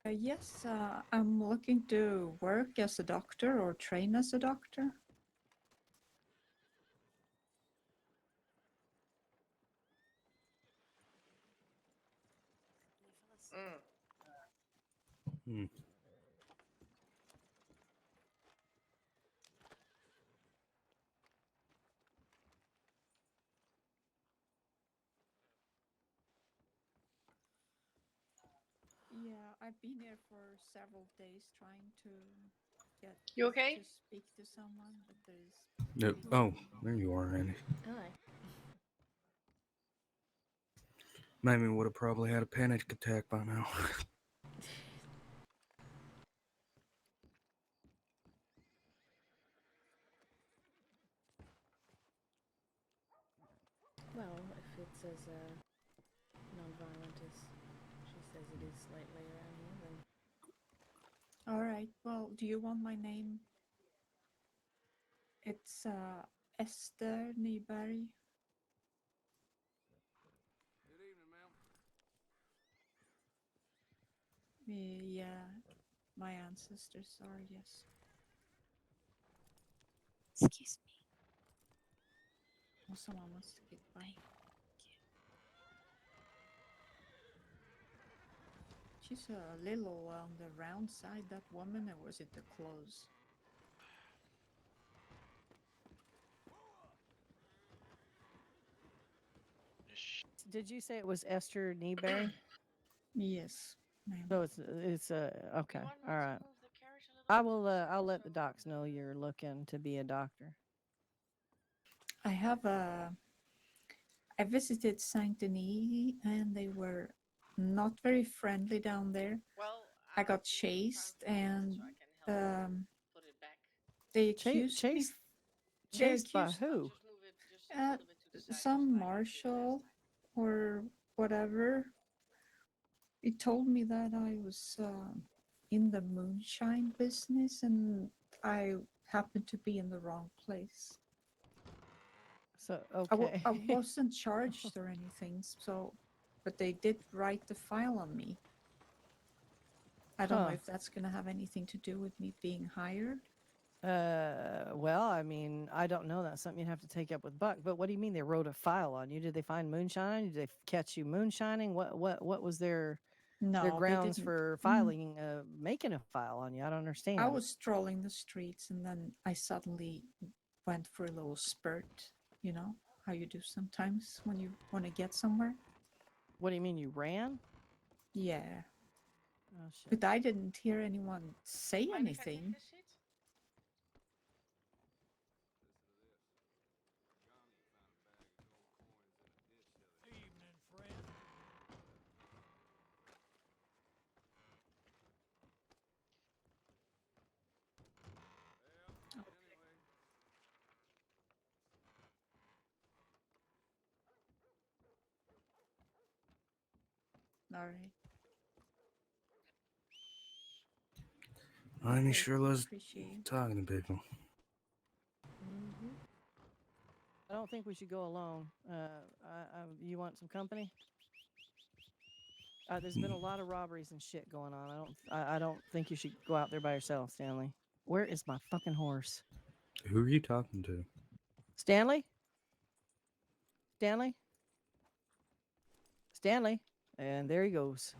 Yes, I'm looking to work as a doctor or train as a doctor. Mm. Hmm. Yeah, I've been here for several days trying to get You okay? to speak to someone, but there's Yep. people. Oh, there you are, Andy. Hi. Mamie would have probably had a panic attack by now. Well, if it says non-violent as she says it is slightly around here, then All right. Well, do you want my name? It's Esther Nyberg. Good evening, ma'am. Yeah, my ancestors are, yes. Excuse me. Oh, someone wants to get by. She's a little on the round side, that woman, or was it the clothes? did you say it was Esther Nieberry? Yes, ma'am. So it's okay. You want me All to right. move the carriage a little I bit? will. I'll let the docs know you're looking to be a doctor. I have I visited Saint Denis and they were not very friendly down there. Well, I I'm got using the chased transport and so I can help put it back. they accused me. They Chased by accused I'll who? just move it just a uh, little bit to the side just some like I did last marshal time. or whatever. He told me that I was in the moonshine business and I happened to be in the wrong place. So okay. I wasn't charged or anything, so, but they did write the file on me. I don't know Huh. if that's going to have anything to do with me being hired. Well, I mean, I don't know. That's something you'd have to take up with Buck. But what do you mean they wrote a file on you? Did they find moonshine? Did they catch you moonshining? What was their No, they grounds didn't. for filing, making a file on you? I don't I understand. was strolling the streets and then I suddenly went for a little spurt, you know, how you do sometimes when you want to get somewhere. What do you mean you ran? Yeah, Oh shit. but I didn't hear anyone say Mind if I take anything. this seat? Evening, friend. Well, anyway. All right. Mamie Okay, sure loves appreciate it. talking to people. Hmm. I don't think we should go alone. You want some company? There's been a lot of robberies and shit going on. I don't think you should go out there by yourself, Stanley. Where is my fucking horse? Who are you talking to? Stanley? Stanley? Stanley? And there he goes.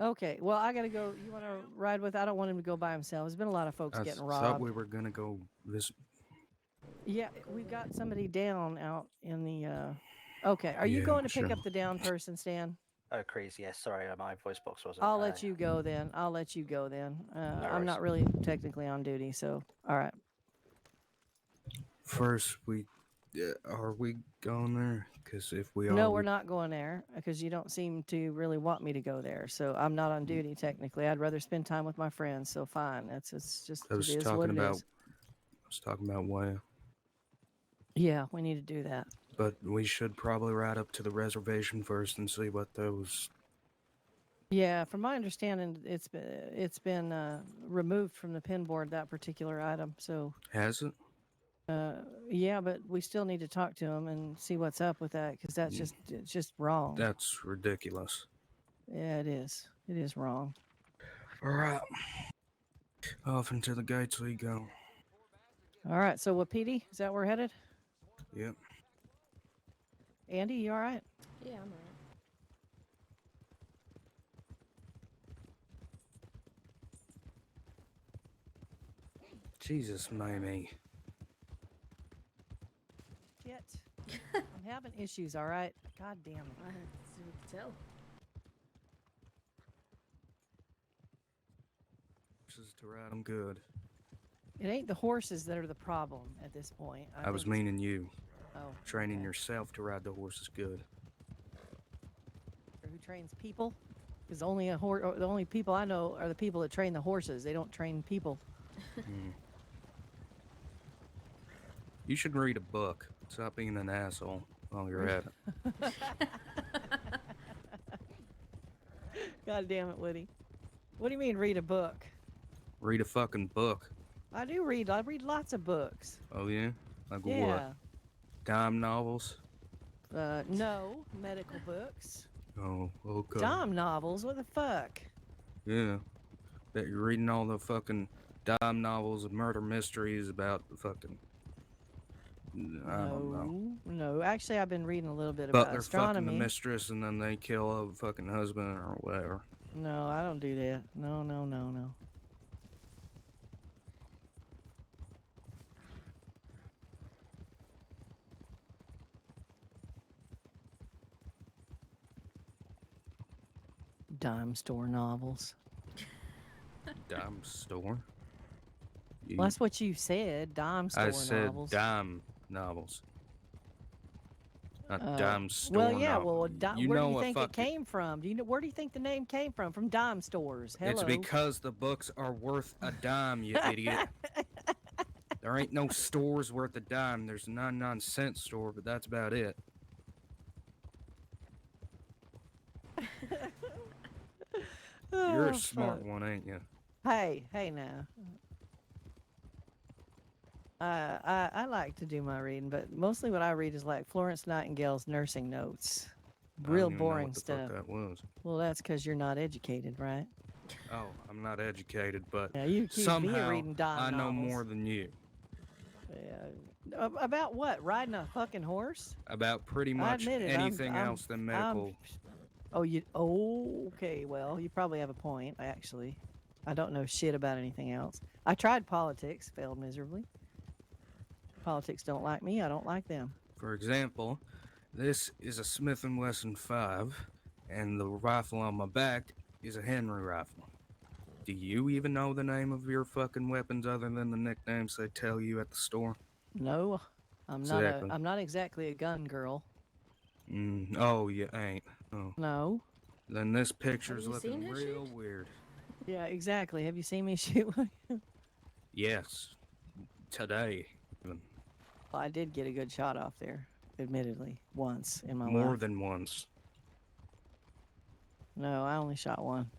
Okay, well, I gotta go. You want to ride with? I don't want him to go by himself. There's been a lot of folks I getting thought robbed. we were gonna go this. Yeah, we've got somebody down out in the. Okay, are you Yeah, going to pick sure. up the down person, Stan? Oh, crazy. Yes, sorry, my voice box wasn't. I'll let you go then. I'll let you go then. No I'm worries. not really technically on duty, so all right. First, are we going there? Because if we are, No, we're not going there because you don't seem to really want me to go there. So I'm not on duty technically. I'd rather spend time with my friends. So fine. It's just I it was is what talking it about. is. I was talking about why. Yeah, we need to do that. But we should probably ride up to the reservation first and see what those. Yeah, from my understanding, it's been removed from the pin board, that particular item. So Has it? uh, yeah, but we still need to talk to him and see what's up with that because that's Mm, just it's just wrong. That's ridiculous. Yeah, it is. It is wrong. All right. Off into the gates we go. All right. So, Wapiti, is that where we're headed? Yep. Andy, you all right? Yeah, I'm alright. Jesus, Mamie. Shit. I'm having issues, all right? God damn it. I can tell. Horses to ride them good. It ain't the horses that are the problem at this point. I was think it's- meaning you. Oh, Training okay. yourself to ride the horses good. Who trains people? Because only the only people I know are the people that train the horses. They don't train people. Mm. You should read a book. Stop being an asshole while you're at it. God damn it, Woody. What do you mean read a book? Read a fucking book. I do read. I read lots of books. Oh, yeah? Like Yeah. what? Dime novels? No medical books. Oh, okay. Dime novels. What the fuck? Yeah. Bet you're reading all the fucking dime novels and murder mysteries about the fucking... I don't know. No. Actually, I've been reading a little bit But about they're fucking astronomy. the mistress and then they kill a fucking husband or whatever. No, I don't do that. No. Dime store novels. Dime store? You- Well, that's what you said. Dime store I said novels. dime novels. Not Oh. dime store Well, yeah. novels. Well, You where do know you what think it fucking- came from? Do you know where do you think the name came from? From dime stores. Hello. It's because the books are worth a dime, you idiot. There ain't no stores worth a dime. There's a 99-cent store, but that's about it. You're Oh, a smart fuck. one, ain't you? Hey now. I like to do my reading, but mostly what I read is like Florence Nightingale's nursing notes. I don't Real even know boring what the stuff. fuck that was. Well, that's because you're not educated, right? Oh, I'm not educated, but Yeah, you accuse me of somehow reading dime I know novels. more than you Yeah. About what? Riding a fucking horse? about pretty I much admit it, anything else than medical. Oh, you? Oh, okay. Well, you probably have a point. Actually, I don't know shit about anything else. I tried politics, failed miserably. Politics don't like me. I don't like them. For example, this is a Smith & Wesson 5, and the rifle on my back is a Henry rifle. Do you even know the name of your fucking weapons other than the nicknames they tell you at the store? No, I'm Exactly. not. I'm not exactly a gun girl. Oh, you ain't. Oh. No. Then this picture's you looking seen her real shoot? weird. Yeah, exactly. Have you seen me shoot one? Yes. Today. Even. Well, I did get a good shot off there, admittedly, once in my More life. than once. No, I only shot one.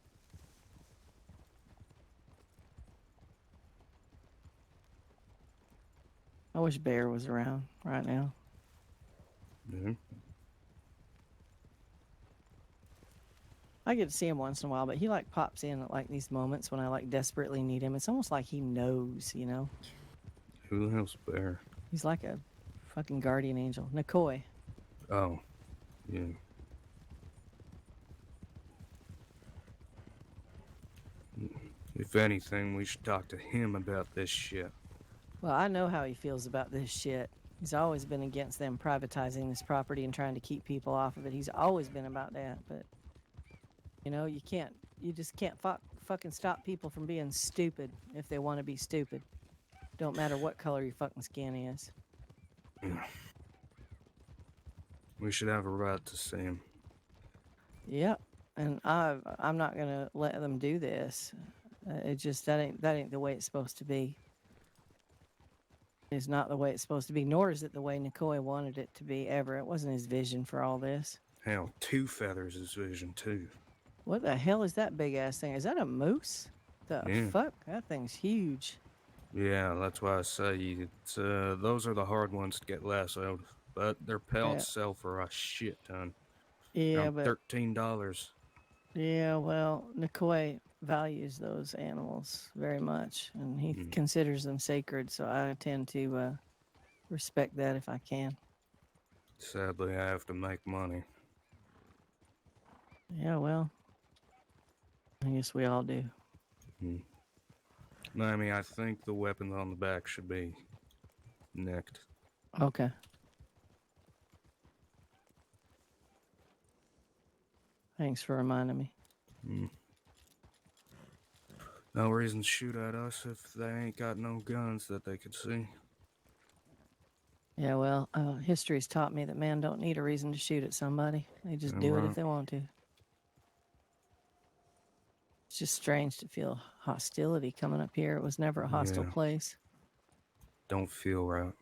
I wish Bear was around right now. Yeah. I get to see him once in a while, but he like pops in at like these moments when I like desperately need him. It's almost like he knows, you know? Who the hell's Bear? He's like a fucking guardian angel. Nikoi. Oh. Yeah. If anything, we should talk to him about this shit. Well, I know how he feels about this shit. He's always been against them privatizing this property and trying to keep people off of it. He's always been about that, but you know, you just can't fucking stop people from being stupid if they want to be stupid. Don't matter what color your fucking skin is. We should have a right to see him. Yep. And I'm not gonna let them do this. It just that ain't the way it's supposed to be. It's not the way it's supposed to be, nor is it the way Nikoi wanted it to be ever. It wasn't his vision for all this. Hell, Two Feathers' is vision too. What the hell is that big ass thing? Is that a moose? The Yeah. fuck? That thing's huge. Yeah, that's why I say it's those are the hard ones to get lassoed, but their pelts sell for a shit ton. Yeah, Around but $13. yeah, well, Nikoi, values those animals very much, and he Mm. considers them sacred. So I tend to respect that if I can. Sadly, I have to make money. Yeah, well, I guess we all do. Mm. Mamie, I think the weapons on the back should be nicked. Okay. Thanks for reminding me. Mm. No reason to shoot at us if they ain't got no guns that they could see. Yeah, well, history's taught me that man don't need a reason to shoot at somebody. They just Yeah, do it right. if they want to. It's just strange to feel hostility coming up here. It was never a hostile Yeah. place. Don't feel right.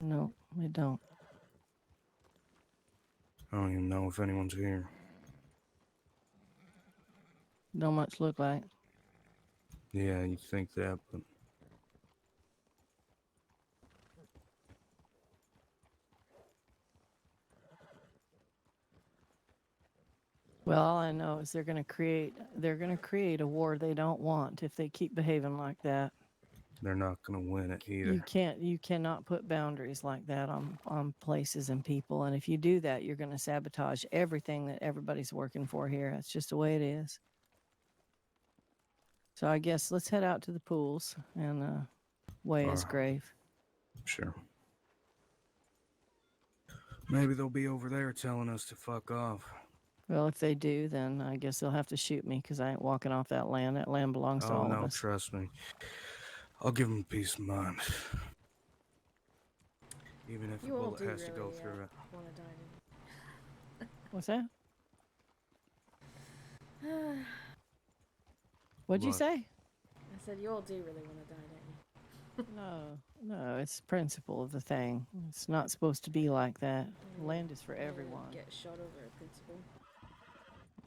No, it don't. I don't even know if anyone's here. Don't much look like. Yeah, you'd think that, but Well, all I know is they're gonna create a war they don't want if they keep behaving like that. they're not gonna win it either. You cannot put boundaries like that on places and people. And if you do that, you're gonna sabotage everything that everybody's working for here. That's just the way it is. So I guess let's head out to the pools and weigh his Alright. grave. Sure. Maybe they'll be over there telling us to fuck off. Well, if they do, then I guess they'll have to shoot me because I ain't walking off that land. That land belongs to Oh all of no, us. trust me. I'll give them peace of mind. Even if You a all bullet do has to go really through it. want to die, What's that? don't you? What'd you What? say? I said you all do really want to die, don't you? No, it's the principle of the thing. It's not supposed to be like that. Land is for You wanna everyone. Get shot over a principle.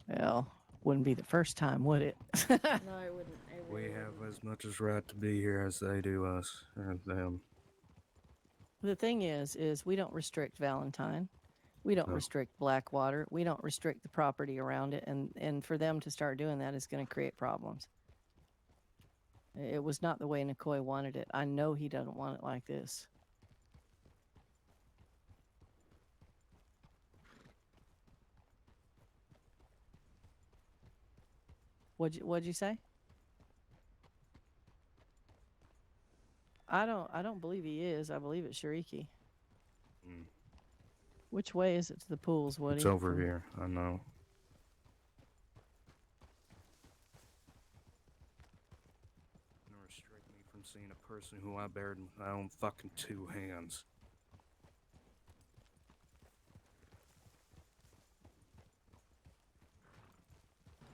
Well, wouldn't be the first time, would it? No, it wouldn't. It We really have wouldn't. as much as right to be here as they do us, or them. The thing is we don't restrict Valentine. We don't No. restrict Blackwater. We don't restrict the property around it. And for them to start doing that is going to create problems. It was not the way Nikoi wanted it. I know he doesn't want it like this. What'd you say? I don't believe he is. I believe it's Shariki. Mm. Which way is it to the pools, Woody? It's over From- here, I know. Gonna restrict me from seeing a person who I buried with my own fucking 2 hands.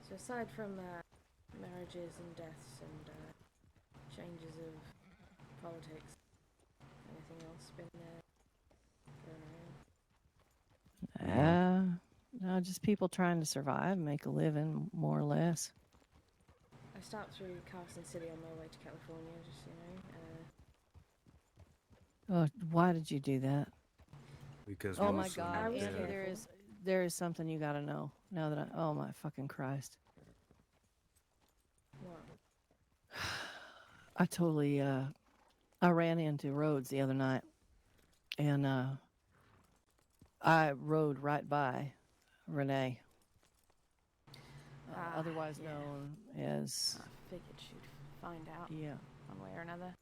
So aside from marriages and deaths and changes of politics, anything else been going around? No, just people trying to survive, make a living, more or less. I stopped through Carson City on my way to California, just Oh, why did you do that? Because Oh my most of them God, are was Andy, dead. careful. there is something you got to know. Now that oh my fucking Christ. what? I totally I ran into Rhodes the other night and I rode right by Renee. Otherwise yeah. known as I figured she'd find out yeah. one way or another.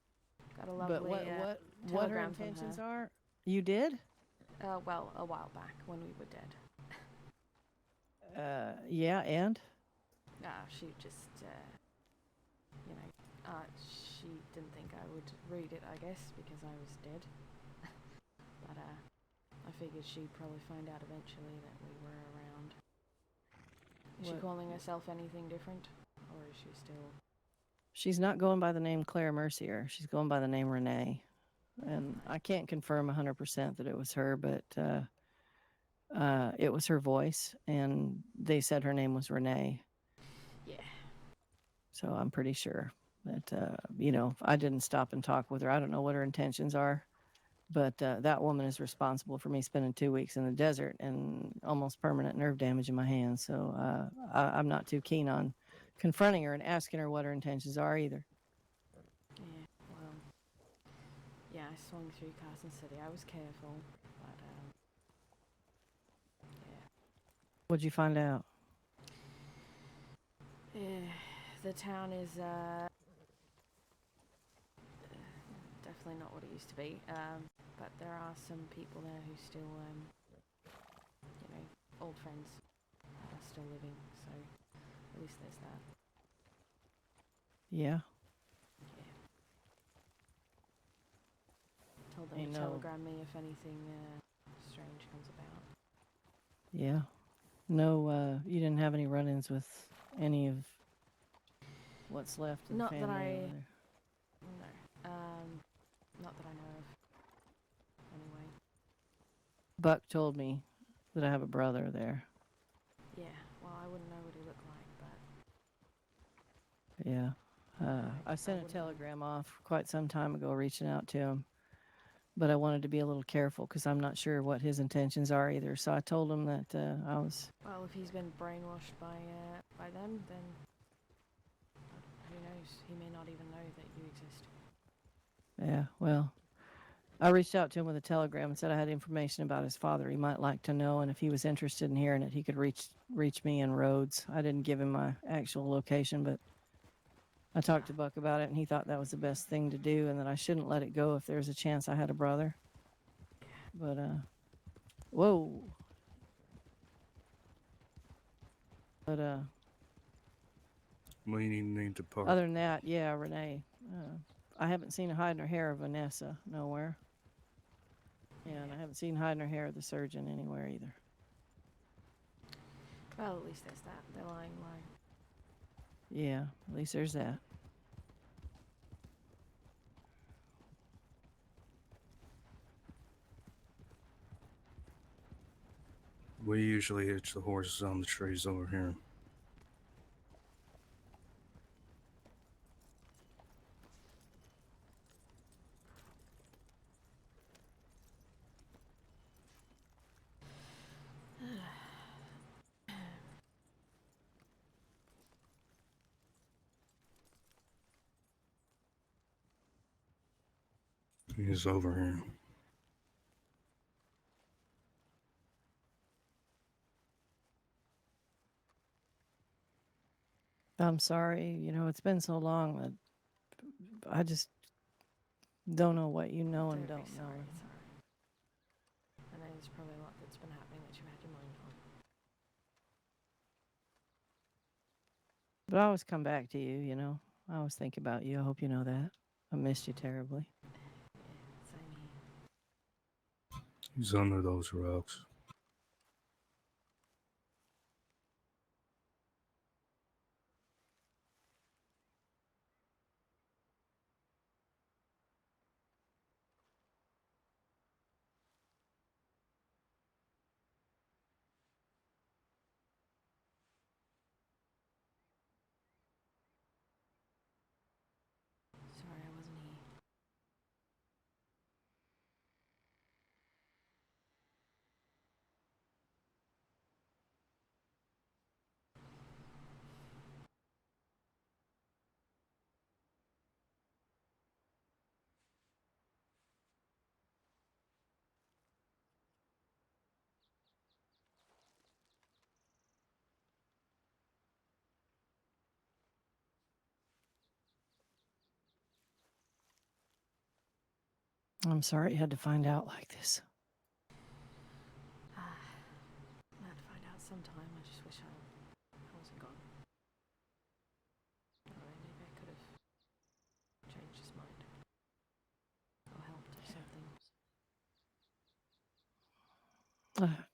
Got a lovely But what her telegram from intentions her. are? You did? Well, a while back when we were dead. Yeah, and She just, she didn't think I would read it, I guess, because I was dead. But I figured she'd probably find out eventually that we were around. Is she What- calling herself anything different, or is she still? she's not going by the name Claire Mercier. She's going by the name Renee. And I can't confirm 100% that it was her, but it was her voice, and they said her name was Renee. Yeah. So I'm pretty sure that, I didn't stop and talk with her. I don't know what her intentions are, but that woman is responsible for me spending 2 weeks in the desert and almost permanent nerve damage in my hands. So I'm not too keen on confronting her and asking her what her intentions are either. Yeah, well, yeah, I swung through Carson City. I was careful, but, yeah. What'd you find out? The town is, definitely not what it used to be, but there are some people there who still, old friends are still living, so at least there's that. Yeah. Yeah. Told them Ain't to no- telegram me if anything strange comes about. Yeah. No, you didn't have any run-ins with any of what's left of Not the that family I- over there? No, not that I know of. Anyway, Buck told me that I have a brother there. yeah. Well, I wouldn't know what he looked like, but Yeah. I I sent a wouldn't know. telegram off quite some time ago reaching out to him, but I wanted to be a little careful because I'm not sure what his intentions are either. So I told him that I was. Well, if he's been brainwashed by them, then who knows? He may not even know that you exist. Yeah, well, I reached out to him with a telegram and said I had information about his father he might like to know, and if he was interested in hearing it, he could reach me in Rhodes. I didn't give him my actual location, but I talked to Buck about it, and he thought that was the best thing to do, and that I shouldn't let it go if there's a chance I had a brother. But whoa. But We need to park. other than that, yeah, Renee. I haven't seen a hide nor hair of Vanessa nowhere. Yeah, and I haven't seen hide nor hair of the surgeon anywhere either. Well, at least there's that. They're lying low. Yeah, at least there's that. We usually hitch the horses on the trees over here. He's over here. I'm sorry, it's been so long that I just don't know what you know and Don't don't be know. sorry. It's alright. I know there's probably a lot that's been happening that you had your mind on. But I always come back to you, I always think about you. I hope you know that. I missed you terribly. Yeah, same here. He's under those rocks. Sorry, I wasn't here. I'm sorry you had to find out like this. I had to find out sometime. I just wish I wasn't gone. Or maybe I could have changed his mind. Or helped or something.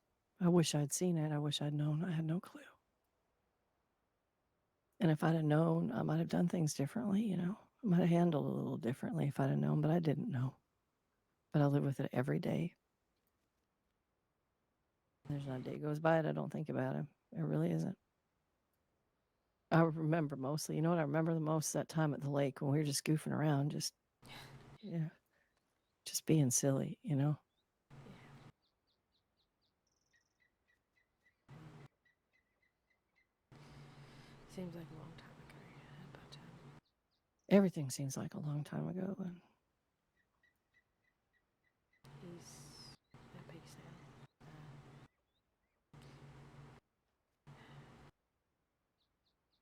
I wish I'd seen it. I wish I'd known. I had no clue. And if I'd have known, I might have done things differently, I might have handled it a little differently if I'd have known, but I didn't know. But I live with it every day. There's not a day goes by that I don't think about him. It really isn't. I remember mostly, you know what I remember the most? That time at the lake when we were just goofing around, just being silly, Seems like a long time Everything seems like a long time ago. And He's at peace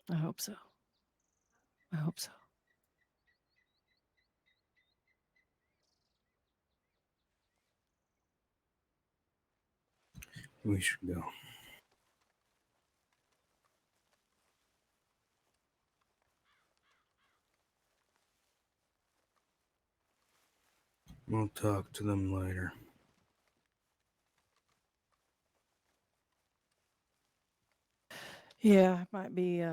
now. I hope so. I hope so. We should go. We'll talk to them later. Yeah, it might be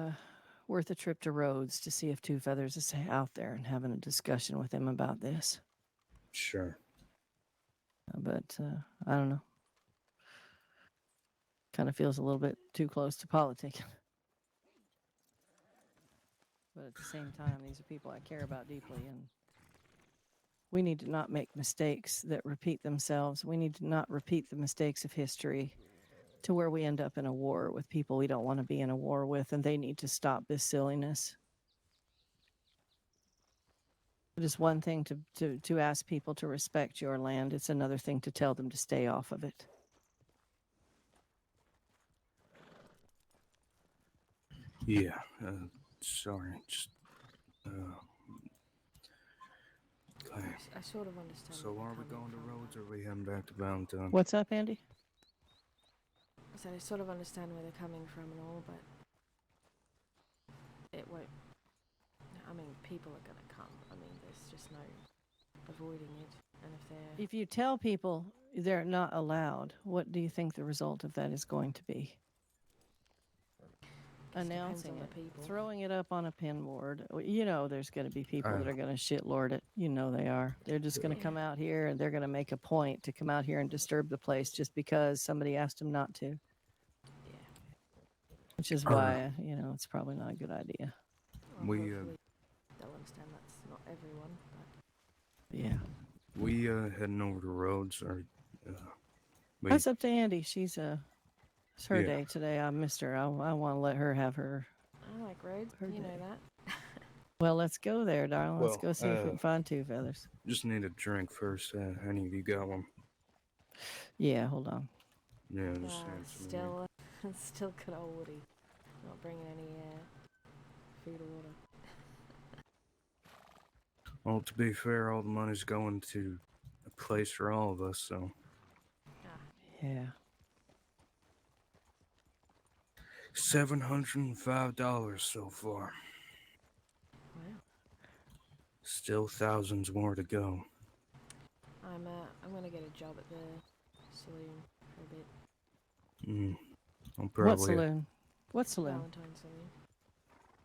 worth a trip to Rhodes to see if Two Feathers is out there and having a discussion with him about this. Sure. But I don't know. Kind of feels a little bit too close to politicking. But at the same time, these are people I care about deeply, and we need to not make mistakes that repeat themselves. We need to not repeat the mistakes of history to where we end up in a war with people we don't want to be in a war with, and they need to stop this silliness. It is one thing to ask people to respect your land. It's another thing to tell them to stay off of it. Yeah. Sorry. Just. Okay. I sort of understand. So where are they're we coming going to from, Rhodes but- or are we heading back to Valentine? What's up, Andy? So I sort of understand where they're coming from and all, but it won't. I mean, people are gonna come. I mean, there's just no avoiding it. And if they're If you tell people they're not allowed, what do you think the result of that is going to be? Guess depends Announcing on the it, people. throwing it up on a pin board. You know, there's going to be people that are going to shitlord it. You know they are. They're just going to come out here and they're going to make a point to come out here and disturb the place just because somebody asked them not to. Yeah. Which is why, you know, it's probably not a good idea. Well, We, hopefully they'll understand that's not everyone, but Yeah. We heading over to Rhodes or we That's up to Andy. It's her Yeah. day today. I missed her. I want to let her have her. I like roads. Her You know day. that. Well, let's go there, darling. Let's Well, go see if we can find Two Feathers. just need a drink first. Any of you got one? Yeah, hold on. Yeah, just hand it to me. Still good old Woody. Not bringing any food or water. Well, to be fair, all the money's going to a place for all of us, so Yeah. $705 so far. Wow. Still thousands more to go. I'm gonna get a job at the saloon for a bit. I'll What probably saloon? What saloon? Valentine saloon.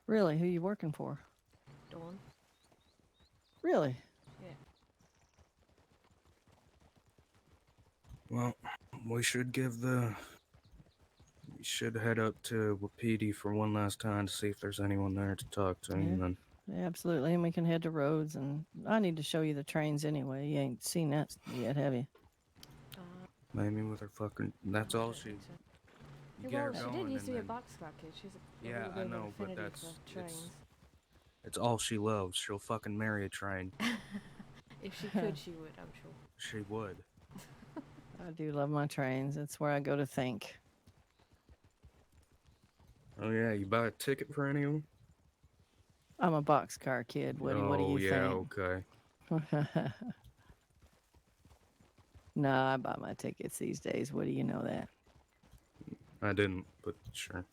Really? Who you working for? Dawn. Really? Yeah. Well, we should head up to Wapiti for one last time to see if there's anyone there to talk to, and then Yeah, absolutely. And we can head to Rhodes, and I need to show you the trains anyway. You ain't seen that yet, have you? Mamie with her fucking. That's all she. think so. You Yeah, get her well, she going, did used to and be a then boxcar kid. She's a Yeah, little I bit of know, an but affinity that's- for trains. it's all she loves. She'll fucking marry a train. If she could, she would, I'm sure. She would. I do love my trains. That's where I go to think. Oh yeah, you buy a ticket for any of them? I'm a boxcar kid. Woody, what do Oh you yeah, think? okay. No, I buy my tickets these days. What do you know that? I didn't, but sure.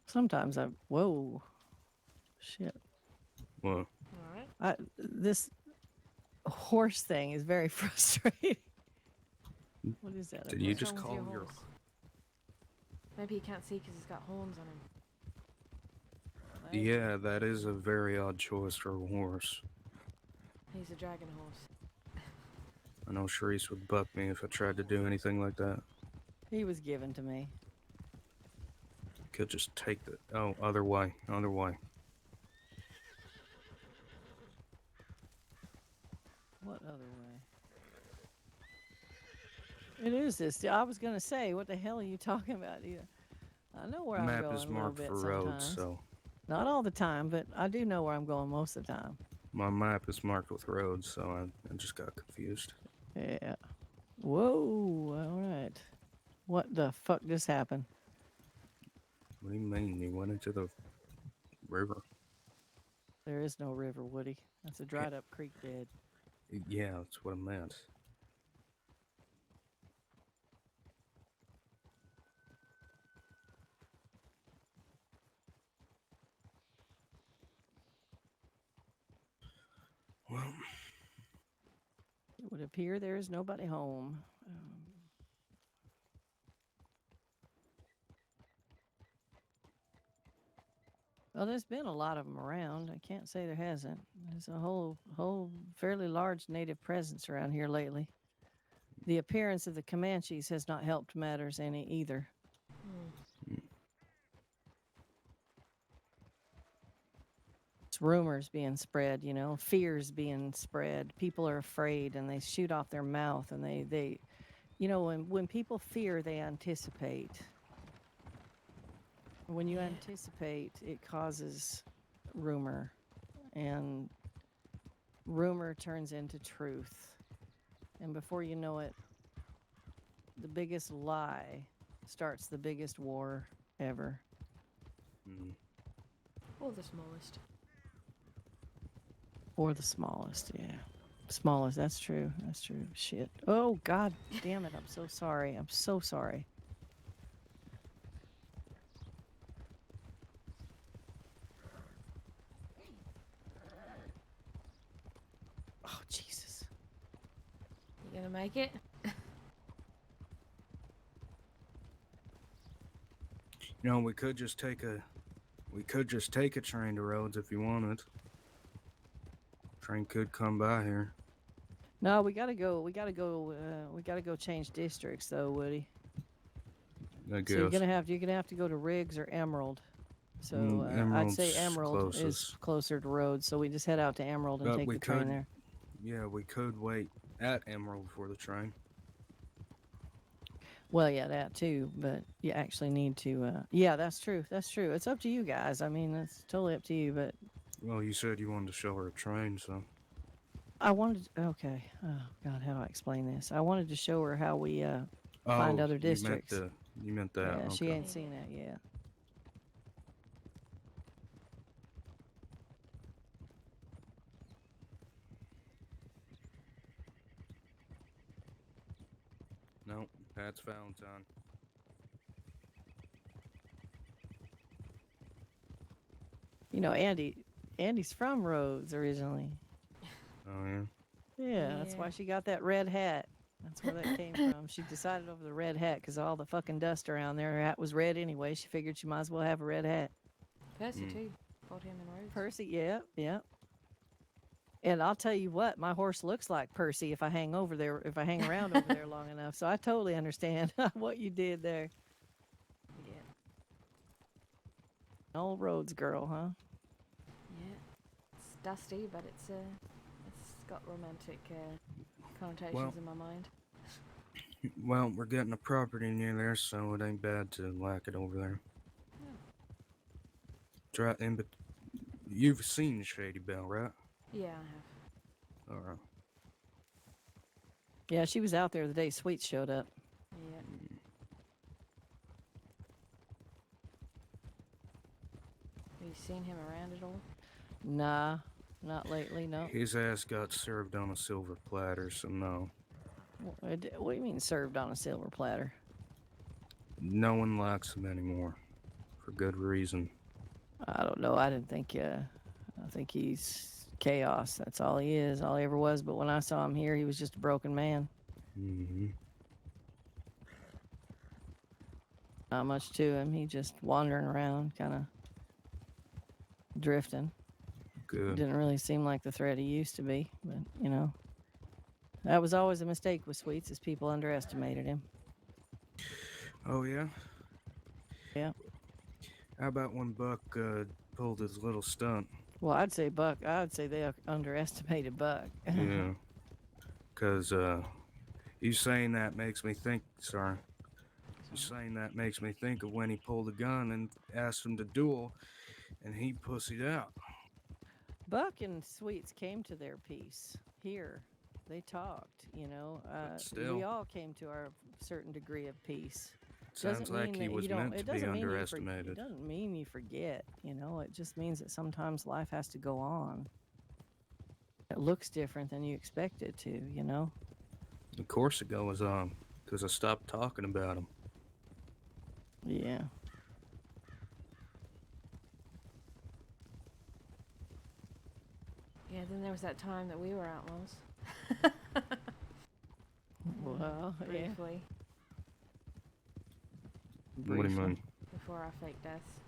Sometimes whoa, shit. Well, Alright. This horse thing is very frustrating. What is that? did you What's just wrong with call your your? horse? Maybe you can't see because he's got horns on him. Yeah, that is a very odd choice for a horse. He's a dragon horse. I know Sharice would buck me if I tried to do anything like that. He was given to me. Could just take the other way, other way. What other way? It is this. I was gonna say, what the hell are you talking about? I know where The I'm map going is a little marked bit for roads, sometimes. so Not all the time, but I do know where I'm going most of the time. My map is marked with roads, so I just got confused. Yeah. Whoa. All right. What the fuck just happened? What do you mean? You went into the river? There is no river, Woody. That's a dried up creek bed. Yeah, that's what I meant. Well, It would appear there is nobody home. Well, there's been a lot of them around. I can't say there hasn't. There's a whole fairly large native presence around here lately. The appearance of the Comanches has not helped matters any either. It's rumors being spread, you know, fears being spread. People are afraid and they shoot off their mouth and they you know, when people fear, they anticipate. When you anticipate, it causes rumor, and rumor turns into truth. And before you know it, the biggest lie starts the biggest war ever. Or the smallest. Or the smallest, yeah. Smallest, that's true. That's true. Shit. Oh, God damn it. I'm so sorry. I'm so sorry. Oh, Jesus. You gonna make it? you know, we could just take a train to Rhodes if you wanted. Train could come by here. No, we gotta go. We gotta go change districts, though, Woody. I guess. So you're gonna have to go to Riggs or Emerald. So I'd say Emerald's Emerald is closest. closer to Rhodes. So we just head out to Emerald and But take we the train could- there. Yeah, we could wait at Emerald for the train. Well, yeah, that too. But you actually need to. Yeah, that's true. That's true. It's up to you guys. I mean, it's totally up to you. But Well, you said you wanted to show her a train, so. I wanted. Okay. Oh God, how do I explain this? I wanted to show her how we find other districts. You meant that. Yeah, Okay. she ain't seen that yet. No, that's Valentine. You know, Andy's from Rhodes originally. Oh yeah. Yeah, that's why Yeah. she got that red hat. That's where that came from. She decided over the red hat because all the fucking dust around there. Her hat was red anyway. She figured she might as well have a red hat. Percy too. Fought him in Rhodes. Percy, yeah, yeah. And I'll tell you what, my horse looks like Percy if I hang around over there long enough. So I totally understand what you did there. Yeah. Old Rhodes girl, huh? Yeah. It's dusty, but it's got romantic connotations in my mind. Well, we're getting a property near there, so it ain't bad to lack it over there. Try in, but you've seen Shady Belle, right? Yeah, I have. All right. Yeah, she was out there the day Sweets showed up. Yeah. Have you seen him around at all? Nah, not lately, no. His ass got served on a silver platter, so no. What do you mean served on a silver platter? No one likes him anymore, for good reason. I don't know. I think he's chaos. That's all he is. All he ever was. But when I saw him here, he was just a broken man. Mm-hmm. Not much to him. He just wandering around, kind of drifting. Good. Didn't really seem like the threat he used to be. But, you know, that was always a mistake with Sweets, is people underestimated him. Oh yeah. Yeah. How about when Buck pulled his little stunt? Well, I'd say they underestimated Buck. Yeah. Cause you saying that makes me think. Sorry. You saying that makes me think of when he pulled a gun and asked him to duel, and he pussied out. Buck and Sweets came to their peace here. They talked, you know. But We still, all came to our certain degree of peace. sounds Doesn't like mean he that was you don't. meant It to be doesn't mean it underestimated. doesn't mean you forget. You know, it just means that sometimes life has to go on. It looks different than you expect it to. You know. Of course it goes on, because I stopped talking about him. Yeah. Yeah, then there was that time that we were outlaws. Well, yeah. Briefly, What do you Briefly. mean? before our fake deaths.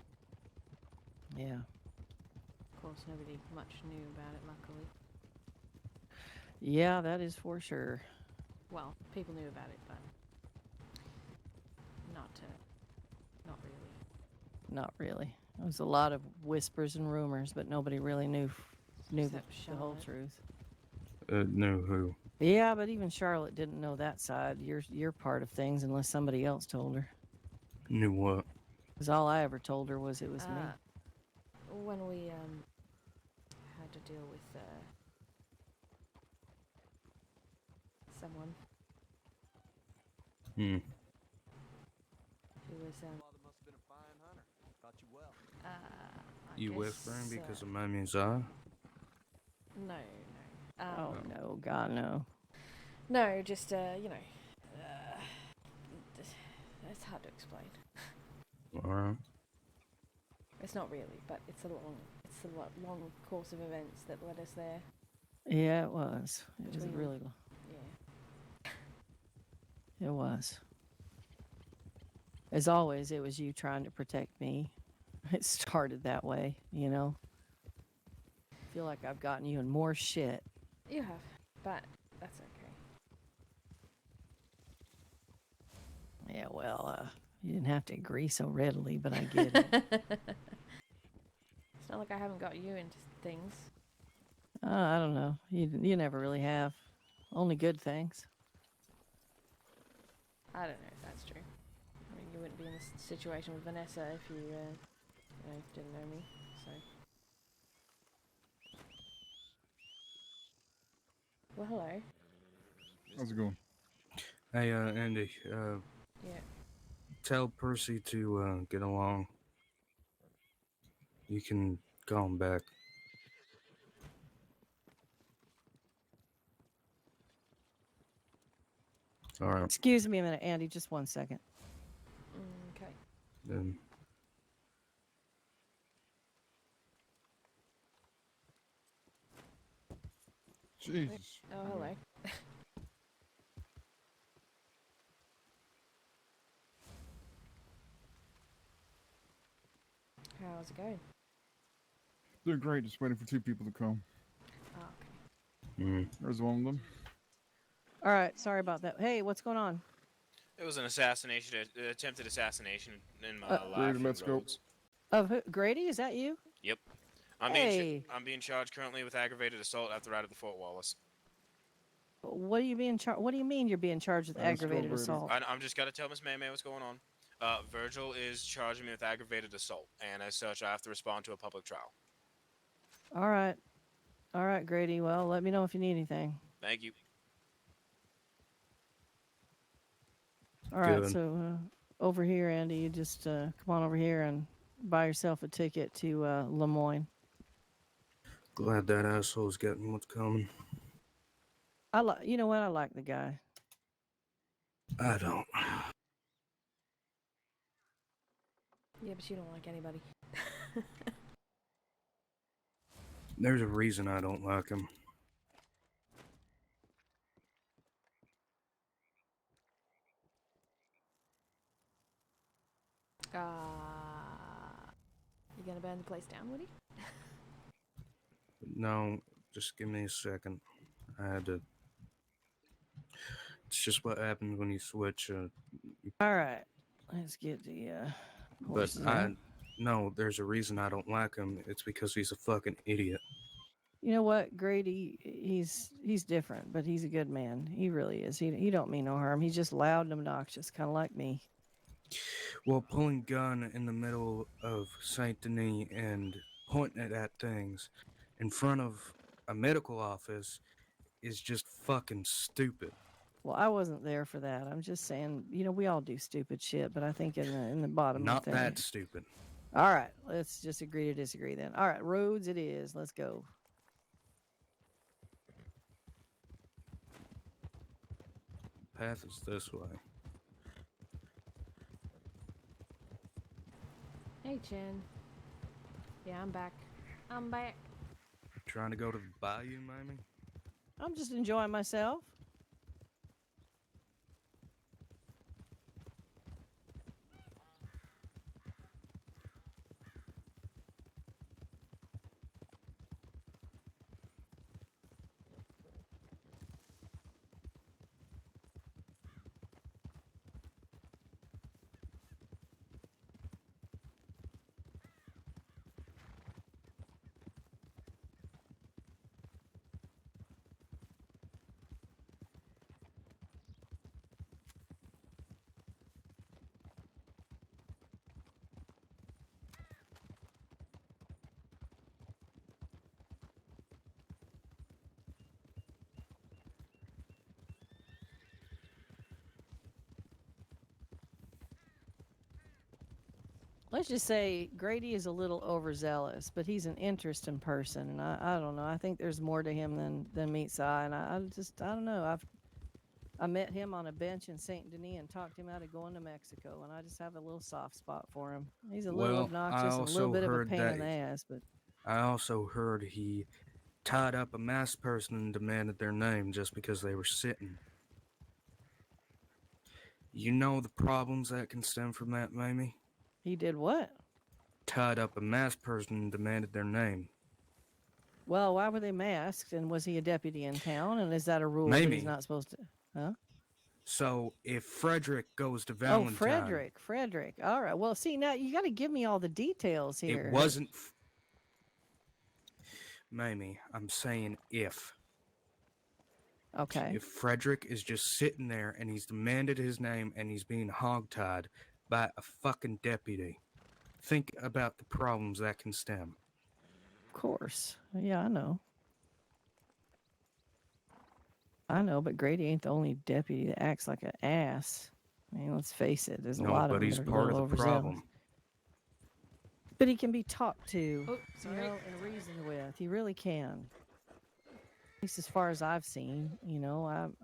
Yeah. Of course, nobody much knew about it, luckily. Yeah, that is for sure. Well, people knew about it, but not really. Not really. There was a lot of whispers and rumors, but nobody really knew the Except whole Charlotte. truth. Knew who? Yeah, but even Charlotte didn't know that side. Your part of things, unless somebody else told her. Knew what? Because all I ever told her was it was me. When we had to deal with someone Hmm. who was Father must have been a fine hunter. Taught you well. I You guess, whispering because of Mamie's eye? no. Oh no, God no. No, just you know, it's hard to explain. Alright. It's not really, but it's a long course of events that led us there. Yeah, it was. It was Between- really. Yeah. It was. As always, it was you trying to protect me. It started that way, you know. I feel like I've gotten you in more shit. You have, but that's okay. Yeah, well, you didn't have to agree so readily, but I get it. It's not like I haven't got you into things. I don't know. You never really have. Only good things. I don't know if that's true. I mean, you wouldn't be in this situation with Vanessa if you, didn't know me. So. Well, hello. How's it going? Hey, Andy, Yeah. tell Percy to get along. You can call him back. Alright, Excuse me a minute, Andy. Just 1 second. Okay. then. Jesus. Oh, hello. How's it going? Doing great. Just waiting for two people to come. Oh, okay. Mm. There's one of them. All right. Sorry about that. Hey, what's going on? It was an assassination, attempted assassination in my life. Grady, and let's go. roads. Of who? Grady? Is that you? Yep. I'm being charged currently with aggravated assault after the ride of the Fort Wallace. What do you mean? What do you mean you're being charged with Let's go, aggravated Grady. assault? I'm just gotta tell Miss Mamie what's going on. Virgil is charging me with aggravated assault, and as such, I have to respond to a public trial. All right, Grady. Well, let me know if you need anything. Thank you. All right. Good. So over here, Andy, you just come on over here and buy yourself a ticket to Lemoyne. Glad that asshole's getting what's coming. You know what? I like the guy. I don't. Yeah, but you don't like anybody. There's a reason I don't like him. You gonna burn the place down, Woody? No, just give me a second. I had to. It's just what happens when you switch. All right. Let's get the But horses I. in. No, there's a reason I don't like him. It's because he's a fucking idiot. You know what, Grady? He's different, but he's a good man. He really is. He don't mean no harm. He's just loud and obnoxious, kind of like me. Well, pulling gun in the middle of Saint Denis and pointing it at things in front of a medical office is just fucking stupid. Well, I wasn't there for that. I'm just saying, we all do stupid shit, but I think in the bottom of Not things. that stupid. All right, let's just agree to disagree then. All right, roads it is. Let's go. Path is this way. Hey, Chin. Yeah, I'm back. I'm back. Trying to go to the bayou, Mamie? I'm just enjoying myself. Let's just say Grady is a little overzealous, but he's an interesting person, and I don't know. I think there's more to him than meets the eye, and I don't know. I met him on a bench in Saint Denis and talked him out of going to Mexico, and I just have a little soft spot for him. He's a little Well, obnoxious and a little bit of a pain in the ass, but I also heard he tied up a masked person and demanded their name just because they were sitting. You know the problems that can stem from that, Mamie? he did what? Tied up a masked person and demanded their name. Well, why were they masked? And was he a deputy in town? And is that a rule that he's Mamie. not supposed to? Huh? So if Frederick goes to Valentine, Oh, Frederick. All right. Well, see, now you got to give me all the details here. it wasn't. Mamie, I'm saying if. Okay. If Frederick is just sitting there and he's demanded his name and he's being hogtied by a fucking deputy, think about the problems that can stem. Of course. Yeah, I know. I know, but Grady ain't the only deputy that acts like an ass. I mean, let's face it. There's a No, lot of but them he's that are a part of little the overzealous. problem. But he can be talked to, Oh, sorry. and reasoned with. He really can. At least as far as I've seen,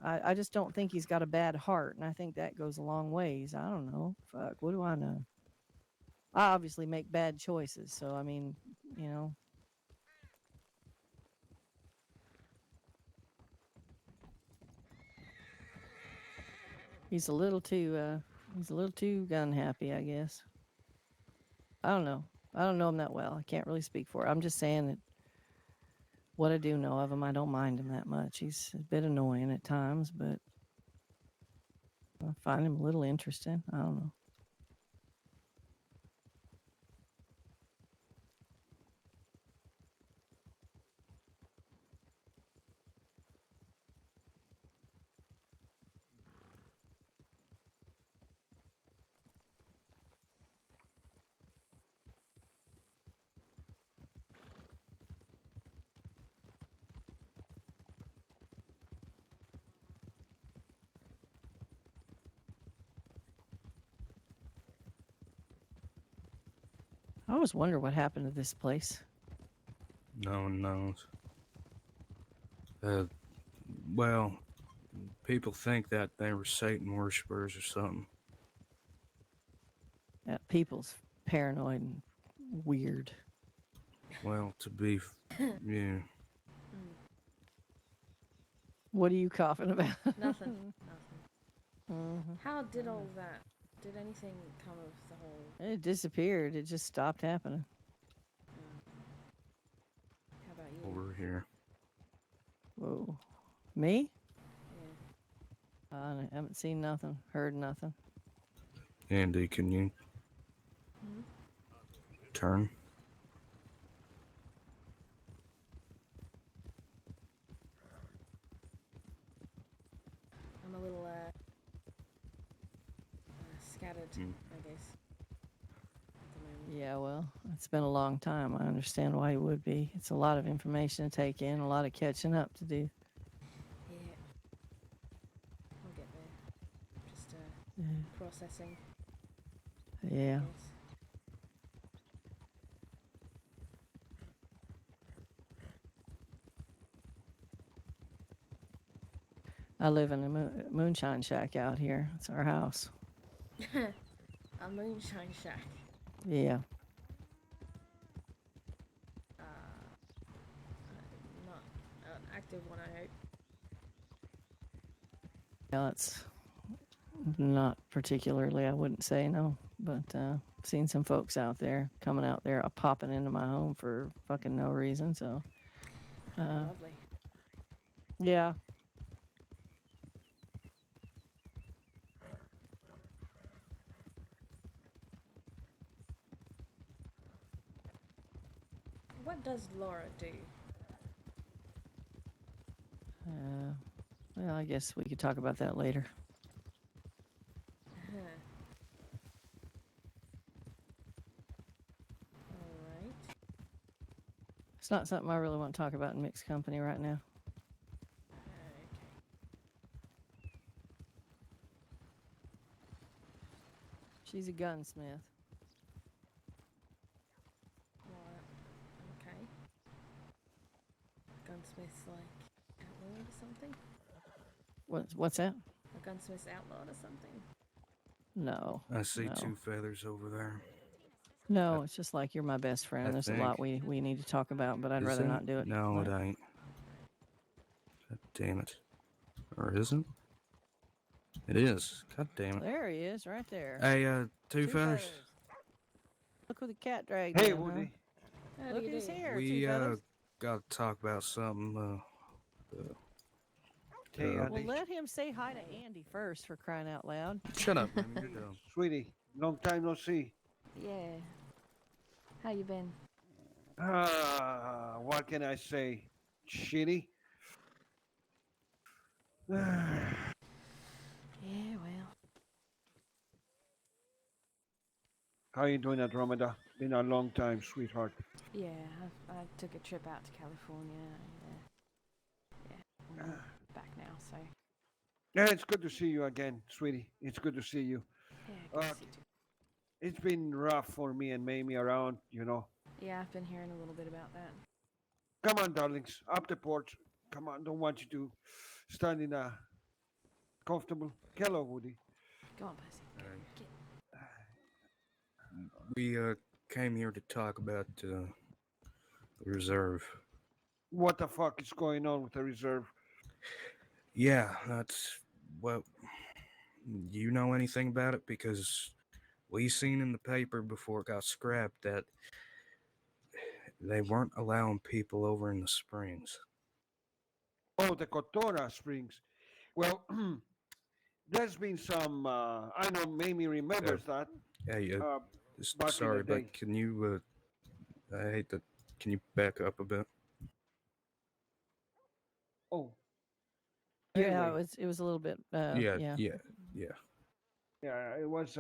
I just don't think he's got a bad heart, and I think that goes a long ways. I don't know. Fuck, what do I know? I obviously make bad choices, so I mean, he's a little too gun happy, I guess. I don't know. I don't know him that well. I can't really speak for it. I'm just saying that what I do know of him, I don't mind him that much. He's a bit annoying at times, but I find him a little interesting. I don't know. I always wonder what happened to this place. No one knows. Well, people think that they were Satan worshippers or something. People's paranoid and weird. Well, yeah. What are you coughing about? Nothing. Mhm. How did all that? Did anything come of the whole? It disappeared. It just stopped happening. How about you? Over here. Whoa. Me? Yeah. I haven't seen nothing, heard nothing. Andy, can you turn? I'm a little scattered, I Yeah, well, it's been a long time. I understand why he would be. It's a lot of information to take in, a lot of catching up to do. Yeah. I'll get there. Just Yeah. processing. Yeah. Yes. I live in a moonshine shack out here. It's our house. A moonshine shack. Yeah. Not an active one, I hope. Yeah, it's not particularly, I wouldn't say no, but seen some folks out there coming out there, popping into my home for fucking no reason. So, Lovely. yeah. What does Laura do? Well, I guess we could talk about that later. Alright. It's not something I really want to talk about in mixed company right now. Okay. She's a gunsmith. Well, okay. Gunsmith's like outlawed or something? What's that? A gunsmith's outlawed or something? No. I see no. 2 feathers over there. No, it's just like you're my best friend. I There's a lot think. we need to talk about, but I'd Is rather it? not do it. No, What? it ain't. God damn it. Or isn't? It is. God damn it. There he is, right there. Hey, 2 feathers. Look who the cat dragged Hey, in, huh? Woody. How Look do you who's do? here, We Two Feathers. gotta talk about something. Hey, Uh, Well, Andy. let him say hi to Andy first, for crying out loud. Shut up, man. You're dumb. Sweetie, long time no see. Yeah. How you been? What can I say? Shitty. Yeah, well. How you doing, Andromeda? Been a long time, sweetheart. Yeah, I took a trip out to California and yeah, I'm back now, so Yeah, it's good to see you again, sweetie. It's good to see you. yeah, good to Uh, see you too. It's been rough for me and Mamie around, you know. Yeah, I've been hearing a little bit about that. Come on, darlings, up the porch. Come on, don't want you to stand in a comfortable. Hello, Woody. Go on, Percy. Go, Alright. get. We came here to talk about the reserve. What the fuck is going on with the reserve? Yeah, that's what. You know anything about it? Because we seen in the paper before it got scrapped that they weren't allowing people over in the springs. Oh, the Kotora Springs. Well, there's been some. I know Mamie remembers that. Hey, Uh, back in sorry, the day. but can you? I hate that. Can you back up a bit? Oh, Yeah, anyway, it was a little bit. Yeah. yeah, it was.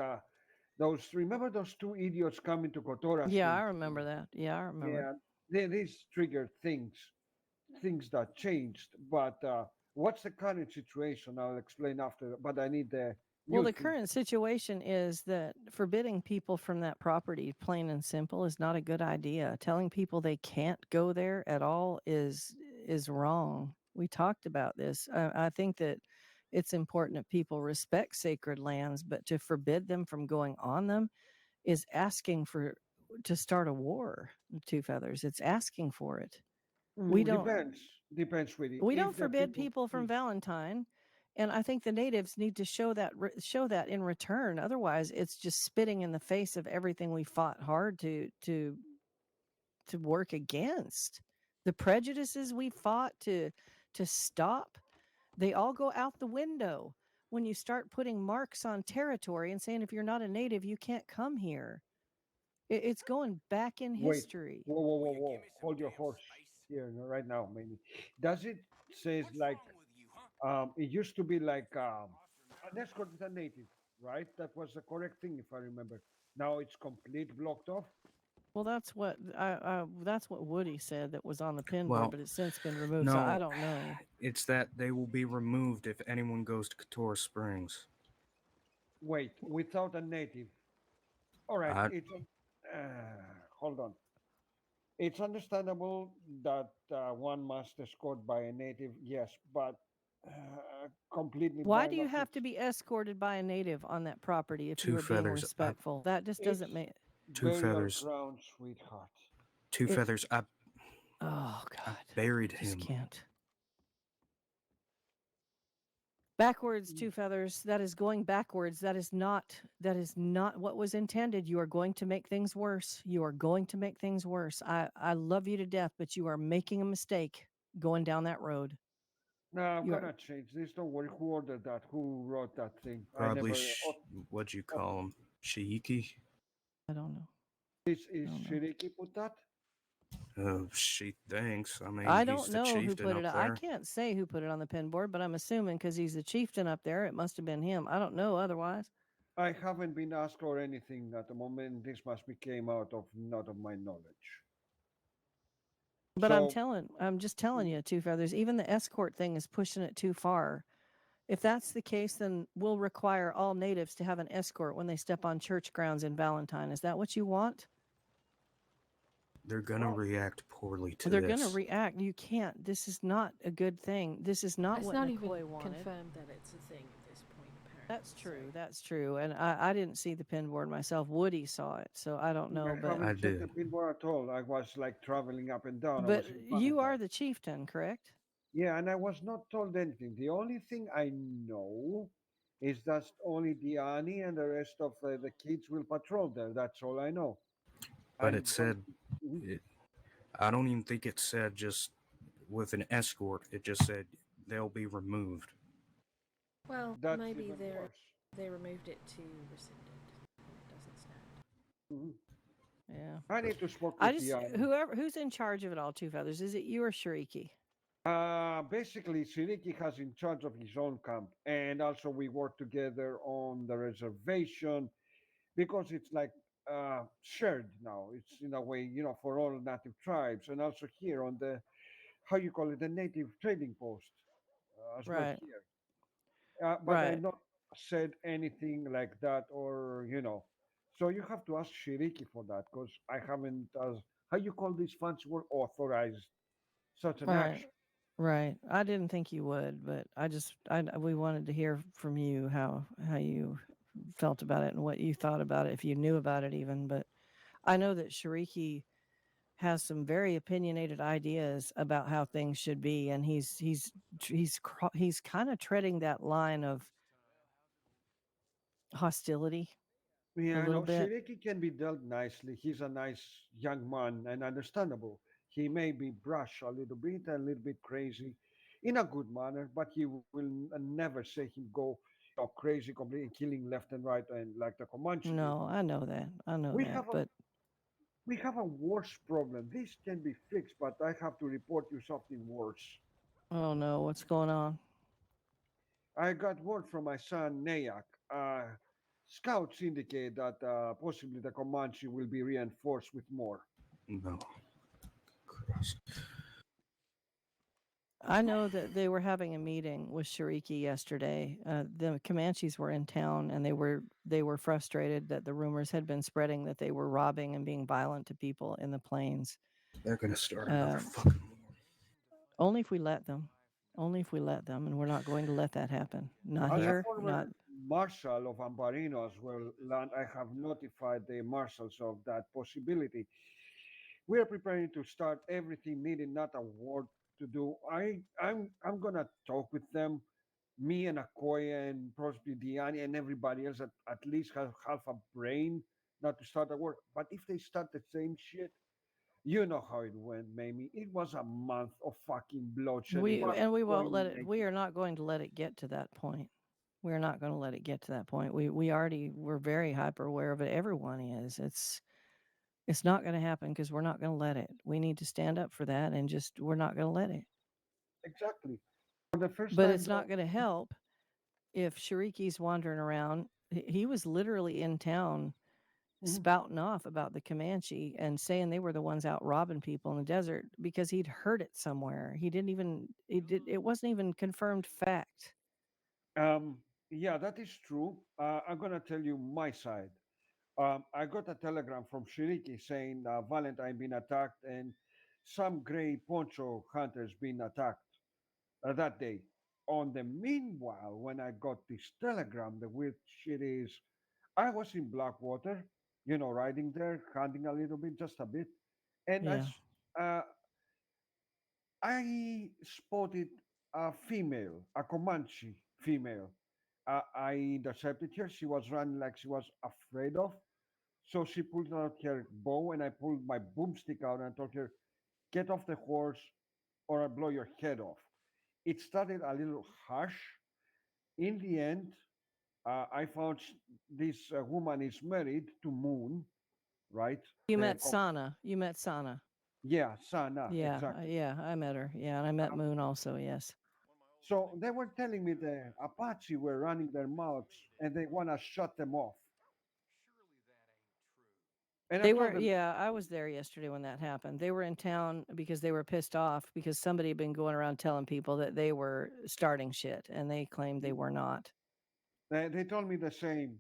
Those remember those 2 idiots coming to Kotora Yeah, I Springs? remember that. Yeah, I remember. Yeah, these triggered things that changed. But what's the current situation? I'll explain after. But I need the. Well, you the two- current situation is that forbidding people from that property, plain and simple, is not a good idea. Telling people they can't go there at all is wrong. We talked about this. I think that it's important that people respect sacred lands, but to forbid them from going on them is asking to start a war. Two Feathers. It's asking for it. We don't. Depends, really. We If don't the forbid people from Valentine, and I think the natives need to show that in return. Otherwise, it's just spitting in the face of everything we fought hard to work against. The prejudices we fought to stop, they all go out the window when you start putting marks on territory and saying if you're not a native, you can't come here. It's going back in Wait. history. Whoa! Hold your horse here right now, maybe. Does it says like it used to be like an escort with a native, right? That was the correct thing, if I remember. Now it's complete blocked off. Well, that's what Woody said that was on the pin Well, board, but it's since been removed, so I no, don't know. it's that they will be removed if anyone goes to Katora Springs. Wait, without a native. All right, I, hold on. It's understandable that one must escort by a native, yes, but completely Why by do you have to location. be escorted by a native on that property if you two are being feathers. respectful? That just It's doesn't make Two burial feathers. ground, sweetheart. Two it. feathers. Oh I God, buried just him. can't. Backwards, Mm. two feathers. That is going backwards. That is not what was intended. You are going to make things worse. You are going to make things worse. I love you to death, but you are making a mistake going down that road. No, I'm You are. gonna change this. Don't worry. Who ordered that? Who wrote that thing? I Probably, never. what'd you call him? Shiiki? I don't know. Is I don't know. Shiriki put that? She thinks. I mean, I he's don't the know who chieftain put it. up I there. can't say who put it on the pin board, but I'm assuming because he's the chieftain up there, it must have been him. I don't know otherwise. I haven't been asked or anything at the moment. This must be came out of not of my knowledge. But So I'm just telling you, two feathers. Even the escort thing is pushing it too far. If that's the case, then we'll require all natives to have an escort when they step on church grounds in Valentine. Is that what you want? They're gonna react poorly to Well, they're going to this. react. You can't. This is not a good thing. This is not It's what not McCoy even wanted. confirmed that it's a thing at this point, apparently. That's true. That's true. And I didn't see the pin board myself. Woody saw it, so I don't know. I But I haven't checked the did. pinboard at all. I was like traveling up and down. I but was in you Valentine. are the chieftain, correct? Yeah, and I was not told anything. The only thing I know is that only Diani and the rest of the kids will patrol there. That's all I know. But And it said, Mhm. it, I don't even think it said just with an escort. It just said they'll be removed. Well, That's maybe even worse. they removed it to rescind it. It doesn't stand. Mhm. Yeah. I need to speak I with just Diani. who's in charge of it all, two feathers. Is it you or Shariki? Basically, Siriki has in charge of his own camp, and also we work together on the reservation because it's like shared now. It's in a way, for all native tribes, and also here on the how you call it, the native trading post as well Right. here. But I Right. not said anything like that, or So you have to ask Shiriki for that because I haven't, as how you call these funds were authorized such an Right. action. Right. I didn't think you would, but we wanted to hear from you how you felt about it and what you thought about it, if you knew about it even. But I know that Shariki has some very opinionated ideas about how things should be, and he's kind of treading that line of hostility a Yeah, I little know. bit. Shiriki can be dealt nicely. He's a nice young man and understandable. He may be brash a little bit crazy, in a good manner, but he will never say him go, crazy, completely killing left and right, and like the Comanche did. No, I know that. I know We that, have a but we have a worse problem. This can be fixed, but I have to report you something worse. oh no, what's going on? I got word from my son Nayak. Scouts indicate that possibly the Comanche will be reinforced with more. No. Christ. I know that they were having a meeting with Shariki yesterday. The Comanches were in town, and they were frustrated that the rumors had been spreading that they were robbing and being violent to people in the plains. They're gonna start another Uh, fucking war. only if we let them. Only if we let them, and we're not going to let that happen. Not As a here. Not. former marshal of Ambarino as well, land, I have notified the marshals of that possibility. We are preparing to start everything needed, not a war to do. I'm gonna talk with them, me and Akoya and possibly Diani and everybody else that at least have half a brain not to start a war. But if they start the same shit, you know how it went, Mamie. It was a month of fucking bloodshed. It was We won't let going it. We are not going to let it get to that point. We're not going to let it get to that point. We're very hyper aware of it. Everyone is. It's not going to happen because we're not going to let it. We need to stand up for that and just we're not going to let it. exactly. For the first But time, it's not going to help if Shariki's wandering around. He was literally in town spouting off about the Comanche and saying they were the ones out robbing people in the desert because he'd heard it somewhere. He didn't even it wasn't even confirmed fact. Yeah, that is true. I'm gonna tell you my side. I got a telegram from Shiriki saying Valentine been attacked and some gray poncho hunters been attacked that day. On the meanwhile, when I got this telegram, the weird shit is I was in Blackwater, riding there, hunting a little bit, just a bit, and Yeah. I spotted a female, a Comanche female. I intercepted her. She was running like she was afraid of. So she pulled out her bow, and I pulled my boomstick out and I told her, "Get off the horse, or I'll blow your head off." It started a little harsh. In the end, I found this woman is married to Moon, right? You The met Sana. You met Sana. Yeah, Sana, Yeah, exactly. yeah, I met her. Yeah, and I met Moon also. Yes. So they were telling me the Apache were running their mouths and they want to shut them off. And I They told were, them, yeah, I was there yesterday when that happened. They were in town because they were pissed off because somebody had been going around telling people that they were starting shit, and they claimed they were not. they told me the same.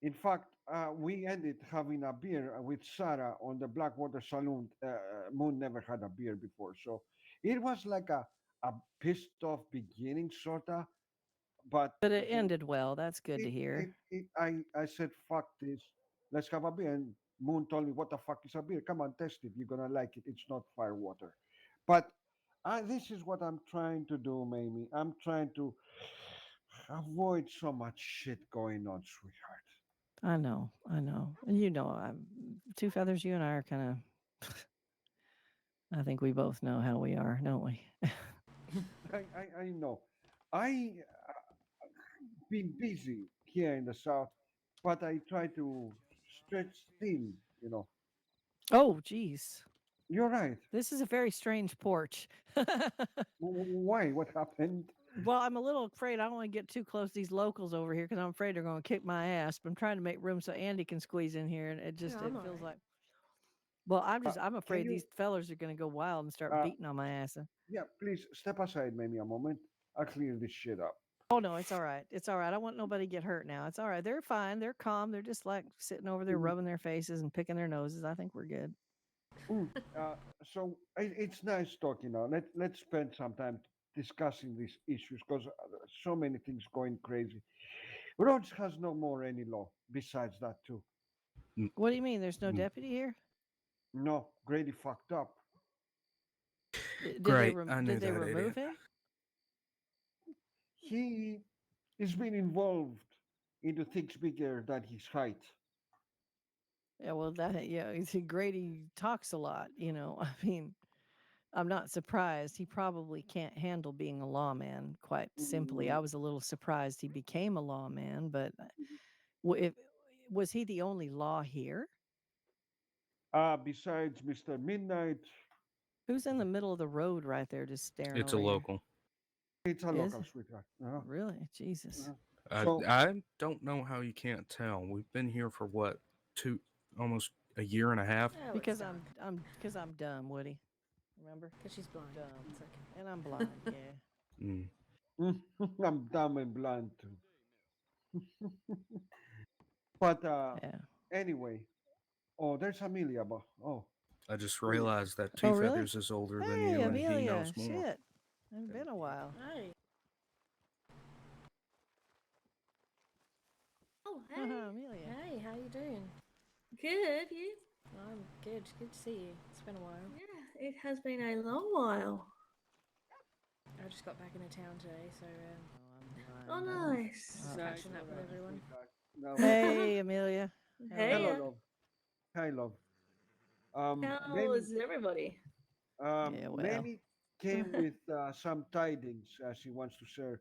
In fact, we ended having a beer with Sarah on the Blackwater Saloon. Moon never had a beer before. So it was like a pissed off beginning, sort of. But But it ended well. That's good to it, hear. I said, fuck this. Let's have a beer. And Moon told me, what the fuck is a beer? Come on, test it. You're going to like it. It's not firewater. But this is what I'm trying to do, Mamie. I'm trying to avoid so much shit going on, sweetheart. I know. And I'm Two Feathers, you and I are kind of, I think we both know how we are, don't we? I know. I been busy here in the south, but I try to stretch thin. Oh, geez. You're right. This is a very strange porch. Why? What happened? Well, I'm a little afraid I don't want to get too close to these locals over here because I'm afraid they're going to kick my ass. But I'm trying to make room so Andy can squeeze in here, and it I'm feels alright. like. Well, I'm Can afraid you? these fellers are going to go wild and start Uh, beating on my ass. yeah, please step aside, maybe a moment. I'll clear this shit up. Oh no, it's all right. It's all right. I don't want nobody to get hurt now. It's all right. They're fine. They're calm. They're just like sitting over there Mhm. rubbing their faces and picking their noses. I think we're good. Mm, so it's nice talking now. Let's spend some time discussing these issues because so many things going crazy. Rhodes has no more any law besides that too. What do you mean? There's no Mm. deputy here? No, Grady fucked up. Great, I knew Did they that remove idiot. him? He has been involved into things bigger than his height. Yeah, well, you see, Grady talks a lot. I mean, I'm not surprised. He probably can't handle being a lawman. Quite simply, I was a little surprised he became a lawman. But was he the only law here? Besides Mr. Midnight, Who's in the middle of the road right there, just staring It's a over here? local. it's a Is local sweetheart. really Jesus? So I don't know how you can't tell. We've been here for what, almost a year and a half. Oh, Because it's I'm dumb, Woody. Remember? because she's blind. Dumb. It's okay. And I'm blind. Yeah. Mm. I'm dumb and blind too. But Yeah. anyway, oh, there's Amelia. Oh, I just realized that Oh, Two really? Feathers is older than Hey, you, and he Amelia. knows more. Shit. It's been a while. Hey. Oh, hey. Amelia. Hey, how you doing? Good, you? I'm good. Good to see you. It's been a while. Yeah, it has been a long while. I just got back into town today, so Oh, nice. just catching up with everyone. No. Hey, Amelia. Hey, Hello, love. Hi, love. how is everybody? Yeah, well. Mamie came with some tidings she wants to share.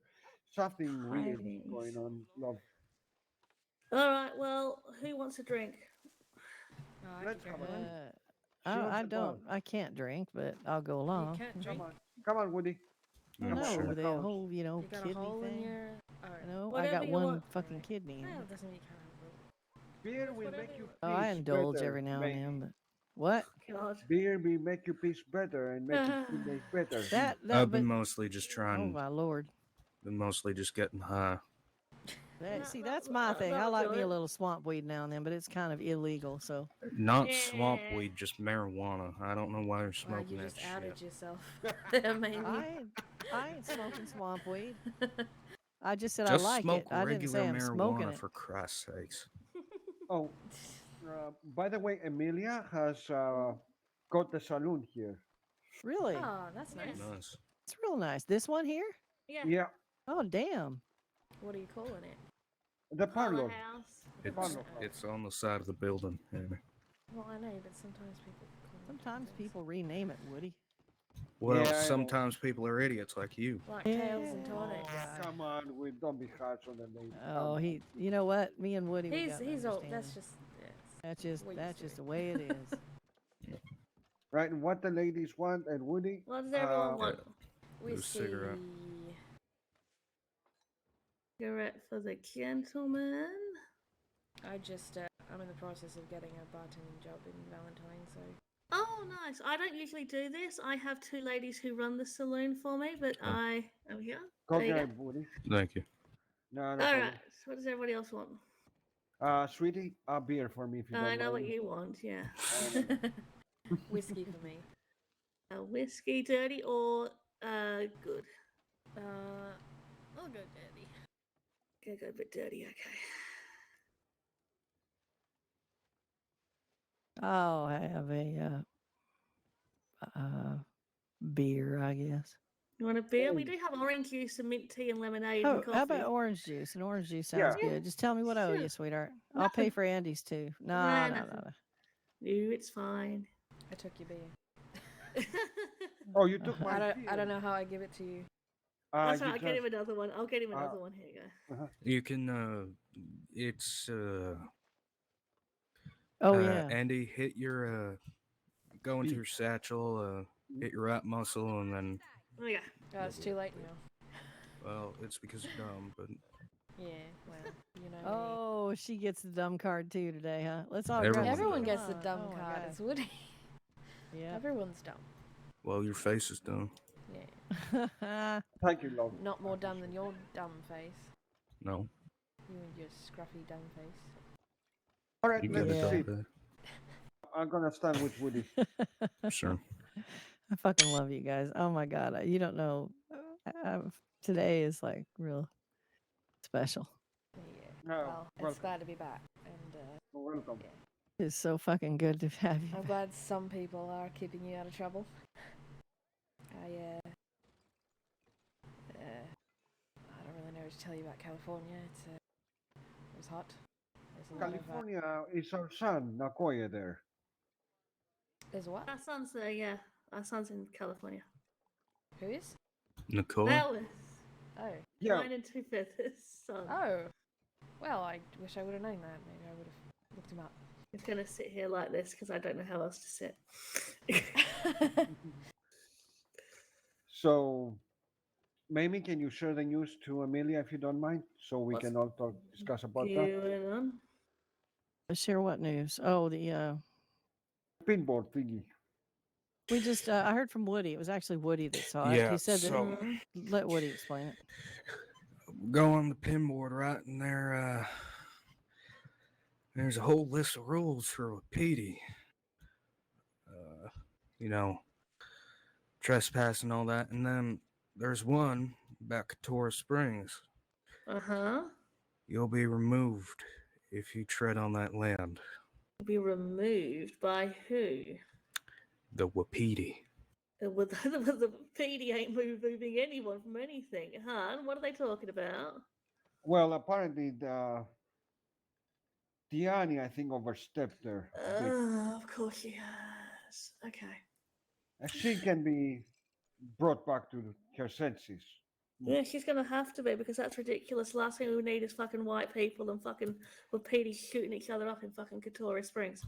Something weird is going on, love. All right, well, who wants a drink? Oh, I Let's can come go. on. I, She wants I a don't. bar. I can't drink, but I'll go You along. can't Come drink. on. Come on, Woody. Oh, I'm no, sure. with the House. whole, You got a kidney hole thing. in your. Oh, I Whatever got you one want. fucking kidney. well, it doesn't mean you can't have Beer That's will whatever make you you Oh, I piss indulge better, every now and maybe. then, but what? God. Beer will make you piss better and make you feel better. That I've but been mostly just oh trying, my lord. been mostly just getting high. See, that's my thing. I that'll like do me a it. little swamp weed now and then, but it's kind of illegal. So Not swamp Yeah. weed, just marijuana. I don't know why you're Wow, smoking you that just outed shit. yourself there, Mamie. I ain't smoking swamp weed. I just said I Just like it. smoke I didn't say regular I'm smoking marijuana, it. for Christ's sakes. Oh, by the way, Emilia has got the saloon here. Really? Oh, that's nice. Nice. It's real nice. This one here? Yeah. Yeah, Oh damn. What are you calling it? the parlor. House. It's Parlor. it's on the side of the building. Yeah. Well, I know, but sometimes people call it Sometimes things. people rename it Woody. Well, Yeah, I know. sometimes people are idiots like you. Like tails and Oh, tonics. come on, we don't be harsh on the lady. Oh, you know what? Me and Woody, we got an He's old. understanding. That's just what That's used just to the way it is. Right, and what the ladies want, and Woody, What does everyone want? whiskey. cigarette. Cigarette for the gentleman. I'm in the process of getting a bartending job in Valentine, so Oh, nice. I don't usually do this. I have two ladies who run the saloon for me, but Oh. I am here. go There you get go. it, Woody. Thank you. No, All no problem. right. So what does everybody else want? Sweetie, a beer for me if you don't I know what mind. you want. Yeah. whiskey for me. A whiskey, dirty or good? I'll go dirty. Okay, go a bit dirty. Okay. I'll have a beer, I guess. You want a beer? We do have orange juice and mint tea and lemonade Oh, and coffee. how about orange juice? An orange juice Yeah. sounds good. Just tell me what I owe sure. you, sweetheart. I'll pay for Andy's too. No, Nah, no, nothing. no. No, it's fine. I took your beer. Oh, you took my beer. I don't know how I give it to you. That's you right. I'll get him just- another one. I'll get him another one. Here you go. You can. It's. Oh yeah. Andy, hit your. Go into your satchel. Hit your right muscle, and then. There you go. Oh, it's too late now. Well, it's because you're dumb, but Yeah, well, you know. Oh, she gets the dumb card too today, huh? Let's all Everyone grab Everyone some. gets the Come on. dumb Oh, my card. God. It's Woody. Yeah. Everyone's dumb. well, your face is dumb. Yeah. Thank you, love. Not more dumb than your dumb face. No, You and your scruffy dumb face. All right, you let's get a see. dumb I'm gonna stand with Woody. face. Sure. I fucking love you guys. Oh my god, you don't know. Today is like real special. Yeah. No, Well, it's welcome. glad to be back, and Welcome. It's so fucking good to have you. I'm back. glad some people are keeping you out of trouble. I don't really know what to tell you about California. It was hot. There's a lot of, California is our son, Nakoya there. there's what? Our son's there. Yeah, our son's in California. Who is? Nicole. That was Oh. Yeah. 9 2 feathers son. Oh. Well, I wish I would have known that. Maybe I would have looked him up. He's gonna sit here like this because I don't know how else to sit. So, Mamie, can you share the news to Amelia if you don't mind, so we What's can all discuss about that going on? Share what news? Oh, the pinboard thingy. we just I heard from Woody. It was actually Woody that saw it. Yeah, He said that. so- Let Woody explain it. Go on the pinboard, right? And there's a whole list of rules for Wapiti. You know, trespass and all that. And then there's one about Katora Springs. Uh-huh. You'll be removed if you tread on that land. Be removed by who? The Wapiti. The PD ain't moving anyone from anything, huh? What are they talking about? Well, apparently the Tiani, I think, overstepped there. a bit. Of course she has. Okay. And she can be brought back to her senses. Yeah, she's gonna have to be because that's ridiculous. Last thing we need is fucking white people and fucking with PD shooting each other up in fucking Katora Springs.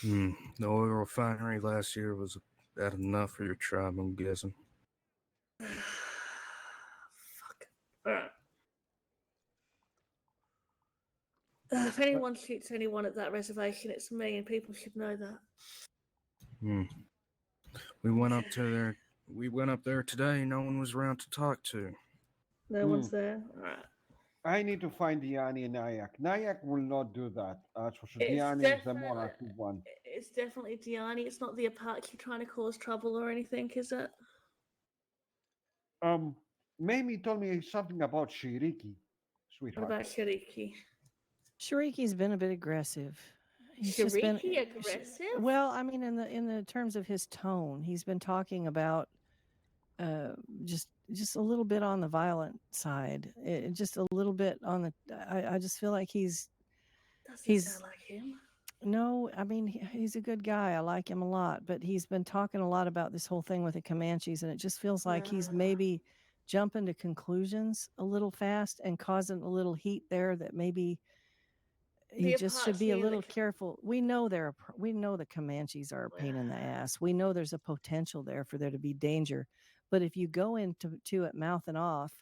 The oil refinery last year was bad enough for your tribe, I'm guessing. Fuck. Alright. If anyone shoots anyone at that reservation, it's me, and people should know that. Hmm. We went up to there. We went up there today. No one was around to talk to. No one's there. All right. I need to find Diani and Nyack. Nyack will not do that. So It's Diani is the more definitely, active one. it's definitely Diani. It's not the Apache trying to cause trouble or anything, is it? Mamie told me something about Shiriki, What sweetheart. about Shariki? Shariki's been a bit aggressive. He's just been Shariki aggressive? well, I mean, in the terms of his tone, he's been talking about uh, just a little bit on the violent side, just a little bit on the. I just feel like Doesn't he's sound like him. no, I mean he's a good guy. I like him a lot, but he's been talking a lot about this whole thing with the Comanches, and it just feels like he's maybe jumping to conclusions a little fast and causing a little heat there that maybe he The just should be a Apache and little careful. We know we know the Comanches are a pain in the ass. We know there's a potential there for there to be danger, but if you go into it mouthing off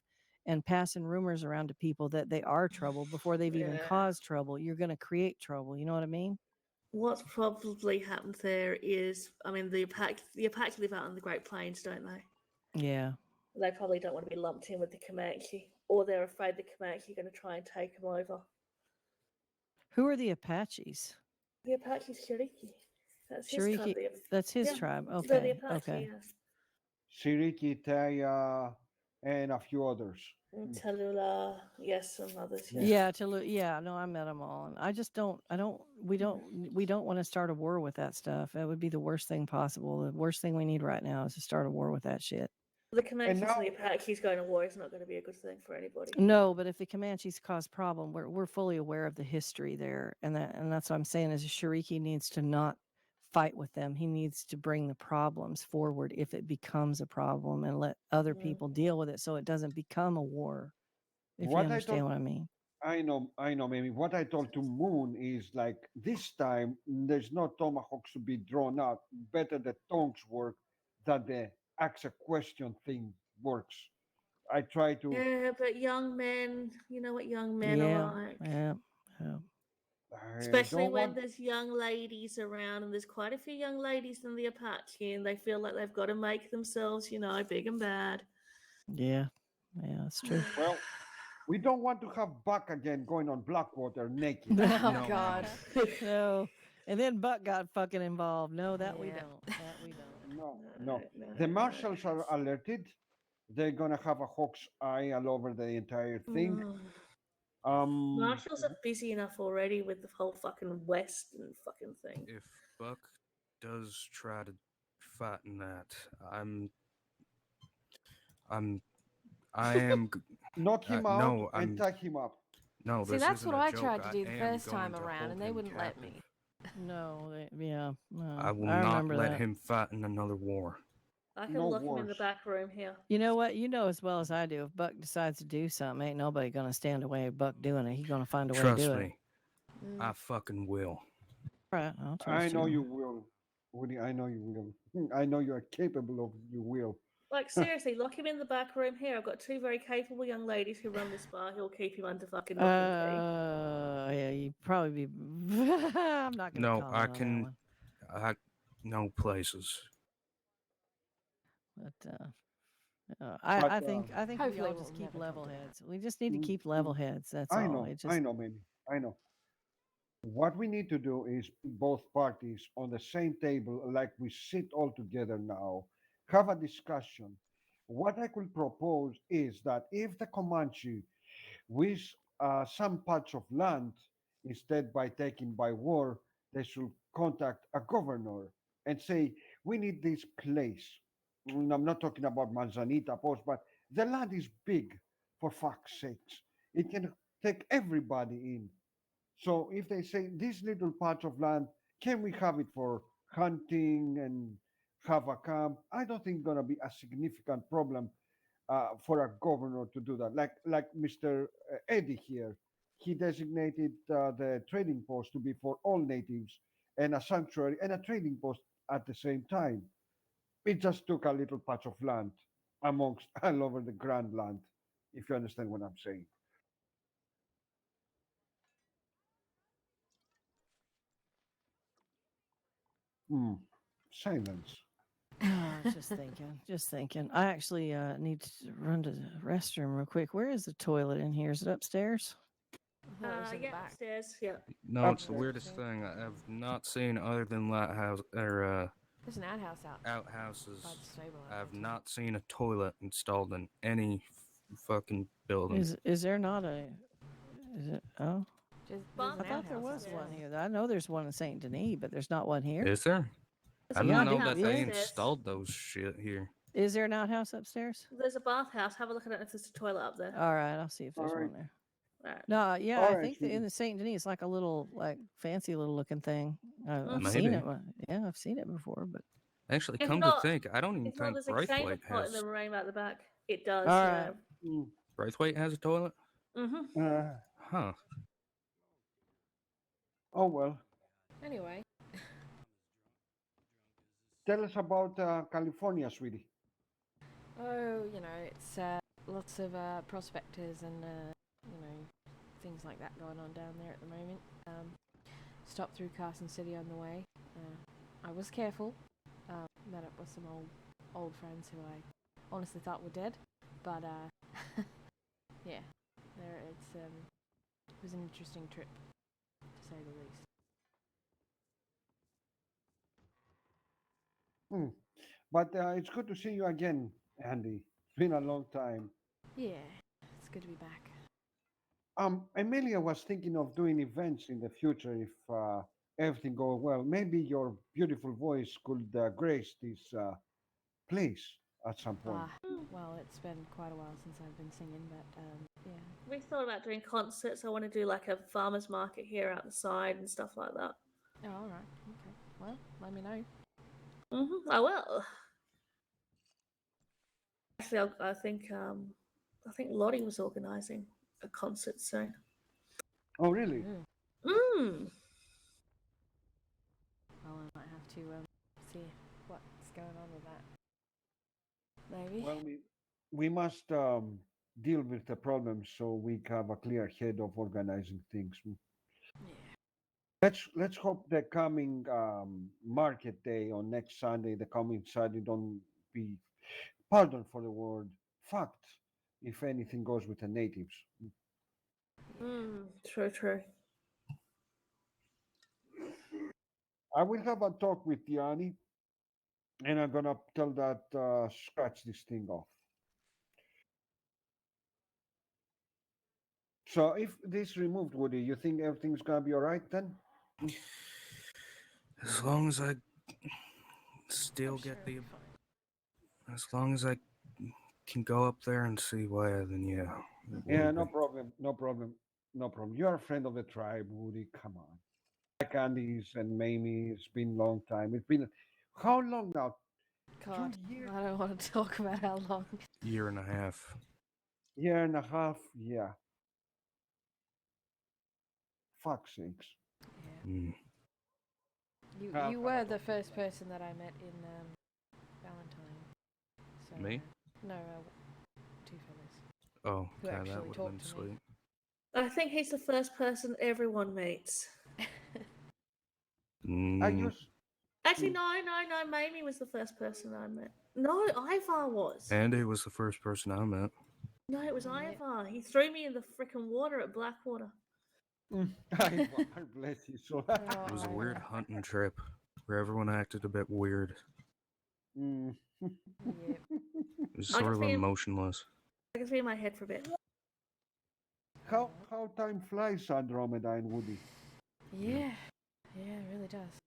and passing rumors around to people that they are trouble before they've even caused trouble, you're going to create trouble. You know what I mean? What's probably happened there is, I mean, the Apache live out on the Great Plains, don't they? Yeah. They probably don't want to be lumped in with the Comanche, or they're afraid the Comanche are going to try and take them over. Who are the Apaches? The Apache's Shariki. That's his tribe. Shariki. That's his tribe. They're Okay. the Apache, Okay. yeah. Shiriki, Taya, and a few others. And Tallulah, yes, some others. Yeah, no, I met them all, and I just don't. We don't want to start a war with that stuff. That would be the worst thing possible. The worst thing we need right now is to start a war with that shit. The Comanches and the Apaches going to war is not going to be a good thing for anybody. No, but if the Comanches cause problem, we're fully aware of the history there, and that's what I'm saying is Shariki needs to not fight with them. He needs to bring the problems forward if it becomes a problem and let other people deal with it so it doesn't become a war. If you understand what I mean. I know, Mamie. What I told to Moon is like this time there's no tomahawks to be drawn out. Better the tongues work than the ask a question thing works. I try to. Yeah, but young men, you know what young men are like. Yeah. Especially when there's young ladies around, and there's quite a few young ladies in the Apache, and they feel like they've got to make themselves, big and bad. Yeah, that's true. Well, we don't want to have Buck again going on Blackwater naked. Oh God. No. And then Buck got fucking involved. No, that we don't. That we don't. No. The marshals are alerted. They're gonna have a hawk's eye all over the entire thing. Marshals are busy enough already with the whole fucking Western fucking thing. If Buck does try to fight in that, I am knock him out no, and tie him up. No, See, this that's isn't what a I joke. tried to do the am first time going to around, hold and they him wouldn't let me. captive. No, no. I will I not remember let that. him fight in another war. I can lock him in the back room here. You know what? You know as well as I do. If Buck decides to do something, ain't nobody gonna stand away of Buck doing it. He's gonna find a way to Trust do me, it. I fucking will. Right, I'll trust I know you will, Woody. I know you will. I know you are capable of. You will. Like, seriously, lock him in the back room here. I've got two very capable young ladies who run this bar who'll keep him under fucking lock and key. Yeah, you'd probably be. I'm not gonna. No, comment I on that can. one. I know places. But I think we Hopefully all we'll just keep never level come to that. heads. We just need to keep level heads. That's I all. know. It just, I know, maybe. I know. What we need to do is put both parties on the same table, like we sit all together now, have a discussion. What I could propose is that if the Comanche wish some parts of land, instead by taking by war, they should contact a governor and say, we need this place. I'm not talking about Manzanita Post, but the land is big, for fuck's sakes. It can take everybody in. So if they say this little patch of land, can we have it for hunting and have a camp? I don't think gonna be a significant problem for a governor to do that. Like Mr. Eddie here, he designated the trading post to be for all natives and a sanctuary and a trading post at the same time. It just took a little patch of land amongst all over the grand land, if you understand what I'm saying. Hmm. Silence. Just thinking, just thinking. I actually need to run to the restroom real quick. Where is the toilet in here? Is it upstairs? I thought it was in the Yeah, back. upstairs. Yeah. No, it's the Upstairs. weirdest thing I've not seen other than lighthouse or There's an outhouse out outhouses. by the stable. out I've there, too. not seen a toilet installed in any fucking building. Is there not a? Is it? Oh, There's Bath an I thought there outhouse was one upstairs. here. I know there's one in Saint Denis, but there's not one here. Is there? I There's a Yeah, didn't know bathhouse that they yeah. upstairs. installed those shit here. Is there an outhouse upstairs? There's a bathhouse. Have a look at it if there's a toilet up there. All right, I'll see if there's Alright. one there. Right. No, yeah, All I right, think that in sweetie. the Saint Denis, it's like a little, like fancy little looking thing. I've Maybe. seen it. Yeah, I've seen it before, but Actually, If come not- to think, I don't even If not, think there's a chamber Braithwaite pot in has. the room at the back. It does. All yeah. right. Hmm. Braithwaite has a toilet? Mm-hmm. Huh. Oh well. Anyway, Tell us about California, sweetie. oh, it's lots of prospectors and things like that going on down there at the moment. Stopped through Carson City on the way. I was careful. Met up with some old friends who I honestly thought were dead, but yeah, it was an interesting trip to say the least. But it's good to see you again, Andy. It's been a long time. Yeah, it's good to be back. Emilia was thinking of doing events in the future if everything goes well. Maybe your beautiful voice could grace this place at some point. Well, it's been quite a while since I've been singing, but yeah. We thought about doing concerts. I want to do like a farmer's market here out the side and stuff like that. Oh, all right. Okay. Well, let me know. Mm-hmm. I will. Actually, I think Lottie was organising a concert soon. Oh, really? Mm. Well, I might have to see what's going on with that. Maybe. Well, we must deal with the problem so we have a clear head of organizing things. Yeah. Let's hope the coming market day on next Sunday, the coming Sunday, don't be, pardon for the word, fucked if anything goes with the natives. True. I will have a talk with Yanni, and I'm gonna tell that scratch this thing off. So if this removed, Woody, you think everything's gonna be all right then? As long as I still get the. As long as I can go up there and see where, then yeah. Yeah, no problem, no problem, no problem. You're a friend of the tribe, Woody. Come on. Like Andy's and Mamie, it's been a long time. It's been how long now? God, 2 years? I don't want to talk about how long. Year and a half. Year and a half, yeah. Fuck's sakes. Yeah. Mm. You were the first person that I met in Valentine. So, Me? No, two fellas. Oh, Who God, that actually would have been talked to me. sweet. I think he's the first person everyone meets. I Mm, just Actually, no. Mamie was the first person I met. No, Ivar was. Andy was the first person I met. No, it was Yeah. Ivar. He threw me in the frickin' water at Blackwater. I bless you so. It was a weird hunting trip where everyone acted a bit weird. Mm. Yep. It was I sort of can see him- emotionless. I can see in my head for a bit. How time flies, Andromeda and Woody. Yeah, it really does.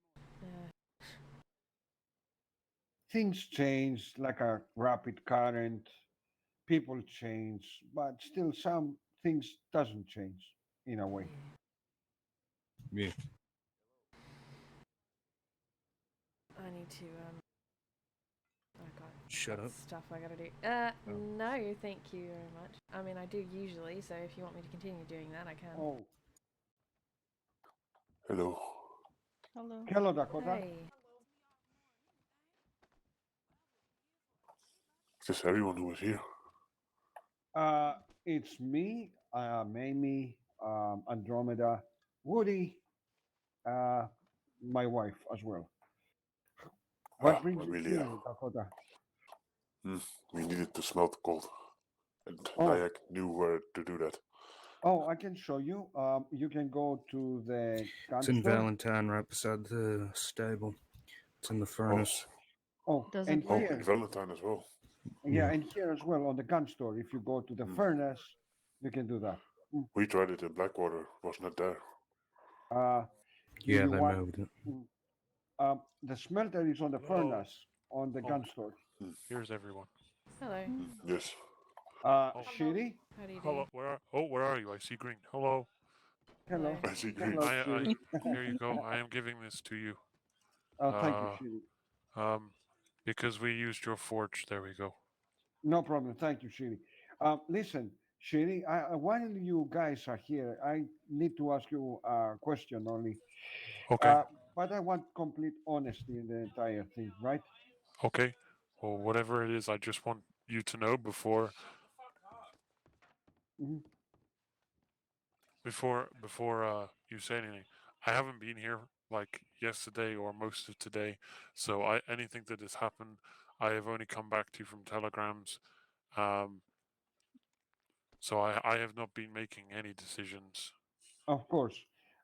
Things change like a rapid current. People change, but still some things doesn't change in a way. Yeah. I need to I got Shut up. stuff I gotta do. No, thank you very much. I mean, I do usually, so if you want me to continue doing that, I can. Oh, Hello. Hello. hello, Dakota. Hey. Just everyone who was here. It's me, Mamie, Andromeda, Woody, my wife as well. What brings you Amelia. here, Dakota? We needed to smelt gold. And Oh. Nyack knew where to do that. Oh, I can show you. You can go to the gun It's in store. Valentine, right beside the stable. It's in the furnace. Oh, Doesn't and Oh, work. here, in Valentine as well. yeah, Yeah. and here as well on the gun store. If you go to the furnace, you can do that. We tried it in Blackwater. Was not there. Do Yeah, you they want? moved it. The smelter is on the Hello. furnace on the gun store. Here's everyone. Hello. Yes. Shiri? How do you Hello. do? Where are you? I see green. Hello. Hello. I see green. Hello, Shiri. Here you go. I am giving this to you. Thank you, Shiri. Because we used your forge. There we go. No problem. Thank you, Shiri. Listen, Shiri, while you guys are here, I need to ask you a question only. Okay. But I want complete honesty in the entire thing, right? Okay. Well, whatever it is, I just want you to know before Mhm. before you say anything. I haven't been here like yesterday or most of today, so anything that has happened, I have only come back to from telegrams. Um, so I have not been making any decisions. Of course.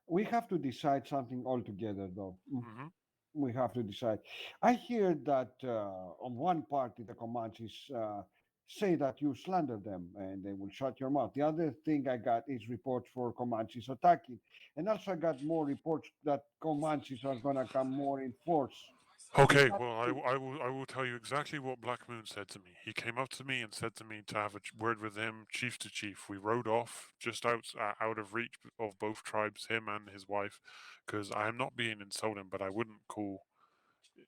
We have to decide something altogether, though. Hmm. We have to decide. I hear that on one party, the Comanches say that you slander them and they will shut your mouth. The other thing I got is reports for Comanches attacking. And also, I got more reports that Comanches are going to come more in force. Okay, well, I will tell you exactly what Black Moon said to me. He came up to me and said to me to have a word with him, chief to chief. We rode off just out of reach of both tribes, him and his wife, because I am not being insulting, but I wouldn't call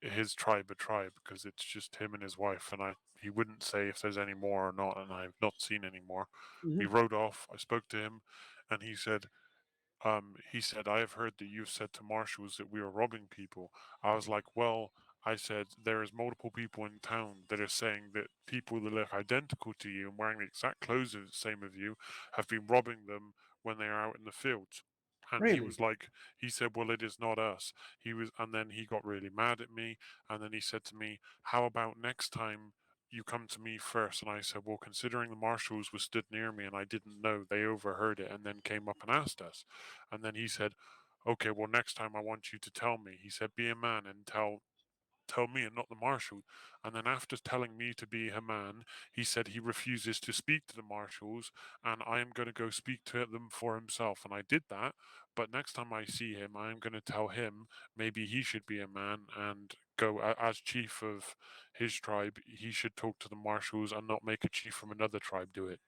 his tribe a tribe because it's just him and his wife, and he wouldn't say if there's any more or not, and I've not seen any more. We rode off. I spoke to him, and he said, I have heard that you've said to marshals that we are robbing people. I was like, well, I said, there is multiple people in town that are saying that people that look identical to you and wearing the exact clothes of the same of you have been robbing them when they are out in the fields. And he Really? was like, he said, well, it is not us. And then he got really mad at me. And then he said to me, how about next time you come to me first? And I said, well, considering the marshals were stood near me and I didn't know, they overheard it and then came up and asked us. And then he said, okay, well, next time I want you to tell me. He said, be a man and tell me and not the marshal. And then after telling me to be a man, he said he refuses to speak to the marshals and I am going to go speak to them for himself. And I did that. But next time I see him, I am going to tell him maybe he should be a man and go as chief of his tribe. He should talk to the marshals and not make a chief from another tribe do it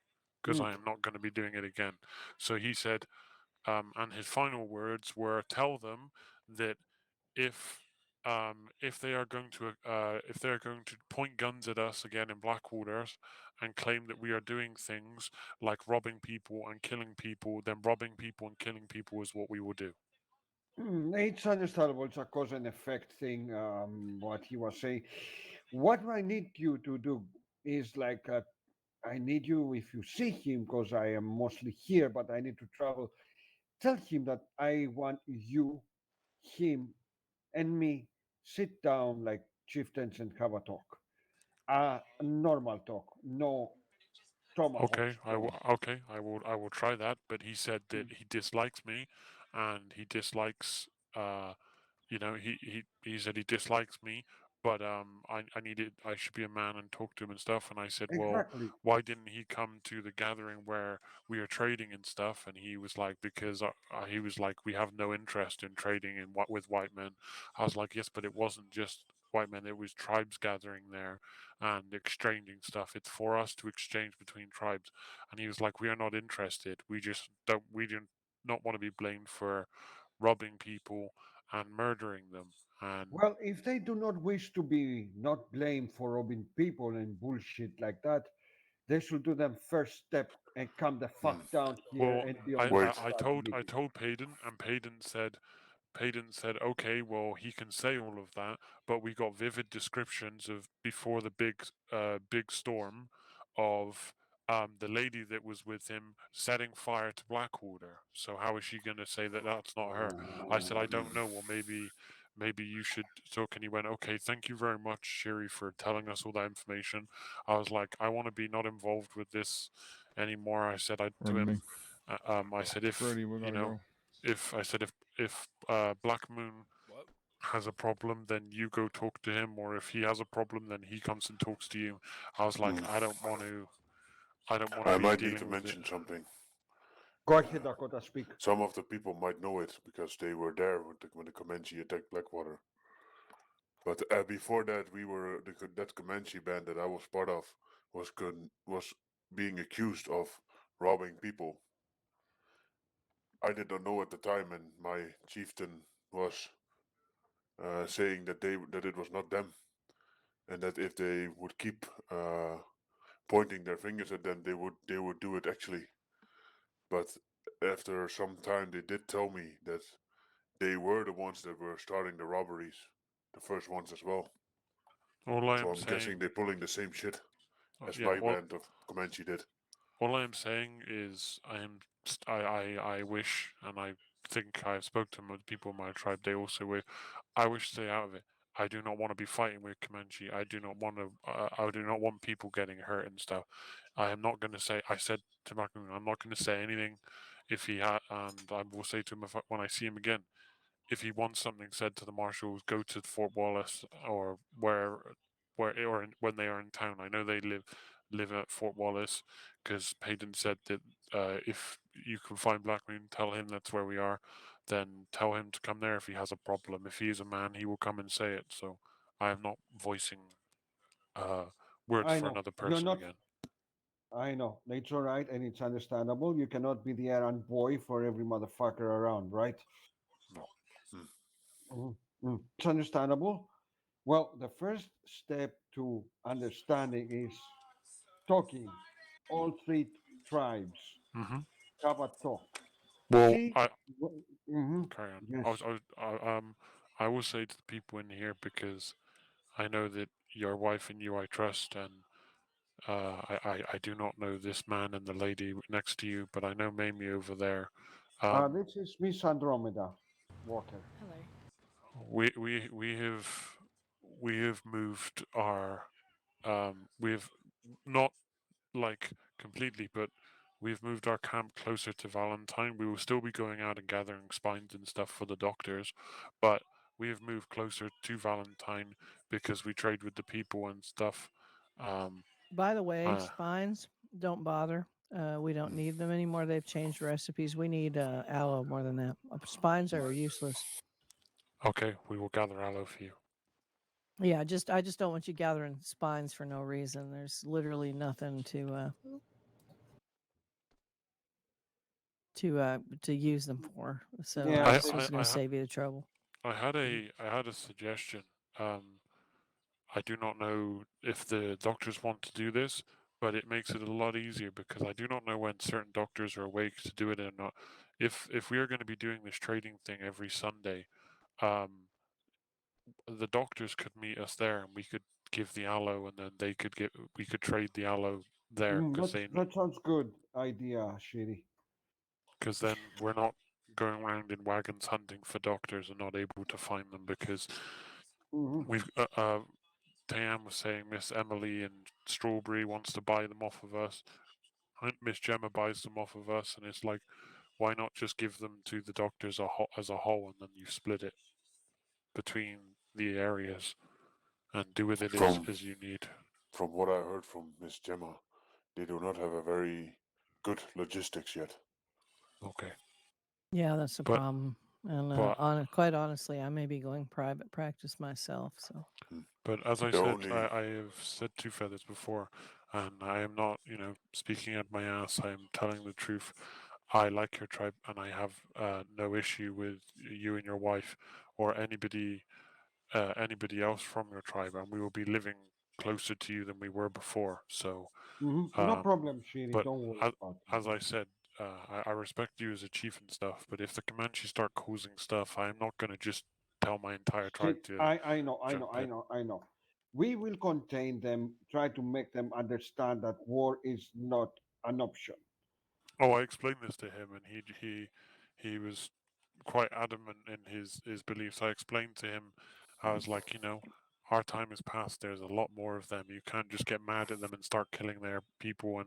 because I am not going to be doing it again. So he said, and his final words were, "Tell them that if if they are going to point guns at us again in Blackwater and claim that we are doing things like robbing people and killing people, then robbing people and killing people is what we will do." It's understandable. It's a cause and effect thing, what he was saying. What I need you to do is like, I need you, if you see him, because I am mostly here, but I need to travel, tell him that I want you, him, and me sit down like chieftains and have a talk. A normal talk, no tomahawks thrown. I will try that. But he said that he dislikes me, and he dislikes he said he dislikes me, but I should be a man and talk to him and stuff. And I said, well, Exactly. why didn't he come to the gathering where we are trading and stuff? And he was like, because he was like, we have no interest in trading in what with white men. I was like, yes, but it wasn't just white men, it was tribes gathering there and exchanging stuff. It's for us to exchange between tribes. And he was like, we are not interested, we do not want to be blamed for robbing people and murdering them. And Well, if they do not wish to be not blamed for robbing people and bullshit like that, they should do them first step and come the fuck down here well, and be on I, my I, Wait. I side told I meeting. told Payton, and Payton said, okay, well, he can say all of that, but we got vivid descriptions of before the big storm of the lady that was with him setting fire to Blackwater. So how is she going to say that that's not her? I said, I don't know. Well, maybe you should talk. And he went, okay, thank you very much, Sherry, for telling us all that information. I was like, I want to be not involved with this anymore. I said to Pardon him, me. I said, if Freddy, we you gotta know, go. if I said if Black Moon What? has a problem, then you go talk to him, or if he has a problem, then he comes and talks to you. I was like, I don't want to I be might need to dealing with it. mention something. Go ahead, Dakota, speak. Some of the people might know it because they were there when the Comanche attacked Blackwater. But before that, we were that Comanche band that I was part of was being accused of robbing people. I did not know at the time, and my chieftain was saying that it was not them, and that if they would keep pointing their fingers at them, they would do it actually. But after some time, they did tell me that they were the ones that were starting the robberies, the first ones as well. All I So am I'm saying, guessing they're pulling the same shit as yeah, my band of Comanche did. all I am saying is I wish, and I think I've spoken to people in my tribe. They also wish. I wish to stay out of it. I do not want to be fighting with Comanche. I do not want to. I do not want people getting hurt and stuff. I am not going to say. I said to Macron, I'm not going to say anything. If he had, and I will say to him when I see him again, if he wants something said to the marshals, go to Fort Wallace or when they are in town. I know they live at Fort Wallace because Payton said that if you can find Black Moon, tell him that's where we are. Then tell him to come there if he has a problem. If he is a man, he will come and say it. So I am not voicing words I for know. another You're person not. again. I know. It's all right, and it's understandable. You cannot be the errand boy for every motherfucker around, right? No. It's understandable. Well, the first step to understanding is talking. All three tribes Mm-hmm. have a talk. Well, See? I Mm-hmm. carry on. Yes. I will say to the people in here because I know that your wife and you I trust, and I do not know this man and the lady next to you, but I know Mamie over there. This is Miss Andromeda Walker. Hello. We have moved our we've not like completely, but we've moved our camp closer to Valentine. We will still be going out and gathering spines and stuff for the doctors, but we have moved closer to Valentine because we trade with the people and stuff. By the way, Uh, spines, don't bother. We don't need them anymore. They've changed recipes. We need aloe more than that. Spines are useless. okay, we will gather aloe for you. Yeah, I just don't want you gathering spines for no reason. There's literally nothing to use them for. So Yeah, I I just was I, going I, to save you the trouble. I had a suggestion. I do not know if the doctors want to do this, but it makes it a lot easier because I do not know when certain doctors are awake to do it or not. If we are going to be doing this trading thing every Sunday, the doctors could meet us there and we could give the aloe and then we could trade the aloe there because that sounds good idea, Shiri. then we're not going around in wagons hunting for doctors and not able to find them because Mm-hmm. we've Diane was saying Miss Emily and Strawberry wants to buy them off of us. Miss Gemma buys them off of us, and it's like, why not just give them to the doctors as a whole, and then you split it between the areas and do with it as you need. From what I heard from Miss Gemma, they do not have a very good logistics yet. Okay. Yeah, that's the But- problem. And but- quite honestly, I may be going private practice myself. So But as I The said, only- I have said Two Feathers before, and I am not, speaking out my ass. I am telling the truth. I like your tribe, and I have no issue with you and your wife or anybody else from your tribe, and we will be living closer to you than we were before. So, No problem, Shiri. but Don't worry about it. as I said, I respect you as a chief and stuff. But if the Comanches start causing stuff, I'm not going to just tell my entire tribe to. I know. jump in. We will contain them, try to make them understand that war is not an option. Oh, I explained this to him, and he was quite adamant in his beliefs. I explained to him, I was like, our time is past. There's a lot more of them. You can't just get mad at them and start killing their people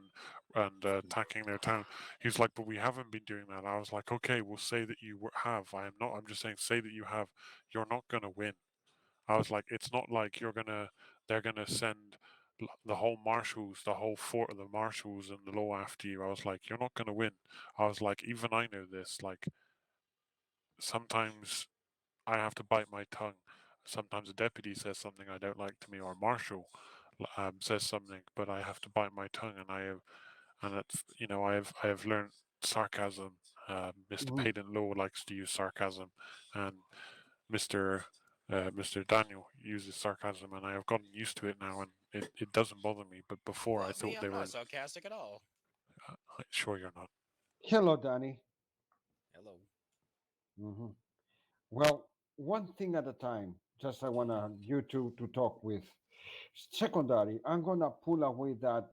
and attacking their town. He was like, but we haven't been doing that. I was like, okay, we'll say that you have. I am not. I'm just saying, say that you have. You're not gonna win. I was like, it's not like they're gonna send the whole marshals, the whole fort of the marshals and the law after you. I was like, you're not gonna win. I was like, even I know this. Like, sometimes I have to bite my tongue. Sometimes a deputy says something I don't like to me, or a marshal says something, but I have to bite my tongue, and it's I have learned sarcasm. Mr. Mhm. Payton Lowe likes to use sarcasm, and Mr. Daniel uses sarcasm, and I have gotten used to it now, and it doesn't bother me. But before, I Well, me, thought they I'm were. not sarcastic at all. Sure, you're not. Hello, Danny. Hello. Hmm. Well, one thing at a time. Just I wanna you two to talk with. Secondary, I'm gonna pull away that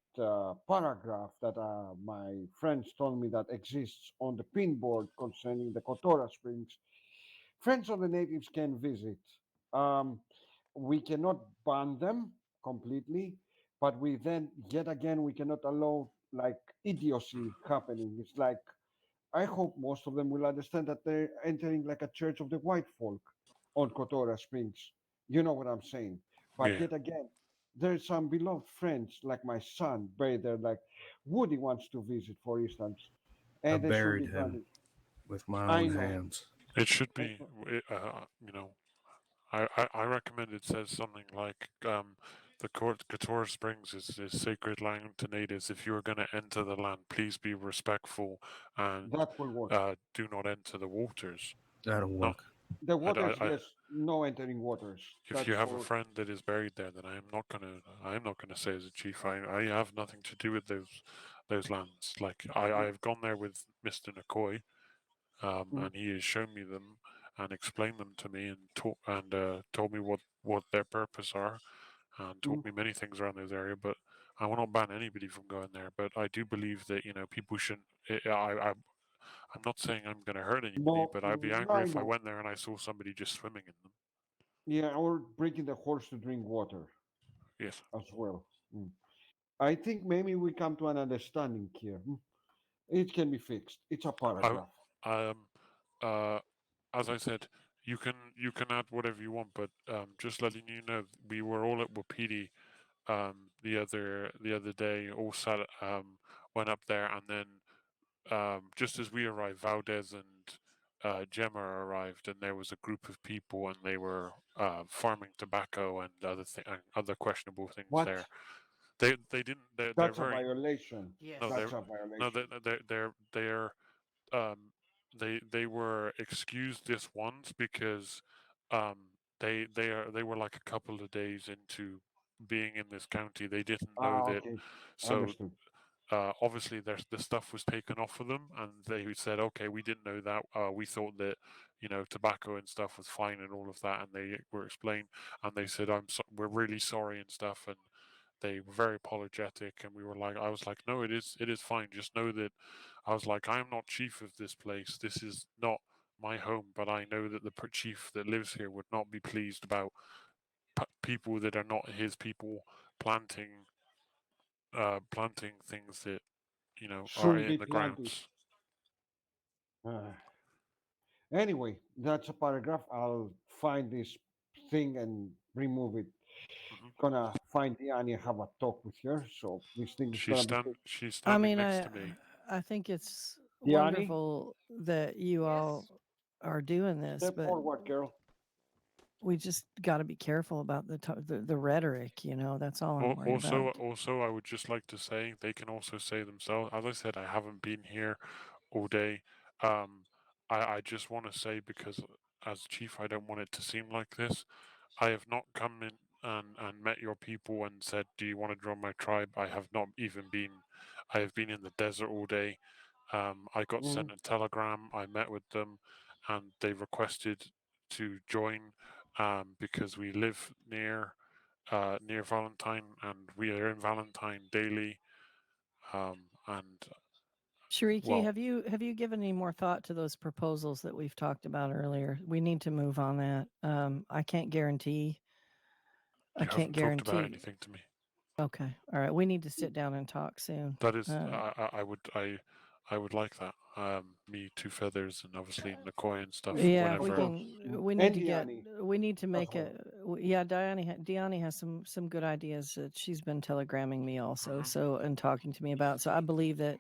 paragraph that my friends told me that exists on the pinboard concerning the Kotora Springs. Friends of the natives can visit. Um, we cannot ban them completely, but we then yet again we cannot allow like idiocy happening. It's like I hope most of them will understand that they're entering like a church of the white folk on Kotora Springs. You know what I'm saying? But Yeah, yet again, there's some beloved friends like my son buried there, like Woody wants to visit, for instance, I and they should be buried him granted. with my I own know. hands. it should be. I recommend it says something like the Katora Springs is sacred land to natives. If you are going to enter the land, please be respectful and That will work. do not enter the waters. That'll No, work. The waters, I, yes, no entering waters. if you That's have a for friend that is buried there, then I am not gonna say as a chief. I have nothing to do with those lands. Like I have gone there with Mr. McCoy, mm, and he has shown me them and explained them to me and told me what their purpose are and taught mm. me many things around this area. But I will not ban anybody from going there. But I do believe that people shouldn't. I'm not saying I'm going to hurt anybody, No, but I'd be angry I if I know. went there and I saw somebody just swimming in them. Yeah, or breaking the horse to drink water Yes. as well. Mm. I think maybe we come to an understanding here. It can be fixed. It's a I paragraph. um uh as I said, you can add whatever you want, but just letting you know, we were all at Wapiti the other day, all sat went up there, and then just as we arrived, Valdez and Gemma arrived, and there was a group of people, and they were farming tobacco and other questionable things What? there. They didn't. They're That's a very violation. Yes. no. That's They're a no. violation. They're um, they were excused this once because um, they were like a couple of days into being in this county. They didn't know Ah, that, okay. so Understood. obviously the stuff was taken off of them, and they said, okay, we didn't know that. We thought that tobacco and stuff was fine and all of that, and they were explained, and they said, we're really sorry and stuff, and they were very apologetic, and I was like, no, it is fine. Just know that I was like, I am not chief of this place. This is not my home, but I know that the chief that lives here would not be pleased about people that are not his people planting things that are Shouldn't in be the planted. grounds. Ah. Anyway, that's a paragraph. I'll find this thing and remove it. Hmm. Gonna find Diane and have a talk with her. So this thing is gonna be fixed. She's I standing mean, next to me. I think it's Diane, wonderful that you all Yes. are doing this, step but forward, girl. we just got to be careful about the rhetoric. That's all I'm worried about. Also, I would just like to say they can also say themselves. As I said, I haven't been here all day. Um, I just want to say, because as chief, I don't want it to seem like this. I have not come in and met your people and said, "Do you want to join my tribe?" I have not even been. I have been in the desert all day. I got Mhm. sent a telegram. I met with them, and they requested to join because we live near Valentine, and we are in Valentine daily. And Shariki, Well- have you given any more thought to those proposals that we've talked about earlier? We need to move on that. I can't guarantee. You haven't talked about anything to me. Okay. All right. We need to sit down and talk soon. That is, I would like that. Me, Two Feathers, and obviously McCoy and stuff. Yeah, whenever. we need And to get. Diani We need to make well. Yeah, Diani has some good ideas that she's been telegramming me also. Mhm. So and talking to me about. So I believe that.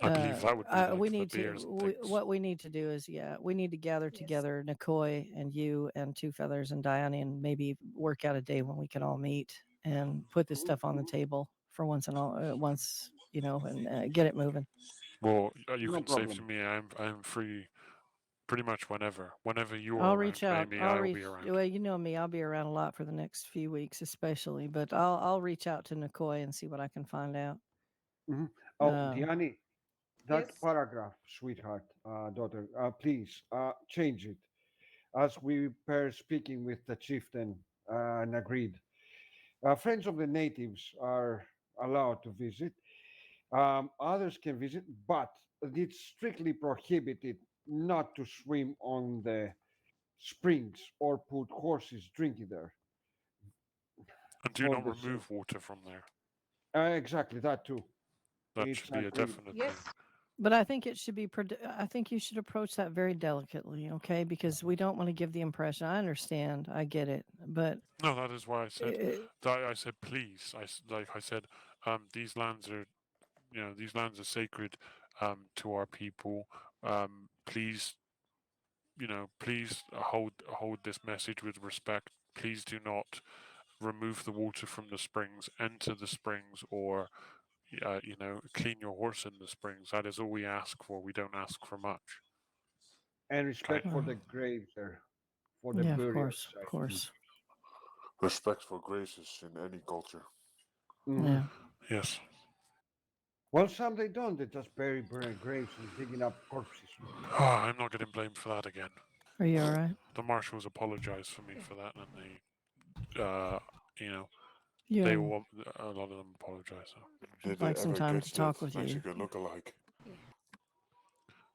I believe that would be like we the need to. beers and things. What we need to do is, we need to gather together, Nikoi and you and Two Feathers and Diani, and maybe work out a day when we can all meet and put this stuff on the table for once and all. Once and get it moving. Well, you No can say to problem. me, I'm free, pretty much whenever you're I'll around, reach out. Mamie, I'll be around. Well, you know me. I'll be around a lot for the next few weeks, especially. But I'll reach out to Nikoi and see what I can find out. Mhm. Oh, Uh, Diani, that Yes. paragraph, sweetheart, daughter, please change it. As we were speaking with the chieftain and agreed, friends of the natives are allowed to visit. Others can visit, but it's strictly prohibited not to swim on the springs or put horses drinking there. And do For not the remove water from there. exactly that too. That It's should be a agreed. definite Yes. thing. but I think it should be. I think you should approach that very delicately, okay? Because we don't want to give the impression. I understand. I get it, but No, that is why I said uh, that. I said, please. Like I said, these lands are, these lands are sacred, to our people. Please, please hold this message with respect. Please do not remove the water from the springs, enter the springs, or clean your horse in the springs. That is all we ask for. We don't ask for much. And respect Okay. for the graves there, for the yeah, of burial course, site. of course. Respect for graces in any culture. Mhm. Yeah. Yes. Well, some they don't. They just bury graves and digging up corpses. I'm not getting blamed for that again. Are you all right? The marshals apologized for me for that, and they, Yeah. they all, a lot of them apologize. So. Did like they some ever time get to the talk with you. Mexican look-alike? Well,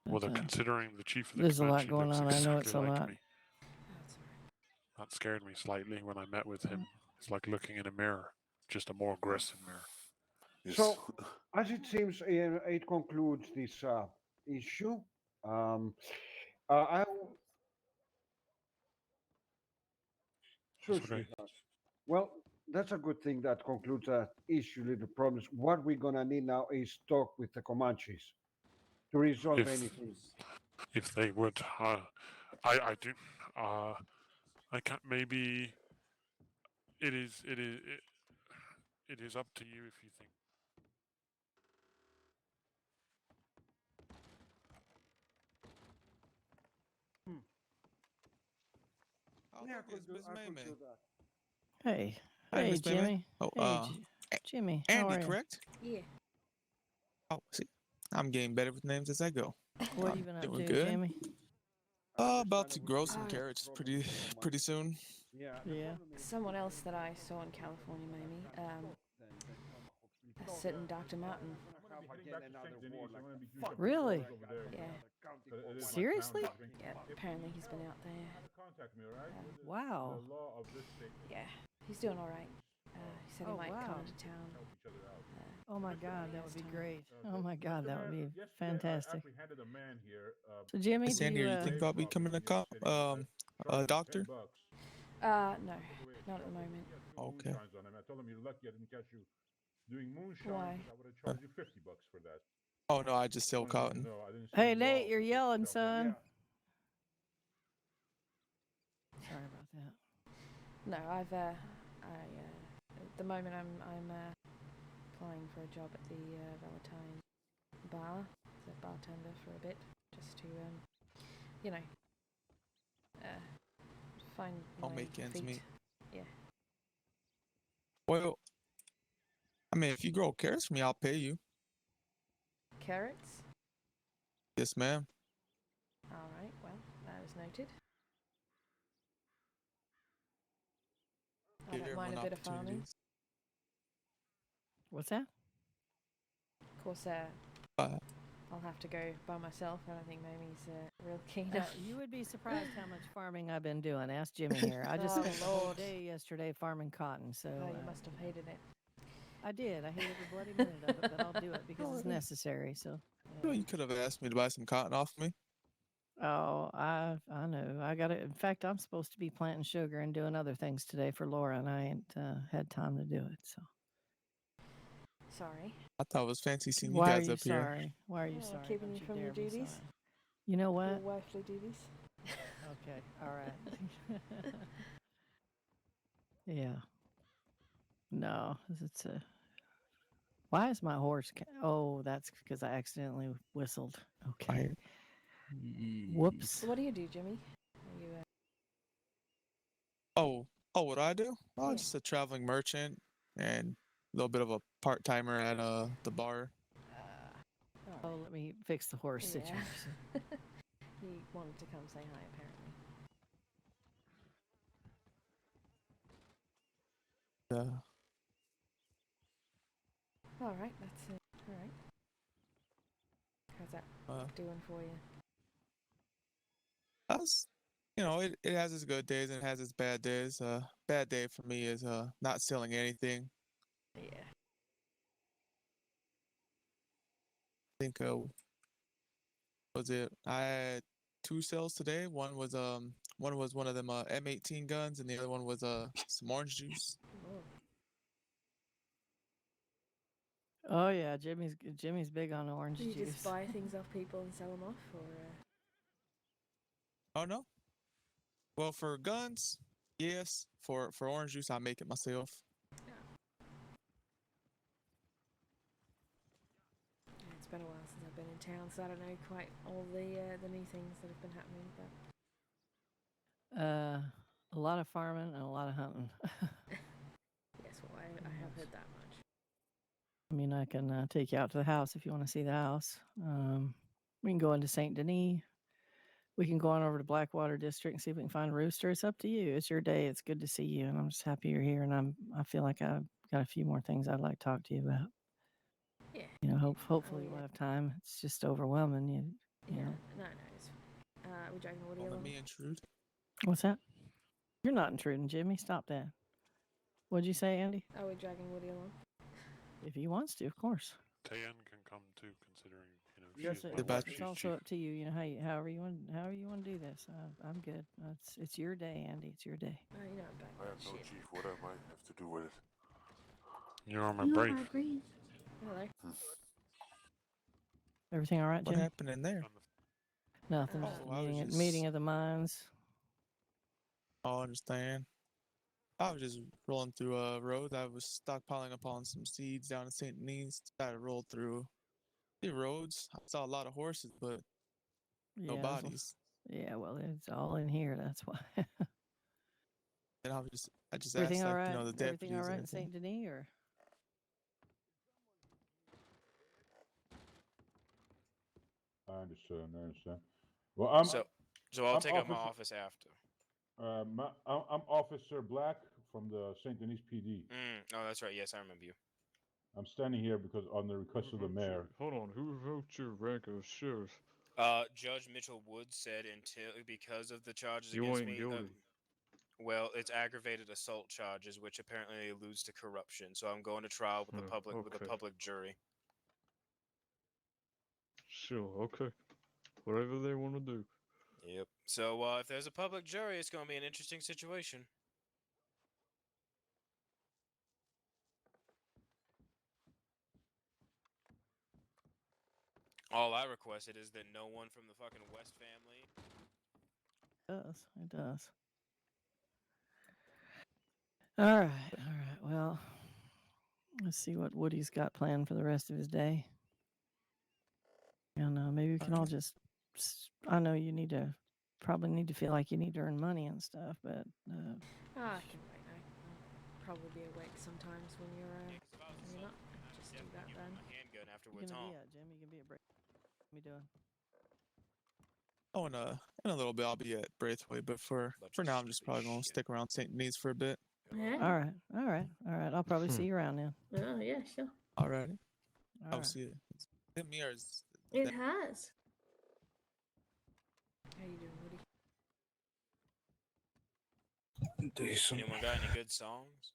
But, they're considering the chief of the there's a lot Comanche going looks on. I know it's exactly a like lot. me. That scared me slightly when I met with him. It's like looking in a mirror, just a more aggressive mirror. Yes. So, as it seems, it concludes this issue. I sure, That's okay. sweetheart. Well, that's a good thing that concludes that issue, little problems. What we're gonna need now is talk with the Comanches to resolve If anything. if they would, I do, I can't. Maybe it is up to you if you think. Yeah, I could do that. Hey, Hi, hey, Miss Mamie. Jimmy. Oh, Hey, Jimmy. How Andy, are you? correct? Yeah. Oh, see, I'm getting better with names as I go. What have I'm you been up doing to, good. Jamie? About to grow some Oh. carrots pretty soon. Yeah. Yeah. Someone else that I saw in California, Mamie, a certain Dr. Martin. Really? Yeah. Seriously? Yeah, apparently he's been out there. Wow. Yeah, he's doing all right. He said he Oh, might come wow. into town. Oh my God, that would be great. Oh my God, that would be fantastic. So Jimmy, Miss do Andy, you, are you thinking about becoming a doctor? No, not at the moment. Okay. Why? Oh no, I just sell cotton. hey Nate, you're yelling, son. Sorry about that. No, at the moment I'm applying for a job at the Valentine bar as a bartender for a bit, just to find I'll my make ends feet. meet. Yeah. Well, I mean, if you grow carrots for me, I'll pay you. Carrots? Yes, ma'am. All right. Well, that is noted. I Give don't mind a everyone bit of farming. opportunities. What's that? Of course, I'll have to go by myself. I don't think Mamie's real keen on. You would be surprised how much farming I've been doing. Ask Jimmy here. I just Oh, spent the whole Lord. day yesterday farming cotton. So Oh, you must have hated it. I did. I hated every bloody minute of it, but I'll do it because it's necessary. So. Well, you could have asked me to buy some cotton off me. Oh, I know. I got it. In fact, I'm supposed to be planting sugar and doing other things today for Laura, and I ain't had time to do it. So. Sorry. I thought it was fancy seeing you Why are guys you up here. sorry? Why are you Oh, sorry? keeping Don't you from your dare be duties? sorry. You know Your what? wifely duties. Okay. All right. Yeah. No, it's a. Why is my horse? Oh, that's because I accidentally whistled. Okay. Whoops. So what do you do, Jimmy? Are you, Oh, what do I do? Oh, Yeah. just a traveling merchant and a little bit of a part timer at the bar. Oh, let me fix the horse Yeah. situation. he wanted to come say hi, apparently. All right, that's it. All right. How's that doing for you? That's, it has its good days and it has its bad days. Bad day for me is not selling anything. Yeah. I think was it? I had 2 sales today. One was one of them M18 guns, and the other one was some orange juice. Oh yeah, Jimmy's big on orange Do you juice. just buy things off people and sell them off, or? Oh no. Well, for guns, yes. For orange juice, I make it myself. It's been a while since I've been in town, so I don't know quite all the new things that have been happening. But A lot of farming and a lot of hunting. yes, well, I have heard that much. I mean, I can take you out to the house if you want to see the house. We can go into Saint Denis. We can go on over to Blackwater District and see if we can find a rooster. It's up to you. It's your day. It's good to see you, and I'm just happy you're here. And I feel like I've got a few more things I'd like to talk to you about. Yeah. You know, hopefully we'll have time. It's just overwhelming. You know. No, it's. We're dragging Woody along. Let me intrude. What's that? You're not intruding, Jimmy. Stop that. What'd you say, Andy? Are we dragging Woody along? If he wants to, of course. Tayan can come too, considering Yes, it's also up to you. You know however you want to do this. I'm good. It's your day, Andy. It's your day. Oh, you know I'm back. I have no chief. What am I have to do with it? You're on my brief. Hello. Everything all right, What Jimmy? happened in there? Nothing. Just meeting of the minds. I understand. I was just rolling through roads. I was stockpiling upon some seeds down in St. Denis. I rolled through the roads. I saw a lot of horses, but no bodies. Yeah, well, it's all in here. That's why. And I just Everything asked, all like, right? the deputies. Everything all right and in Saint Denis, or? I understand. Well, I'm So I'll I'm take up my Officer- office after. I'm Officer Black from the St. Denis PD. Oh, that's right. Yes, I remember you. I'm standing here because on the request of the mayor. Hold on, who revoked your rank of sheriff? Judge Mitchell Wood said because of the charges You against ain't me. guilty. Well, it's aggravated assault charges, which apparently alludes to corruption. So I'm going to trial with the public with a okay. public jury. Sure, okay. Whatever they want to do. Yep. So if there's a public jury, it's going to be an interesting situation. All I requested is that no one from the fucking West family. It does. All right. Well, let's see what Woody's got planned for the rest of his day. And maybe we can all just. I know you probably need to feel like you need to earn money and stuff, but. I can wait. I'll probably be awake sometimes when you're not. Just do that then. Handgun after You we're gonna home. be Jim? You gonna be at break? What are you doing? Oh, in a little bit I'll be at Braithwaite, but for now I'm just probably gonna stick around St. Denis for a bit. Yeah. All right. I'll probably see you around then. Oh yeah, sure. All right. All I'll right. see you. Them ears, It has. How you doing, Woody? Decent. Anyone got any good songs?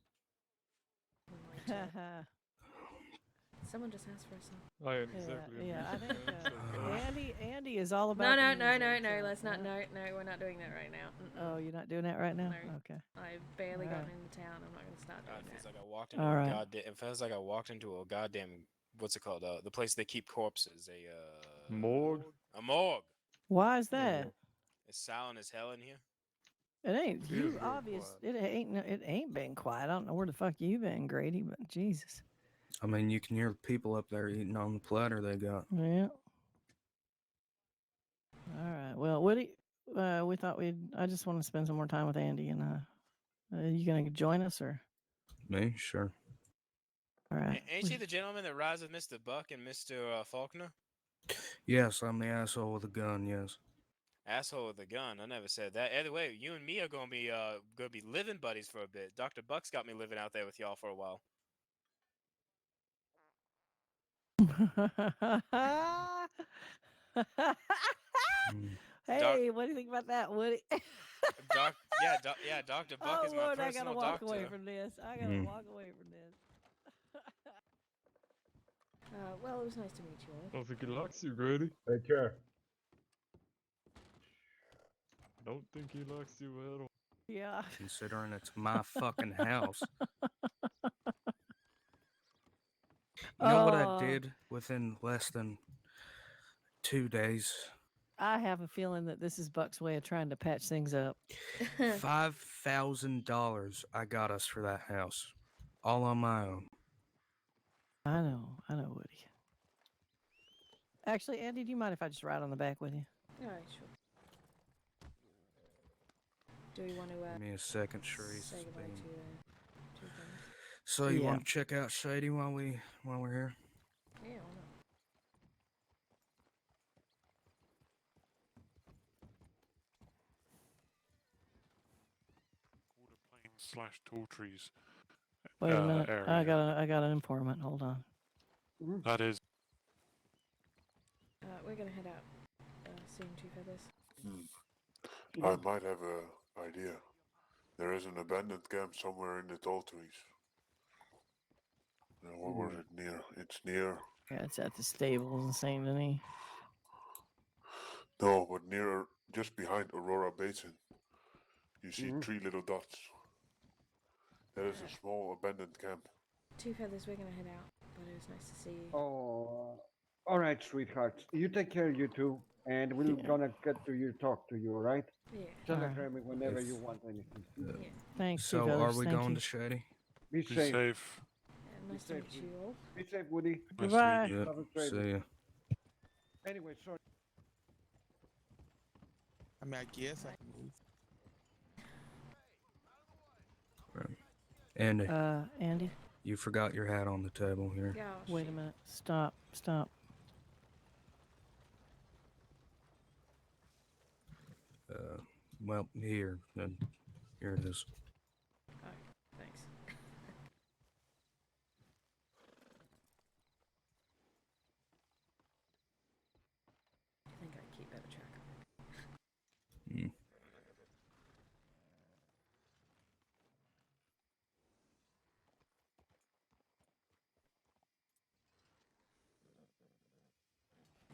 Would like to. Someone just asked for a song. I ain't exactly. Yeah, I think so Andy is all No, about. no, the no, no, music, no. so, Let's not. yeah. No, no, we're not doing that right now. Oh, you're not doing that right now? No. Okay. I've barely Alright. gotten into town. I'm not going to start God, doing it feels that. like I walked into All a right. goddamn. It feels like I walked into a goddamn. What's it called? The place they keep corpses. Morgue? A morgue. Why is that? It's silent as hell in here. It ain't It is you. very Obvious. quiet. It ain't been quiet. I don't know where the fuck you been, Grady. But Jesus. I mean, you can hear the people up there eating on the platter they got. Yeah. All right. Well, Woody, we thought we'd. I just want to spend some more time with Andy, and you gonna join us or? Me, sure. All right. Ain't she the gentleman that rides with Mr. Buck and Mr. Faulkner? Yes, I'm the asshole with a gun. Yes. Asshole with a gun. I never said that. Either way, you and me are gonna be living buddies for a bit. Dr. Buck's got me living out there with y'all for a while. Hey, what do you think about that, Woody? Dr. Buck Oh is my Lord, I gotta personal walk doctor. away from this. I gotta walk away from this. Well, it was nice to meet you all. I don't think he likes you, Grady. Take care. Don't think he likes you at all. Yeah. Considering it's my fucking house. You know what I did within less than 2 days? I have a feeling that this is Buck's way of trying to patch things up. $5,000 I got us for that house, all on my own. I know, Woody. Actually, Andy, do you mind if I just ride on the back with you? Alright, sure. Do we want to Give me a second, Sharice. say goodbye to two friends? So you Yeah. want to check out Shady while we're here? Yeah, why not? Plains/tall trees. Wait a minute. Area. I got an informant. Hold on. That is. We're gonna head out soon, Two Feathers. I might have an idea. There is an abandoned camp somewhere in the tall trees. Where was it near? It's near. Yeah, it's at the stables in St. Denis. No, but near, just behind Aurora Basin. You see 3 little dots. That is a small abandoned camp. Two Feathers, we're gonna head out, but it was nice to see you. Oh, all right, sweethearts. You take care, you two, and we're gonna get to you, talk to you, all right? Yeah. Telegram me whenever you want anything. Yeah. Thanks, So Two Feathers. are we Thank going you. to Shady? Be Be safe. safe. Nice to meet you all. Be safe, Woody. Goodbye. Yep. Love and trade. See ya. Anyway, sorry. I mean, I guess I can move. Andy, Andy, you forgot your hat on the table here. Yeah. wait a minute. Stop. Well, here it is. Alright, thanks. I think I keep better track of it. Mm.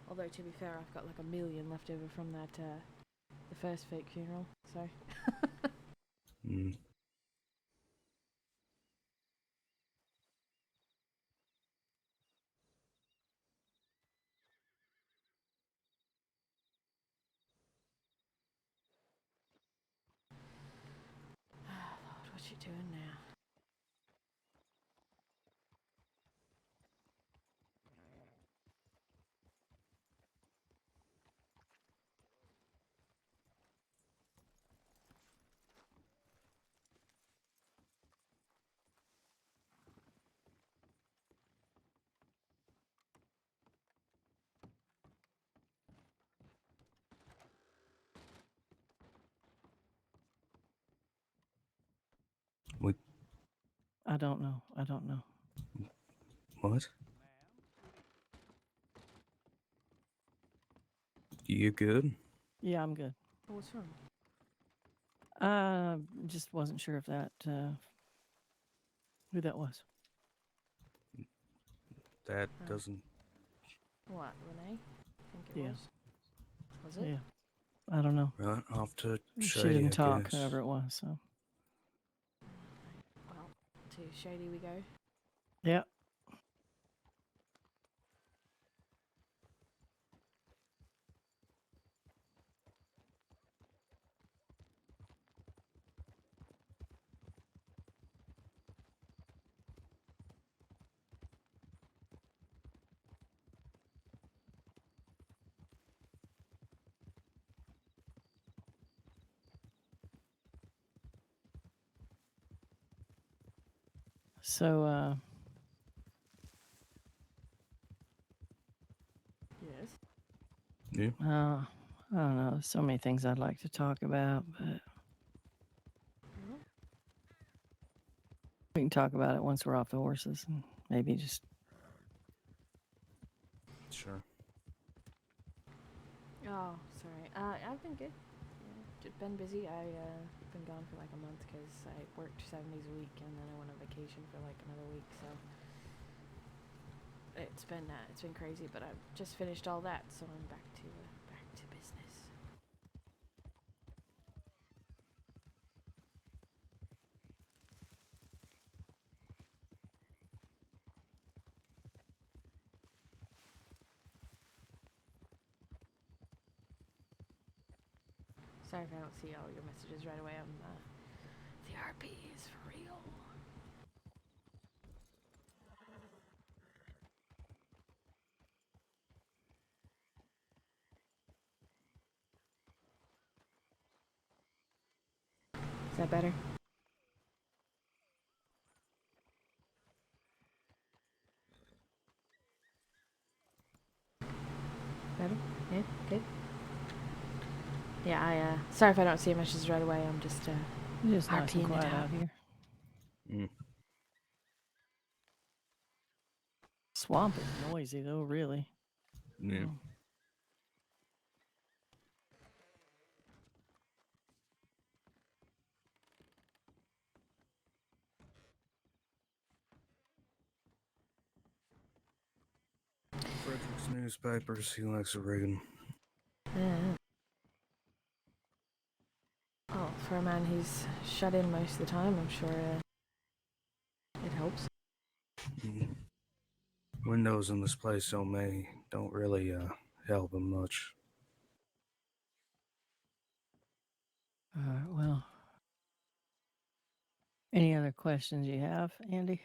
Although to be fair, I've got like $1 million left over from that the first fake funeral. So. Mm. Lord, what you doing now? I don't know. What? You good? Yeah, I'm good. What's wrong? Just wasn't sure if that who that was. That Oh. doesn't. What, Renee? I think it Yeah. was. Was it? Yeah, I don't know. Right off to She Shady, didn't I talk, guess. whoever it was. So Well, to Shady we go. yeah. So Yes. Yeah. I don't know. There's so many things I'd like to talk about, but we can talk about it once we're off the horses and maybe just. Sure. Oh, sorry. I've been good. Yeah, just been busy. I've been gone for like a month because I worked 7 days a week and then I went on vacation for like another week. So it's been crazy. But I've just finished all that, so I'm back to business. Sorry if I don't see all your messages right away. The RP is for real. Is that better? Better? Yeah? Good? Yeah, sorry if I don't see your messages right away. I'm just, Just nice and RPing it quiet out. out here. Mm. Swamp is noisy though, really. Yeah. Frederick's newspapers. He likes to read them. Yeah. Oh, for a man who's shut in most of the time, I'm sure it helps. Mm. Windows in this place don't really help him much. Well, any other questions you have, Andy?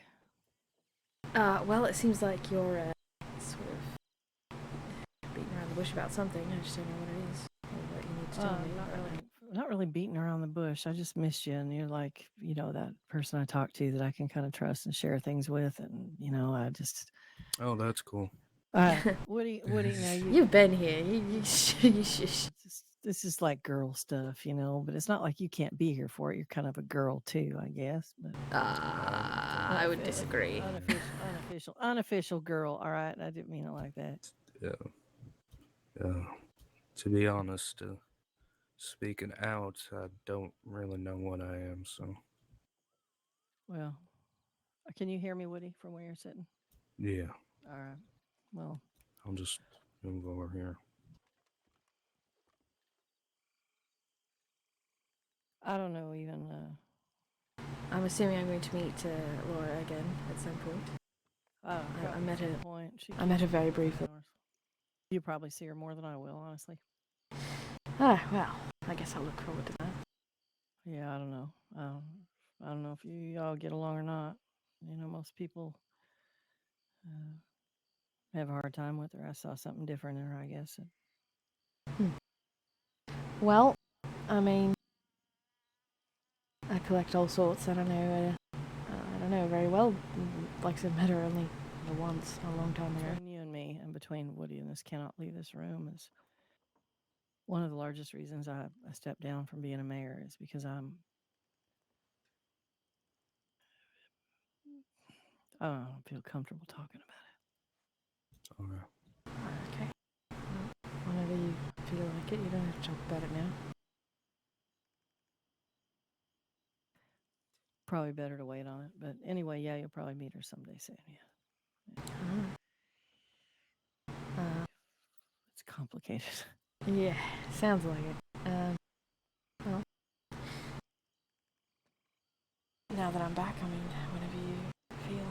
Well, it seems like you're sort of beating around the bush about something. I just don't know what it is or what you need to tell me. Not really beating around the bush. I just missed you, and you're like, that person I talk to that I can kind of trust and share things with, and I just. Oh, that's cool. Woody, now you've been here. You this is like girl stuff, but it's not like you can't be here for it. You're kind of a girl too, I guess. But I would disagree. Unofficial girl. All right, I didn't mean it like that. To be honest, speaking out, I don't really know what I am. So. Well, can you hear me, Woody, from where you're sitting? Yeah. All right. Well, I'll just move over here. I don't know even. I'm assuming I'm going to meet Laura again at some point. I met her. I met her very briefly. You probably see her more than I will, honestly. Well, I guess I'll look forward to that. Yeah, I don't know. I don't know if you all get along or not. Most people have a hard time with her. I saw something different in her, I guess. Well, I mean, I collect all sorts. I don't know very well. Like I said, met her only once, a long time ago. Between you and me, and between Woody and this cannot leave this room, is one of the largest reasons I stepped down from being a mayor is because I don't feel comfortable talking about it. Okay. Okay. Well, whenever you feel like it. You don't have to talk about it now. Probably better to wait on it. But anyway, yeah, you'll probably meet her someday soon. Yeah. It's complicated. Yeah, sounds like it. Well, now that I'm back, I mean, whenever you feel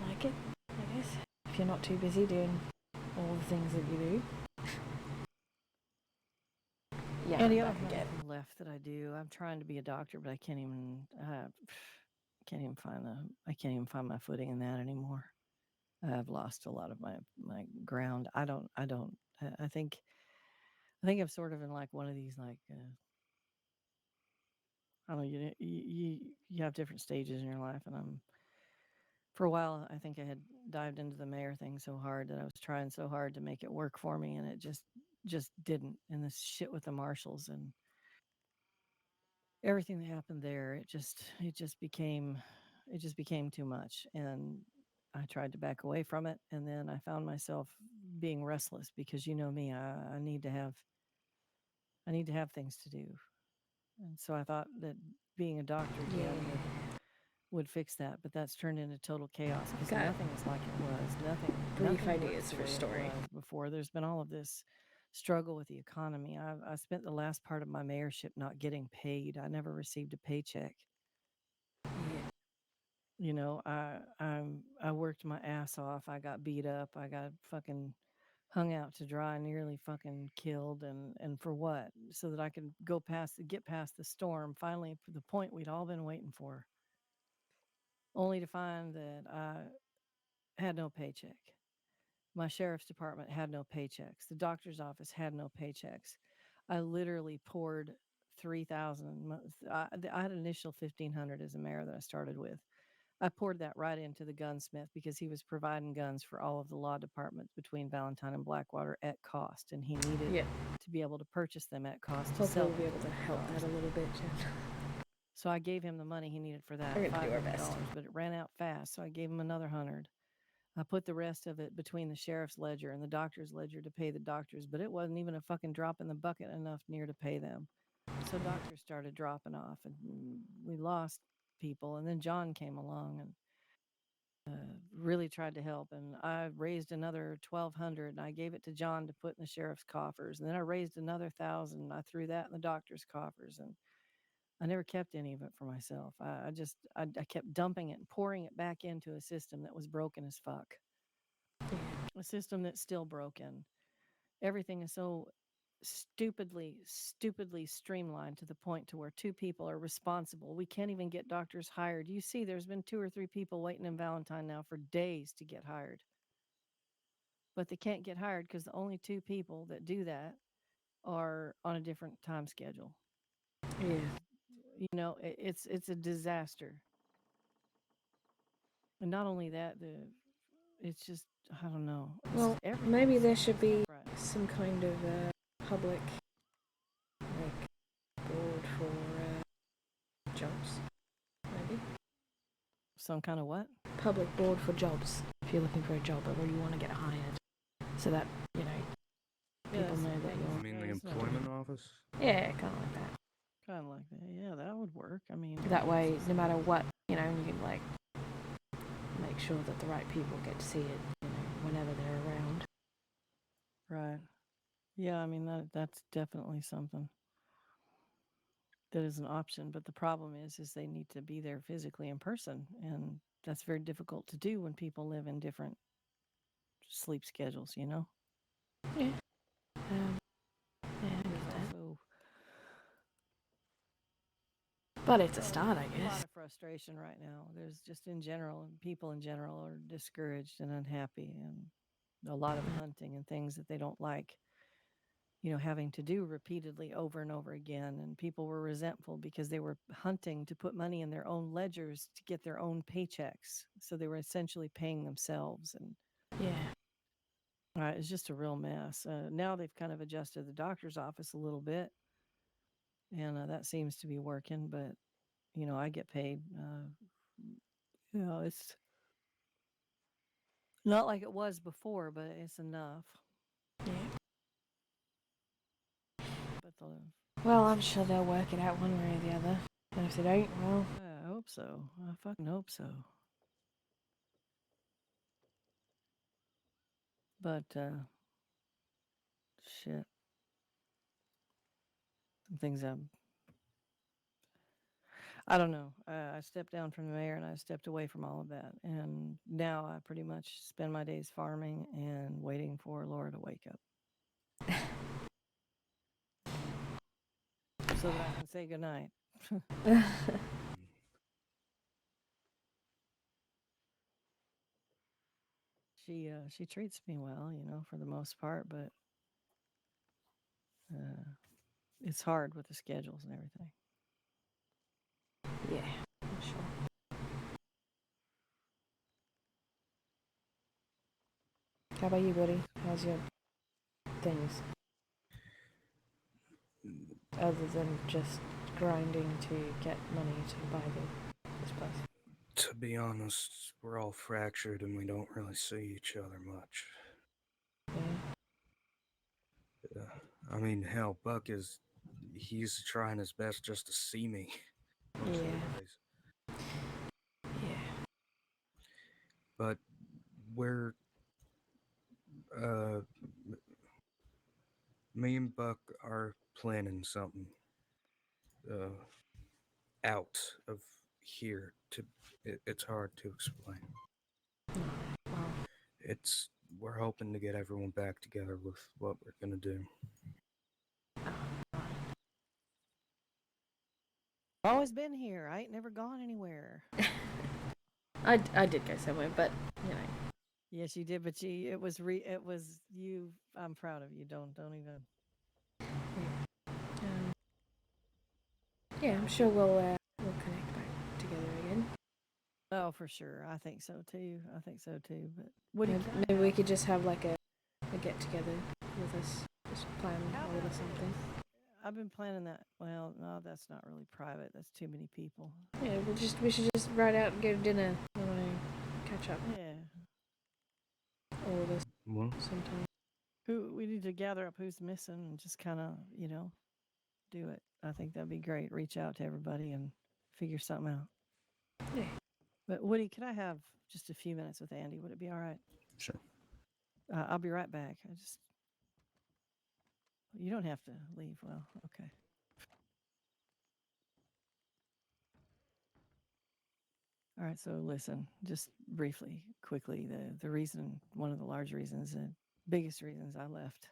like it, I guess. If you're not too busy doing all the things that you do. Yeah, And the I'm other back again. left that I do, I'm trying to be a doctor, but I can't even find my footing in that anymore. I've lost a lot of my ground. I think I'm sort of in like one of these like I don't know, you have different stages in your life, and for a while I think I had dived into the mayor thing so hard that I was trying so hard to make it work for me, and it just didn't. And this shit with the marshals and everything that happened there, it just became too much, and I tried to back away from it, and then I found myself being restless because you know me, I need to have things to do, and so I thought that being a doctor again would fix that, but that's turned into total chaos because Got nothing is like it was. Nothing brief works ideas the for way it story. was before. There's been all of this struggle with the economy. I spent the last part of my mayorship not getting paid. I never received a paycheck. Yeah. You know, I worked my ass off. I got beat up. I got fucking hung out to dry, nearly fucking killed, and for what? So that I could get past the storm, finally, for the point we'd all been waiting for. Only to find that I had no paycheck. My sheriff's department had no paychecks. The doctor's office had no paychecks. I literally poured 3,000. I had an initial 1,500 as a mayor that I started with. I poured that right into the gunsmith because he was providing guns for all of the law departments between Valentine and Blackwater at cost, and he needed to be able to purchase them at cost. Hopefully we'll be able to help that a little bit, Jen. So I gave him the money he needed for that, We're gonna do our best. $500, but it ran out fast, so I gave him another 100. I put the rest of it between the sheriff's ledger and the doctor's ledger to pay the doctors, but it wasn't even a fucking drop in the bucket enough near to pay them. So doctors started dropping off, and we lost people. And then John came along and really tried to help. And I raised another 1,200, and I gave it to John to put in the sheriff's coffers. And then I raised another 1,000. I threw that in the doctor's coffers, and I never kept any of it for myself. I kept dumping it and pouring it back into a system that was broken as fuck. A system that's still broken. Everything is so stupidly streamlined to the point to where two people are responsible. We can't even get doctors hired. You see, there's been 2 or 3 people waiting in Valentine now for days to get hired. But they can't get hired because the only 2 people that do that are on a different time schedule. Yeah. You know, it's a disaster. And not only that, it's just, I don't know. Well, maybe there should be some kind of public board for jobs. Maybe some kind of what? Public board for jobs. If you're looking for a job or you want to get hired, so that people know that you're. You mean the employment office? Yeah, kind of like that. Kind of like that. Yeah, that would work. I mean, that way, no matter what, you can like make sure that the right people get to see it, whenever they're around. Right. Yeah, I mean that's definitely something that is an option. But the problem is they need to be there physically in person, and that's very difficult to do when people live in different sleep schedules. Yeah. But it's a start, I guess. A lot of frustration right now. There's just people in general are discouraged and unhappy, and a lot of hunting and things that they don't like, having to do repeatedly over and over again. And people were resentful because they were hunting to put money in their own ledgers to get their own paychecks. So they were essentially paying themselves. And it's just a real mess. Now they've kind of adjusted the doctor's office a little bit, and that seems to be working, but I get paid. It's not like it was before, but it's enough. Yeah. the. Well, I'm sure they'll work it out one way or the other. And if they don't, well, I hope so. I fucking hope so. But shit. Some things I don't know. I stepped down from the mayor and I stepped away from all of that. And now I pretty much spend my days farming and waiting for Laura to wake up. So that I can say goodnight. She treats me well, you know, for the most part, but it's hard with the schedules and everything. yeah, I'm sure. How about you, buddy? How's your things? Other than just grinding to get money to buy this place. To be honest, we're all fractured and we don't really see each other much. Yeah. I mean, hell, he's trying his best just to see me most of the days. Yeah. But we're, me and Buck are planning something, out of here. It's hard to explain. We're hoping to get everyone back together with what we're gonna do. Always been here. I ain't never gone anywhere. I did go somewhere, but you know. Yes, you did, but it was you. I'm proud of you. Don't even. Yeah, I'm sure we'll connect back together again. Oh, for sure. I think so too. But what do you? Maybe we could just have like a get together with us. Just plan a little something. I've been planning that. Well, no, that's not really private. That's too many people. Yeah, we should just ride out and go to dinner. I don't know, catch up. Yeah. All of us Well, sometime. We need to gather up who's missing and just kind of, you know, do it. I think that'd be great. Reach out to everybody and figure something out. Yeah. But Woody, could I have just a few minutes with Andy? Would it be all right? Sure. I'll be right back. You don't have to leave. Well, okay. All right. So listen, just briefly, quickly, the reason, one of the large reasons, the biggest reasons I left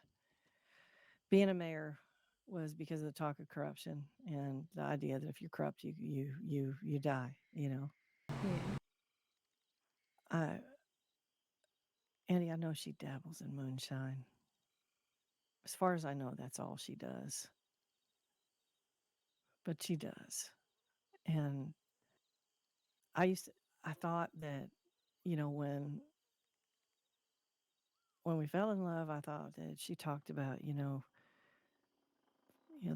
being a mayor was because of the talk of corruption and the idea that if you're corrupt, you die. You know. Yeah. Andy, I know she dabbles in moonshine. As far as I know, that's all she does. But she does. And I thought that, you know, when we fell in love, I thought that she talked about, the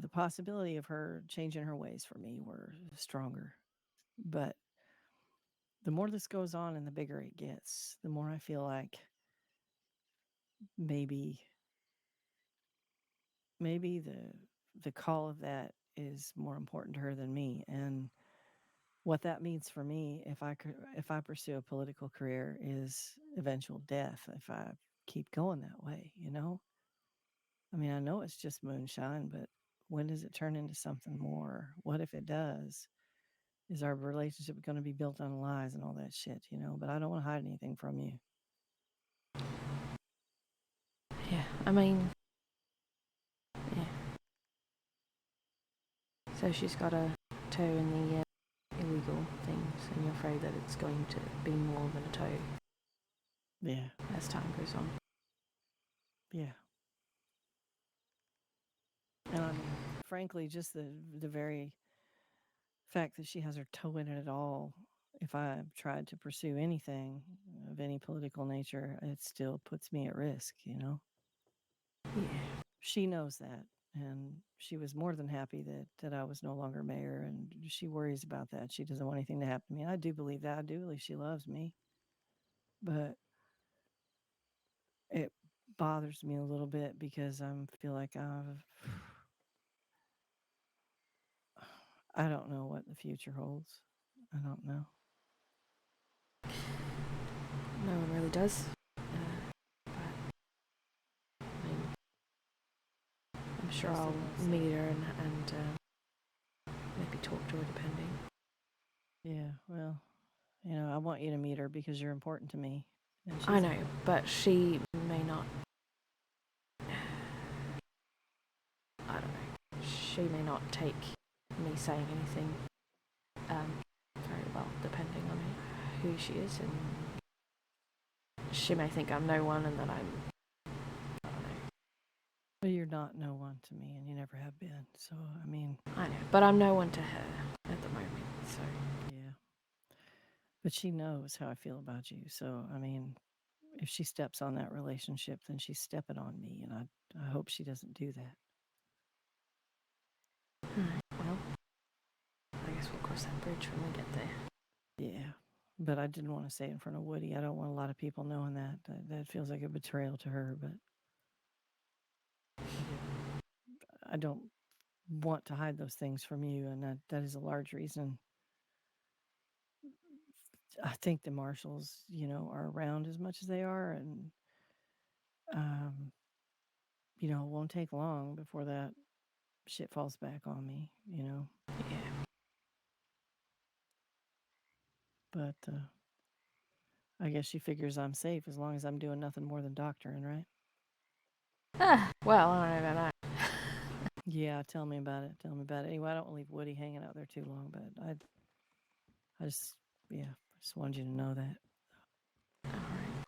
possibility of her changing her ways for me were stronger. But the more this goes on and the bigger it gets, the more I feel like maybe the call of that is more important to her than me. And what that means for me, if I pursue a political career, is eventual death if I keep going that way, you know? I mean, I know it's just moonshine, but when does it turn into something more? What if it does? Is our relationship going to be built on lies and all that shit, you know? But I don't want to hide anything from you. Yeah, I mean, yeah. So she's got a toe in the illegal things, and you're afraid that it's going to be more than a toe. Yeah. As time goes on. Yeah. And I mean, frankly, just the very fact that she has her toe in it at all, if I tried to pursue anything of any political nature, it still puts me at risk, you know? Yeah. She knows that. And she was more than happy that I was no longer mayor, and she worries about that. She doesn't want anything to happen to me. I do believe that. I do believe she loves me. But it bothers me a little bit because I feel like I don't know what the future holds. I don't know. No one really does. But I mean, I'm sure Yes, they I'll will, so- meet her and maybe talk to her depending. Yeah, well, I want you to meet her because you're important to me. And I she's know, but she may not. I don't know. She may not take me saying anything very well, depending on who she is, and she may think I'm no one and that I'm. I don't know. Well, you're not no one to me, and you never have been. So, I mean, I know, but I'm no one to her at the moment. So yeah. But she knows how I feel about you. So, I mean, if she steps on that relationship, then she's stepping on me, and I hope she doesn't do that. well, I guess we'll cross that bridge when we get there. Yeah. But I didn't want to say it in front of Woody. I don't want a lot of people knowing that. That feels like a betrayal to her, but I don't want to hide those things from you, and that is a large reason. I think the marshals, are around as much as they are, and it won't take long before that shit falls back on me, Yeah. But I guess she figures I'm safe as long as I'm doing nothing more than doctoring, right? Well, I don't know about that. Yeah, tell me about it. Tell me about it. Anyway, I don't want to leave Woody hanging out there too long, but I just wanted you to know that. All right.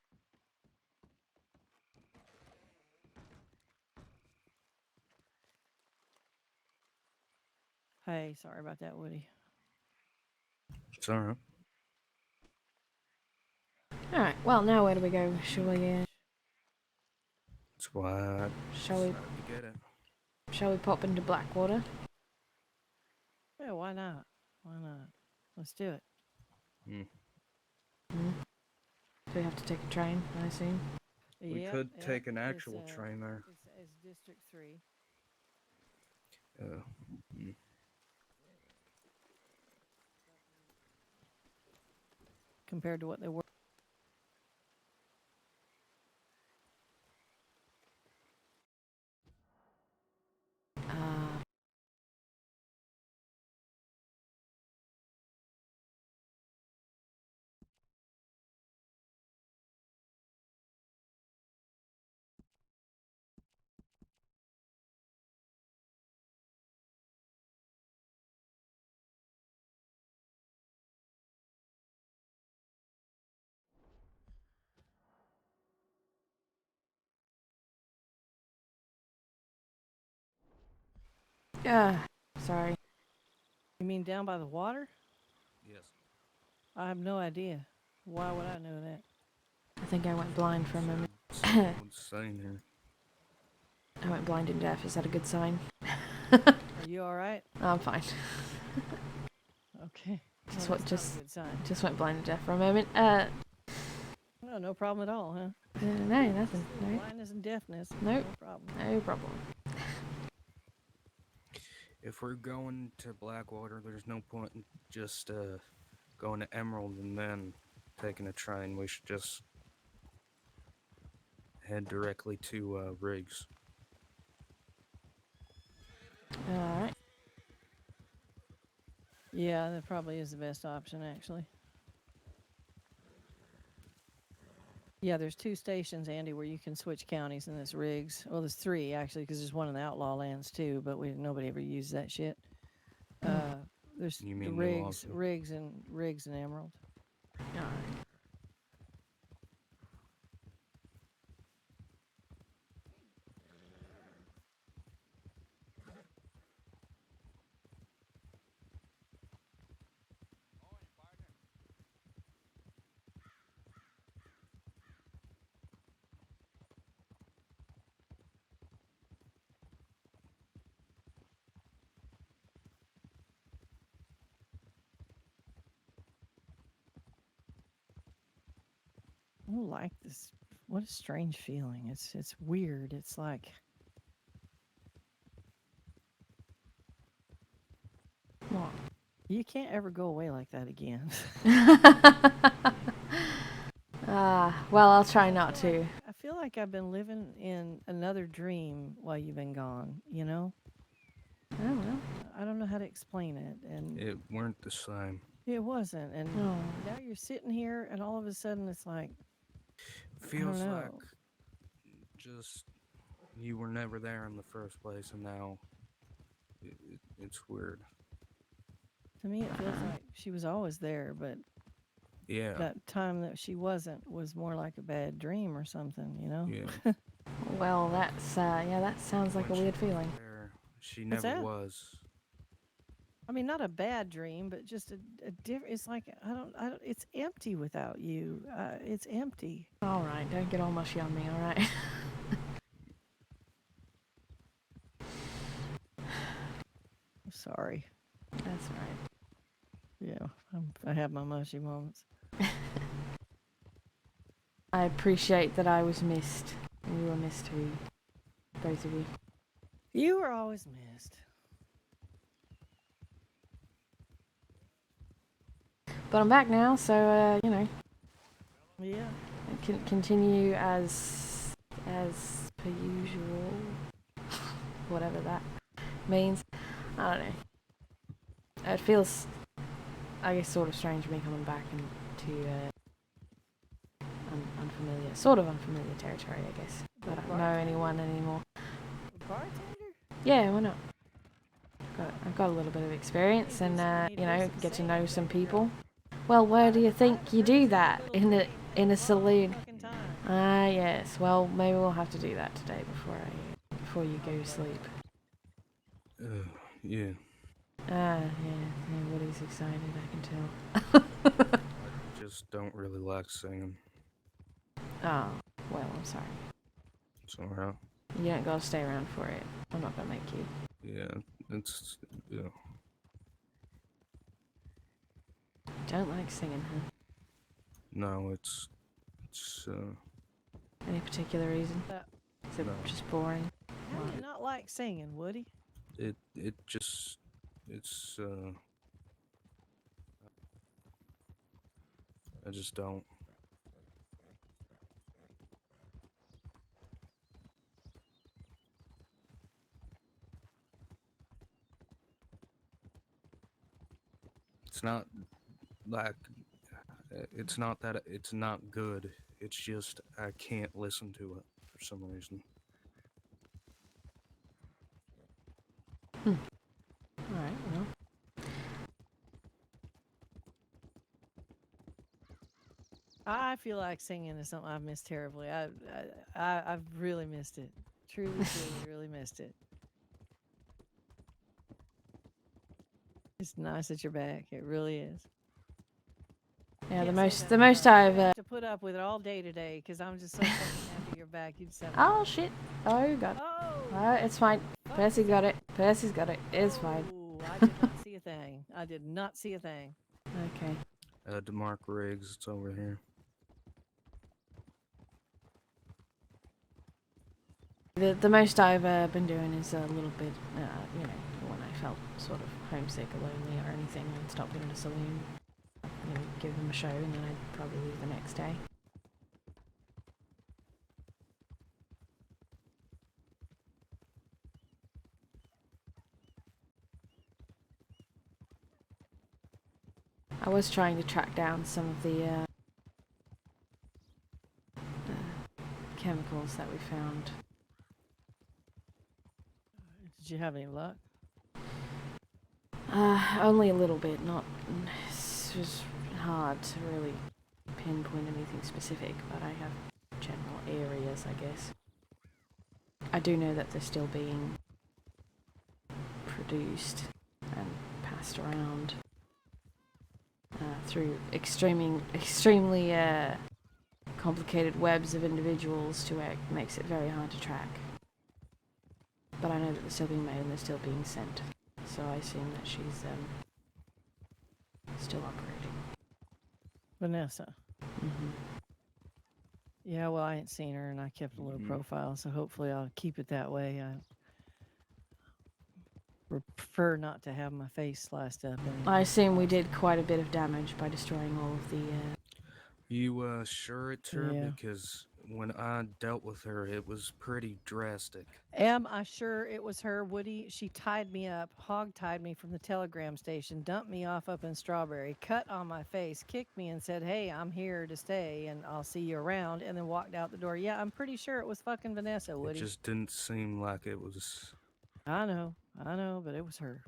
Hey, sorry about that, Woody. It's all right. All right. Well, now where do we go? Shall we? That's why I Shall we? decided to get it. Shall we pop into Blackwater? Yeah, why not? Why not? Let's do it. Do we have to take a train, I assume? We Yep, could yep, take an it's, actual train there. It's District 3. Mm. Compared to what they were. Sorry. You mean down by the water? Yes. I have no idea. Why would I know that? I think I went blind for a moment. Someone's saying here. I went blind and deaf. Is that a good sign? Are you all right? I'm fine. Okay. Just Well, what? that's not a good sign. Just went blind and deaf for a moment. No, no problem at all, huh? No, nothing. No, Blindness and deafness. Nope. No problem. no problem. If we're going to Blackwater, there's no point in just going to Emerald and then taking a train. We should just head directly to Riggs. All right. Yeah, that probably is the best option, actually. Yeah, there's 2 stations, Andy, where you can switch counties in this Riggs. Well, there's 3, actually, because there's one in the Outlaw Lands, too, but nobody ever used that shit. There's You the mean New Riggs, Austin? Riggs and Emerald. All right. I don't like this. What a strange feeling. It's weird. It's like What? You can't ever go away like that again. Well, I'll try not to. I feel like I've been living in another dream while you've been gone, you know? Oh, well. I don't know how to explain it. And It weren't the same. it wasn't. And Oh. now you're sitting here, and all of a sudden it's like, Feels know. like just you were never there in the first place, and now it's weird. to me, it feels like she was always there, but Yeah. that time that she wasn't was more like a bad dream or something, you know? Yeah. Well, that's, yeah, that sounds like a When she weird was feeling. there, she What's never that? was. I mean, not a bad dream, but just a different. It's like I don't. It's empty without you. It's empty. All right, don't get all mushy on me, all right? I'm sorry. That's all right. Yeah, I have my mushy moments. I appreciate that I was missed. And you were missed too. Both of you. You were always missed. But I'm back now, so, you know. Yeah. I can continue as per usual. Whatever that means. I don't know. It feels, I guess, sort of strange me coming back into unfamiliar, sort of unfamiliar territory, I guess. I don't know anyone anymore. Bartender? Yeah, why not? I've got a little bit of experience and, you know, get to know some people. Well, where do you think you do that? In a saloon? Ah, yes. Well, maybe we'll have to do that today before you go to sleep. Yeah. Yeah, Woody's excited, I can tell. I just don't really like singing. Oh, well, I'm sorry. It's alright. You don't gotta stay around for it. I'm not gonna make you. Yeah, it's yeah. Don't like singing, huh? No, it's Any particular reason? Is it No. just boring? How do you not like singing, Woody? it just it's I just don't. It's not like it's not that it's not good. It's just I can't listen to it for some reason. Alright, well. I feel like singing is something I've missed terribly. I've really missed it. Truly, really missed it. It's nice that you're back. It really is. Yeah, Can't the say most that I've have to put up with it all day today because I'm just so fucking happy you're back. You just have Oh shit. Oh god. Oh, it's fine. Percy's got it. Percy's got it. It's fine. I did not see a thing. I did not see a thing. Okay. DeMarc Riggs, it's over here. The most I've been doing is a little bit, you know, when I felt sort of homesick or lonely or anything, I'd stop in a saloon, you know, give them a show, and then I'd probably leave the next day. I was trying to track down some of the chemicals that we found. Did you have any luck? Only a little bit, not. It was hard to really pinpoint anything specific, but I have general areas, I guess. I do know that they're still being produced and passed around through extremely complicated webs of individuals to where it makes it very hard to track. But I know that they're still being made and they're still being sent. So I assume that she's still operating. Vanessa. Mm-hmm. Yeah, well, I ain't seen her, and I kept a low profile, so hopefully I'll keep it that way. prefer not to have my face sliced up. I assume we did quite a bit of damage by destroying all of the. You sure it's her? Yeah. Because when I dealt with her, it was pretty drastic. Am I sure it was her, Woody? She tied me up, hog-tied me from the telegram station, dumped me off up in Strawberry, cut on my face, kicked me and said, hey, I'm here to stay and I'll see you around, and then walked out the door. Yeah, I'm pretty sure it was fucking Vanessa, Woody. It just didn't seem like it was... I know, but it was her.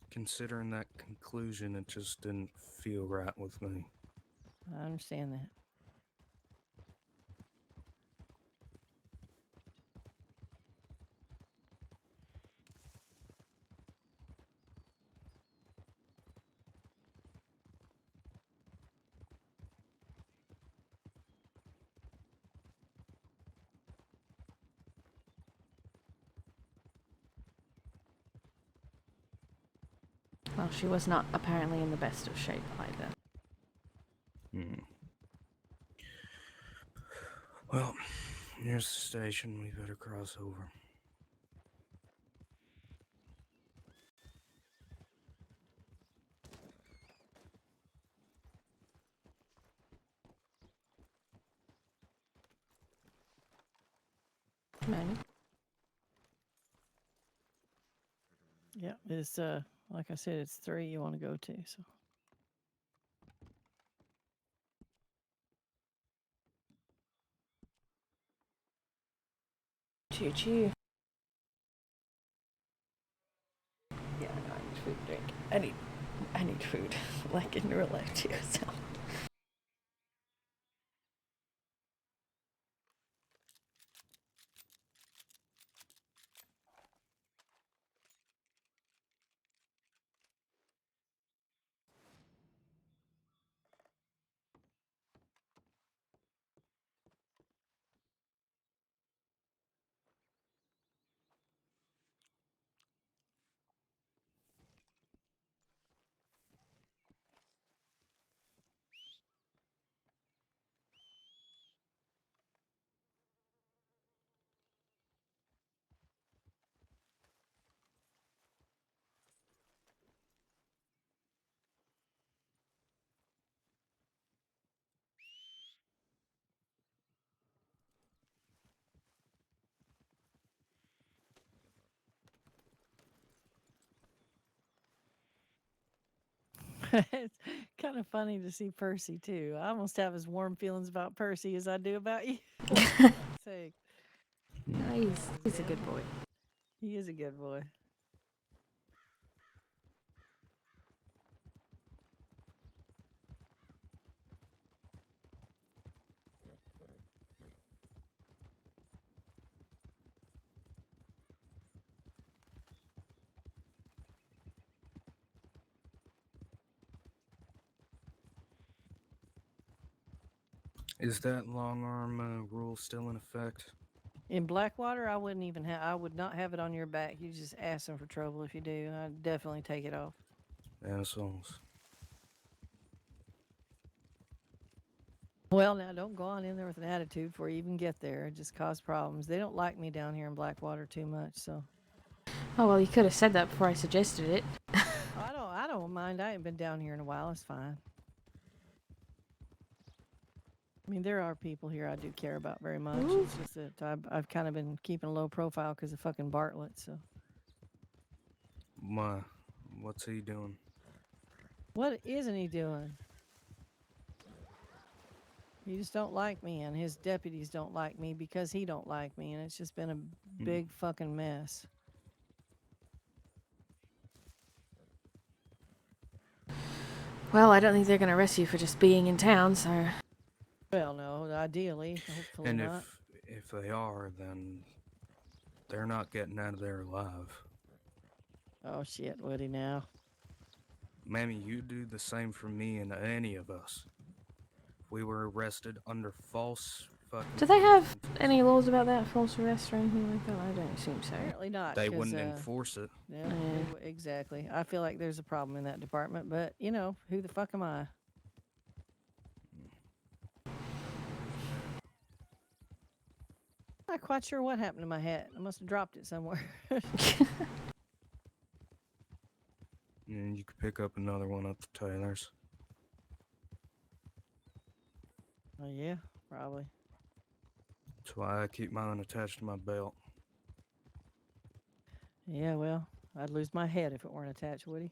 Considering that conclusion, it just didn't feel right with me. I understand that. Well, she was not apparently in the best of shape either. Well, here's the station. We better cross over. Mamie? Yeah, it's like I said, it's 3 you want to go to, so. Choo choo. Yeah, I know, I need food, drink. I need food, like in real life too, so. It's kind of funny to see Percy too. I almost have as warm feelings about Percy as I do about you. For fuck's sake. He's a good boy. He is a good boy. Is that long arm rule still in effect? In Blackwater, I wouldn't even have. I would not have it on your back. You just ask them for trouble if you do. I'd definitely take it off. Assholes. Well, now don't go on in there with an attitude before you even get there. It just cause problems. They don't like me down here in Blackwater too much, so. Oh well, you could have said that before I suggested it. I don't mind. I ain't been down here in a while. It's fine. I mean, there are people here I do care about very much. Ooh. It's just that I've kind of been keeping a low profile because of fucking Bartlett, so. What's he doing? What isn't he doing? He just don't like me, and his deputies don't like me because he don't like me, and it's just been a big fucking mess. Well, I don't think they're going to arrest you for just being in town, so. Well, no, ideally, hopefully And not. if they are, then they're not getting out of there alive. Oh shit, Woody, now. Mammy, you do the same for me and any of us. If we were arrested under false fucking... Do they have any laws about that, false arrest or anything like that? I don't assume so. Apparently not. They 'cause, wouldn't enforce it. Yeah, exactly. I feel like there's a problem in that department, but, you know, who the fuck am I? Not quite sure what happened to my hat. I must have dropped it somewhere. And you could pick up another one at the tailor's. Oh, yeah, probably. That's why I keep mine attached to my belt. Yeah, well, I'd lose my head if it weren't attached, Woody.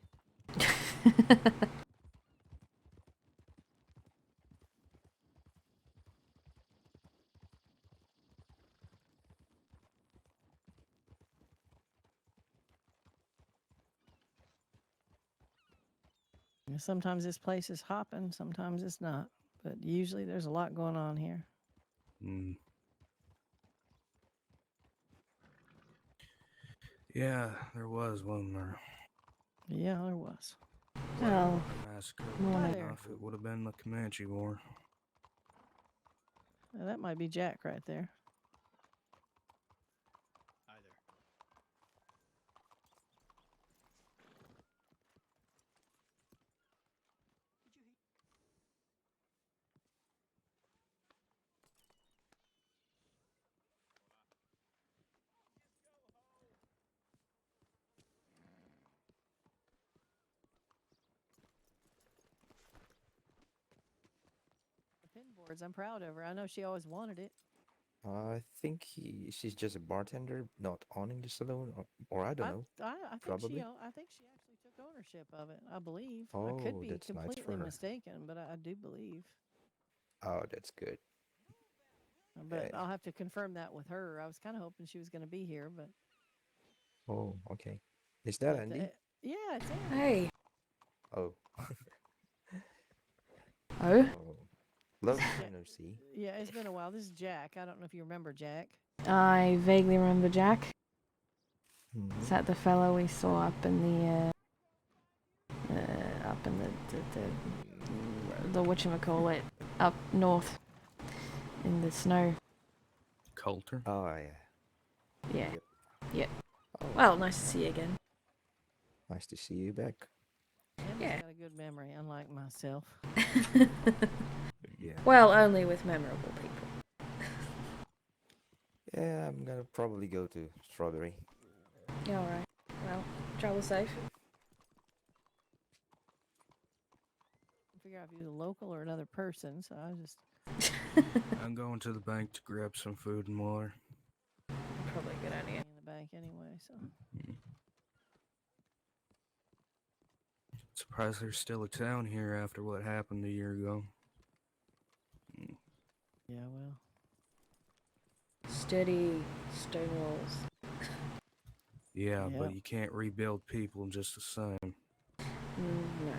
Sometimes this place is hopping, sometimes it's not. But usually there's a lot going on here. Mm. Yeah, there was one there. Yeah, there was. Oh, Massacre well, would there. enough, it would have been the Comanche War. That might be Jack right there. The pin boards, I'm proud of her. I know she always wanted it. I think she's just a bartender, not owning the saloon, or I don't know. I think Probably. I think she actually took ownership of it. I believe. I Oh, could be that's nice for completely her. mistaken, but I do believe. Oh, that's good. But Yeah. I'll have to confirm that with her. I was kind of hoping she was going to be here, but. Oh, okay. Is that but, Andy? Yeah, it's Andy. hey. Oh. Oh? Oh. Long time no see. Yeah, it's been a while. This is Jack. I don't know if you remember Jack. I vaguely remember Jack. Mhm. Is that the fellow we saw up in the whatchamacallit, up north in the snow? Coulter? Oh, yeah. Yeah. Yep. Yep. Oh, Well, nice to see you again. nice to see you back. Andy's Yeah. got a good memory, unlike myself. Yeah. Well, only with memorable people. Yeah, I'm gonna probably go to Strawberry. Yeah, alright. Well, travel safe. Figure out if he was a local or another person, so I was just. I'm going to the bank to grab some food and water. Probably a good idea. In the bank anyway, so. Surprised there's still a town here after what happened a year ago. Yeah, well. Steady stone walls. Yeah, Yep. but you can't rebuild people just the same. No.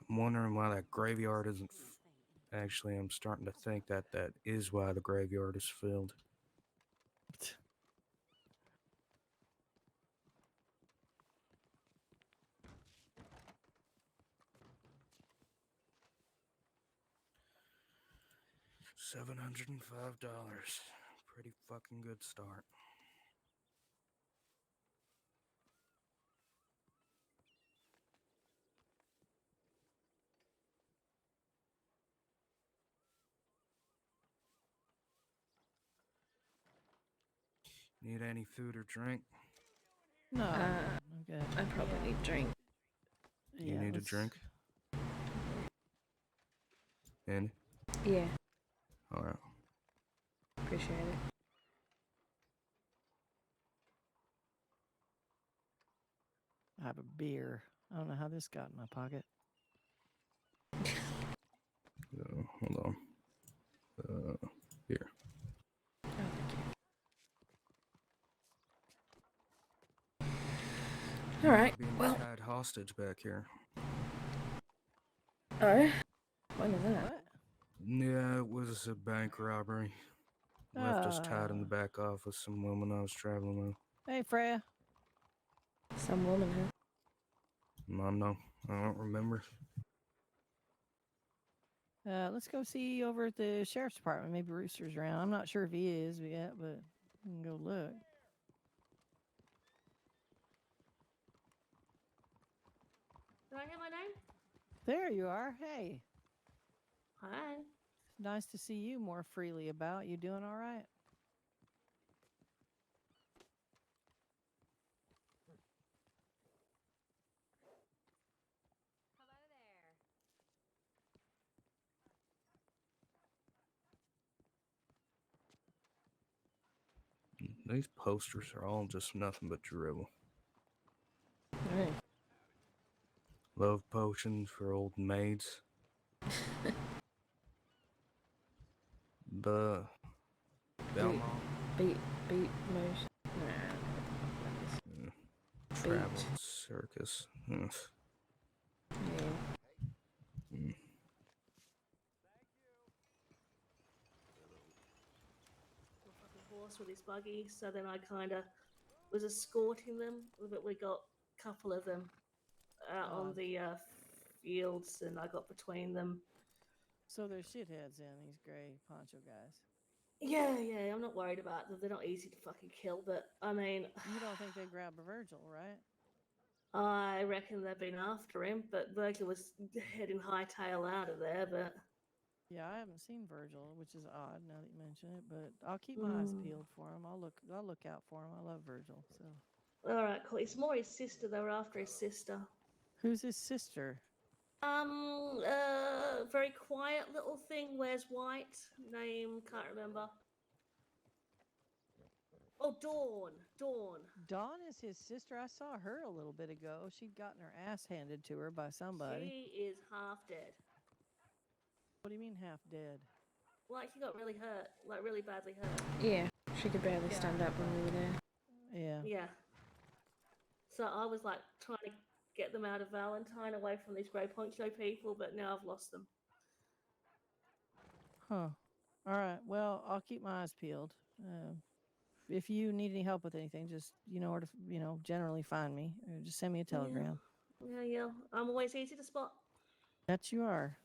I'm wondering why that graveyard isn't. Actually, I'm starting to think that that is why the graveyard is filled. $705. Pretty fucking good start. Need any food or drink? No, I'm good. I probably need drink. You Yeah, need a let's- drink? And? Yeah, Alright. appreciate it. I have a beer. I don't know how this got in my pocket. Hold on. Here. Oh, thank you. Alright, Being well. tied hostage back here. Oh? When was that? What? Yeah, it was a bank robbery. Left us tied in the back office. Some woman I was traveling with. Hey, Freya. Some woman, huh? No, I don't remember. Let's go see over at the sheriff's department. Maybe Rooster's around. I'm not sure if he is yet, but we can go look. Did I get my name? There you are. Hey. Hi. Nice to see you more freely about. You doing all right? These posters are all just nothing but drivel. Right. Love potions for old maids. The Belmont. Beat motion. Nah. Travel Beat. circus. Yeah. Fucking horse with his buggy. So then I kind of was escorting them. But we got a couple of them out on the fields, and I got between them. So they're shitheads then, these gray poncho guys. Yeah, I'm not worried about them. They're not easy to fucking kill, but I mean, you don't think they grabbed Virgil, right? I reckon they've been after him, but Virgil was heading hightail out of there. But yeah, I haven't seen Virgil, which is odd now that you mention it. But I'll keep my eyes peeled for him. I'll look out for him. I love Virgil. So. All right, cool. It's more his sister. They were after his sister. Who's his sister? Very quiet little thing. Wears white. Name can't remember. Oh, Dawn. Dawn is his sister. I saw her a little bit ago. She'd gotten her ass handed to her by somebody. She is half dead. What do you mean half dead? Like she got really hurt, like really badly hurt. Yeah, she could barely stand up when we were there. Yeah. Yeah. So I was like trying to get them out of Valentine, away from these grey poncho people, but now I've lost them. Huh. All right. Well, I'll keep my eyes peeled. If you need any help with anything, just you know where to generally find me. Or just send me a telegram. Yeah. I'm always easy to spot. That you are.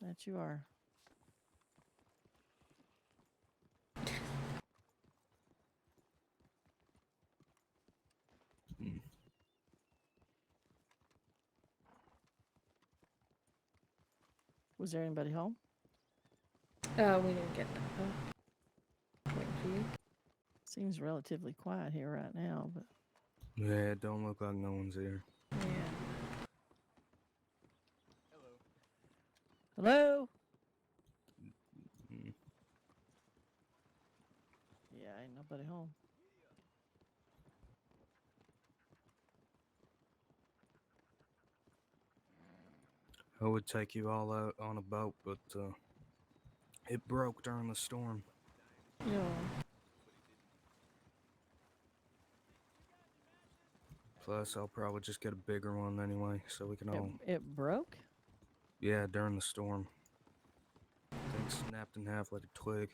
Was there anybody home? We didn't get that. Waiting for you. Seems relatively quiet here right now, but Yeah, it don't look like no one's here. Yeah. Hello? Yeah, ain't nobody home. I would take you all out on a boat, but it broke during the storm. No. Plus, I'll probably just get a bigger one anyway, so we can all... It broke? Yeah, during the storm. Thing snapped in half like a twig.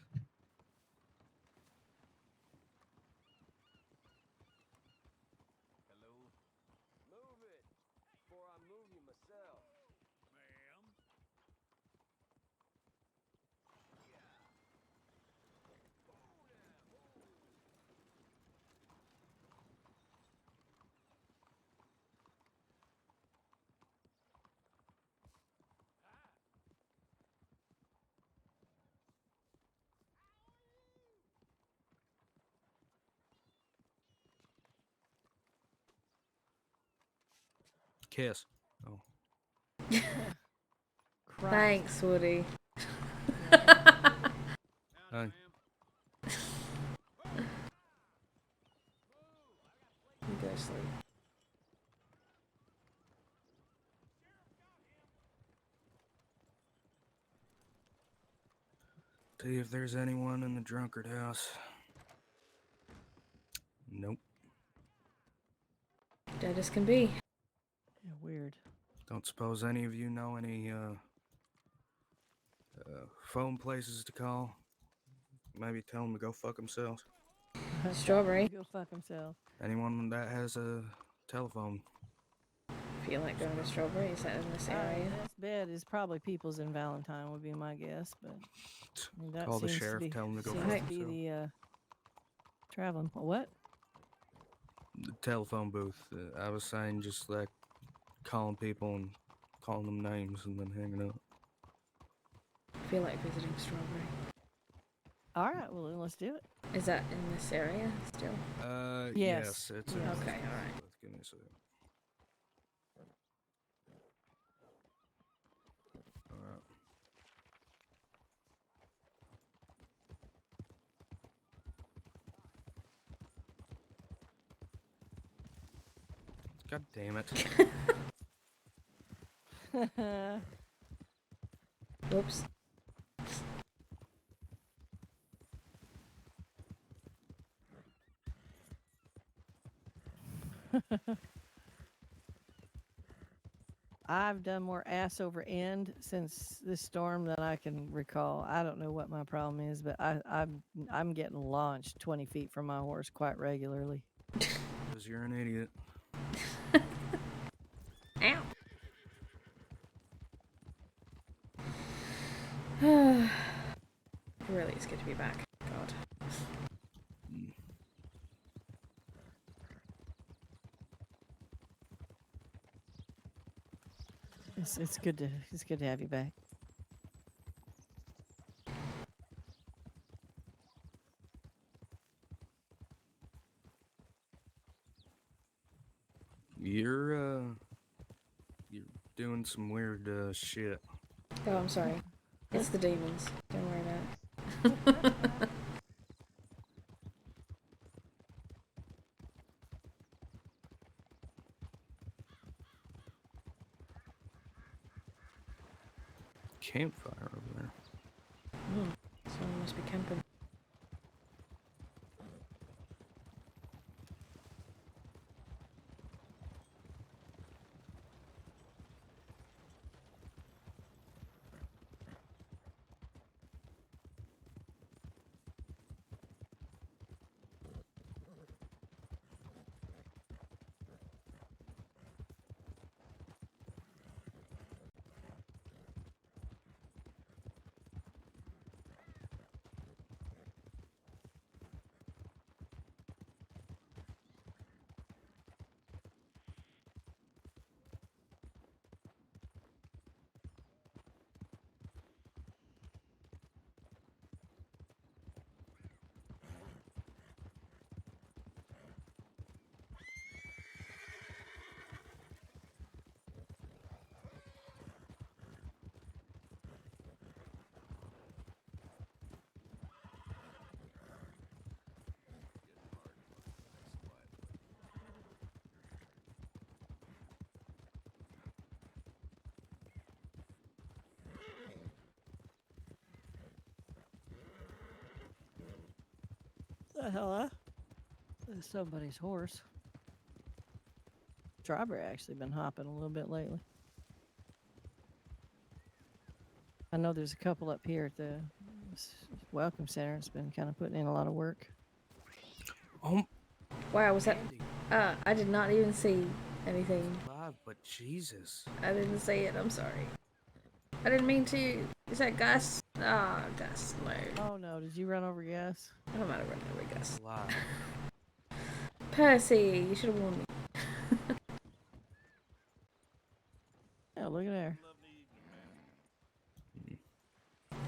Hello? Move it before I move you myself. Ma'am? Kiss. Oh. Thanks, Woody. Hey. You go to sleep. See if there's anyone in the drunkard house. Nope. Dead as can be. Yeah, weird. Don't suppose any of you know any phone places to call? Maybe tell them to go fuck themselves. Strawberry. Go fuck himself. Anyone that has a telephone. Feel like going to Strawberry? Is that in this area? This bed is probably People's in Valentine would be my guess, but I mean, that Call the seems sheriff, to be, tell him to go seems fuck to be himself. the traveling. What? The telephone booth. I was saying just like calling people and calling them names and then hanging up. Feel like visiting Strawberry. All right, well then let's do it. Is that in this area still? Yes, it's Okay, all right. Give me a second. All right. God damn it. Whoops. I've done more ass over end since this storm than I can recall. I don't know what my problem is, but I'm getting launched 20 feet from my horse quite regularly. Because you're an idiot. Ow. Really, it's good to be back. God. It's good to have you back. You're doing some weird shit. Oh, I'm sorry. It's the demons. Don't worry about it. Campfire over there. Someone must be camping. The hell, huh? That's somebody's horse. Strawberry actually been hopping a little bit lately. I know there's a couple up here at the Welcome Center. It's been kind of putting in a lot of work. Oh, Wow, was that? I did not even see anything. live, but Jesus. I didn't see it. I'm sorry. I didn't mean to. Is that Gus? Ah, Gus, no. Oh no, did you run over Gus? I don't matter run over Gus. Live. Percy, you should have warned me. Yeah, look at there.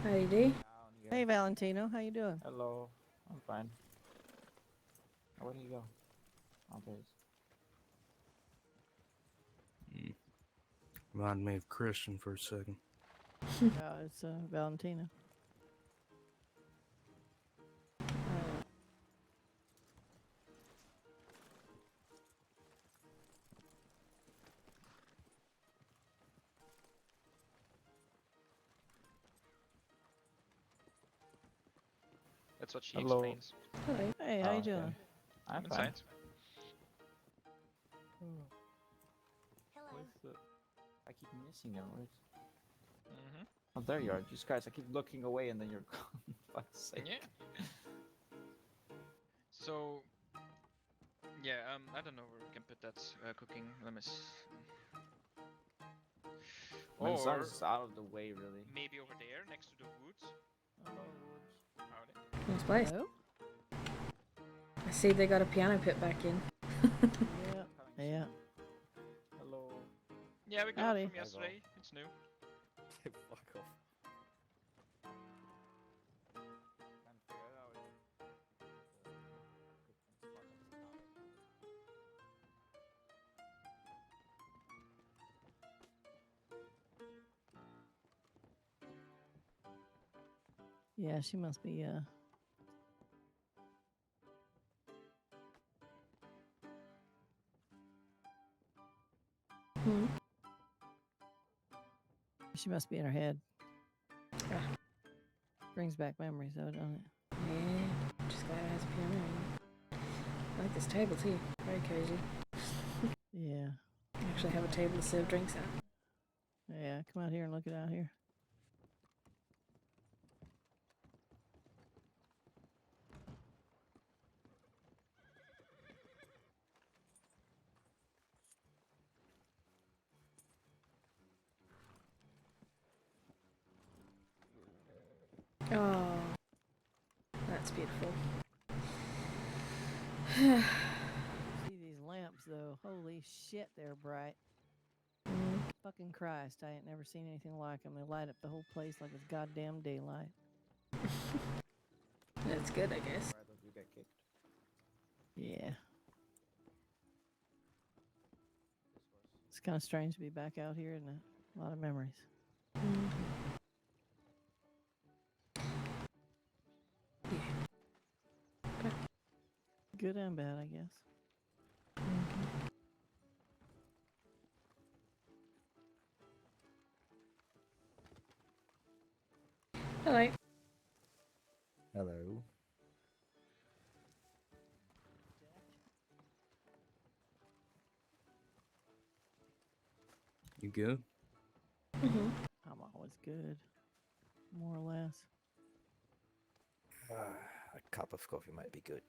How do you do? Hey Valentino, how you doing? Hello, I'm fine. Where do you go? Oh, there it is. Remind me of Christian for a second. It's Valentino. That's what she Hello. explains. Hello. Hey, how you okay. doing? I'm Inside. fine. Where's the... I keep missing them. Where's... Mm-hmm. Oh, there you are. Just guys, I keep looking away and then you're gone. Fuck's sake. Yeah. So, yeah, I don't know where we can put that cooking. Let me. I mean, as long Or as it's out of the way, really. maybe over there, next to the woods. Hello, Woods. Howdy. Nice place. Hello? I see they got a piano pit back in. Yeah. Yeah. Hello. Yeah, we got Howdy. it from yesterday. It's new. Fuck off. Yeah, she must be She must be in her head. Ah. Brings back memories, though, don't it? Yeah, just glad it has a piano. I like this table too. Very cozy. Yeah. Actually have a table to serve drinks at. Yeah, come out here and look it out here. Oh, that's beautiful. See these lamps, though. Holy shit, they're bright. Fucking Christ, I ain't never seen anything like them. They light up the whole place like it's goddamn daylight. That's good, I guess. Why don't you get kicked? Yeah. It's kind of strange to be back out here and a lot of memories. Yeah. Good and bad, I guess. Hello. Hello. You good? I'm always good. More or less. A cup of coffee might be good.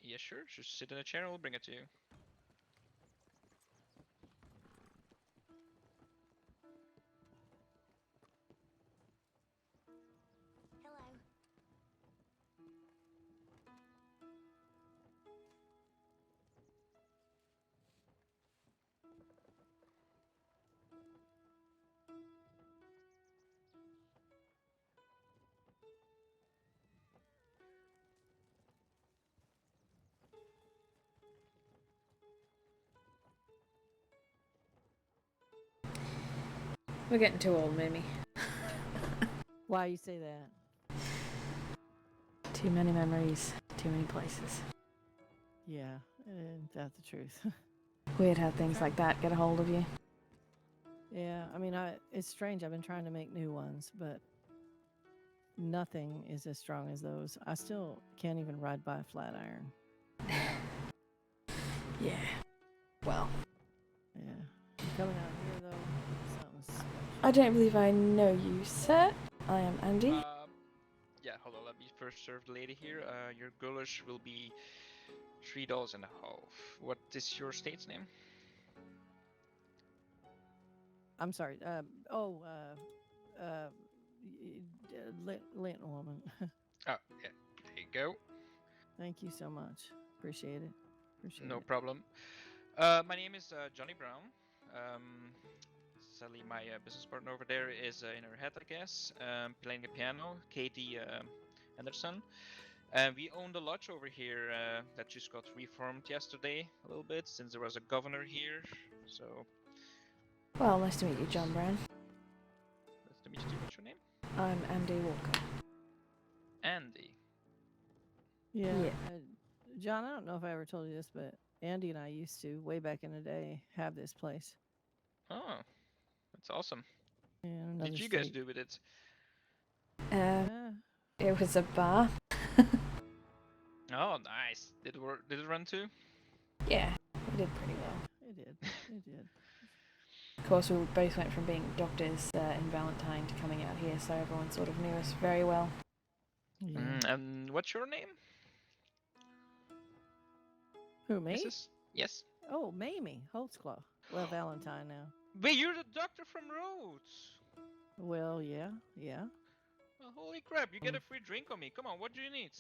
Yeah, sure. Just sit in a chair and we'll bring it to you. Hello. We're getting too old, Mamie. Why you say that? Too many memories, too many places. Yeah, that's the truth. Weird how things like that get a hold of you. Yeah, I mean, it's strange. I've been trying to make new ones, but nothing is as strong as those. I still can't even ride by a flat iron. Yeah. Well. Yeah. Coming out here, though, something's special. I don't believe I know you, sir. I am Andy. Yeah, hold on. Let me first serve the lady here. Your goulash will be $3.50. What is your state's name? I'm sorry. Linton woman. Oh, yeah. There you go. Thank you so much. Appreciate it. No it. problem. My name is Johnny Brown. Sally, my business partner over there, is in her head, I guess, playing the piano. Katie Anderson. We own the lodge over here that just got reformed yesterday a little bit, since there was a governor here. So. Well, nice to meet you, John Brown. Nice to meet you. What's your name? I'm Andy Walker. Andy. Yeah. John, I don't know if I ever told you this, but Andy and I used to, way back in the day, have this place. Oh, that's awesome. Yeah, what did you guys do with it? It was a bar. Oh, nice. Did it work? Did it run too? Yeah, it did pretty well. It did. It did. Of course, we both went from being doctors in Valentine to coming out here, so everyone sort of knew us very well. Yeah. And what's your name? Who, me? Mrs.? Yes. Oh, Mamie Holtzclaw. Well, Valentine now. Wait, you're the doctor from Rhodes. Well, yeah. Well, holy crap, you get a free drink on me. Come on, what do you need?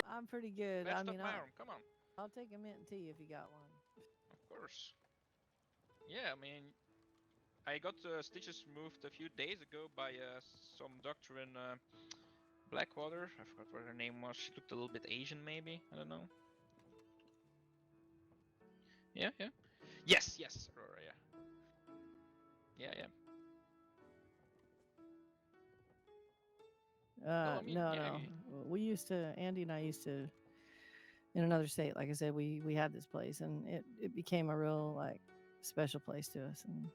I'm pretty good. Best I mean, of my arm, come on. I'll take a mint tea if you got one. Of course. Yeah, I mean, I got stitches removed a few days ago by some doctor in Blackwater. I forgot what her name was. She looked a little bit Asian, maybe. I don't know. Yeah, yeah. Yes, yes, Aurora. Yeah. Yeah, yeah. Well, I mean, No, yeah, no. We used to, Andy and I used to, in another state, like I said, we had this place, and it became a real like special place to us. And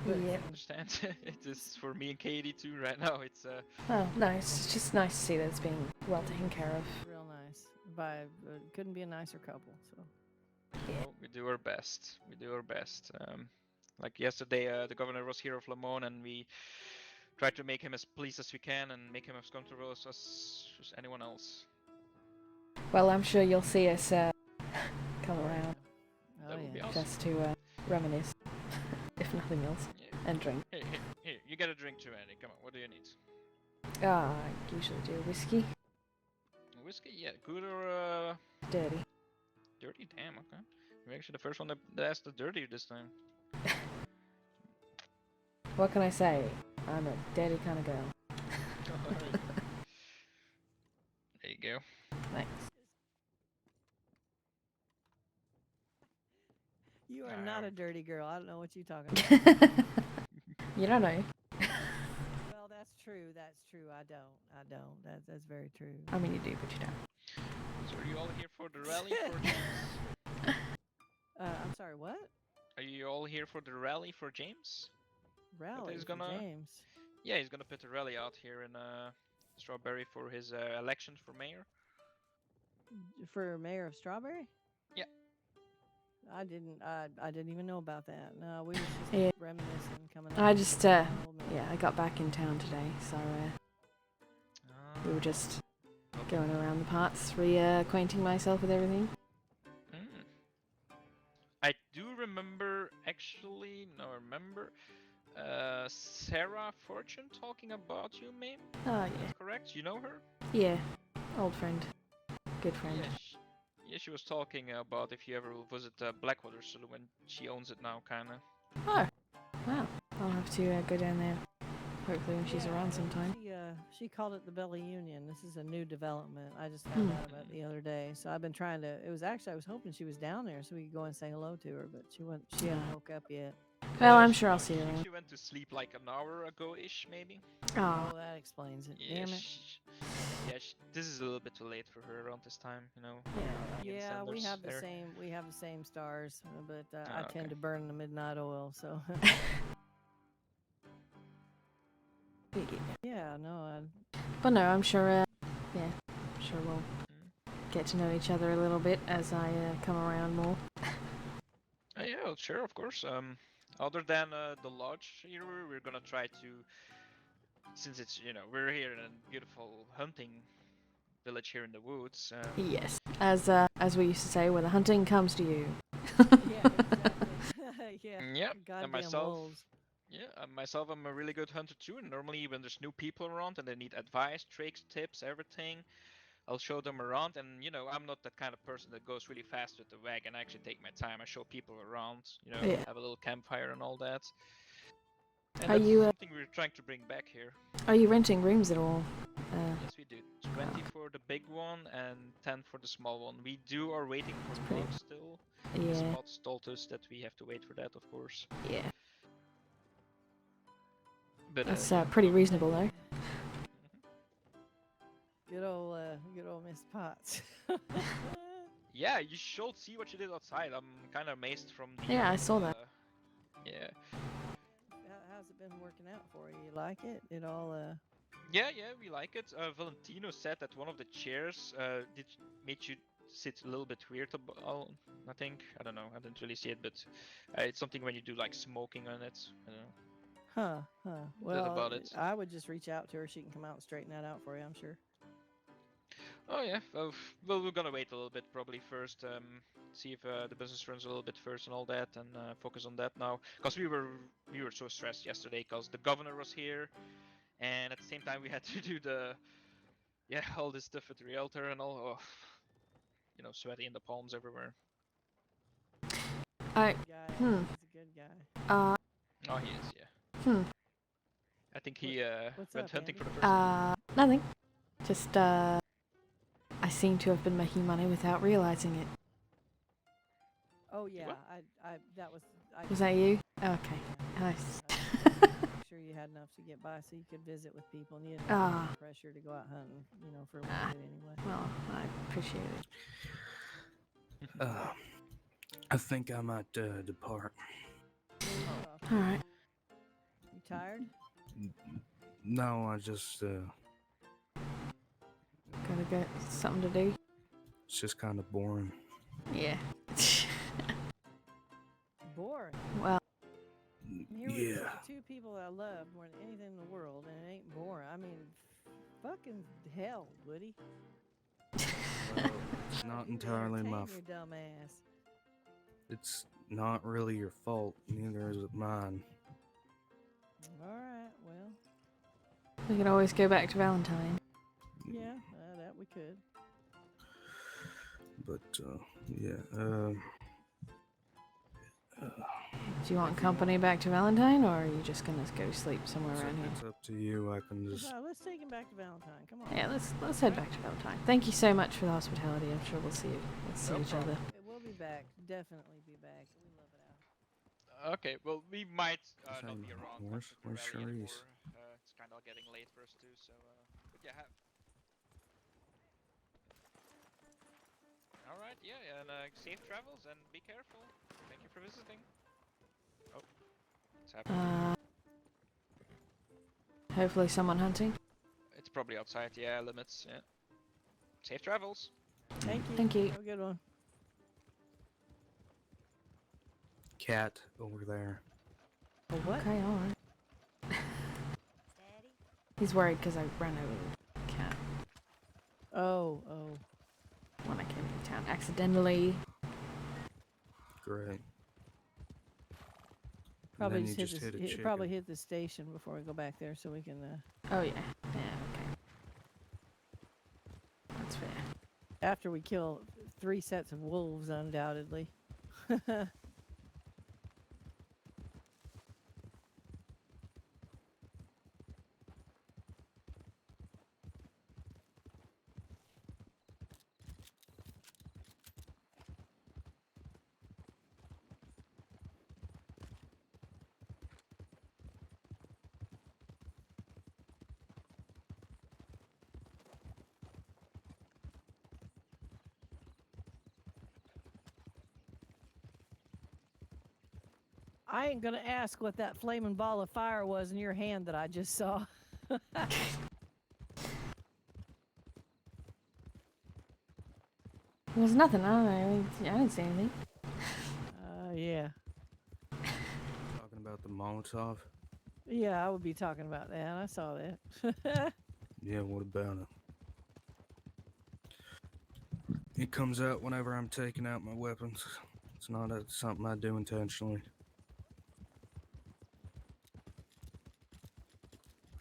Yeah. I understand. It is for me and Katie too right now. It's Oh, nice. It's just nice to see that it's being well taken care of. real nice. Couldn't be a nicer couple. So well, we do our best. We do our best. Like yesterday, the governor was here of Lemon, and we tried to make him as pleased as we can and make him as comfortable as anyone else. Well, I'm sure you'll see us come around That would be awesome. just to reminisce, if nothing else, and drink. Here, you get a drink too, Andy. Come on, what do you need? I usually do whiskey. Whiskey? Yeah, good or Dirty. dirty? Damn, okay. You're actually the first one that asked the dirty this time. What can I say? I'm a dirty kind of girl. There you go. Thanks. you are not a dirty girl. I don't know what you're talking about. You don't know. Well, that's true. That's true. I don't. That's very true. I mean, you do, but you don't. So are you all here for the rally for James? I'm sorry. What? Are you all here for the rally for James? Rally he's for gonna- James. Yeah, he's gonna put a rally out here in Strawberry for his election for mayor. For mayor of Strawberry? Yeah. I didn't even know about that. No, we were just Yeah. reminiscing, coming up. I just, with yeah, old man. I got back in town today, so we were just going around the parts, reacquainting myself with everything. I do remember, Sarah Fortune talking about you, Mame? Oh, Is yeah. that correct? You know her? Yeah. Old friend. Good friend. Yeah, she was talking about if you ever will visit Blackwater Saloon. She owns it now, kinda. Oh, wow. I'll have to go down there. Hopefully when she's around sometime. She called it the Belly Union. This is a new development. I just found out about it the other day. So I've been trying to. It was actually I was hoping she was down there so we could go and say hello to her, but she hadn't woke up yet. Well, I'm sure I'll see her around. She went to sleep like an hour ago-ish, maybe. Oh, that explains it. Yeah, Damn it. This is a little bit too late for her around this time, you know. Yeah, we have the there. same. We have the same stars, but I okay. tend to burn the midnight oil. So. Yeah, no. But no, I'm sure. Yeah, I'm sure we'll get to know each other a little bit as I come around more. Yeah, well, sure, of course. Other than the lodge here, we're gonna try to, since it's we're here in a beautiful hunting village here in the woods. Yes, as we used to say, where the hunting comes to you. Yeah, exactly. Yeah. Yeah, Goddamn and myself. wolves. Yeah, myself, I'm a really good hunter too. And normally, when there's new people around and they need advice, tricks, tips, everything, I'll show them around. And I'm not that kind of person that goes really fast with the wagon. I actually take my time. I show people around. Yeah. Have a little campfire and all that. And Are that's you, something we're trying to bring back here. Are you renting rooms at all? Yes, we do. 20 for the big one and 10 for the small one. We do are waiting for boats still. The Yeah. spots told us that we have to wait for that, of course. Yeah. But That's pretty reasonable, though. Good old Miss Potts. Yeah, you should see what you did outside. I'm kind of amazed from the. Yeah, I saw that. Yeah. How's it been working out for you? You like it? It all Yeah, we like it. Valentino said that one of the chairs made you sit a little bit weird. I think I don't know. I didn't really see it, but it's something when you do like smoking on it. I don't know. Huh. Well, about it. I would just reach out to her. She can come out and straighten that out for you, I'm sure. Oh yeah. Well, we're gonna wait a little bit probably first. See if the business runs a little bit first and all that, and focus on that now. Because we were so stressed yesterday because the governor was here, and at the same time we had to do all this stuff with the realtor and all. Oh, sweaty in the palms everywhere. He's a good guy. Oh, he is, yeah. Hmm. I think he What's went up, hunting Andy? for the first time. Nothing. Just, I seem to have been making money without realizing it. Oh yeah, that was. Was that you? Okay. Nice. Make sure you had enough to get by, so you could visit with people, and you didn't have any pressure to go out hunting. You know, for a little bit anyway. Well, I appreciate it. I think I might depart. All right. You tired? No, I just Gotta get something to do. it's just kind of boring. Yeah. Boring. Well. Here Yeah. with the two people that I love more than anything in the world, and it ain't boring. I mean, fucking hell, Woody. Well, it's not entirely my Your dumb ass. It's not really your fault, neither is it mine. All right, well. We could always go back to Valentine. Yeah, that we could. But yeah. Do you want company back to Valentine, or are you just gonna go sleep somewhere around here? It's up to you. I can just. Let's take him back to Valentine. Come on. Yeah, let's head back to Valentine. Thank you so much for the hospitality. I'm sure we'll see each other. We'll be back. Definitely be back. We love it out. Okay, well, we might not Same be around horse, much horse temporarily Charisse. anymore. It's kind of getting late for us too, so but yeah. All right, yeah, and safe travels and be careful. Thank you for visiting. Oh, what's happening? Hopefully someone hunting. It's probably outside. Yeah, limits. Yeah. Safe travels. Thank you. Thank you. Have a good one. Cat over there. What? Okay, all right. He's worried because I ran over the cat Oh. when I came into town accidentally. Great. Probably And then just you hit just hit a probably chicken. hit the station before we go back there, so we can. Oh yeah. Yeah. Okay. That's fair. After we kill 3 sets of wolves, undoubtedly. I ain't gonna ask what that flaming ball of fire was in your hand that I just saw. It was nothing. I didn't see anything. Yeah. Talking about the Molotov. Yeah, I would be talking about that. I saw that. Yeah, what about it? It comes out whenever I'm taking out my weapons. It's not something I do intentionally.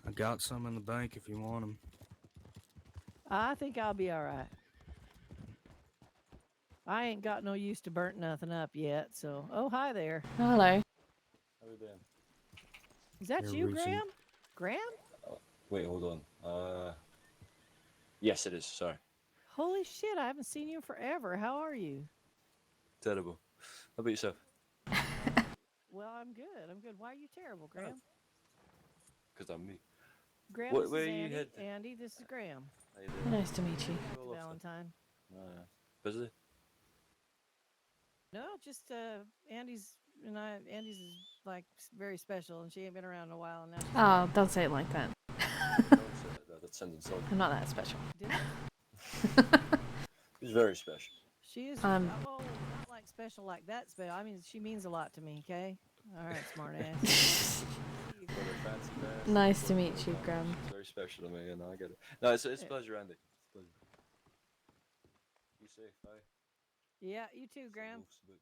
I got some in the bank if you want them. I think I'll be all right. I ain't got no use to burnt nothing up yet, so. Oh, hi there. Hello. How you doing? Is that Hey, you, Reese. Graham? Graham? Wait, hold on. Yes, it is. Sorry. Holy shit, I haven't seen you forever. How are you? Terrible. How about yourself? Well, I'm good. I'm good. Why are you terrible, Graham? Because I'm me. Graham, What- this where is you Andy. head- Andy, this is Graham. How you doing? Nice to meet you. Cool, officer. Valentine. Busy? No, just Andy's Andy's is like very special, and she ain't been around in a while, and now she's Oh, don't say it like that. Don't say that. That sounds insulting. I'm not that special. He's very special. She is Um, not like special like that special. I mean, she means a lot to me. Okay, all right, smart ass. Got a fancy vest, Nice to got meet gold you, band. Graham. It's very special to me, and I get it. No, it's a pleasure, Andy. It's a pleasure. You safe, eh? Yeah, you too, Graham. Wolf's a bit-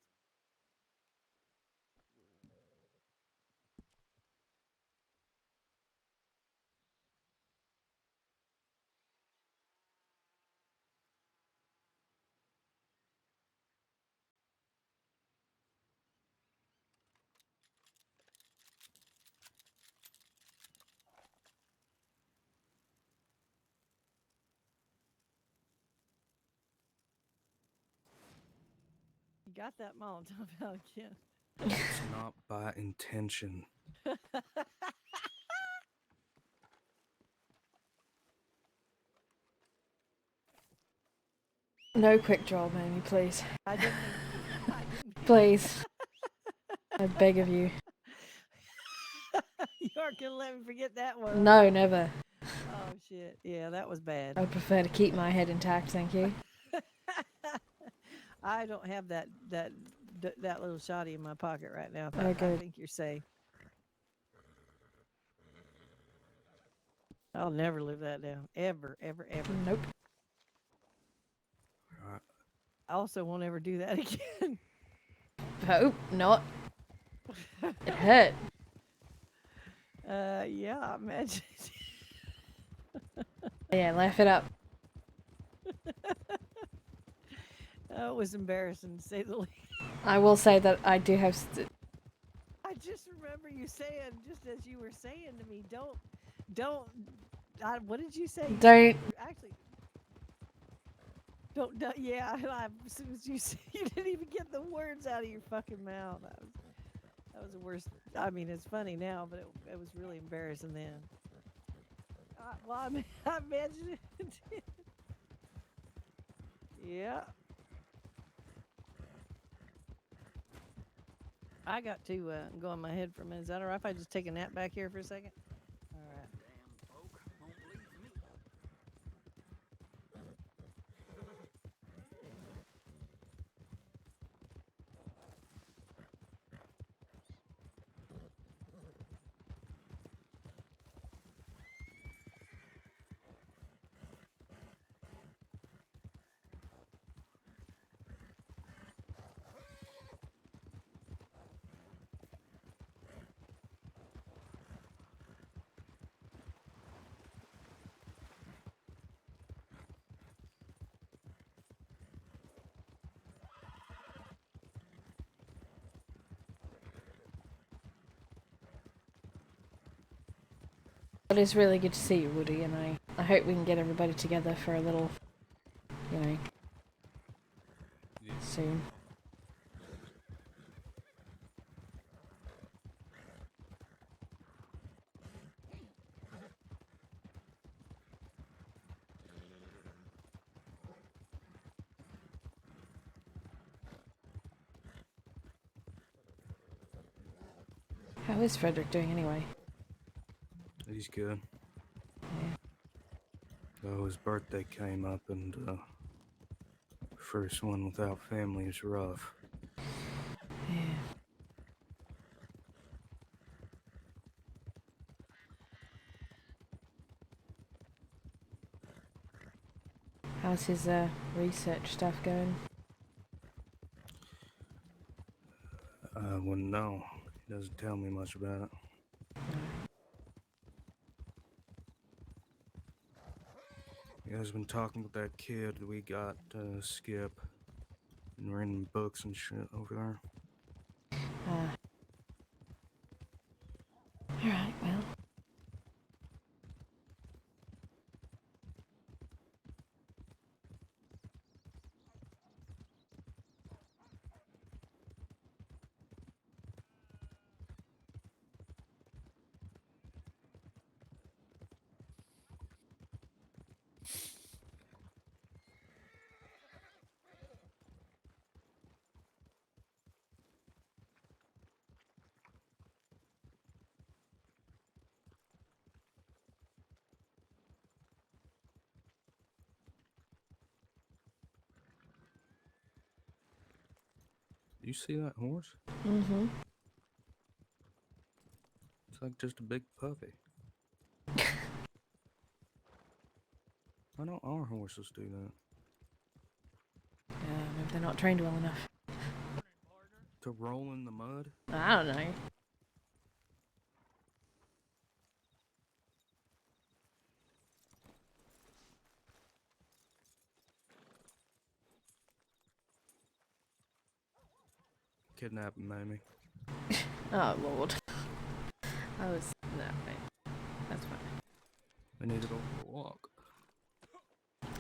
got that Molotov out again. It's not by intention. No quick draw, Mamie, please. I didn't. Please. I beg of you. You aren't gonna let me forget that one. No, never. Oh shit! Yeah, that was bad. I prefer to keep my head intact, thank you. I don't have that little shotty in my pocket right now. Oh, I good. think you're safe. I'll never live that down. Ever, ever, ever. Nope. I also won't ever do that again. Hope not. It hurt. Yeah, I imagine. Yeah, laugh it up. It was embarrassing to say the least. I will say that I do have. I just remember you saying, just as you were saying to me, don't. What did you say? Don't. Actually, don't. Yeah, as soon as you said, you didn't even get the words out of your fucking mouth. That was the worst. I mean, it's funny now, but it was really embarrassing then. Well, I imagine it. Yeah. I got to go on my head for a minute. Is that all right if I just take a nap back here for a second? All right. It is really good to see you, Woody, and I hope we can get everybody together for a little, soon. How is Frederick doing anyway? He's good. Yeah. Oh, his birthday came up, and first one without family is rough. Yeah. How's his research stuff going? I wouldn't know. He doesn't tell me much about it. You guys been talking with that kid we got, Skip, and reading books and shit over there? Alright, well. You see that horse? Mm-hmm. It's like just a big puppy. Why don't our horses do that? Maybe they're not trained well enough. To roll in the mud? I don't know. Kidnapping, Mamie. Oh, Lord. I was... No, wait. That's fine. We need to go for a walk.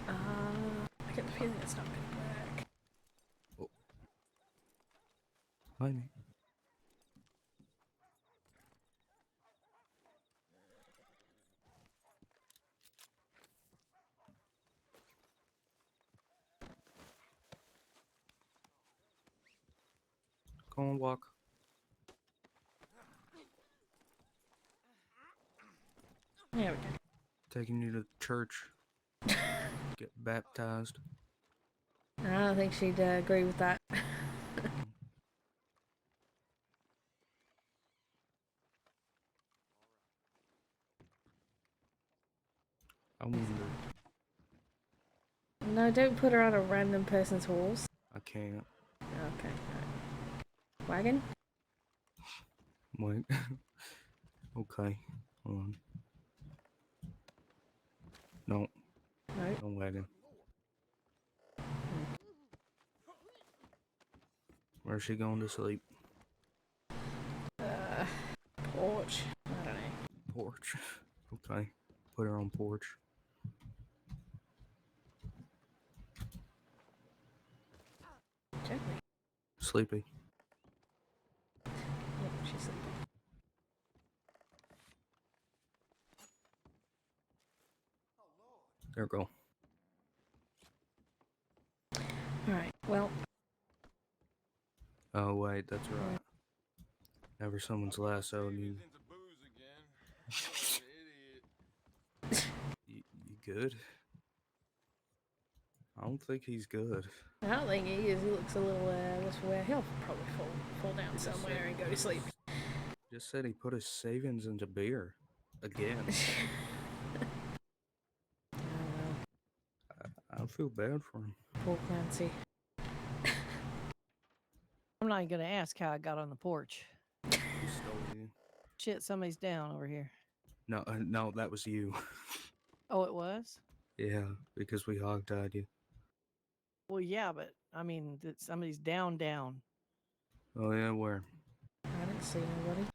I get the feeling it's not going to work. Oh. Honey. Go on, walk. There we go. Taking you to church. Get baptized. I don't think she'd agree with that. I wonder. No, don't put her on a random person's horse. I can't. Okay. Right. Wagon? Wait. Okay. Hold on. No. No. No wagon. Where's she going to sleep? Porch. I don't know. Porch. Okay. Put her on porch. Gently. Sleepy. Yeah, she's sleeping. There we go. Alright, well. Oh, wait, that's right. Never someone's lassoed you. You good? I don't think he's good. I don't think he is. He looks a little, he'll probably fall down He just somewhere said- and go to sleep. Just said he put his savings into beer. Again. I feel bad for him. Poor Clancy. I'm not even gonna ask how I got on the porch. He stole you. Shit, somebody's down over here. No, no, that was you. Oh, it was? Yeah, because we hogtied you. Well, yeah, but I mean, somebody's down. Oh, yeah, where? I didn't see nobody.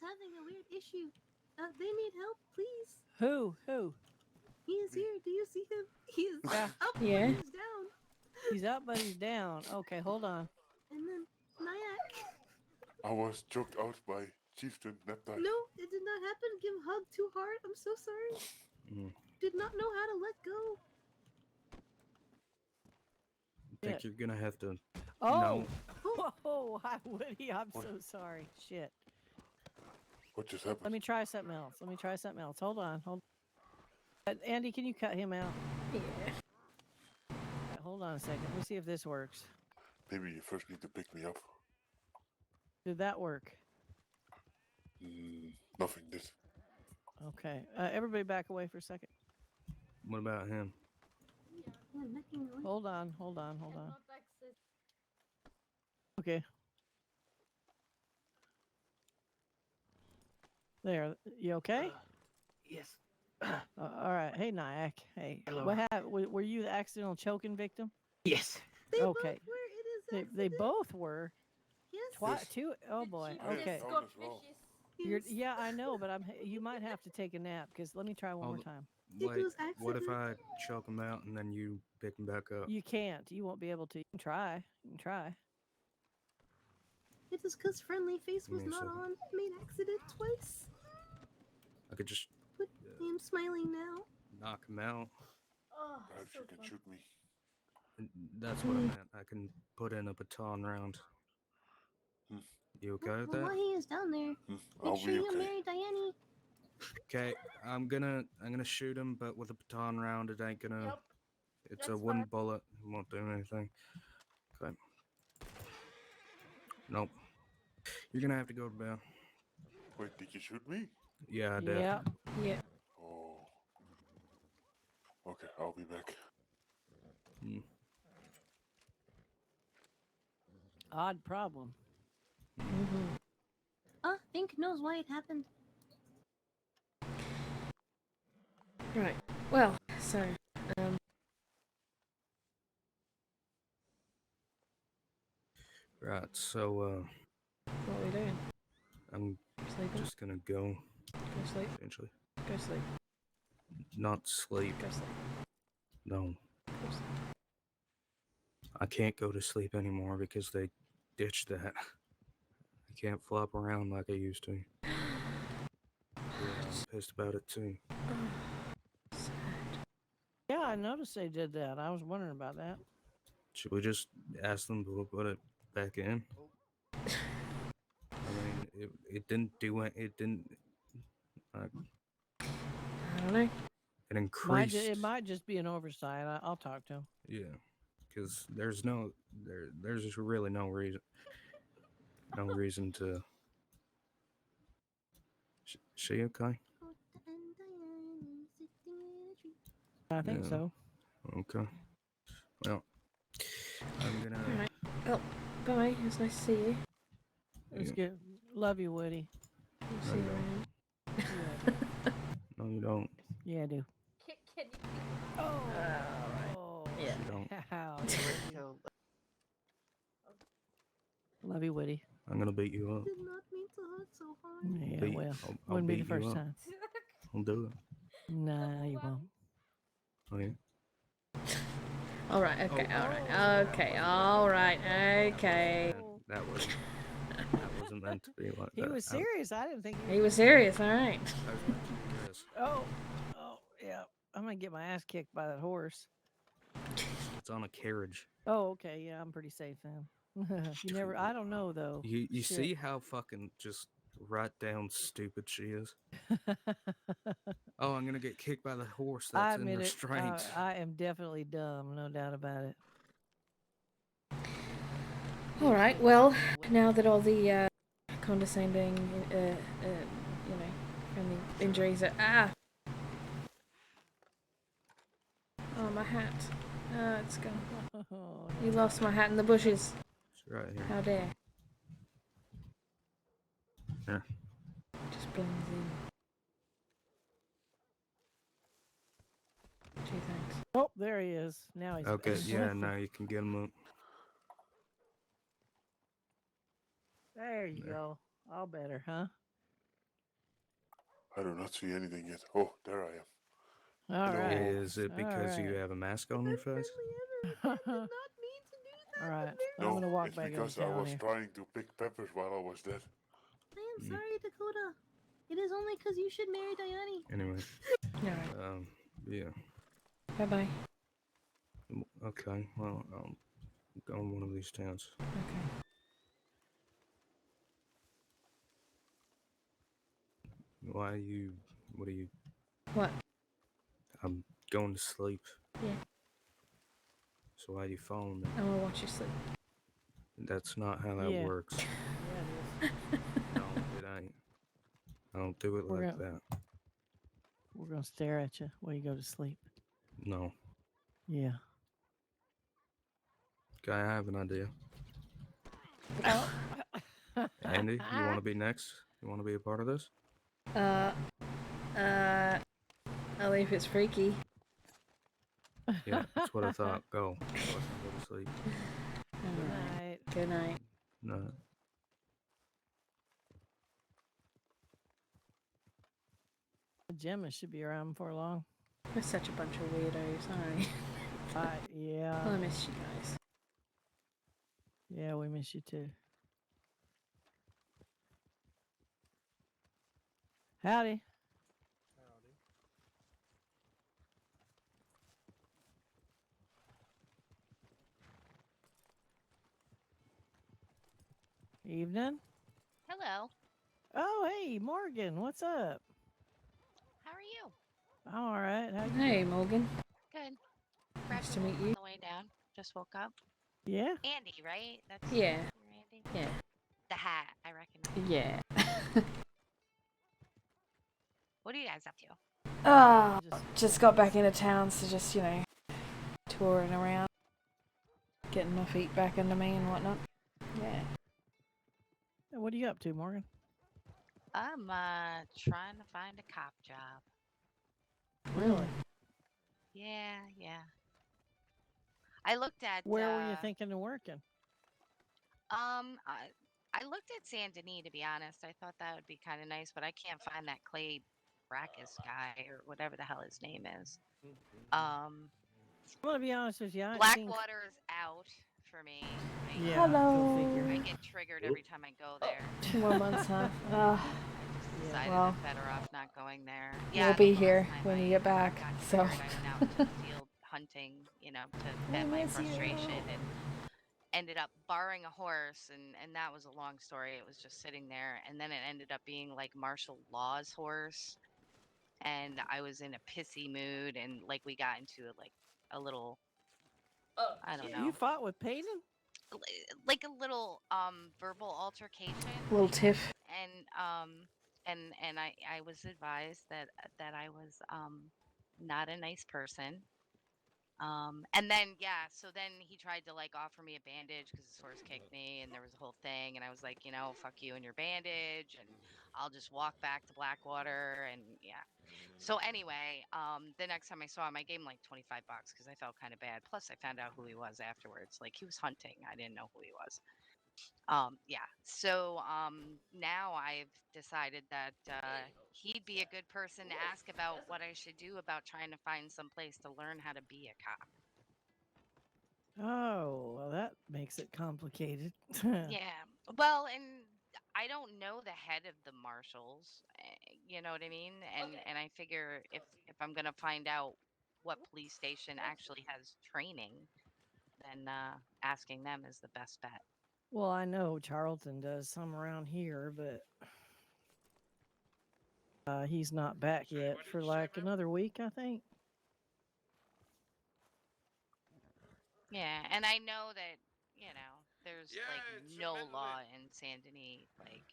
Having a weird issue. They need help, please. Who? He is here. Do you see him? He is Yeah. up, Yeah. but he's down. He's up, but he's down. Okay, hold on. And then Nyack. I was choked out by Chieftain that time. No, it did not happen. Give him a hug too hard. I'm so sorry. Did not know how to let go. I think you're gonna have to. Oh! No. Whoa, hi, Woody. I'm so sorry. Shit. What just happened? Let me try something else. Hold on. Andy, can you cut him out? Yeah. Hold on a second. Let me see if this works. Maybe you first need to pick me up. Did that work? Nothing did. Okay. Everybody back away for a second. What about him? Yeah, nothing going. Hold on. Okay. There. You okay? Yes. All right. Hey, Nyack. Hey. Hello. What happened? Were you the accidental choking victim? Yes. They Okay. both were. It is They both were. Yes. Two. Oh boy. I Okay. found as well. Yeah, I know, but you might have to take a nap because let me try one more time. Wait, was what if I accident. choke him out and then you pick him back up? You can't. You won't be able to. You can try. It is because friendly face Give was me a not second. on. Made accident twice. I could just But I am smiling now. knock him out. Oh, Perhaps you can shoot me. That's what I meant. I can put in a baton round. You okay with Well, while that? he is down there, I'll make sure be you okay. marry Diane. Okay, I'm gonna shoot him, but with a baton round, it ain't gonna. Yep, It's a that's wooden fine. bullet. It won't do anything. Okay. Nope. You're gonna have to go to bed. Wait, did you shoot me? Yeah, I did. Yeah. Oh. Okay, I'll be back. Odd problem. Fink knows why it happened. Right. Well, so Right, so What are we doing? I'm Sleeping? just gonna go Go sleep. eventually. Go sleep. Not sleep. Go sleep. No. Go sleep. I can't go to sleep anymore because they ditched that. I can't flop around like I used to. Yeah, I'm pissed about it too. Yeah, I noticed they did that. I was wondering about that. Should we just ask them to put it back in? I mean, it didn't do it. It didn't. I don't know. It increased. It might just be an oversight. I'll talk to him. Yeah, because there's just really no reason to. She okay? I think so. Okay. Well, I'm gonna. All right. Well, bye. It was nice to see you. It's good. Love you, Woody. We'll see you around. No, you don't. Yeah, I do. Can you? Oh, Yeah. You don't. Love you, Woody. I'm gonna beat you up. Did not mean to hurt so hard. Yeah, Beat- well, I'll wouldn't be the beat you first up. time. I'll do it. Nah, you won't. Oh, yeah. All right. Okay. Oh, All right. Okay. All right. Okay. That wasn't meant to be like He that. was serious. I didn't think He was serious. All right. I was meant to do this. Oh, yeah. I'm gonna get my ass kicked by that horse. It's on a carriage. Oh, okay. Yeah, I'm pretty safe then. You never. I don't know though. You Shit. see how fucking just right down stupid she is? Oh, I'm gonna get kicked by the horse I that's in admit it. restraints. I am definitely dumb. No doubt about it. All right. Well, now that all the condescending, friendly injuries are Oh, my hat. It's gone. You lost my hat in the bushes. It's right here. How dare. Here. Just blends in. Gee, thanks. Oh, there he is. Now he's Okay, he's yeah, lifted. now you can get him up. There you go. All better, huh? I do not see anything yet. Oh, there I am. All Hello. right. Is it because you have a mask on your face? All right. I'm No, gonna walk it's back because into I town was here. trying to pick peppers while I was dead. I am sorry, Dakota. It is only because you should marry Diane. Anyway. Alright. Yeah. Bye bye. Okay, well, I'll go in one of these towns. Okay. What are you? What? I'm going to sleep. Yeah. So why are you following me? I want to watch you sleep. That's not how that Yeah. works. Yeah, it is. No, it ain't. I don't do it We're like that. We're gonna stare at you while you go to sleep. No. Yeah. Okay, I have an idea. Oh. Andy, you want to be next? You want to be a part of this? Only if it's freaky. Yeah, that's what I thought. Go. So I can go to sleep. Good night. Good night. No. Gemma should be around before long. We're such a bunch of weirdos, aren't we? Yeah. I miss you guys. Yeah, we miss you too. Howdy. Evening. Hello. Oh, hey, Morgan. What's up? How are you? I'm all right. How you Hey, doing? Morgan. Good. Nice to Grabbed a meet little you. on the way down. Just woke up. Yeah. Andy, right? That's Yeah. Andy. Yeah. The hat, I recognize. Yeah. What are you guys up to? Just got back into town, so just, touring around. Getting my feet back under me and whatnot. Yeah. What are you up to, Morgan? I'm trying to find a cop job. Really? Yeah. I looked at Where were you thinking of working? I looked at Saint Denis, to be honest. I thought that would be kind of nice, but I can't find that Clay Brackus guy or whatever the hell his name is. I'm gonna be honest with you. I ain't seen. Blackwater is out for me. Yeah, go figure. I get triggered every time I go there. 2 more months, huh? I just decided well, I'm better off not going there. We'll Yeah, be the last here time when I you get back. got So. triggered, I went out into the field hunting, you know, to vent my miss you. frustration and ended up borrowing a horse, and that was a long story. It was just sitting there, and then it ended up being like martial law's horse, and I was in a pissy mood, and like we got into like a little, I don't know, You fought with Peyton? like a little verbal altercation, Little tiff. and I was advised that I was not a nice person. And then, yeah, so then he tried to like offer me a bandage because his horse kicked me, and there was a whole thing. And I was like, you know, fuck you and your bandage, and I'll just walk back to Blackwater. And yeah. So anyway, the next time I saw him, I gave him like $25 because I felt kind of bad. Plus, I found out who he was afterwards. Like he was hunting. I didn't know who he was. Yeah. So now I've decided that he'd be a good person to ask about what I should do about trying to find some place to learn how to be a cop. Oh, well, that makes it complicated. Yeah. Well, and I don't know the head of the marshals. You know what I mean? And I figure if I'm gonna find out what police station actually has training, then asking them is the best bet. Well, I know Charlton does some around here, but he's not back yet for like another week, I think. Yeah, and I know that, you know, there's like no law in Saint Denis, like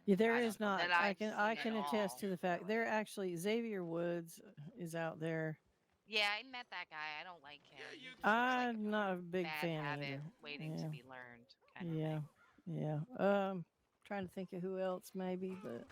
Yeah, there I is don't know not. that I I've can seen at attest all. to the fact there actually Xavier Woods is out there. Yeah, I met that guy. I don't like him. He just looks like I'm not a big bad fan habit either. waiting Yeah. to be learned kind of Yeah, thing. yeah. Trying to think of who else maybe, but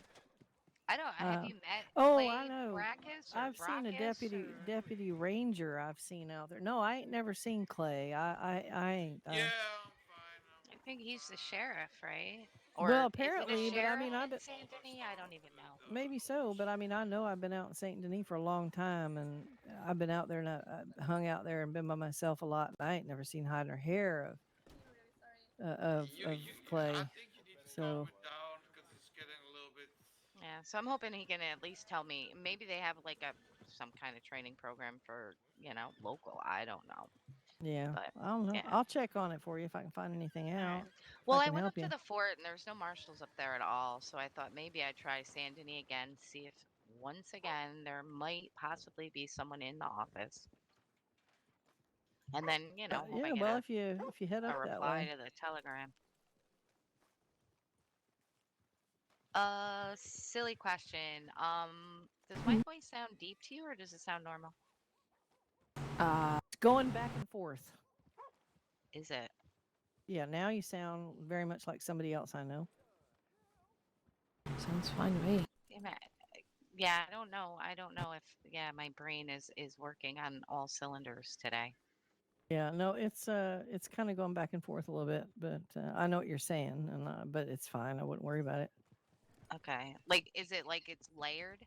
I don't. Have you met oh, Clay I know. Brackus or I've seen a Brackus or... deputy ranger. I've seen out there. No, I ain't never seen Clay. I ain't. I think he's the sheriff, right? Or Well, is apparently, it a but I sheriff mean, in Saint Denis? I don't even know. maybe so, but I mean, I know I've been out in Saint Denis for a long time, and I've been out there and I hung out there and been by myself a lot. And I ain't never seen hide or hair of Clay. So. Yeah, so I'm hoping he can at least tell me. Maybe they have like some kind of training program for, you know, local. I don't know. Yeah, But I don't know. yeah. I'll check on it for you if I can find anything out. Well, I I can went help up to you. the fort and there's no marshals up there at all. So I thought maybe I'd try Saint Denis again, see if once again there might possibly be someone in the office. And then, you know, hope I Yeah, get well, if you head a up that reply way. to the telegram. Silly question. Does my voice sound deep to you or does it sound normal? It's going back and forth. Is it? Yeah, now you sound very much like somebody else I know. Sounds fine to me. Yeah, I don't know. I don't know if my brain is working on all cylinders today. Yeah, no, it's kind of going back and forth a little bit, but I know what you're saying, and but it's fine. I wouldn't worry about it. Okay. Like, is it like it's layered?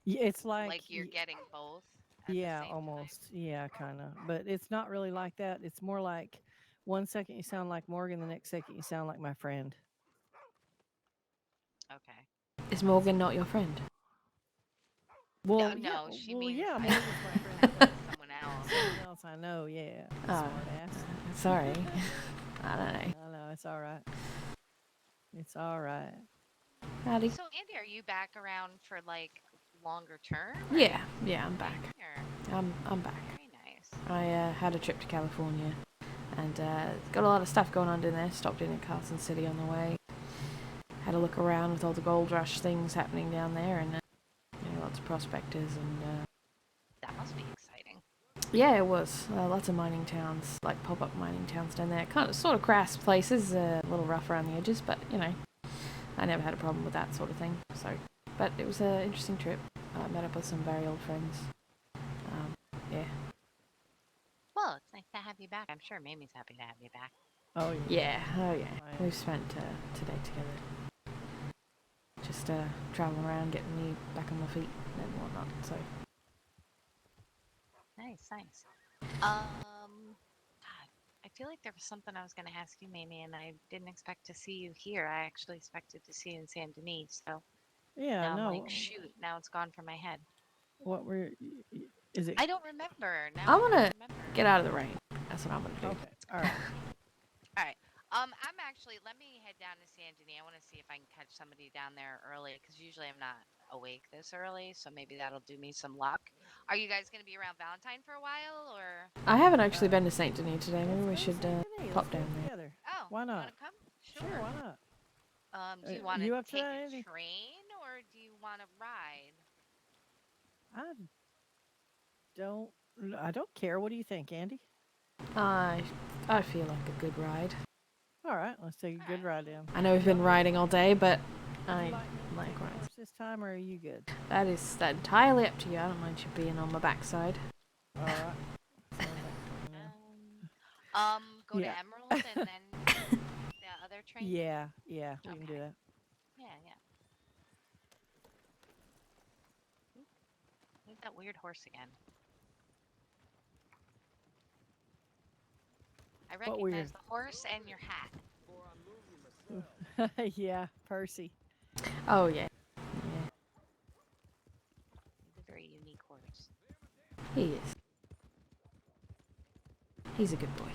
Yeah, it's like you're getting both? Yeah, almost. Yeah, kind of. But it's not really like that. It's more like 1 second you sound like Morgan, the next second you sound like my friend. Okay. Is Morgan not your friend? Well, no, she well, means yeah, I Morgan's think my friend. someone else. Someone else I know, yeah. Smartass. Sorry. I don't know. No, it's all right. It's all right. Howdy. So, Andy, are you back around for like longer term? Yeah, I'm back. Or... I'm back. Very nice. I had a trip to California and got a lot of stuff going on down there. Stopped in Carson City on the way. Had a look around with all the gold rush things happening down there, and lots of prospectors and. That must be exciting. Yeah, it was. Lots of mining towns, like pop-up mining towns down there. Kind of, sort of crass places, a little rough around the edges, but I never had a problem with that sort of thing. So, but it was an interesting trip. I met up with some very old friends. Yeah. Well, it's nice to have you back. I'm sure Mamie's happy to have you back. Oh Yeah, oh yeah. I- We've spent today together. Just traveling around, getting me back on my feet and whatnot. So Nice, nice. God, I feel like there was something I was going to ask you, Mamie, and I didn't expect to see you here. I actually expected to see you in San Denis. So Yeah, now I'm like, no. shoot, now it's gone from my head. What were is it? I don't remember. Now I I want don't to remember. get out of the rain. That's what I'm gonna do. Okay, all right. All right. I'm actually, let me head down to San Denis. I want to see if I can catch somebody down there early because usually I'm not awake this early. So maybe that'll do me some luck. Are you guys going to be around Valentine for a while or? I haven't actually been to Saint Denis today. Maybe we Let's go should to Saint Denis. pop Let's go down there. together. Oh, Why you not? want to come? Sure. Why not? Do you want to You up to take that, a Andy? train or do you want to ride? I don't. I don't care. What do you think, Andy? I feel like a good ride. All right, let's take a good ride down. I know we've been riding all day, but I like rides. Horse this time, or are you good? That is entirely up to you. I don't mind you being on my backside. All right. Go to Yeah. Emerald and then the other train? Yeah, we can do that. Yeah, yeah. Look at that weird horse again. I What weird? recognize the horse and your hat. Yeah, Percy. Oh yeah. He's a very unique horse. He is. He's a good boy.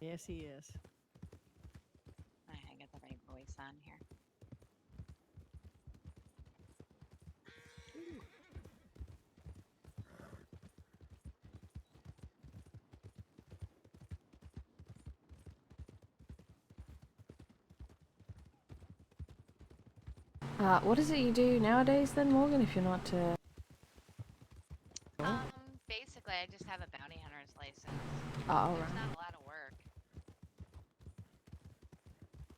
Yes, he is. I got the right voice on here. What is it you do nowadays then, Morgan, if you're not Basically, I just have a bounty hunter's license. Oh, There's right. not a lot of work.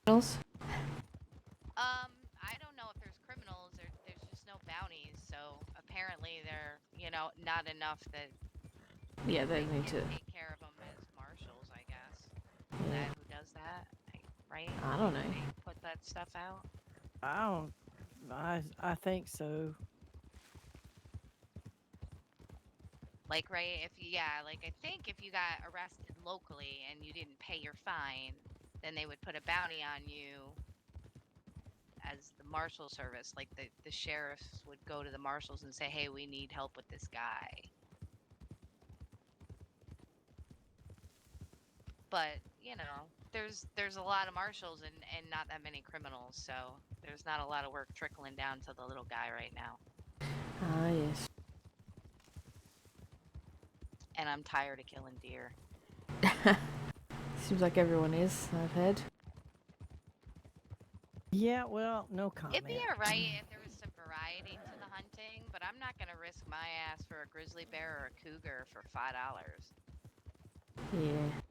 criminals? I don't know if there's criminals. There's just no bounties. So apparently, they're not enough that Yeah, they need to. take care of them as marshals. I guess. Is Yeah. that who does that? Right? I don't know. They put that stuff out. I don't. I think so. Like, right? I think if you got arrested locally and you didn't pay your fine, then they would put a bounty on you as the marshal service. Like the sheriffs would go to the marshals and say, "Hey, we need help with this guy." But there's a lot of marshals and not that many criminals, so there's not a lot of work trickling down to the little guy right now. Ah, yes. And I'm tired of killing deer. Seems like everyone is, I've heard. Yeah, well, no comment. It'd be alright if there was some variety to the hunting, but I'm not gonna risk my ass for a grizzly bear or a cougar for $5. Yeah.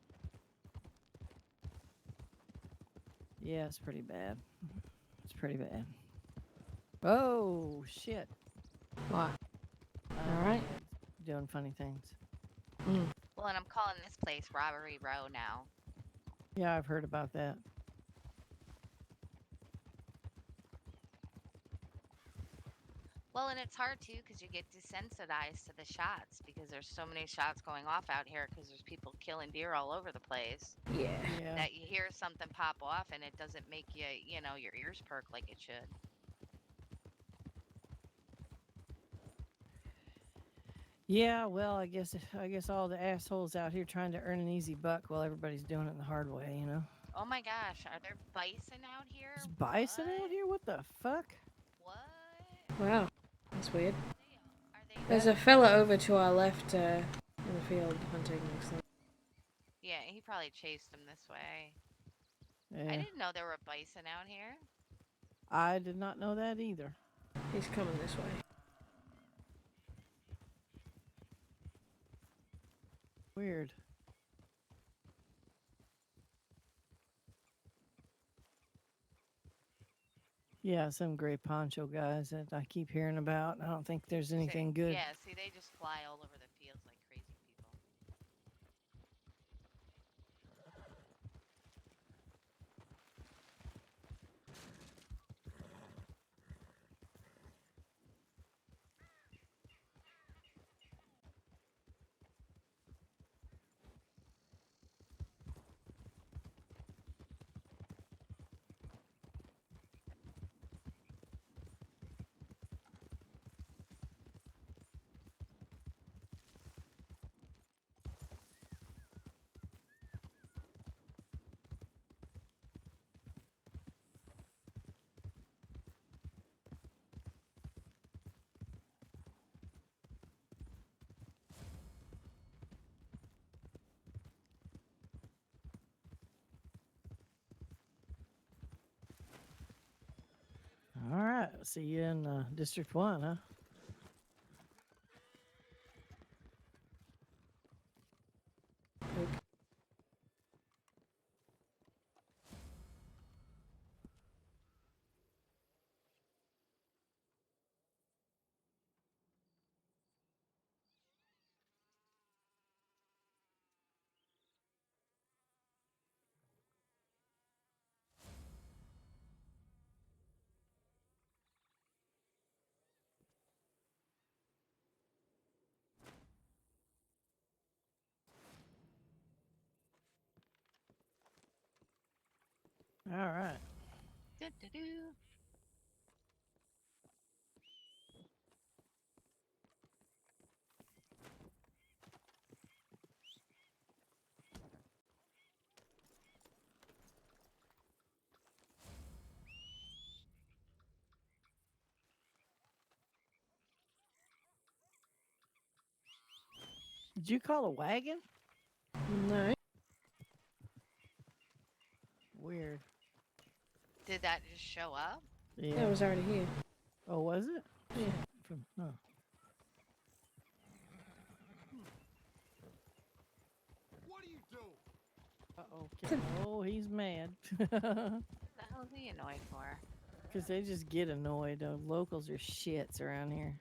Yeah, it's pretty bad. It's pretty bad. Oh shit! What? All right. Doing funny things. Well, and I'm calling this place Robbery Row now. Yeah, I've heard about that. Well, and it's hard too because you get desensitized to the shots because there's so many shots going off out here because there's people killing deer all over the place. Yeah. That you hear something pop off and it doesn't make you, your ears perk like it should. Yeah, well, I guess all the assholes out here trying to earn an easy buck while everybody's doing it the hard way, you know. Oh my gosh, are there bison out here? Is bison out here? What the fuck? What? Wow. That's weird. Are they? There's a fella over to our left in the field hunting. Looks like. Yeah, he probably chased them this way. Yeah. I didn't know there were bison out here. I did not know that either. He's coming this way. Weird. Yeah, some gray poncho guys that I keep hearing about. I don't think there's anything good. Yeah, see, they just fly all over the fields like crazy people. See you in District 1, huh? All right. Do-do-do. Did you call a wagon? No. Weird. Did that just show up? Yeah. It was already here. Oh, was it? Yeah. Oh. What are you doing? Okay. Oh, he's mad. What the hell is he annoyed for? Because they just get annoyed. Locals are shits around here.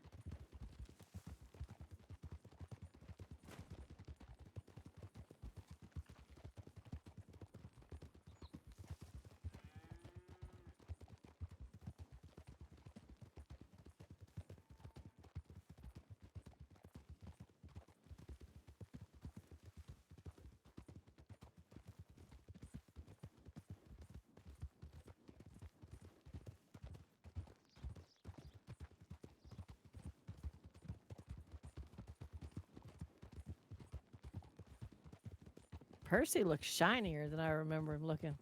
Percy looks shinier than I remember him looking.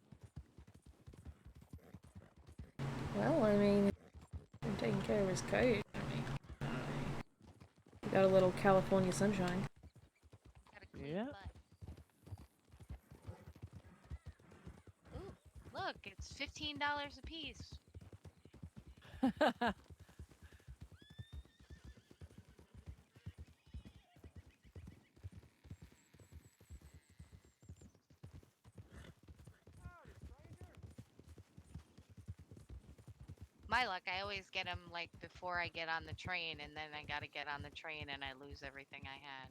Well, I mean, I'm taking care of his coat. I mean, he got a little California sunshine. Yeah. Ooh, look, it's $15 a piece. My luck, I always get them like before I get on the train, and then I gotta get on the train and I lose everything I had.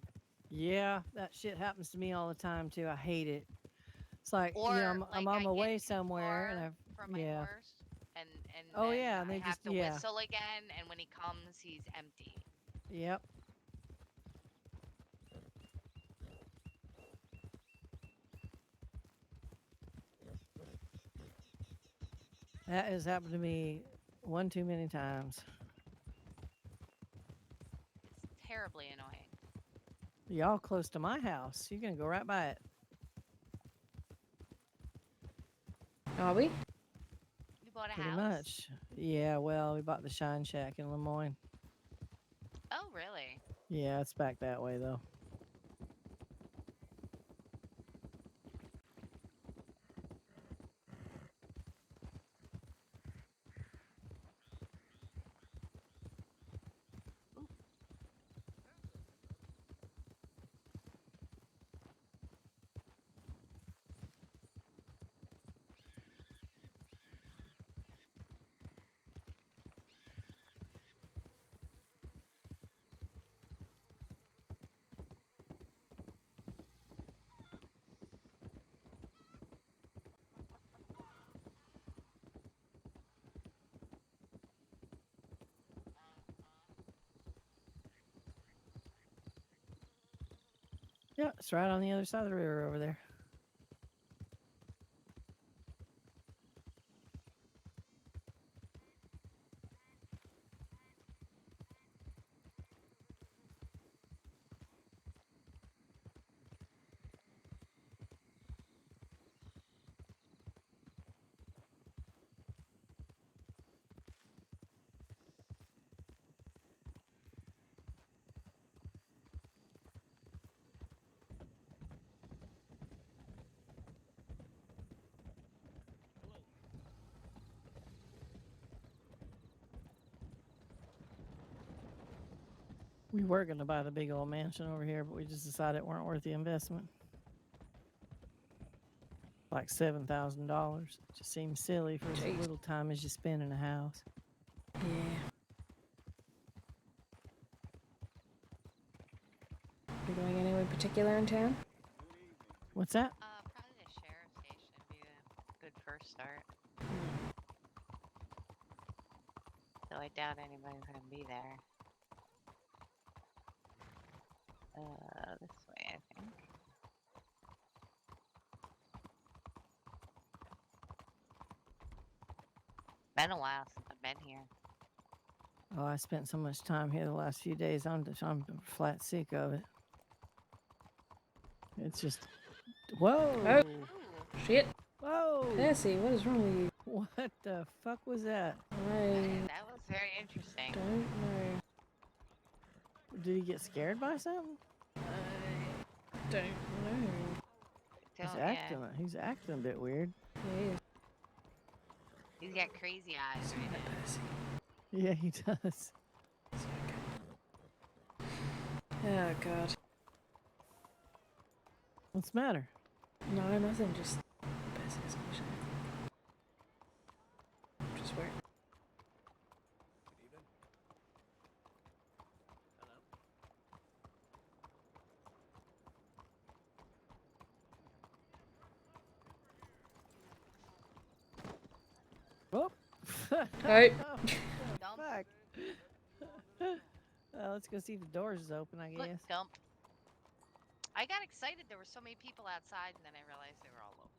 Yeah, that shit happens to me all the time too. I hate it. It's like, Or I'm on my way somewhere and I've from my horse, and Oh then yeah, and I they have just to whistle again, and when he comes, he's empty. Yep. That has happened to me one too many times. It's terribly annoying. Y'all close to my house. You're gonna go right by it. Are we? You bought a Pretty house? much. Yeah, well, we bought the Shine Shack in Lemoyne. Oh, really? Yeah, it's back that way though. Yeah, it's right on the other side of the river over there. We were going to buy the big old mansion over here, but we just decided it weren't worth the investment. Like $7,000. It just seems silly for as little time as you spend in a house. Yeah. You going anywhere in particular in town? What's that? Probably the sheriff's station would be a good first start. Though I doubt anybody's gonna be there. This way, I think. Been a while since I've been here. Oh, I spent so much time here the last few days. I'm flat sick of it. It's just, whoa. Oh, shit. Whoa. Percy, what is wrong with you? What the fuck was that? That was very interesting. Don't know. Did he get scared by something? Don't know. He's acting a bit weird. Yeah. He's got crazy eyes right now. Yeah, he does. Oh, God. What's the matter? No, nothing. Just Percy's question. Just weird. Oh. Hey. Fuck. Let's go see if the doors is open, I Look, guess. dump. I got excited. There were so many people outside, and then I realized they were all locals.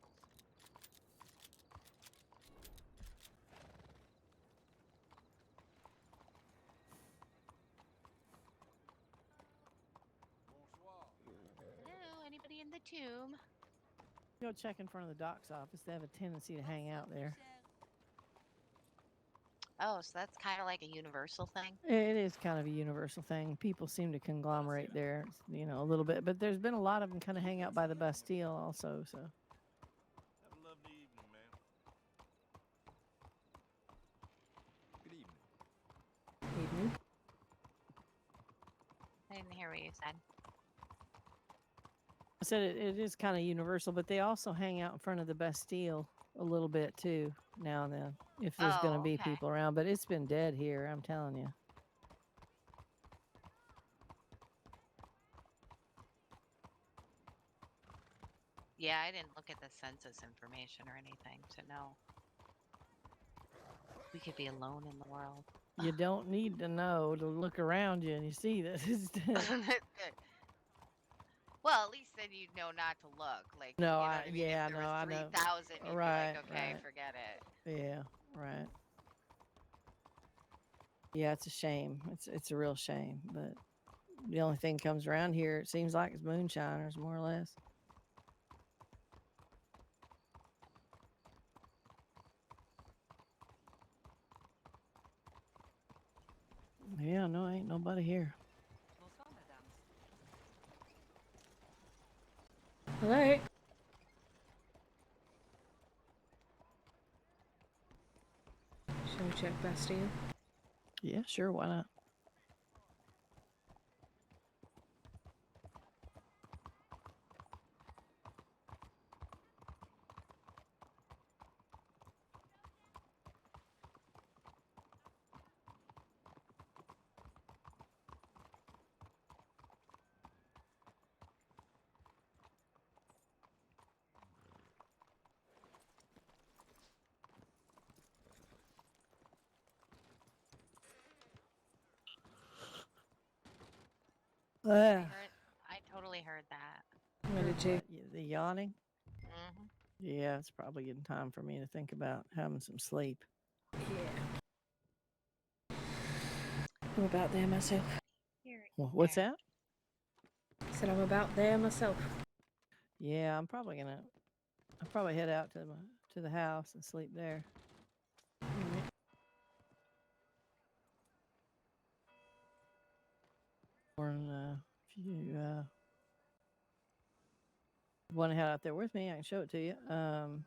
Hello, anybody in the tomb? Go check in front of the doc's office. They have a tendency to hang out there. Oh, so that's kind of like a universal thing? It is kind of a universal thing. People seem to conglomerate there, you know, a little bit. But there's been a lot of them kind of hang out by the Bastille also, so. Have a lovely evening, ma'am. Good evening. Evening. I didn't hear what you said. I said it is kind of universal, but they also hang out in front of the Bastille a little bit too, now and then, if there's going to be people around. But it's been dead here, I'm telling you. Yeah, I didn't look at the census information or anything to know. We could be alone in the world. You don't need to know to look around you and you see that it's dead. Well, at least then you'd know not to look. Like, No, you know what I I mean? yeah, If there no, I was know. 3,000, you'd Right, be like, okay, right. forget it. Yeah, right. Yeah, it's a shame. It's a real shame. But the only thing comes around here, it seems like, is moonshiners, more or less. Yeah, no, ain't nobody here. Hello. Shall we check Bastille? Yeah, sure, why not? I totally heard that. What did you? The yawning? Mm-hmm. Yeah, it's probably getting time for me to think about having some sleep. Yeah. I'm about there myself. What's that? I said I'm about there myself. Yeah, I'll probably head out to the house and sleep there. Or if you want to head out there with me, I can show it to you. I'm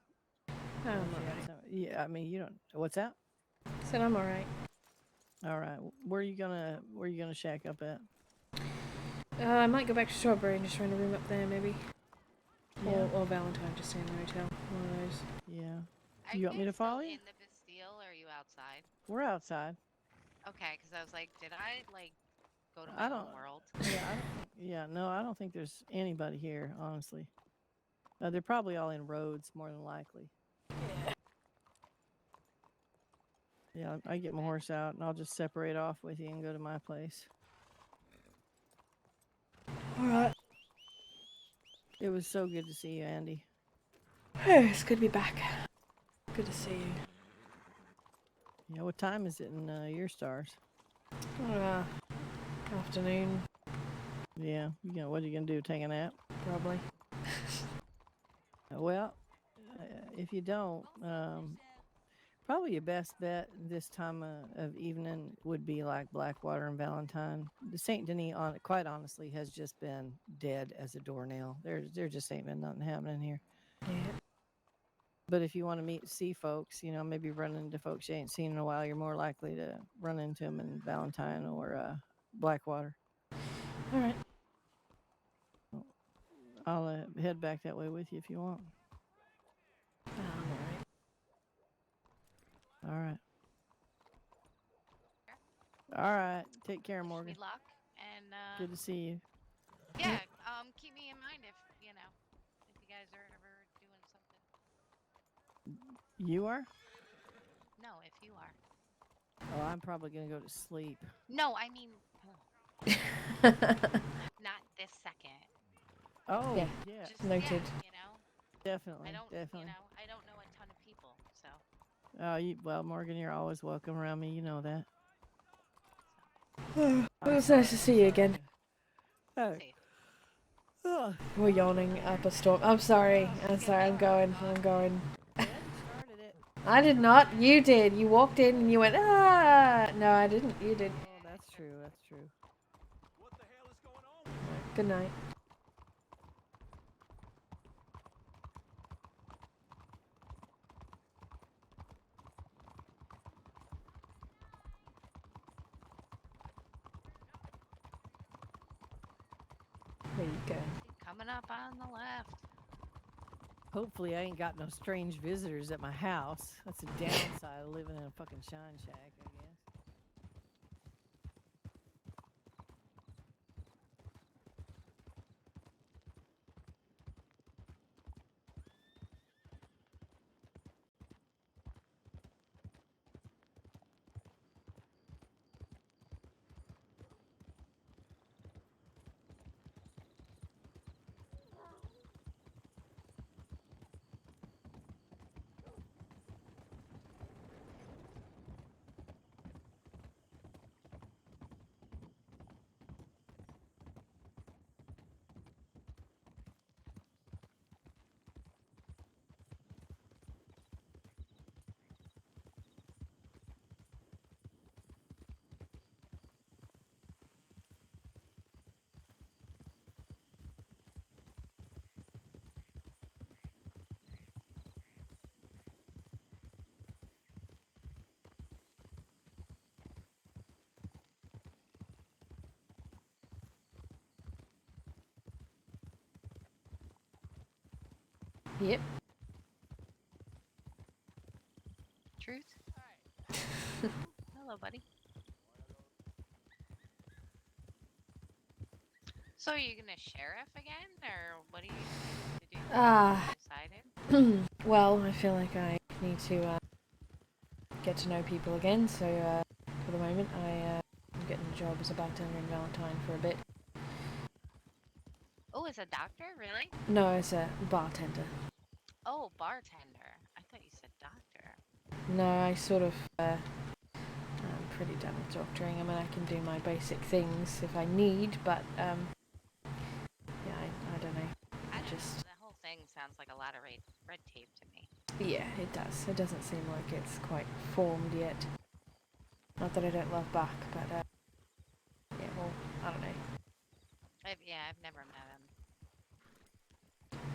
alright. Yeah, I mean, you don't. What's that? I said I'm alright. All right. Where are you gonna shack up at? I might go back to Strawberry and just rent a room up there, maybe. Yeah. Or Valentine, just stay in the hotel. One of those. Yeah. Are You want me to follow you? in the Bastille or are you outside? We're outside. Okay, because I was like, did I like go to I my don't. own world? No, I don't think there's anybody here, honestly. They're probably all in Rhodes, more than likely. Yeah, I get my horse out and I'll just separate off with you and go to my place. All right. It was so good to see you, Andy. Hey, it's good to be back. Good to see you. Yeah, what time is it in your stars? Afternoon, Yeah, what are you gonna do? Take a nap? probably. Well, if you don't, probably your best bet this time of evening would be like Blackwater and Valentine. The Saint Denis, quite honestly, has just been dead as a doornail. There just ain't been nothing happening here. Yeah. But if you want to see folks, maybe run into folks you ain't seen in a while, you're more likely to run into them in Valentine or Blackwater. All right. I'll head back that way with you if you want. All right. All right. All right. Take care, Morgan. Wish me luck, and Good to see you. yeah, keep me in mind if you guys are ever doing something. You are? No, if you are. Oh, I'm probably gonna go to sleep. No, I mean, not this second. Oh, Yeah. Just Noted. Definitely. I don't, Definitely. I don't know a ton of people, so. Well, Morgan, you're always welcome around me. You know that. It was nice to see you again. Safe. We're yawning up a storm. I'm sorry. I'm going. I did not. You did. You walked in and you went, ah. No, I didn't. You did. Oh, that's true. That's true. Good night. There you go. Coming up on the left. Hopefully, I ain't got no strange visitors at my house. That's the downside of living in a fucking shine shack, I guess. Yep. Truth. Hello, buddy. So are you gonna sheriff again, or what are you going to do? Decided? Well, I feel like I need to get to know people again. So for the moment, I'm getting a job as a bartender in Valentine for a bit. Oh, as a doctor, really? No, as a bartender. Oh, bartender. I thought you said doctor. No, I sort of. I'm pretty done with doctoring. I mean, I can do my basic things if I need, but yeah, I don't know. The whole thing sounds like a lot of red tape to me. Yeah, it does. It doesn't seem like it's quite formed yet. Not that I don't love Bach, but yeah, well, I don't know. I've never met him.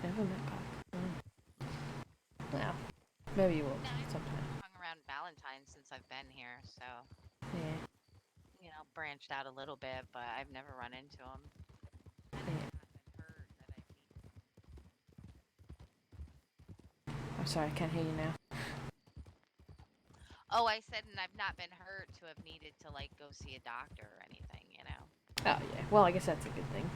Never met Bach. Well, maybe you will sometime. I've hung around Valentine since I've been here, so Yeah. branched out a little bit, but I've never run into him. I'm sorry, I can't hear you now. Oh, I said, and I've not been hurt to have needed to like go see a doctor or anything, you know. Oh yeah. Well, I guess that's a good thing.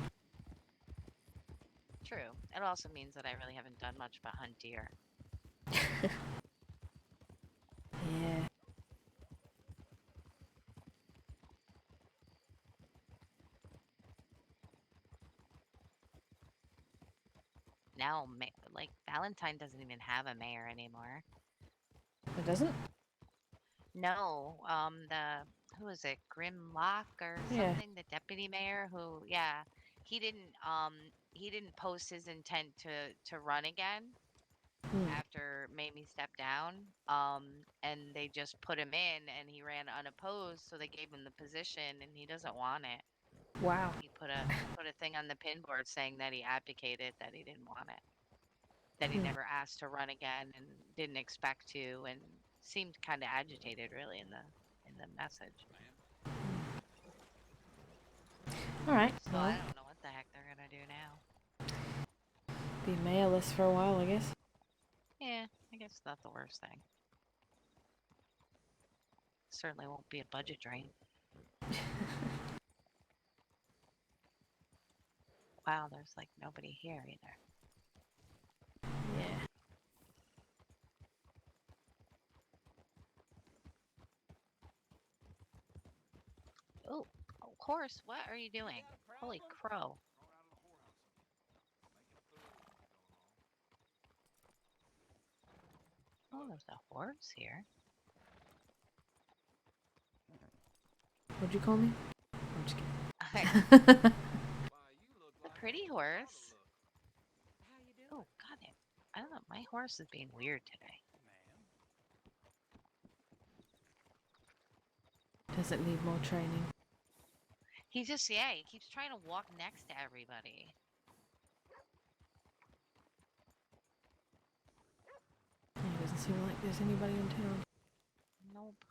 True. It also means that I really haven't done much but hunt deer. Yeah. Now, like Valentine doesn't even have a mayor anymore. It doesn't? No, who is it? Grimlock or Yeah. something? The deputy mayor who, yeah, he didn't post his intent to run again after Mamie stepped down. And they just put him in, and he ran unopposed, so they gave him the position, and he doesn't want it. Wow. He put a thing on the pin board saying that he abdicated, that he didn't want it, that he never asked to run again and didn't expect to, and seemed kind of agitated really in the message. All right. So Well, I don't know what the heck they're gonna do now. be mayorless for a while, I guess. Yeah, I guess not the worst thing. Certainly won't be a budget drain. Wow, there's like nobody here either. Yeah. Oh, horse, what are you doing? Holy crow. Oh, there's a horse here. What'd you call me? I'm just kidding. A pretty horse. Oh, God, I don't know. My horse is being weird today. Does it need more training? He keeps trying to walk next to everybody. Yeah, it doesn't seem like there's anybody in town. Nope.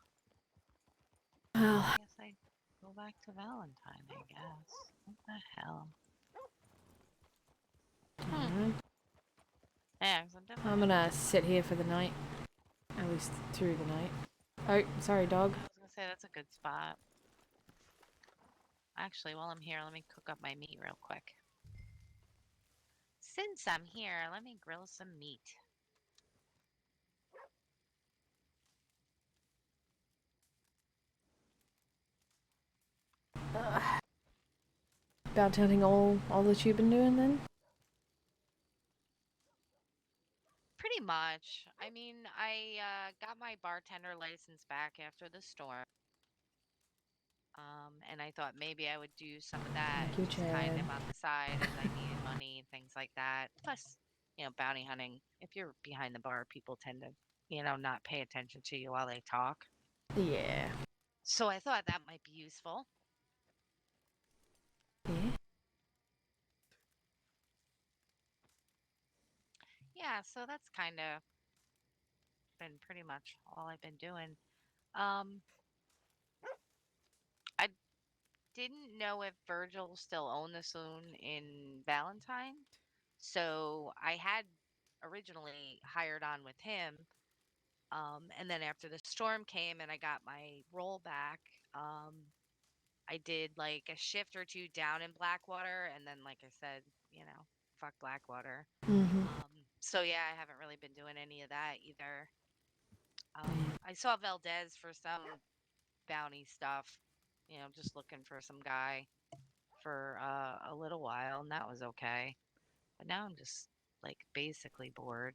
Well, I guess I go back to Valentine, I guess. What the hell? alright. Yeah, 'cause I'm definitely I'm gonna sit here for the night. At least through the night. Oh, sorry, dog. I was gonna say that's a good spot. Actually, while I'm here, let me cook up my meat real quick. Since I'm here, let me grill some meat. Bounty hunting all that you've been doing then? Pretty much. I mean, I got my bartender license back after the storm. And I thought maybe I would do some of that Thank you, just kind Chad. of on the side as I needed money and things like that. Plus, bounty hunting, if you're behind the bar, people tend to, not pay attention to you while they talk. Yeah. So I thought that might be useful. Yeah. Yeah, so that's kind of been pretty much all I've been doing. I didn't know if Virgil still owned the saloon in Valentine. So I had originally hired on with him. And then after the storm came and I got my role back, I did like a shift or two down in Blackwater. And then, like I said, fuck Blackwater. So yeah, I haven't really been doing any of that either. I saw Valdez for some bounty stuff, just looking for some guy for a little while, and that was okay. But now I'm just like basically bored.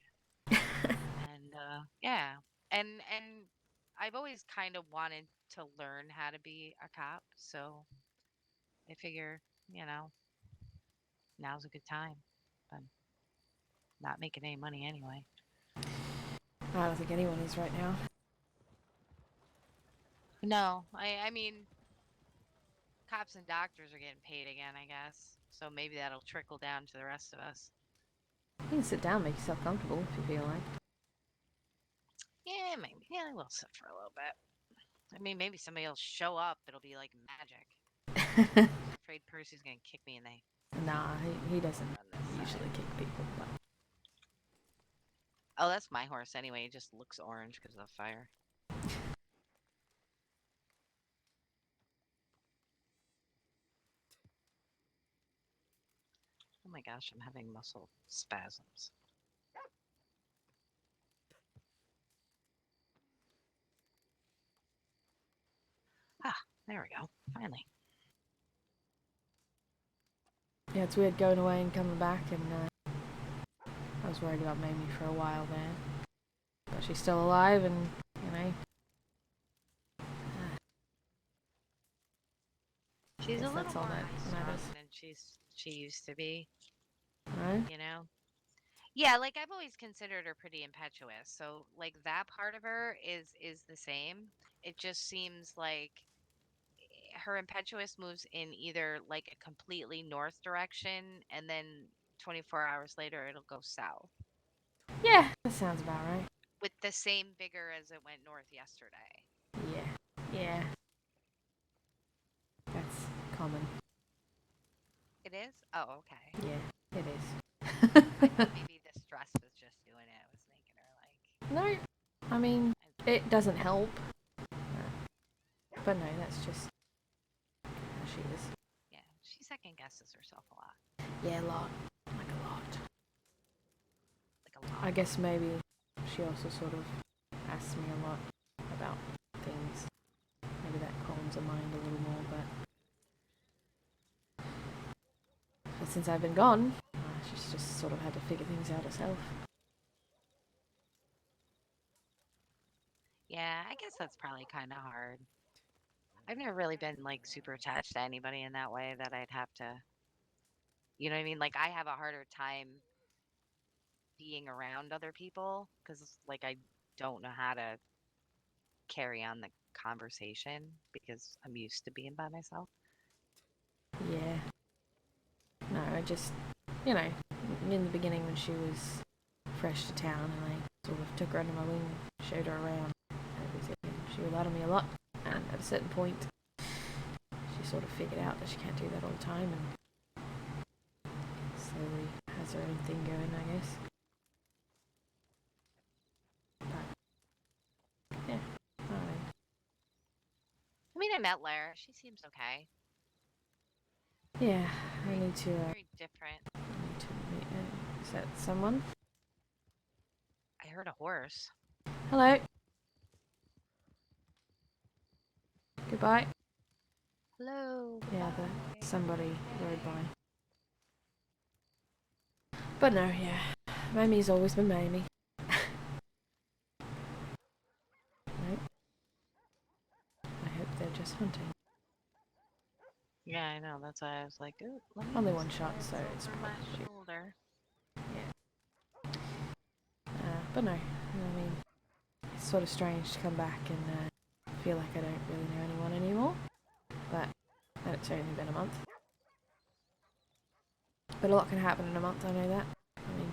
And yeah, and I've always kind of wanted to learn how to be a cop, so I figure, now's a good time. I'm not making any money anyway. I don't think anyone is right now. No, I mean, cops and doctors are getting paid again, I guess. So maybe that'll trickle down to the rest of us. You can sit down, make yourself comfortable if you feel like. Yeah, maybe. Yeah, we'll sit for a little bit. I mean, maybe somebody will show up. It'll be like magic. I'm afraid Percy's gonna kick me in the. Nah, he doesn't usually kick people. But... Oh, that's my horse anyway. It just looks orange because of the fire. Oh my gosh, I'm having muscle spasms. Ah, there we go. Finally. Yeah, it's weird going away and coming back, and I was worried about Mamie for a while there. But she's still alive, and, you know. She's a guess little that's all more that high-strung matters. than she used to be. Right? You know? Yeah, like I've always considered her pretty impetuous. So like that part of her is the same. It just seems like her impetuous moves in either like a completely north direction and then 24 hours later it'll go south Yeah, that sounds about right. with the same vigor as it went north yesterday. Yeah. Yeah. That's common. It is? Oh, okay. Yeah, it is. I thought maybe the stress was just doing it. It was making her like No, I mean, it doesn't help. But no, that's just how she is. yeah, she second guesses herself a lot. Yeah, a lot. Like a lot. Like a lot. I guess maybe she also sort of asks me a lot about things. Maybe that calms her mind a little more, but since I've been gone, she's just sort of had to figure things out herself. Yeah, I guess that's probably kind of hard. I've never really been like super attached to anybody in that way that I'd have to, you know what I mean? Like I have a harder time being around other people because like I don't know how to carry on the conversation because I'm used to being by myself. Yeah. No, I just, you know, in the beginning when she was fresh to town and I sort of took her under my wing, showed her around, she relied on me a lot, and at a certain point she sort of figured out that she can't do that all the time and slowly has her own thing going, I guess. But, yeah, I don't know. I mean, I met Lara. She seems okay. Yeah, I need to, Very different. I need to meet, is that someone? I heard a horse. Hello. Goodbye. Hello. Yeah, somebody rode by. But no, yeah. Mamie's always been Mamie. Nope. I hope they're just hunting. Yeah, I know. That's why I was like, ooh, let me Only just one shot, glance so it's over my probably... shoulder. Yeah. But no, I mean, it's sort of strange to come back and feel like I don't really know anyone anymore. But it's only been a month. But a lot can happen in a month, I know that. I mean...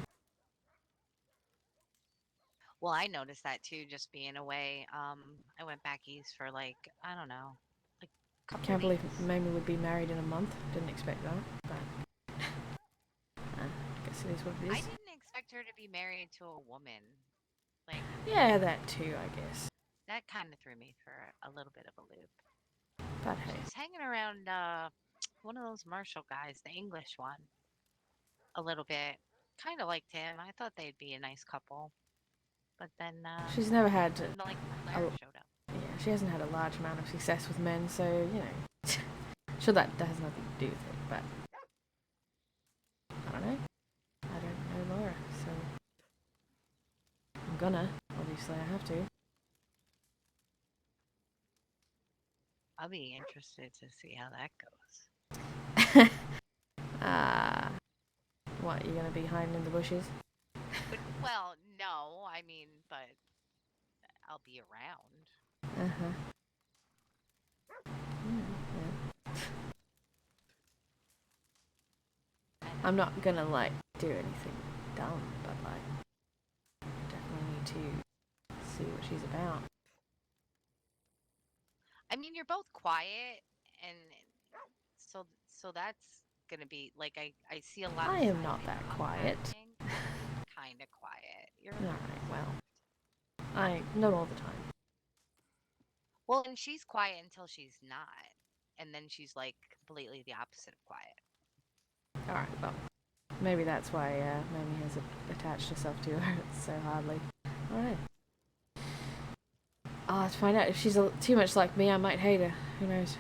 Well, I noticed that too, just being away. I went back east for like, I don't know, like a couple Can't of believe weeks. Mamie would be married in a month. Didn't expect that, but... I guess it is what it I is. didn't expect her to be married to a woman. Like, Yeah, that too, I guess. that kind of threw me for a little bit of a loop. But hey. She's hanging around one of those Marshall guys, the English one, a little bit. Kind of liked him. I thought they'd be a nice couple. But then She's never had like Lara showed up. Yeah, she hasn't had a large amount of success with men, so, you know. Sure, that has nothing to do with it, but... I don't know. I don't know Laura, so... I'm gonna. Obviously, I have to. I'll be interested to see how that goes. What, you're gonna be hiding in the bushes? But, well, no, I mean, but I'll be around. Uh-huh. Yeah. I'm not gonna, like, do anything dumb, but, like, I definitely need to see what she's about. I mean, you're both quiet, and so that's gonna be like I see a lot. I of am not that quiet. kind kind of quiet. You're All right. Well, not all the time. well, and she's quiet until she's not, and then she's like completely the opposite of quiet. All right. Well, maybe that's why Mamie has attached herself to her so hardly. All right. I'll have to find out if she's too much like me. I might hate her. Who knows?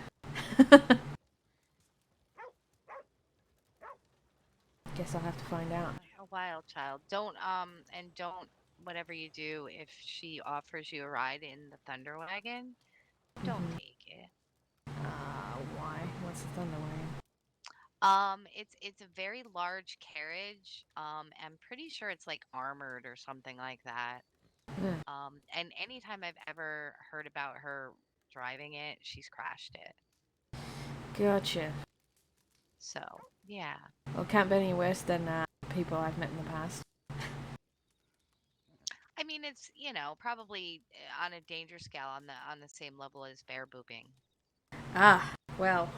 Guess I'll have to find out. A wild child. Don't whatever you do, if she offers you a ride in the Thunder Wagon, don't take it. Why? What's the Thunder Wagon? It's a very large carriage. I'm pretty sure it's like armored or something like that. And anytime I've ever heard about her driving it, she's crashed it. Gotcha. So, yeah. Well, it can't be any worse than people I've met in the past. I mean, it's, probably on a danger scale on the same level as bear booping. Ah, well.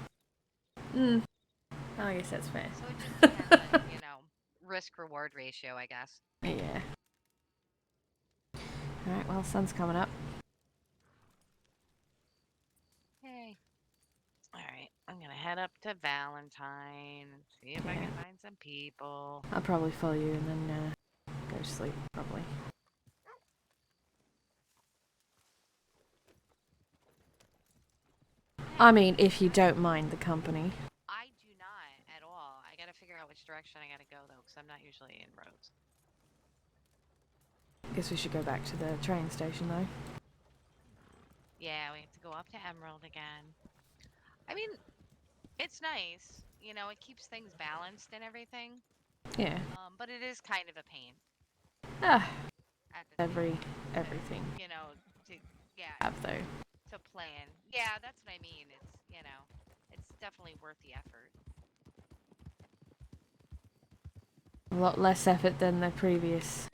I guess that's fair. So it just depends on, risk reward ratio, I guess. Yeah. Alright, well, sun's coming up. Hey. Alright, I'm gonna head up to Valentine and see if I can find some people. I'll probably follow you and then go to sleep, probably. I mean, if you don't mind the company. I do not at all. I gotta figure out which direction I gotta go, though, because I'm not usually in roads. Guess we should go back to the train station, though. Yeah, we have to go up to Emerald again. I mean, it's nice. It keeps things balanced and everything. Yeah. But it is kind of a pain. Everything. Have though. To plan. Yeah, that's what I mean. It's definitely worth the effort. A lot less effort than the previous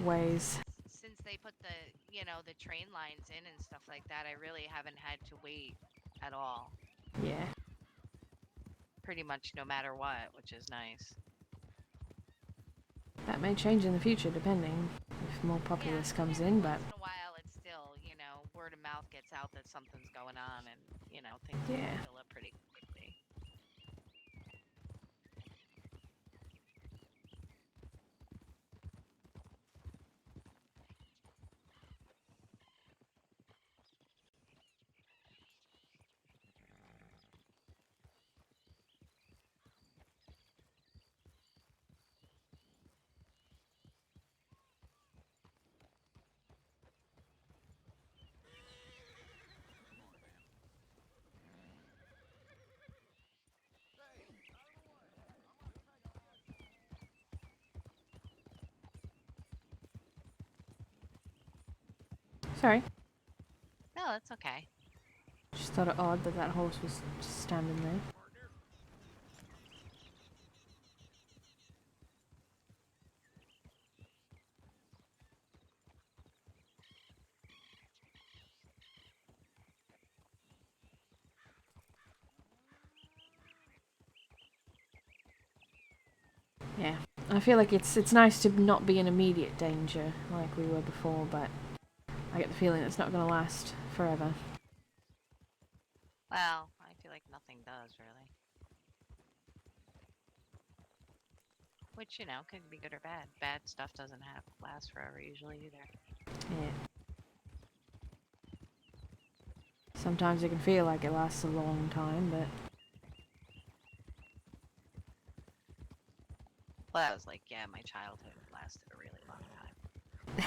ways. Since they put the train lines in and stuff like that, I really haven't had to wait at all. Yeah. Pretty much no matter what, which is nice. That may change in the future, depending if more populace comes in, but... Once in a while, it's still, word of mouth gets out that something's going on, and, things fill up pretty quickly. Sorry. No, that's okay. Just thought it odd that that horse was just standing there. Yeah, I feel like it's nice to not be in immediate danger like we were before, but I get the feeling it's not going to last forever. Well, I feel like nothing does, really. Which, could be good or bad. Bad stuff doesn't last forever usually either. Yeah. Sometimes it can feel like it lasts a long time, but... Well, I was like, yeah, my childhood lasted a really long time.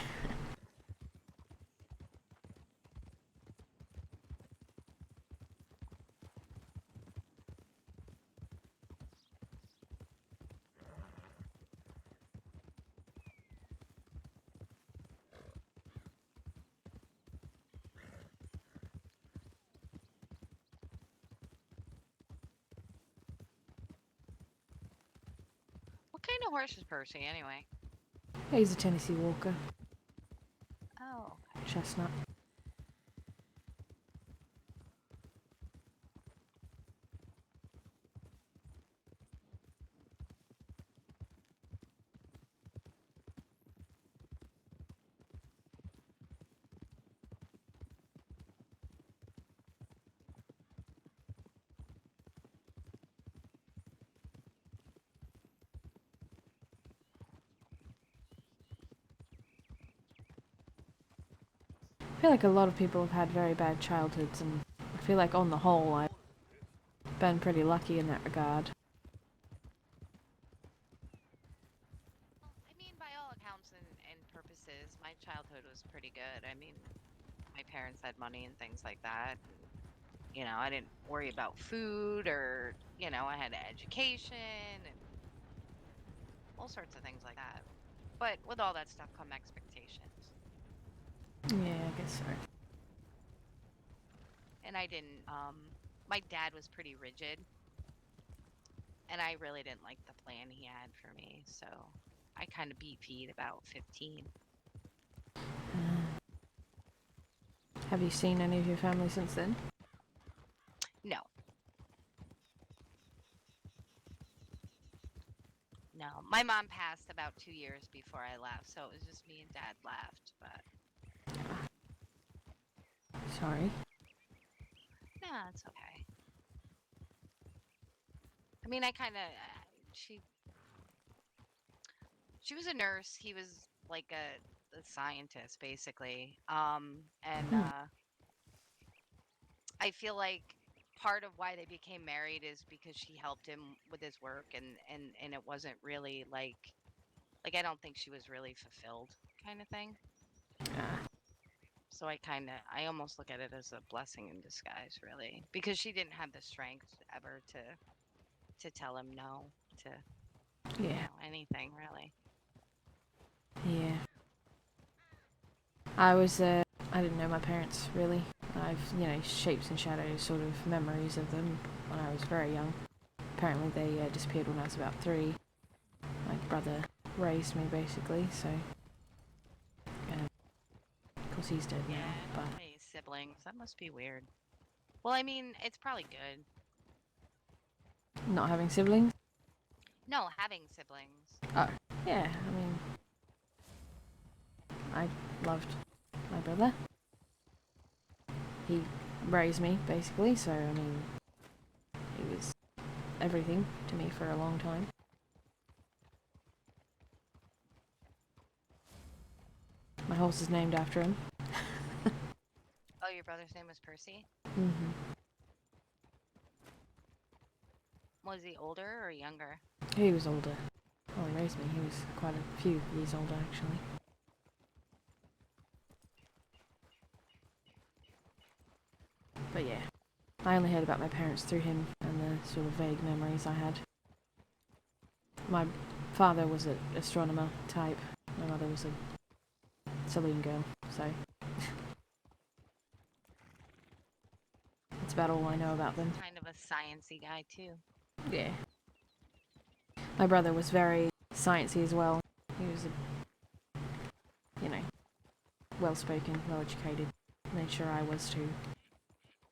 What kind of horse is Percy, anyway? He's a Tennessee Walker. Oh. Chestnut. feel like a lot of people have had very bad childhoods, and I feel like on the whole I've been pretty lucky in that regard. I mean, by all accounts and purposes, my childhood was pretty good. I mean, my parents had money and things like that. And, you know, I didn't worry about food or, you know, I had an education and all sorts of things like that. But with all that stuff come expectations. Yeah, I guess so. And I didn't, my dad was pretty rigid. And I really didn't like the plan he had for me. So I kind of beat feet about 15. Have you seen any of your family since then? No. No. My mom passed about 2 years before I left. So it was just me and dad left. But Sorry. no, it's okay. I mean, I kind of, she was a nurse. He was like a scientist, basically. And I feel like part of why they became married is because she helped him with his work, and it wasn't really like I don't think she was really fulfilled, kind of thing. So I almost look at it as a blessing in disguise, really, because she didn't have the strength ever to tell him no to you know, anything, really. Yeah. I didn't know my parents, really. I've, you know, shapes and shadows sort of memories of them when I was very young. Apparently they disappeared when I was about 3. My brother raised me, basically, so... of course he's dead now, but... Any siblings, that must be weird. Well, I mean, it's probably good. Not having siblings? No, having siblings. Oh, yeah, I mean... I loved my brother. He raised me, basically, so, I mean... he was everything to me for a long time. My horse is named after him. Oh, your brother's name was Percy? Mm-hmm. Was he older or younger? He was older. Well, he raised me. He was quite a few years older, actually. But yeah, I only heard about my parents through him and the sort of vague memories I had. My father was an astronomer type. My mother was a saloon girl, so... that's about all I know about them. Kind of a sciencey guy, too. Yeah. My brother was very sciencey as well. He was a, you know, well-spoken, well-educated. Made sure I was too.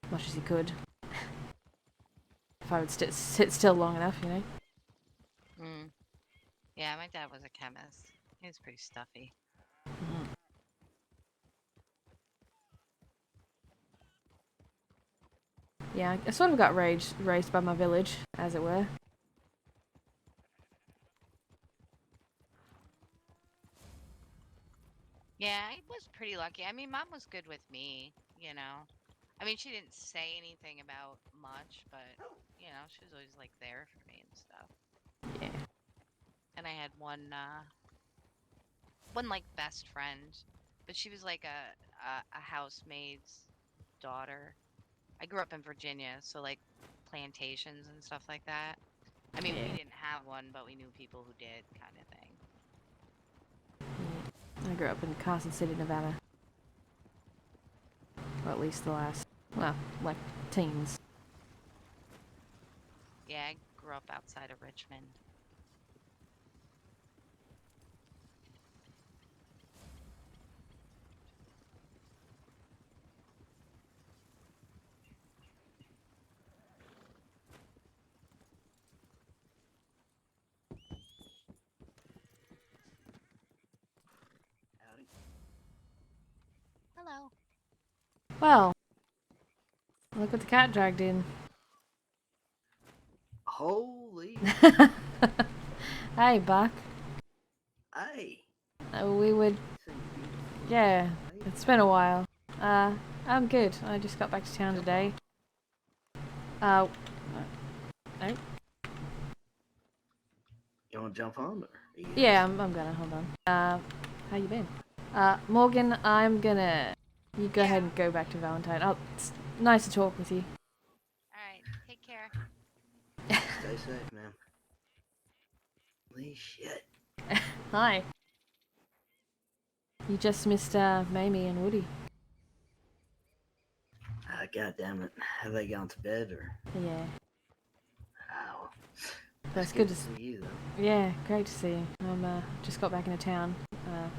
Much as he could. If I would sit still long enough, you know. Yeah, my dad was a chemist. He was pretty stuffy. Yeah, I sort of got raised by my village, as it were. Yeah, I was pretty lucky. I mean, Mom was good with me, you know. I mean, she didn't say anything about much, but, you know, she was always, like, there for me and stuff. Yeah. And I had one, like, best friend, but she was, like, a housemaid's daughter. I grew up in Virginia, so, like, plantations and stuff like that. I mean, we didn't have one, but we knew people who did, kind of thing. I grew up in Carson City, Nevada. Or at least the last, well, like, teens. Yeah, I grew up outside of Richmond. Hello. Well, look what the cat dragged in. Holy. Hey, Buck. Hey. We would... yeah, it's been a while. I'm good. I just got back to town today. No. You want to jump on? Or are you Yeah, I'm gonna. Hold on. How you been? Morgan, I'm gonna... You go ahead and go back to Valentine. Oh, it's nice to talk with you. Alright, take care. Stay safe, man. Holy shit. Hi. You just missed Mamie and Woody. God damn it. Have they gone to bed or? Yeah. Ow. That's good to see you, though. Yeah, great to see you. I'm just got back into town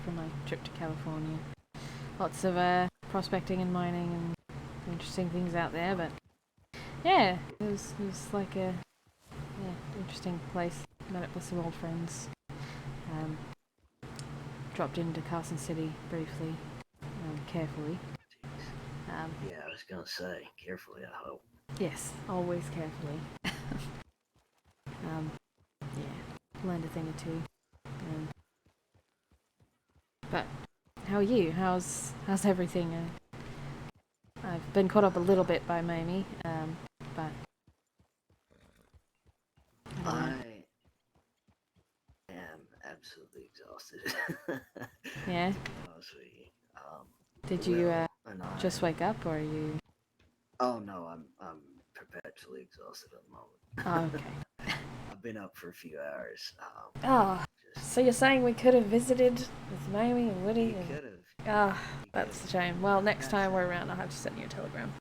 from my trip to California. Lots of prospecting and mining and interesting things out there, but yeah, it was like a interesting place. Met up with some old friends. Dropped into Carson City briefly, carefully. Yeah, I was gonna say, carefully, I hope. Yes, always carefully. Yeah, learned a thing or two. But how are you? How's everything? I've been caught up a little bit by Mamie, but I am absolutely exhausted. yeah. To be honest with you. Did you Will and I- just wake up, or are you? Oh no, I'm perpetually exhausted at the moment. Oh, okay. I've been up for a few hours. Oh, so you're saying we could have visited with Mamie and Woody? You and... could have. Ah, that's a shame. Well, next time we're around, I'll have to send you a telegram.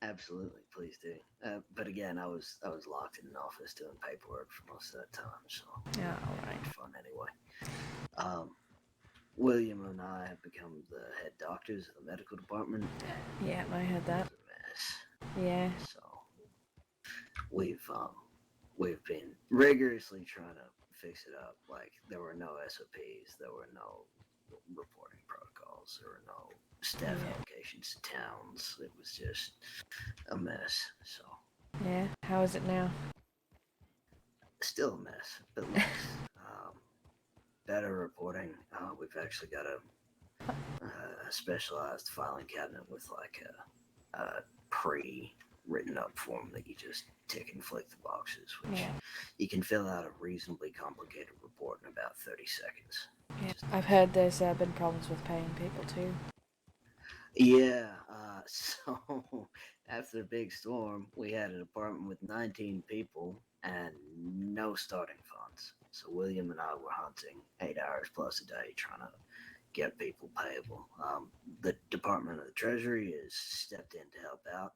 Absolutely, please do. But again, I was locked in an office doing paperwork for most of that time, so Yeah, all right. it's fun anyway. William and I have become the head doctors of the medical department. Yeah, I heard that. It's a mess. Yeah. So we've been rigorously trying to fix it up. Like there were no SOPs, there were no reporting protocols, there were no staff allocations to towns. It was just a mess. So Yeah. How is it now? still a mess, but less. Better reporting. We've actually got a specialized filing cabinet with like a pre-written up form that you just tick and flick the boxes, which you can fill out a reasonably complicated report in about 30 seconds. Yeah. I've heard there's been problems with paying people too. Yeah, so after the big storm, we had a department with 19 people and no starting funds. So William and I were hunting 8 hours plus a day trying to get people payable. The Department of the Treasury has stepped in to help out,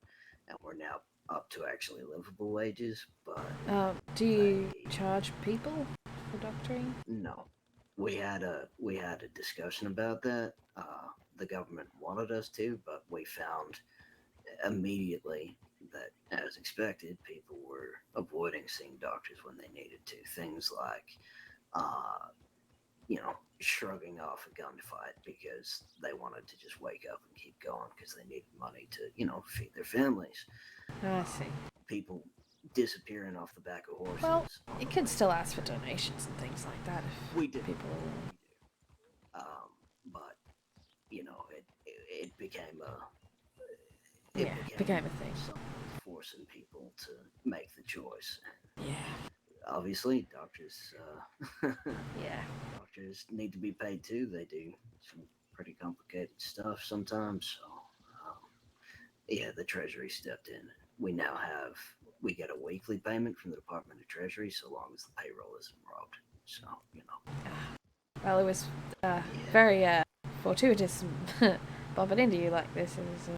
and we're now up to actually livable wages. But do you charge people for doctoring? no, we had a discussion about that. The government wanted us to, but we found immediately that, as expected, people were avoiding seeing doctors when they needed to. Things like, shrugging off a gunfight because they wanted to just wake up and keep going because they needed money to, feed their families. I see. People disappearing off the back of horses. Well, you could still ask for donations and things like that if we did. People are willing. But it became a became a thing. Forcing people to make the choice. Yeah. Obviously, doctors. Yeah. Doctors need to be paid too. They do some pretty complicated stuff sometimes. So, the Treasury stepped in. We get a weekly payment from the Department of Treasury so long as the payroll isn't robbed. So, Well, it was very fortuitous bumping into you like this. It was,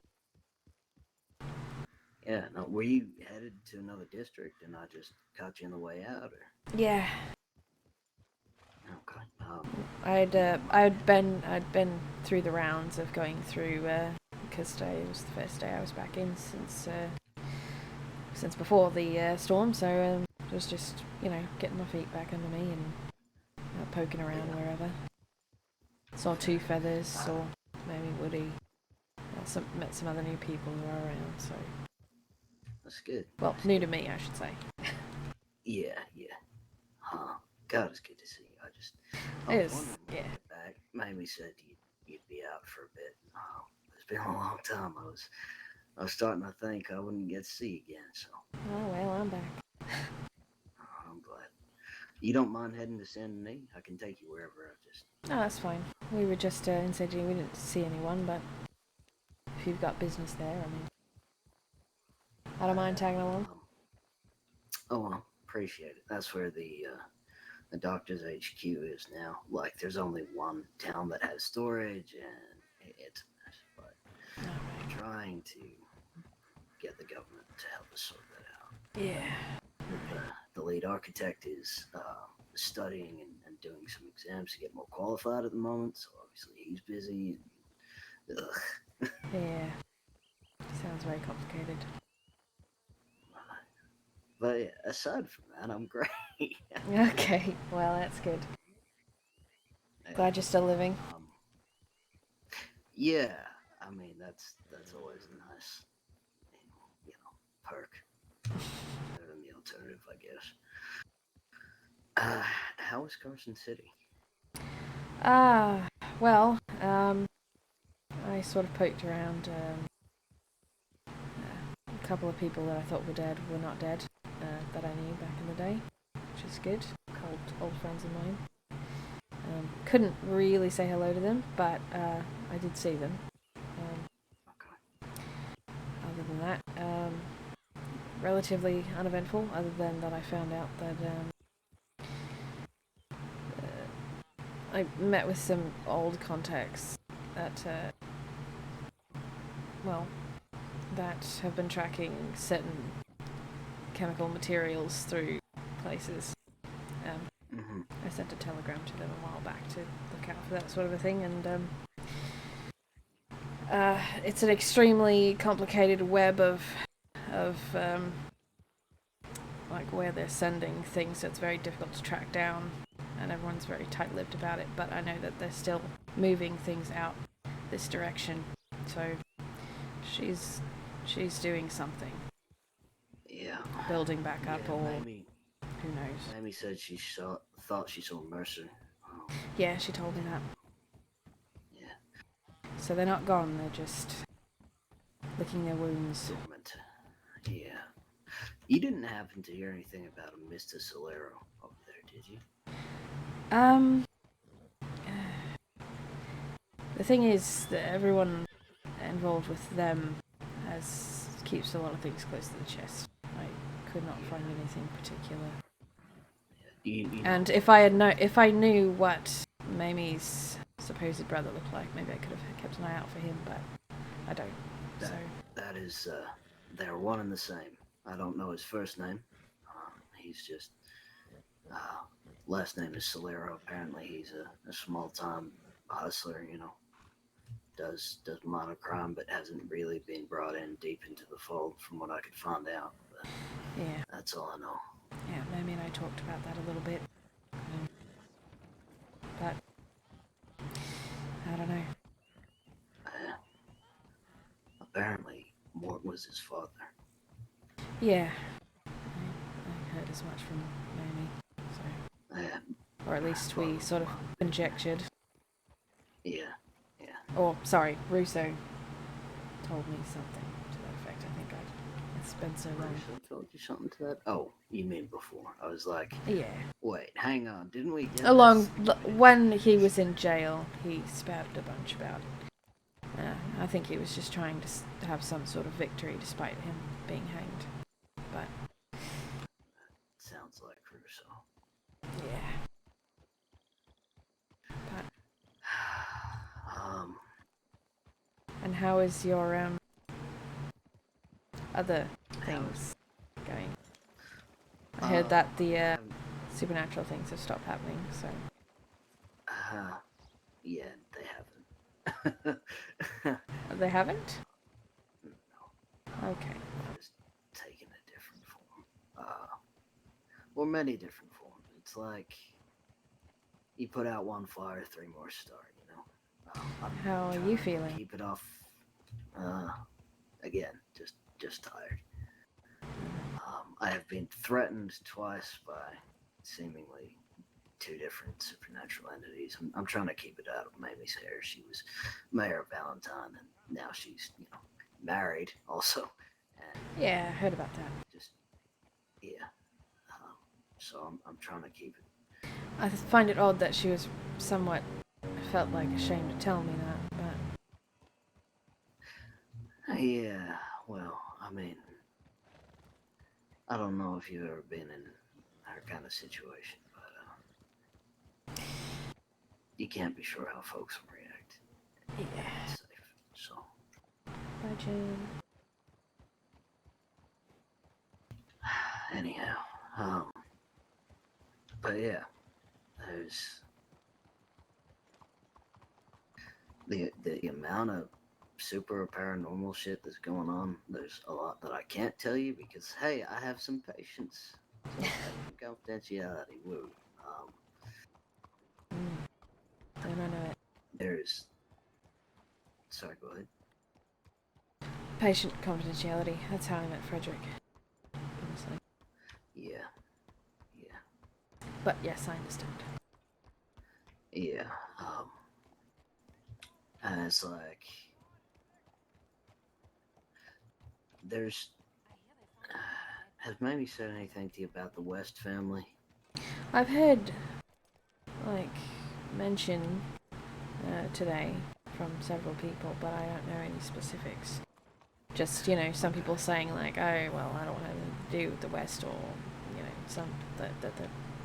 yeah. No, were you headed to another district and I just caught you on the way out, or? yeah. Okay. I'd been through the rounds of going through because today was the first day I was back in since before the storm. So it was just getting my feet back under me and poking around wherever. Saw two feathers, saw maybe Woody. Met some other new people who are around. So that's good. Well, that's new good. to me, I should say. Yeah. God, it's good to see you. I was It is, wondering when yeah. you get back. Mamie said you'd be out for a bit. There's been a long time. I was starting to think I wouldn't get to see you again, so Oh, well, I'm back. I'm glad. You don't mind heading to Saint Denis? I can take you wherever. Oh, that's fine. We were just in Sydney. We didn't see anyone, but if you've got business there, I mean, I don't mind tagging along. Oh, well, appreciate it. That's where the doctor's HQ is now. Like, there's only one town that has storage, and it's a mess. But I'm trying to get the government to help us sort that out. Yeah. The lead architect is studying and doing some exams to get more qualified at the moment, so obviously he's busy. And, Yeah. Sounds very complicated. But yeah, aside from that, I'm great. Okay, well, that's good. Glad you're still living. Yeah, I mean that's always a nice, perk. Better than the alternative, I guess. How is Carson City? Well, I sort of poked around. A couple of people that I thought were dead were not dead, that I knew back in the day, which is good. Old friends of mine. Couldn't really say hello to them, but I did see them. Other than that, relatively uneventful, other than that I found out that I met with some old contacts that, that have been tracking certain chemical materials through places. I sent a telegram to them a while back to look out for that sort of a thing, and it's an extremely complicated web of like where they're sending things, so it's very difficult to track down, and everyone's very tight-lipped about it, but I know that they're still moving things out this direction, so she's doing something. Yeah. Building back up, or Mamie, who knows. Mamie said thought she saw Mercer. Yeah, she told me that. Yeah. So they're not gone, they're just licking their wounds. Dormant. Yeah. You didn't happen to hear anything about a Mr. Solero over there, did you? The thing is that everyone involved with them keeps a lot of things close to the chest. I could not find anything particular. And if I knew what Mamie's supposed brother looked like, maybe I could have kept an eye out for him, but I don't. That is, they're one and the same. I don't know his first name. He's just, last name is Solero. Apparently he's a small-time hustler, does minor crime, but hasn't really been brought in deep into the fold from what I could find out. But yeah. That's all I know. Yeah, Mamie and I talked about that a little bit. But I don't know. Apparently, Mort was his father. Yeah. I heard as much from Mamie. So. Or at least we sort of conjectured. Yeah. Or, sorry, Russo told me something to that effect. I think it's been so long. Russo told you something to that? Oh, you mean before. I was like, yeah. Wait, hang on. Didn't we get when he was in jail, he spouted a bunch about it. I think he was just trying to have some sort of victory despite him being hanged. But sounds like Russo. Yeah. But and how is your other things going? I heard that the supernatural things have stopped happening, so. Yeah, they haven't. They haven't? No. Okay. Just taking a different form. Or many different forms. It's like you put out one fire, three more start, How are you feeling? Keep it off. Again, just tired. I have been threatened twice by seemingly two different supernatural entities. I'm trying to keep it out of Mamie's hair. She was Mayor Valentine, and now she's married also, and Yeah, I heard about that. just yeah. So I'm trying to keep it. I find it odd that she was somewhat felt like ashamed to tell me that, but Yeah, well, I mean, I don't know if you've ever been in her kind of situation, but you can't be sure how folks will react. yeah. Safe. So Bye, Jane. anyhow, but yeah, there's the amount of super paranormal shit that's going on. There's a lot that I can't tell you because hey, I have some patience. So confidentiality. Woo. Don't I know it? There's. Sorry, go ahead. Patient confidentiality. That's how I met Frederick. Honestly. Yeah. Yeah. But yes, I understand. Yeah. And it's like there's. Has Mamie said anything to you about the West family? I've heard, like, mention today from several people, but I don't know any specifics. Just, some people saying, like, oh, well, I don't want anything to do with the West, or, some the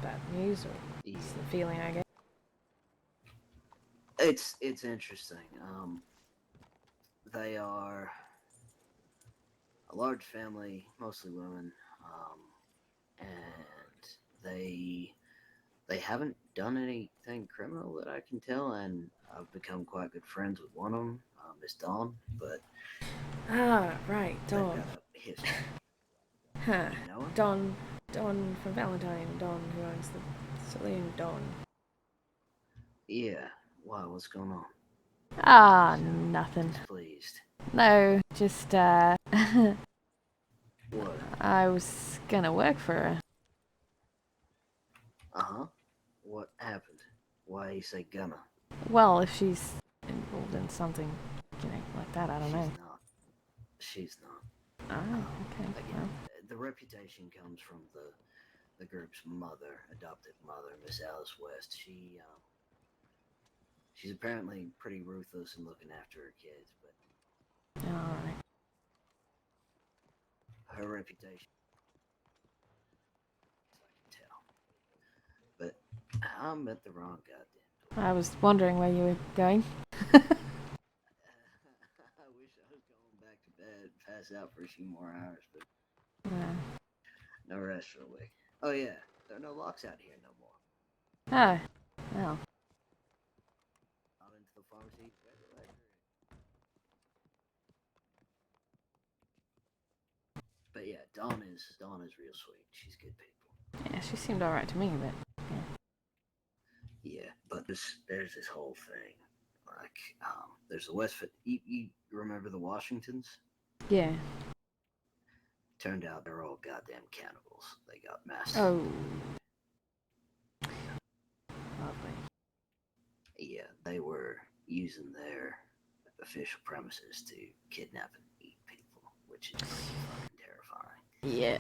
bad news, or it's the feeling I get. It's interesting. They are a large family, mostly women, and they haven't done anything criminal that I can tell, and I've become quite good friends with one of them, Miss Dawn. But Ah, right, they've Dawn. got a history. Huh. You know her? Dawn from Valentine. Dawn who owns the saloon. Dawn. Yeah. Why? What's going on? Ah, nothing. Displeased. No, just What? I was gonna work for her. Uh-huh. What happened? Why you say gonna? Well, if she's involved in something, like that, I don't know. She's not. Ah, okay. Again, the reputation comes from the group's mother, adopted mother, Miss Alice West. She's apparently pretty ruthless in looking after her kids, but All right. her reputation, I can tell. But I'm at the wrong goddamn door. I was wondering where you were going. I wish I was going back to bed, pass out for a few more hours, but no rest for a week. Oh yeah, there are no locks out here no more. Oh, well. Out into the pharmacy. But yeah, Dawn is real sweet. She's good people. Yeah, she seemed alright to me, but Yeah, but there's this whole thing. Like, there's the West. You remember the Washingtons? yeah. Turned out they're all goddamn cannibals. They got massed. Oh. Lovely. Yeah, they were using their official premises to kidnap and eat people, which is pretty fucking terrifying. Yeah,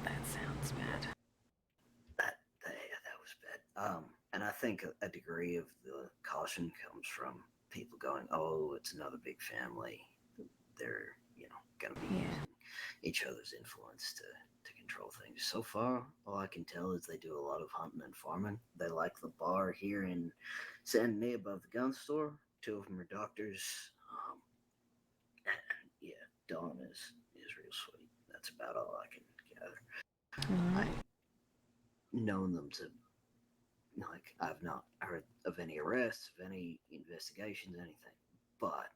that sounds bad. That was bad. And I think a degree of the caution comes from people going, "Oh, it's another big family. They're gonna be using each other's influence to control things." So far, all I can tell is they do a lot of hunting and farming. They like the bar here in San Denis above the gun store. Two of them are doctors. And yeah, Dawn is real sweet. That's about all I can gather. I've known them to, like, I've not heard of any arrests, of any investigations, anything. But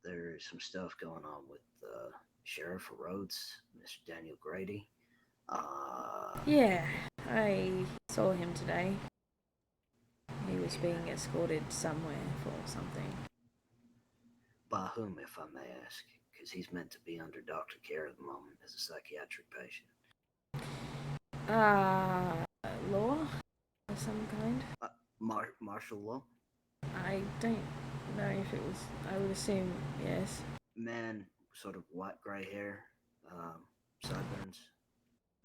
there's some stuff going on with the sheriff of Rhodes, Mr. Daniel Grady. Yeah, I saw him today. He was being escorted somewhere for something. By whom, if I may ask? Because he's meant to be under doctor care at the moment as a psychiatric patient. Law of some kind? Martial law? I don't know if it was. I would assume yes. Man, sort of white gray hair, sideburns.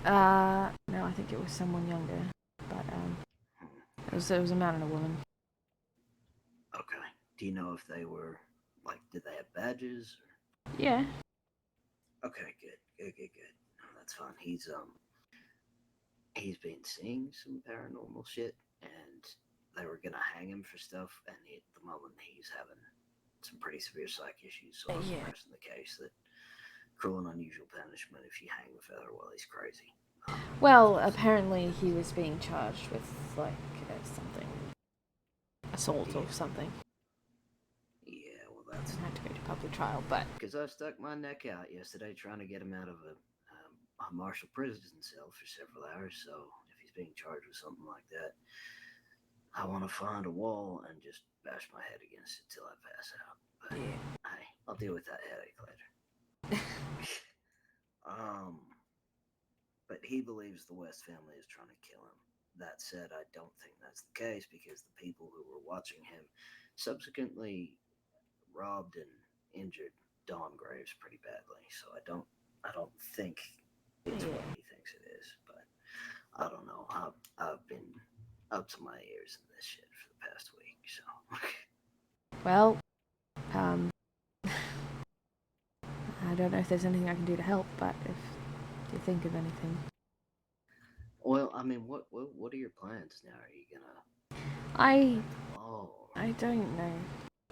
No, I think it was someone younger, but it was a man and a woman. Okay. Do you know if they were like? Did they have badges? Or... Yeah. Okay, good. No, that's fine. He's been seeing some paranormal shit, and they were gonna hang him for stuff, and at the moment he's having some pretty severe psych issues, so I'm pressing the case that cruel and unusual punishment if you hang the feather while he's crazy. Well, apparently he was being charged with like something, assault or something. Yeah, well that's... I had to go to public trial, but... Because I stuck my neck out yesterday trying to get him out of a martial prison cell for several hours, so if he's being charged with something like that, I want to find a wall and just bash my head against it till I pass out. But hey, I'll deal with that headache later. But he believes the West family is trying to kill him. That said, I don't think that's the case because the people who were watching him subsequently robbed and injured Dawn Graves pretty badly. So I don't think it's what he thinks it is. But I don't know. I've been up to my ears in this shit for the past week. So well, I don't know if there's anything I can do to help, but if you think of anything. Well, I mean, what are your plans now? Are you gonna? I don't know,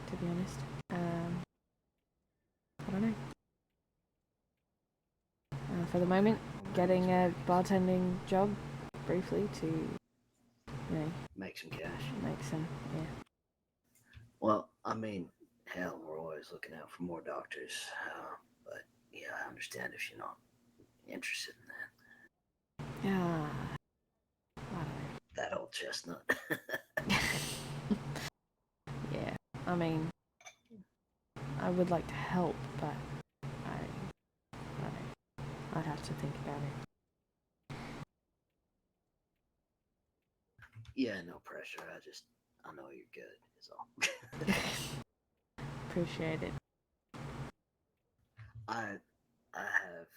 to be honest. I don't know. For the moment, getting a bartending job briefly to, you know, make some cash. Make some, yeah. Well, I mean, hell, we're always looking out for more doctors. But yeah, I understand if you're not interested in that. Yeah. That old chestnut. Yeah, I mean, I would like to help, but I'd have to think about it. Yeah, no pressure. I know you're good, is all. Appreciate it. I have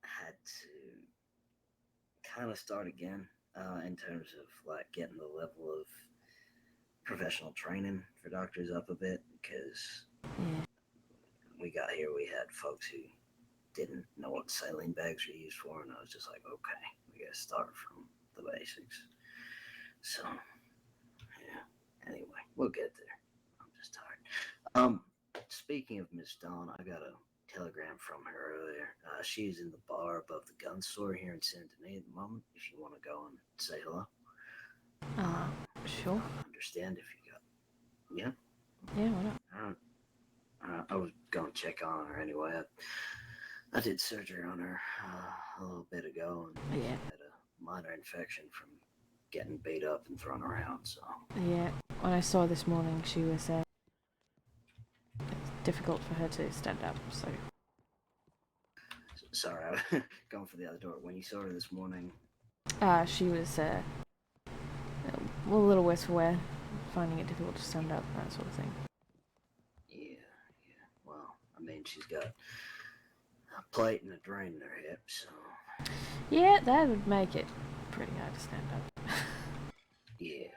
had to kind of start again in terms of like getting the level of professional training for doctors up a bit because we got here, we had folks who didn't know what saline bags were used for, and I was just like, okay, we gotta start from the basics. So, yeah. Anyway, we'll get there. I'm just tired. Speaking of Miss Dawn, I got a telegram from her earlier. She's in the bar above the gun store here in Saint Denis at the moment. If you want to go and say hello. Sure. I understand if you got. Yeah. Yeah, why not? I was going to check on her anyway. I did surgery on her a little bit ago, and she had a minor infection from getting beat up and thrown around. So yeah, when I saw her this morning, she was it's difficult for her to stand up. So sorry, I was going for the other door. When you saw her this morning, she was a little worse for wear, finding it difficult to stand up, that sort of thing. Yeah. Well, I mean, she's got a plate and a drain in her hip, so yeah, that would make it pretty hard to stand up. yeah.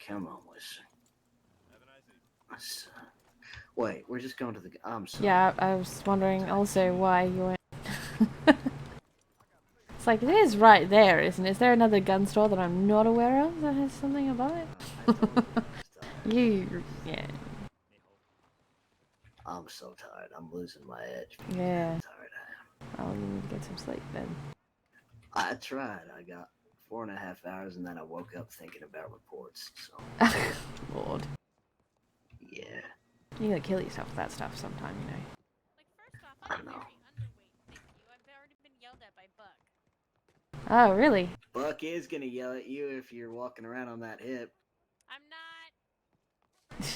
Come on, Whisper. Wait, we're just going to the. I'm sorry. Yeah, I was wondering also why you went. It's like it is right there, isn't it? Is there another gun store that I'm not aware of that has something above it? Yeah. I'm so tired. I'm losing my edge. Yeah. How tired I am. Oh, you need to get some sleep then. I tried. I got 4.5 hours, and then I woke up thinking about reports. So. Lord. Yeah. You gotta kill yourself with that stuff sometime, you know. I know. Oh, really? Buck is gonna yell at you if you're walking around on that hip. I'm not.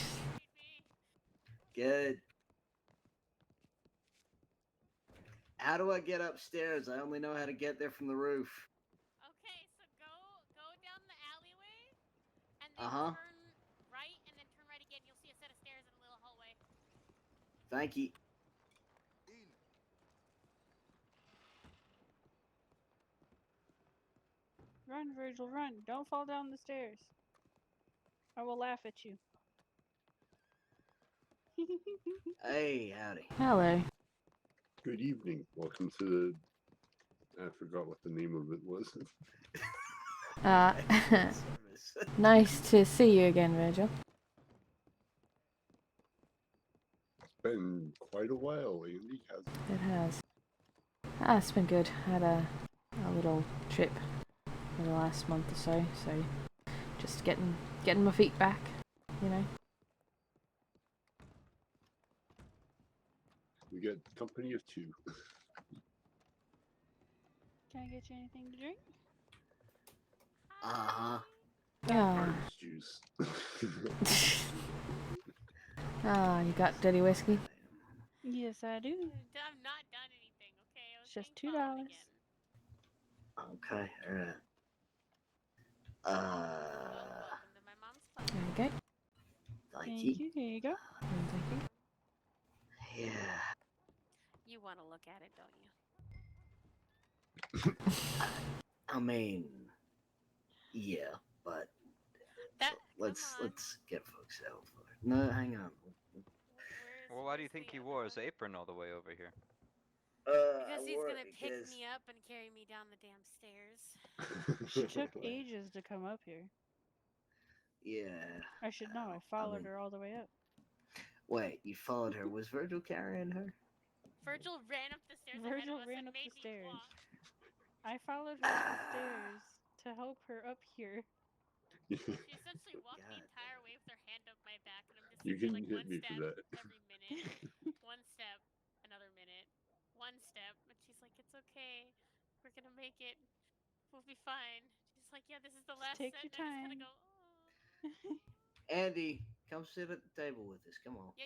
Good. How do I get upstairs? I only know how to get there from the roof. Uh-huh. turn right and then turn right again. You'll see a set of stairs in a little hallway. Thank you. Run, Virgil, run. Don't fall down the stairs. I will laugh at you. Hey, howdy. Hello. Good evening. Welcome to the. I forgot what the name of it was. Nice to see you again, Virgil. It's been quite a while, Andy. It has. It's been good. Had a little trip for the last month or so, so just getting my feet back, you know. We got company of two. Can I get you anything to drink? Uh-huh. Orange juice. You got dirty whiskey? Yes, I do. I've not done anything, okay? I was Just being $2. followed again. Okay, alright. Welcome to my mom's club. There you go. Thank you. Here you go. Thank you. Yeah. You want to look at it, don't you? I mean, yeah, but That, let's get folks out for it. No, hang on. Well, why do you think he wore his apron all the way over here? Because he's gonna pick me up and carry me down the damn stairs. She took ages to come up here. Yeah. I should know. I followed her all the way up. Wait, you followed her. Was Virgil carrying her? Virgil ran up the stairs Virgil ahead of us ran and up made the me stairs. walk. I followed her up the stairs to help her up here. She essentially walked the entire way with her hand up my back, and I'm just You taking can like hit one me for step that. every minute, one step, another minute, one step, and she's like, "It's okay, we're gonna make it, we'll be fine." She's like, "Yeah, this is the last take set," your and I just kind time. of go, Andy, come sit at the table with us. Come on.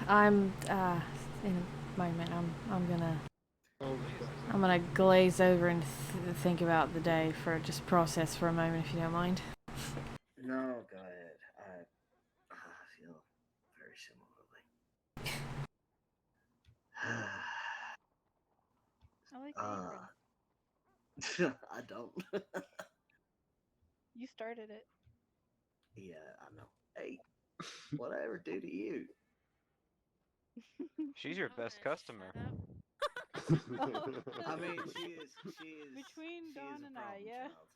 I'm in a moment. I'm gonna glaze over and think about the day for just process for a moment, if you don't mind. No, go ahead. I feel very similarly. I like the apron. I don't. You started it. Yeah, I know. Hey, whatever I ever do to you? She's your best customer. I mean, she is Between she Dawn is a and problem I, yeah. child.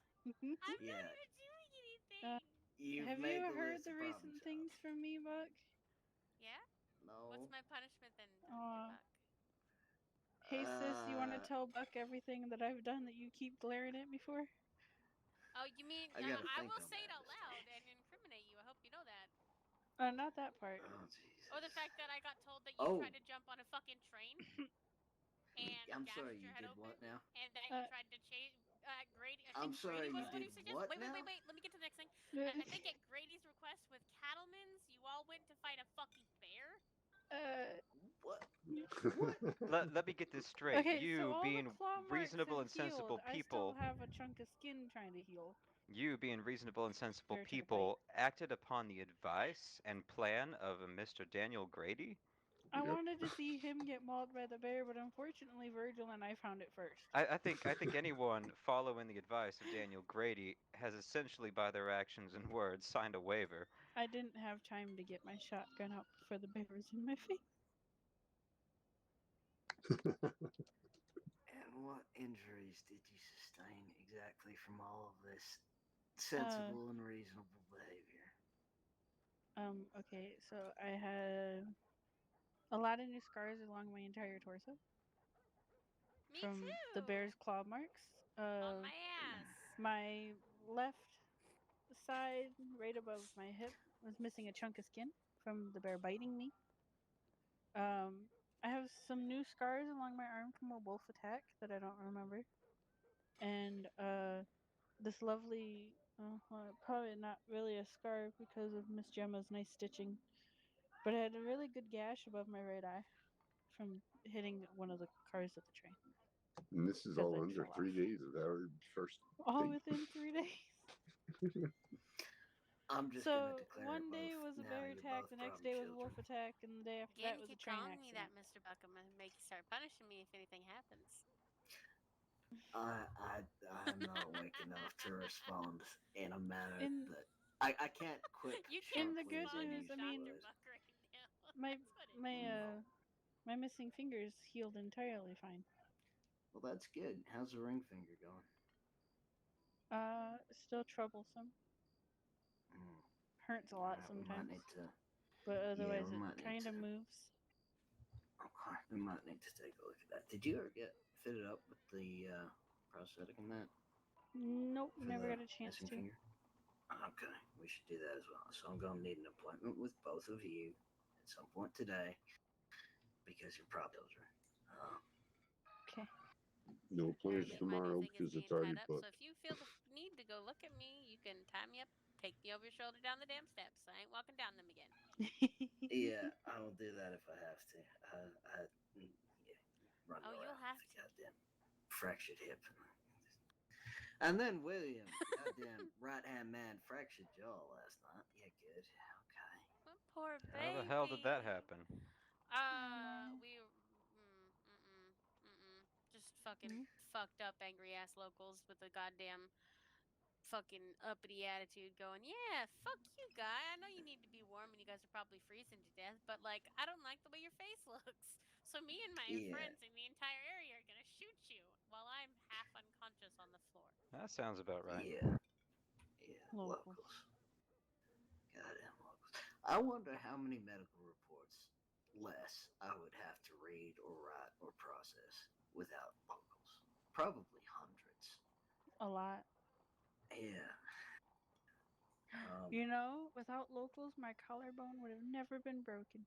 Yeah. You've Have made you the heard list the a problem recent child. things from me, Buck? "Yeah, No. what's my punishment then, Aw. Buck?" Hey sis, you want to tell Buck everything that I've done that you keep glaring at me for? Oh, you mean I gotta I think will on say it that out loud and incriminate you. I hope you know that. Not that part. Oh, Jesus. Or the fact that I got told that you Oh. tried to jump on a fucking train and I'm gashed sorry, your you head did open, what now? and that you tried to chase Grady. I I'm think sorry, Grady was you the one who did suggested. what Wait, now? Let me get to the next thing. I think at Grady's request with cattlemen's, you all went to fight a fucking bear. What? Let me get this straight. Okay, so You all being the claw marks reasonable have and sensible healed. I people. still have a chunk of skin trying to heal. You being reasonable and sensible Bear took a people acted upon the advice and plan of a Mr. Daniel Grady. I wanted to see him get mauled by the bear, but unfortunately Virgil and I found it first. I think anyone following the advice of Daniel Grady has essentially, by their actions and words, signed a waiver. I didn't have time to get my shotgun up before the bear was in my face. And what injuries did you sustain exactly from all of this sensible and reasonable behavior? Okay, so I had a lot of new scars along my entire torso. Me from too. the bear's claw marks. On my ass. My left side, right above my hip, was missing a chunk of skin from the bear biting me. I have some new scars along my arm from a wolf attack that I don't remember. And this lovely, well, probably not really a scar because of Miss Gemma's nice stitching, but I had a really good gash above my right eye from hitting one of the cars at the train. And this is all under 3 days of our first All date. within 3 days. I'm just gonna So declare one it day both. was a Now bear you're attack, both the next problem day was a children. wolf attack, and the day after Again, that you was a keep train calling me that, accident. Mr. Buck. I'm gonna make you start punishing me if anything happens. I'm not awake enough to respond in a manner In that I can't quip You can't in the sharply good as I news, I usually mean, would. Buck right now. my That's what it my is. uh my missing fingers healed entirely fine. Well, that's good. How's the ring finger going? Still troublesome. Mm. Hurts a lot Alright, we might sometimes, need to. but Yeah, otherwise we it might need kind of to. moves. Okay, we might need to take a look at that. Did you ever get fitted up with the prosthetic in that Nope, for never the got a chance missing to. finger? Okay, we should do that as well. So I'm gonna need an appointment with both of you at some point today because you're prop children. Okay. No plans Apparently, my new tomorrow thing is because being it's already tied up. So booked. if you feel the need to go look at me, you can tie me up, take me over your shoulder down the damn steps. I ain't walking down them again. Yeah, I will do that if I have to. Yeah, run Oh, around you'll have with to. a goddamn fractured hip. And then William, goddamn right hand man, fractured jaw last night. Yeah, good. Okay. Poor baby. How the hell did that happen? We just fucking fucked up angry ass locals with a goddamn fucking uppity attitude going, yeah, fuck you guy. I know you need to be warm and you guys are probably freezing to death, but like I don't like the way your face looks. So me and my Yeah. friends in the entire area are gonna shoot you while I'm half unconscious on the floor. That sounds about right. Yeah. Yeah. Locals. Goddamn locals. I wonder how many medical reports less I would have to read or write or process without locals. Probably hundreds. A lot. Yeah. You know, without locals, my collarbone would have never been broken.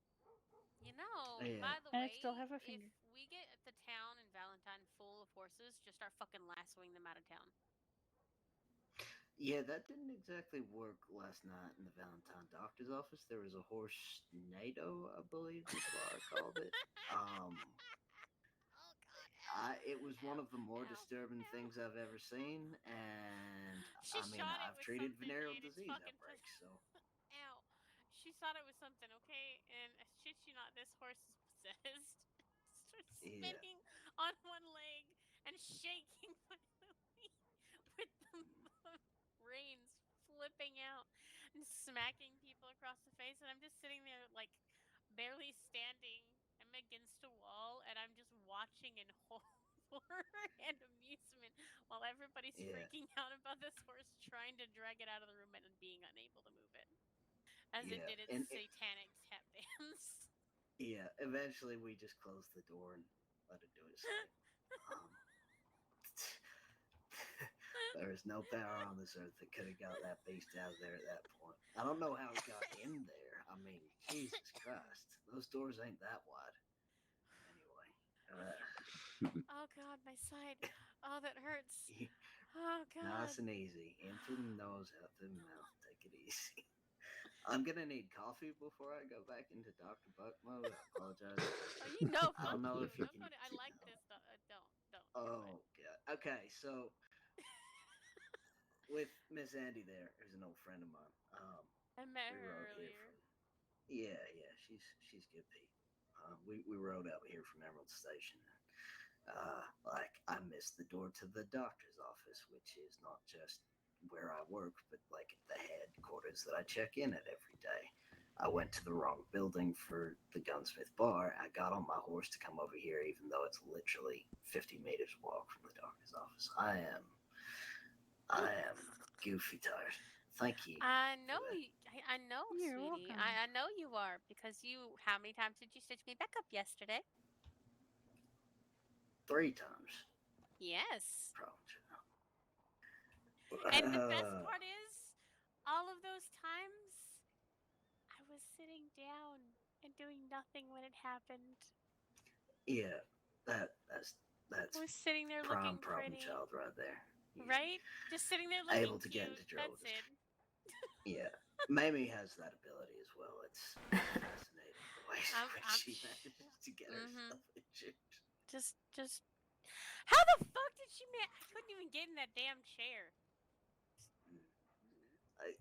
You know, Yeah. by the And way, I still have a if finger. we get the town in Valentine full of horses, just start fucking lassoing them out of town. Yeah, that didn't exactly work last night in the Valentine doctor's office. There was a horse NATO, I believe is what I called it. It was one of the more disturbing things I've ever seen, and She I mean, shot it I've with treated something venereal and it's disease fucking outbreaks, so Ow. She thought it was something, okay? And shit you not, this horse is possessed. Starts yeah, spinning on one leg and shaking violently with the reins flipping out and smacking people across the face. And I'm just sitting there, like, barely standing. I'm against a wall and I'm just watching in horror and amusement while everybody's yeah, freaking out about this horse trying to drag it out of the room and being unable to move it. As it yeah, did its and satanic tap dance. yeah. Eventually, we just closed the door and let it do its thing. There is no power on this earth that could have got that beast out of there at that point. I don't know how it got in there. I mean, Jesus Christ, those doors ain't that wide. Anyway, Oh god, my side. Oh, that hurts. Oh god. nice and easy, in through the nose, out through the mouth. Take it easy. I'm gonna need coffee before I go back into Dr. Buck mode. I apologize. Oh, you know, I don't know you. if you Don't can. go to, I like this stuff. Don't. Oh god. Okay, so with Miss Andy there, who's an old friend of mine. I met We her rode here earlier. from. Yeah, she's good Pete. We rode out here from Emerald Station. Like I missed the door to the doctor's office, which is not just where I work, but like the headquarters that I check in at every day. I went to the wrong building for the gunsmith bar. I got on my horse to come over here, even though it's literally 50 meters walk from the doctor's office. I am goofy tired. Thank you. I know I know, You're sweetie. welcome. I know you are because you. How many times did you stitch me back up yesterday? 3 times. Yes. Probably. And the best part is, all of those times, I was sitting down and doing nothing when it happened. Yeah, that's I was sitting there prime looking problem pretty. child right there. Right? Just sitting there looking Able to cute. get into trouble. That's it. Yeah, Mamie has that ability as well. It's fascinating the way she manages to get herself in shit. Just. How the fuck did she I couldn't even get in that damn chair.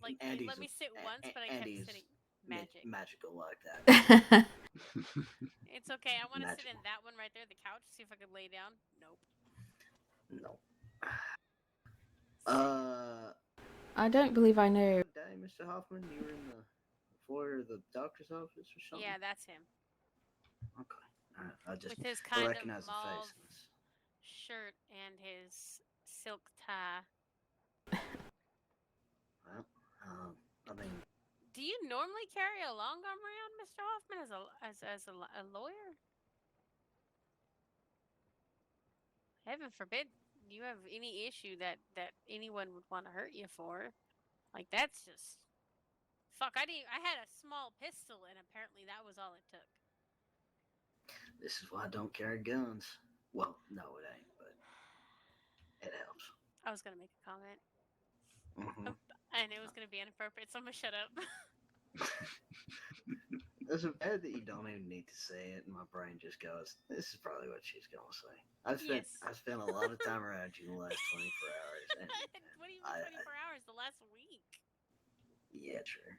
Like they Andy's let me sit once, but I kept Andy's sitting. Magic. magical like that. It's okay. I want to sit in Magical. that one right there, the couch. See if I could lay down. Nope. No. I don't believe I know. Day, Mr. Hoffman, you were in the foyer of the doctor's office or something. Yeah, that's him. Okay. All right. I just With his kind of recognize the mauve face. shirt and his silk tie. Well, I mean, Do you normally carry a long arm around, Mr. Hoffman, as a lawyer? Heaven forbid you have any issue that anyone would want to hurt you for. Like that's just fuck. I had a small pistol, and apparently that was all it took. this is why I don't carry guns. Well, no, it ain't, but it helps. I was gonna make a comment, Mm-hmm. and it was gonna be inappropriate, so I'm gonna shut up. It's bad that you don't even need to say it, and my brain just goes, "This is probably what she's gonna say." I've spent a lot of time around you in the last 24 hours, and What do you mean 24 hours? The last week. yeah, true.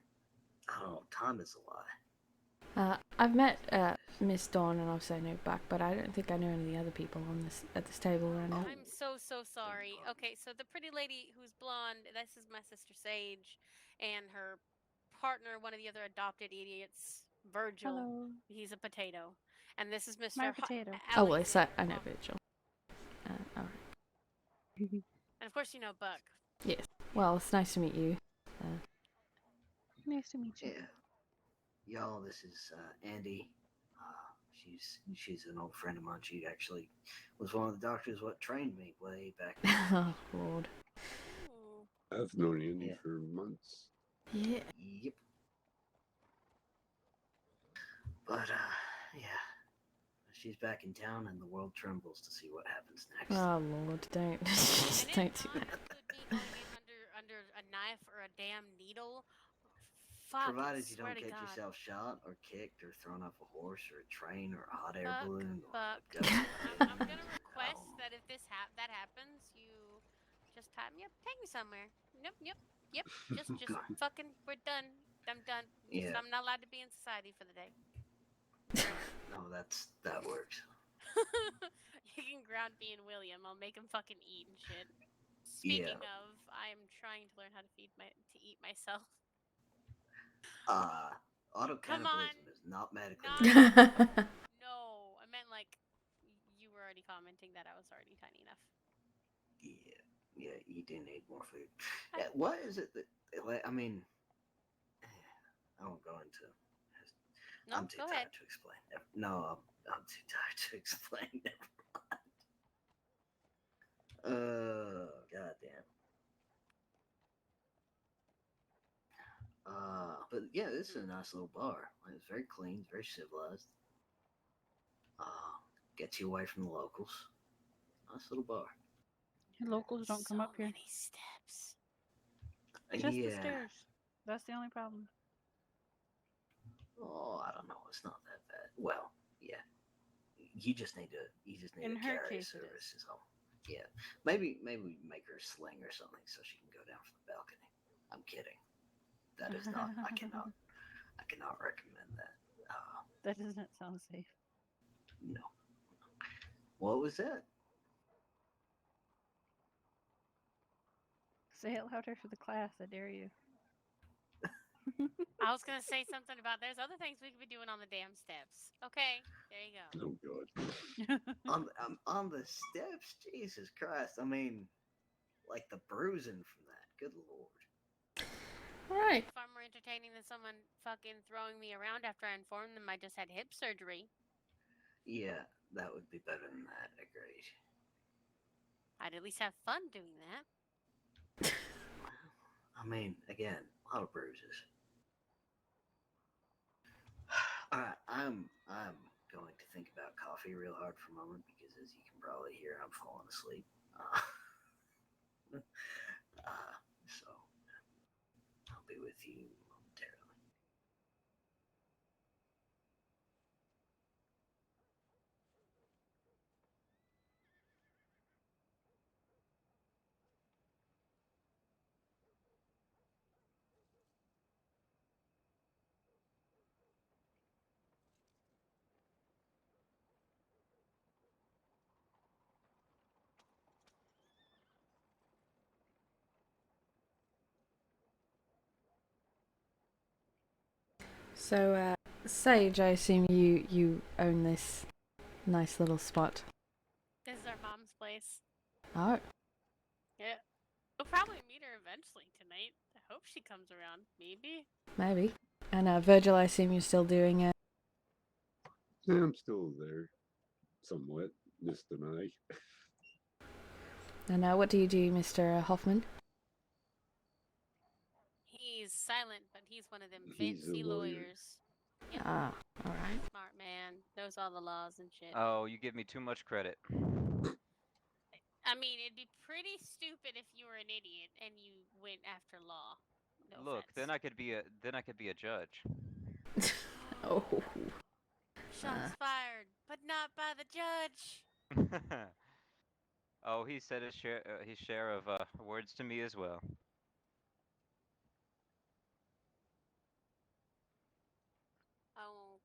I don't know. Time is a lie. I've met Miss Dawn and obviously I know Buck, but I don't think I know any of the other people on this at this table right now. I'm so sorry. Okay, so the pretty lady who's blonde, this is my sister Sage, and her partner, one of the other adopted idiots, Virgil. Hello. He's a potato. And this is Mr. My potato. Oh, well, I know Virgil. All right. And of course you know Buck. Yes. Well, it's nice to meet you. Nice to meet you. Yeah. Y'all, this is Andy. She's an old friend of mine. She actually was one of the doctors what trained me way back then. Oh, Lord. I've known Andy for months. Yeah. Yep. But yeah, she's back in town, and the world trembles to see what happens next. Oh, Lord, don't. Just don't do that. Under a knife or a damn needle. Fuck, Provided you swear don't to get God. yourself shot or kicked or thrown off a horse or a train or a hot air Buck, balloon. Buck. I'm gonna request that if that happens, you just pat me up, take me somewhere. Yep. Just fucking, we're done. I'm done. Yeah. I'm not allowed to be in society for the day. No, that works. You can ground me and William. I'll make him fucking eat and shit. Speaking of, I'm trying to learn how to eat myself. Auto Come on. cannibalism is not medically. No, I meant like you were already commenting that I was already tiny enough. Yeah, you do need more food. Yeah, what is it that I mean? I won't go into. No, I'm too tired to explain. No, I'm too tired to explain. Never mind. Oh, goddamn. But yeah, this is a nice little bar. It's very clean, very civilized. Gets you away from the locals. Nice little bar. Locals don't come up here. Many steps. Just the stairs. That's the only problem. Oh, I don't know. It's not that bad. Well, yeah. You just need In a her carrier case, it service is all. Yeah. Maybe we make her a sling or something so she can go down from the balcony. I'm kidding. That is not. I cannot recommend that. That doesn't sound safe. No. What was that? Say it louder for the class. I dare you. I was gonna say something about there's other things we could be doing on the damn steps. Okay, there you go. Oh God. on the steps, Jesus Christ! I mean, like the bruising from that. Good Lord. Right. Far more entertaining than someone fucking throwing me around after I informed them I just had hip surgery. Yeah, that would be better than that. Agreed. I'd at least have fun doing that. I mean, again, a lot of bruises. Alright, I'm going to think about coffee real hard for a moment because, as you can probably hear, I'm falling asleep. So I'll be with you momentarily. So, Sage, I assume you own this nice little spot. This is our mom's place. Oh, Yeah. We'll probably meet her eventually tonight. I hope she comes around. Maybe. maybe. And Virgil, I assume you're still doing it. Yeah, I'm still there, somewhat. Just an eye. And what do you do, Mr. Hoffman? He's silent, but he's one of them He's a fancy lawyer. lawyers. Yep. Ah, all right. Smart man. Knows all the laws and shit. Oh, you give me too much credit. I mean, it'd be pretty stupid if you were an idiot and you went after law. No Look, offense. then I could be a judge. Oh. Shots fired, but not by the judge. Oh, he said his share of words to me as well.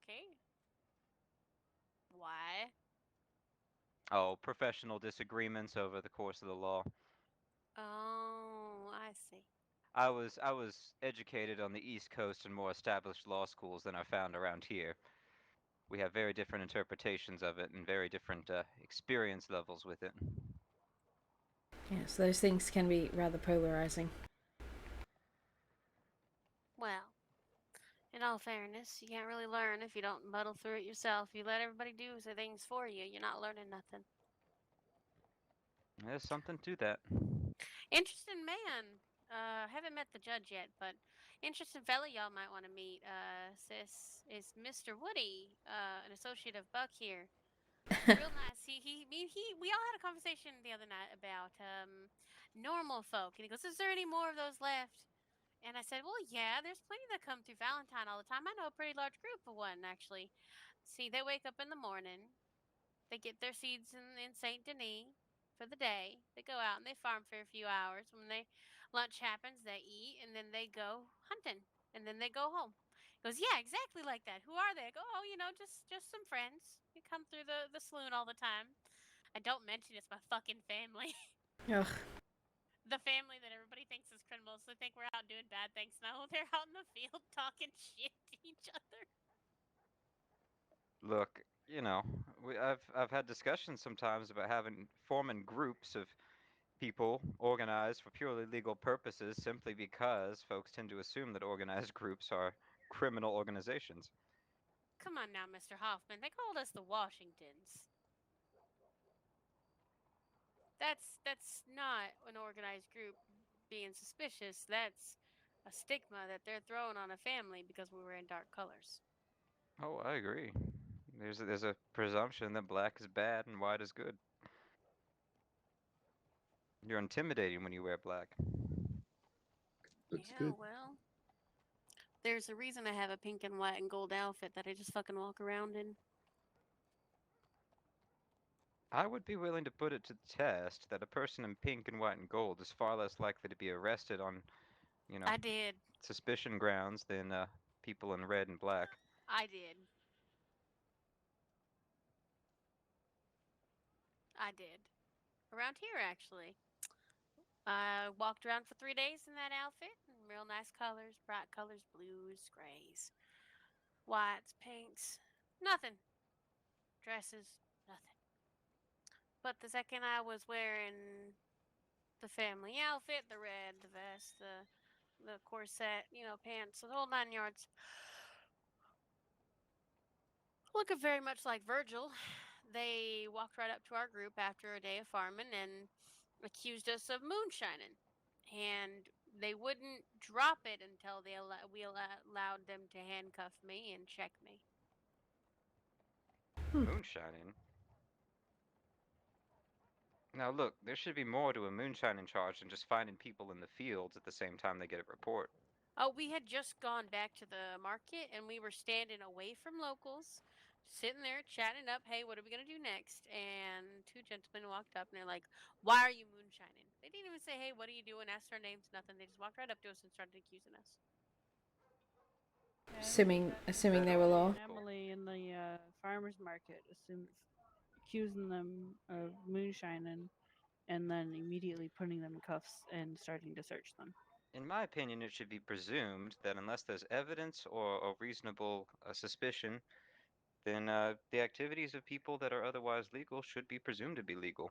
Okay. Why? Oh, professional disagreements over the course of the law. Oh, I see. I was educated on the East Coast in more established law schools than I found around here. We have very different interpretations of it and very different experience levels with it. Yes, those things can be rather polarizing. Well, in all fairness, you can't really learn if you don't muddle through it yourself. You let everybody do the things for you, you're not learning nothing. There's something to that. Interesting man. Haven't met the judge yet, but interesting fella y'all might want to meet. Sis is Mr. Woody, an associate of Buck here. Real nice. We all had a conversation the other night about normal folk, and he goes, "Is there any more of those left?" And I said, "Well, yeah, there's plenty that come through Valentine all the time. I know a pretty large group of one actually. See, they wake up in the morning, they get their seeds in Saint Denis for the day. They go out and they farm for a few hours. When they lunch happens, they eat, and then they go hunting, and then they go home." He goes, "Yeah, exactly like that. Who are they?" I go, "Oh, just some friends. They come through the saloon all the time." I don't mention it's my fucking family. Ugh. The family that everybody thinks is criminals. They think we're out doing bad things. No, they're out in the field talking shit to each other. Look, I've had discussions sometimes about forming groups of people organized for purely legal purposes simply because folks tend to assume that organized groups are criminal organizations. Come on now, Mr. Hoffman. They called us the Washingtons. That's not an organized group being suspicious. That's a stigma that they're throwing on a family because we were in dark colors. Oh, I agree. There's a presumption that black is bad and white is good. You're intimidating when you wear black. That's Yeah, good. well, there's a reason I have a pink and white and gold outfit that I just fucking walk around in. I would be willing to put it to the test that a person in pink and white and gold is far less likely to be arrested on, I did. suspicion grounds than people in red and black. I did. I did. Around here, actually. I walked around for 3 days in that outfit. Real nice colors, bright colors, blues, grays, whites, pinks. Nothing. Dresses, nothing. But the second I was wearing the family outfit, the red, the vest, the corset, pants, the whole 9 yards, looking very much like Virgil, they walked right up to our group after a day of farming and accused us of moonshining. And they wouldn't drop it until we allowed them to handcuff me and check me. Moonshining? Now look, there should be more to a moonshining charge than just finding people in the fields at the same time they get a report. Oh, we had just gone back to the market and we were standing away from locals, sitting there chatting up, "Hey, what are we going to do next?" And two gentlemen walked up and they're like, "Why are you moonshining?" They didn't even say, "Hey, what are you doing?" Asked our names, nothing. They just walked right up to us and started accusing us. Assuming they were law. Emily in the farmers market accusing them of moonshining and then immediately putting them in cuffs and starting to search them. In my opinion, it should be presumed that unless there's evidence or a reasonable suspicion, then the activities of people that are otherwise legal should be presumed to be legal.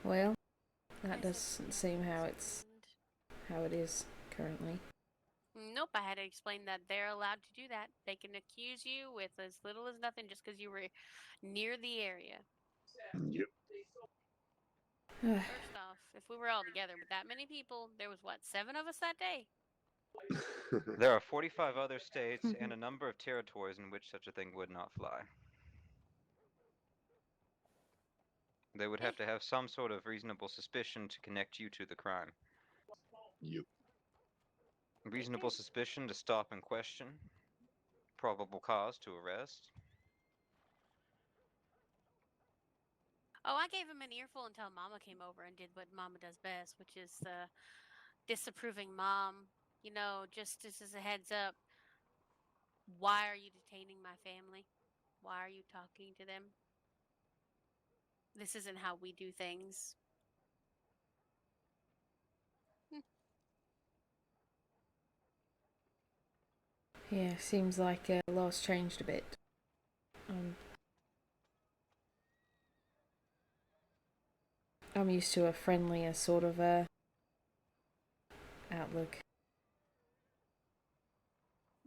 Well, that doesn't seem how it is currently. Nope, I had to explain that they're allowed to do that. They can accuse you with as little as nothing just because you were near the area. Yep. First off, if we were all together with that many people, there was what, 7 of us that day? There are 45 other states and a number of territories in which such a thing would not fly. They would have to have some sort of reasonable suspicion to connect you to the crime. Yep. Reasonable suspicion to stop and question. Probable cause to arrest. Oh, I gave him an earful until Mama came over and did what Mama does best, which is the disapproving mom. You know, just as a heads up, why are you detaining my family? Why are you talking to them? This isn't how we do things. Yeah, seems like law's changed a bit. I'm used to a friendlier sort of outlook.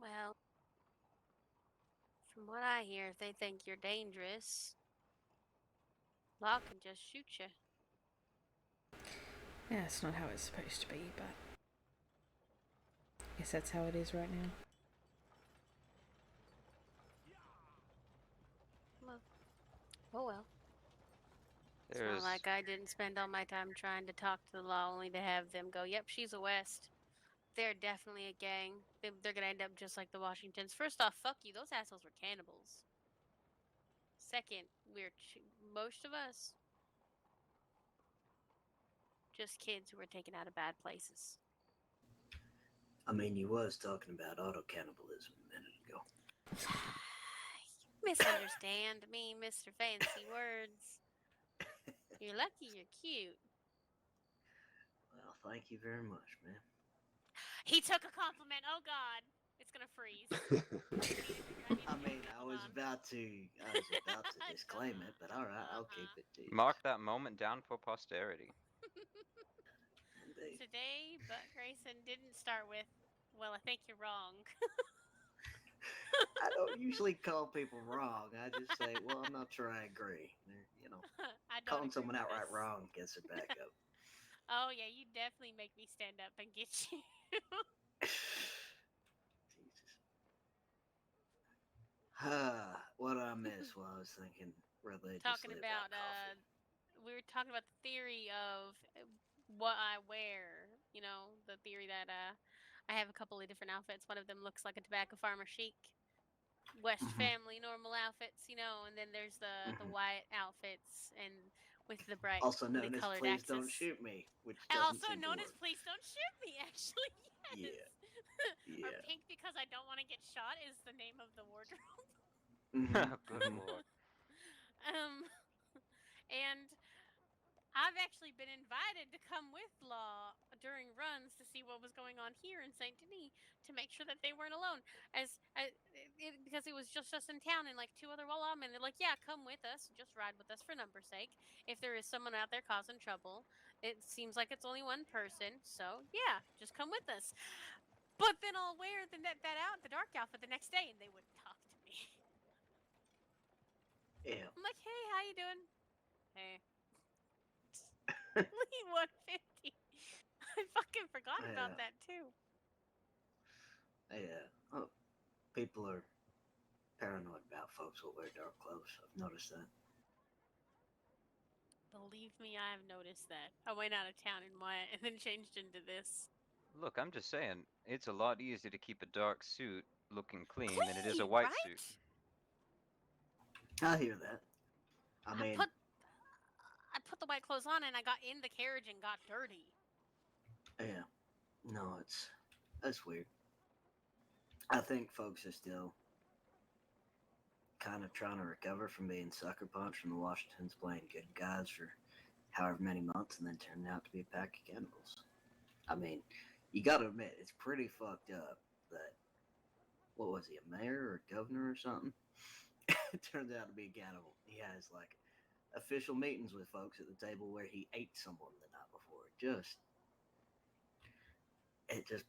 Well, from what I hear, if they think you're dangerous, law can just shoot you. Yeah, it's not how it's supposed to be, but I guess that's how it is right now. Well, oh well. It's not like I didn't spend all my time trying to talk to the law only to have them go, yep, she's a West. They're definitely a gang. They're gonna end up just like the Washingtons. First off, fuck you. Those assholes were cannibals. Second, most of us just kids who were taken out of bad places. I mean, you was talking about auto cannibalism a minute ago. Misunderstand me, Mr. Fancy Words. You're lucky you're cute. Well, thank you very much, man. He took a compliment. Oh God, it's gonna freeze. I mean, I was about to disclaim it, but all right, I'll keep it. To Mark that moment down for posterity. Indeed. Today, but Grayson didn't start with, well, I think you're wrong. I don't usually call people wrong. I just say, well, I'm not sure I agree. You know, calling someone outright wrong gets it back up. Oh yeah, you definitely make me stand up and get you. What did I miss while I was thinking religiously Talking about coffee? we were talking about the theory of what I wear. You know, the theory that I have a couple of different outfits. One of them looks like a tobacco farmer chic, West family normal outfits. You know, and then there's the white outfits and with the bright Also known as colored "Please axes. Don't Shoot Me," which And doesn't also seem to known as work. "Please Don't Shoot Me." Actually, yes. Yeah. Or "Pink Because I Don't Want to Get Shot" is the name of the wardrobe. Good lord. And I've actually been invited to come with Law during runs to see what was going on here in Saint Denis to make sure that they weren't alone. Because it was just us in town and like 2 other lawmen. They're like, "Yeah, come with us. Just ride with us for numbers' sake. If there is someone out there causing trouble, it seems like it's only one person. So yeah, just come with us." But then I'll wear the dark outfit the next day, and they wouldn't talk to me. Yeah. I'm like, "Hey, how you doing?" "Hey." Only 150. I fucking forgot about Yeah. that too. Yeah. Oh, people are paranoid about folks who wear dark clothes. I've noticed that. Believe me, I've noticed that. I went out of town in white and then changed into this. Look, I'm just saying, it's a lot easier to keep a dark suit looking clean than it is a white right? suit. I hear that. I mean, I put the white clothes on and I got in the carriage and got dirty. yeah. No, that's weird. I think folks are still kind kind of trying to recover from being sucker punched from the Washingtons playing good guys for however many months and then turning out to be a pack of cannibals. I mean, you got to admit, it's pretty fucked up that, what was he, a mayor or a governor or something? It turns out to be a cannibal. He has like official meetings with folks at the table where he ate someone the night before. It just,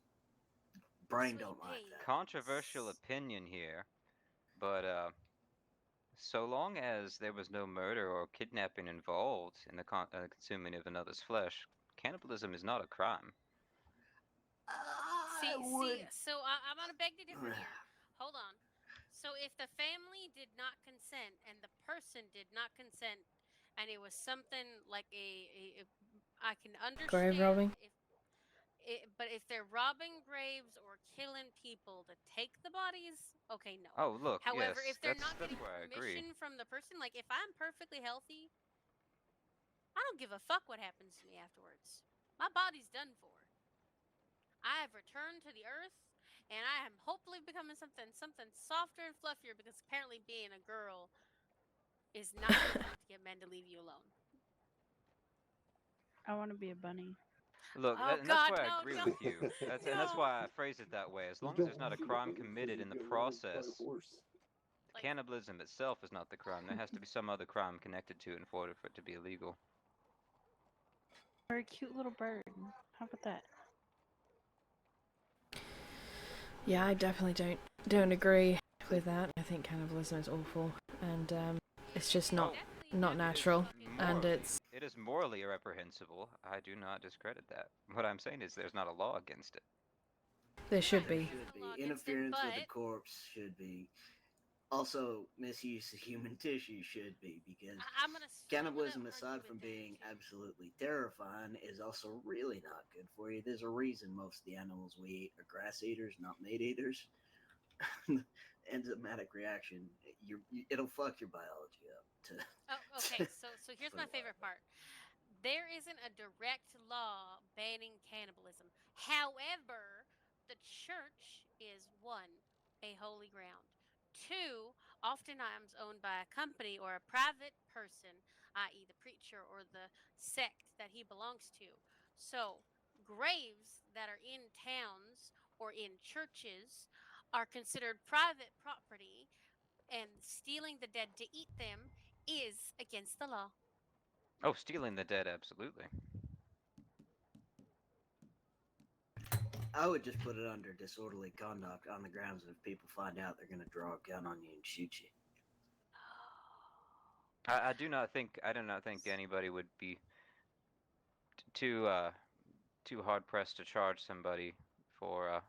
brain don't like that. Controversial opinion here, but so long as there was no murder or kidnapping involved in the consuming of another's flesh, cannibalism is not a crime. So I'm gonna beg to differ here. Hold on. So if the family did not consent and the person did not consent, and it was something like I can understand Grave robbing. but if they're robbing graves or killing people to take the bodies, okay, no. Oh, look, However, yes, if they're that's not getting where I agree. permission from the person, like if I'm perfectly healthy, I don't give a fuck what happens to me afterwards. My body's done for. I have returned to the earth, and I am hopefully becoming something softer and fluffier because apparently being a girl is not good enough to get men to leave you alone. I want to be a bunny. Look, Oh, and that's God, where I no, agree no, with you. And that's why I phrase it that way. As long as there's not a crime committed in the process, the cannibalism itself is not the crime. There has to be some other crime connected to it in order for it to be illegal. Or a cute little bird. How about that? Yeah, I definitely don't agree with that. I think cannibalism is awful, and it's just not natural, and it's It is morally reprehensible. I do not discredit that. What I'm saying is there's not a law against it. there should be. Interference with a corpse should be. Also, misuse of human tissue should be, because cannibalism, aside from being absolutely terrifying, is also really not good for you. There's a reason most of the animals we eat are grass eaters, not meat eaters. Enzymatic reaction, it'll fuck your biology up. Okay, so here's my favorite part. There isn't a direct law banning cannibalism. However, the church is one, a holy ground. Two, oftentimes owned by a company or a private person, i.e., the preacher or the sect that he belongs to. So, graves that are in towns or in churches are considered private property, and stealing the dead to eat them is against the law. Oh, stealing the dead, absolutely. I would just put it under disorderly conduct on the grounds that if people find out, they're going to draw a gun on you and shoot you. I do not think anybody would be too hard pressed to charge somebody for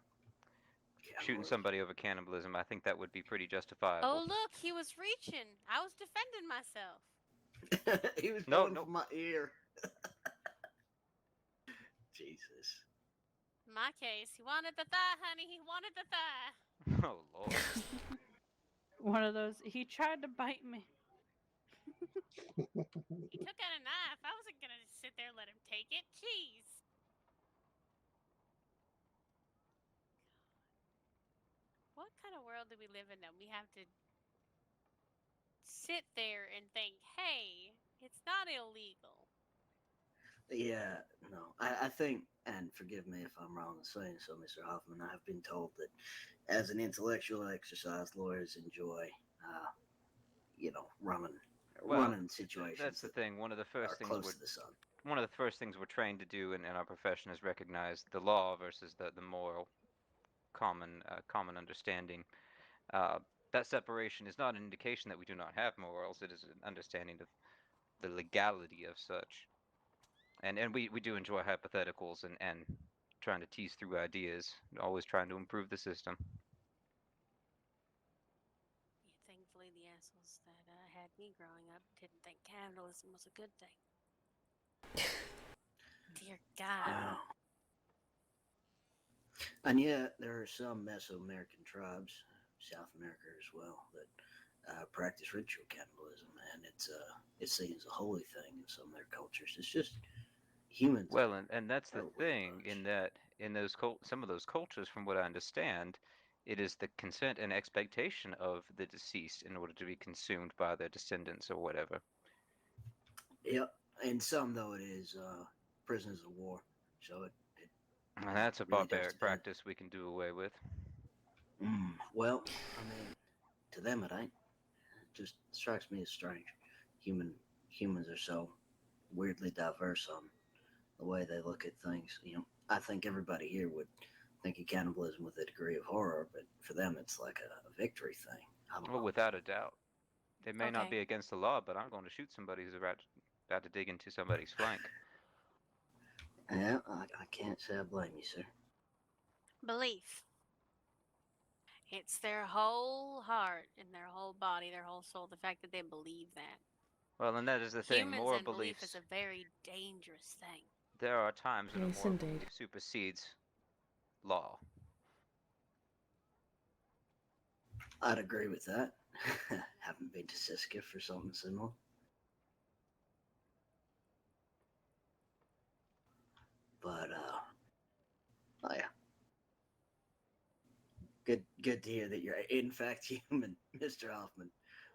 shooting somebody over cannibalism. I think that would be pretty justifiable. Oh, look, he was reaching. I was defending myself. He was going for my ear. Jesus. In my case, he wanted the thigh, honey. He wanted the thigh. Oh, Lord. One of those. He tried to bite me. He took out a knife. I wasn't going to just sit there and let him take it. Jeez. What kind of world do we live in that we have to sit there and think, hey, it's not illegal? Yeah, no. I think, and forgive me if I'm wrong in saying so, Mr. Hoffman, I have been told that as an intellectual exercise, lawyers enjoy, running situations. That's the thing. One of the first things close to the sun. One of the first things we're trained to do in our profession is recognize the law versus the moral common understanding. That separation is not an indication that we do not have morals. It is an understanding of the legality of such. And we do enjoy hypotheticals and trying to tease through ideas, always trying to improve the system. Thankfully, the assholes that had me growing up didn't think cannibalism was a good thing. Dear God. Wow. And yet, there are some Mesoamerican tribes, South America as well, that practice ritual cannibalism, and it's seen as a holy thing in some of their cultures. It's just humans. Well, and that's the thing, in that in those some of those cultures, from what I understand, It is the consent and expectation of the deceased in order to be consumed by their descendants or whatever. Yep. In some, though, it is prisoners of war. So it And that's a really does barbaric depend. practice we can do away with. Well, I mean, to them it ain't. It just strikes me as strange. Humans are so weirdly diverse on the way they look at things. I think everybody here would think of cannibalism with a degree of horror, but for them it's like a victory thing. I don't Well, know. without a doubt. It may not Okay. be against the law, but I'm going to shoot somebody who's about to dig into somebody's flank. Yeah, I can't say I blame you, sir. Belief. It's their whole heart and their whole body, their whole soul, the fact that they believe that. Well, and that is the thing. Humans Moral and belief beliefs. is a very dangerous thing. There are times when a Yes, moral indeed. belief supersedes law. I'd agree with that. Haven't been to Siska for something similar. But oh yeah. Good to hear that you're in fact human, Mr. Hoffman.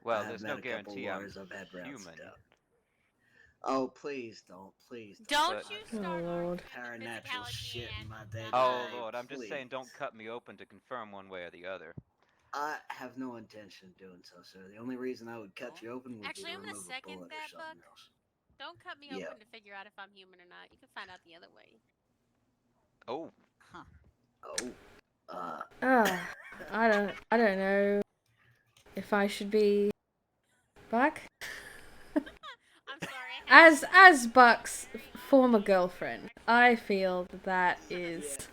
Well, I have there's met no a couple guarantee I'm lawyers I've had rounds human. down. Oh, please don't. Don't But- you Oh start Lord. arguing the Paranatural physicality shit in and my day. Oh Lord, I'm just saying, don't cut me open to confirm one way or the other. I have no intention of doing so, sir. The only reason I would cut you open would Actually, be I'm to gonna remove a second bullet or that, something Buck. else. Don't cut me Yeah. open to figure out if I'm human or not. You can find out the other way. Oh. Oh. I don't know if I should be back. I'm sorry. As Buck's former girlfriend, I feel that is.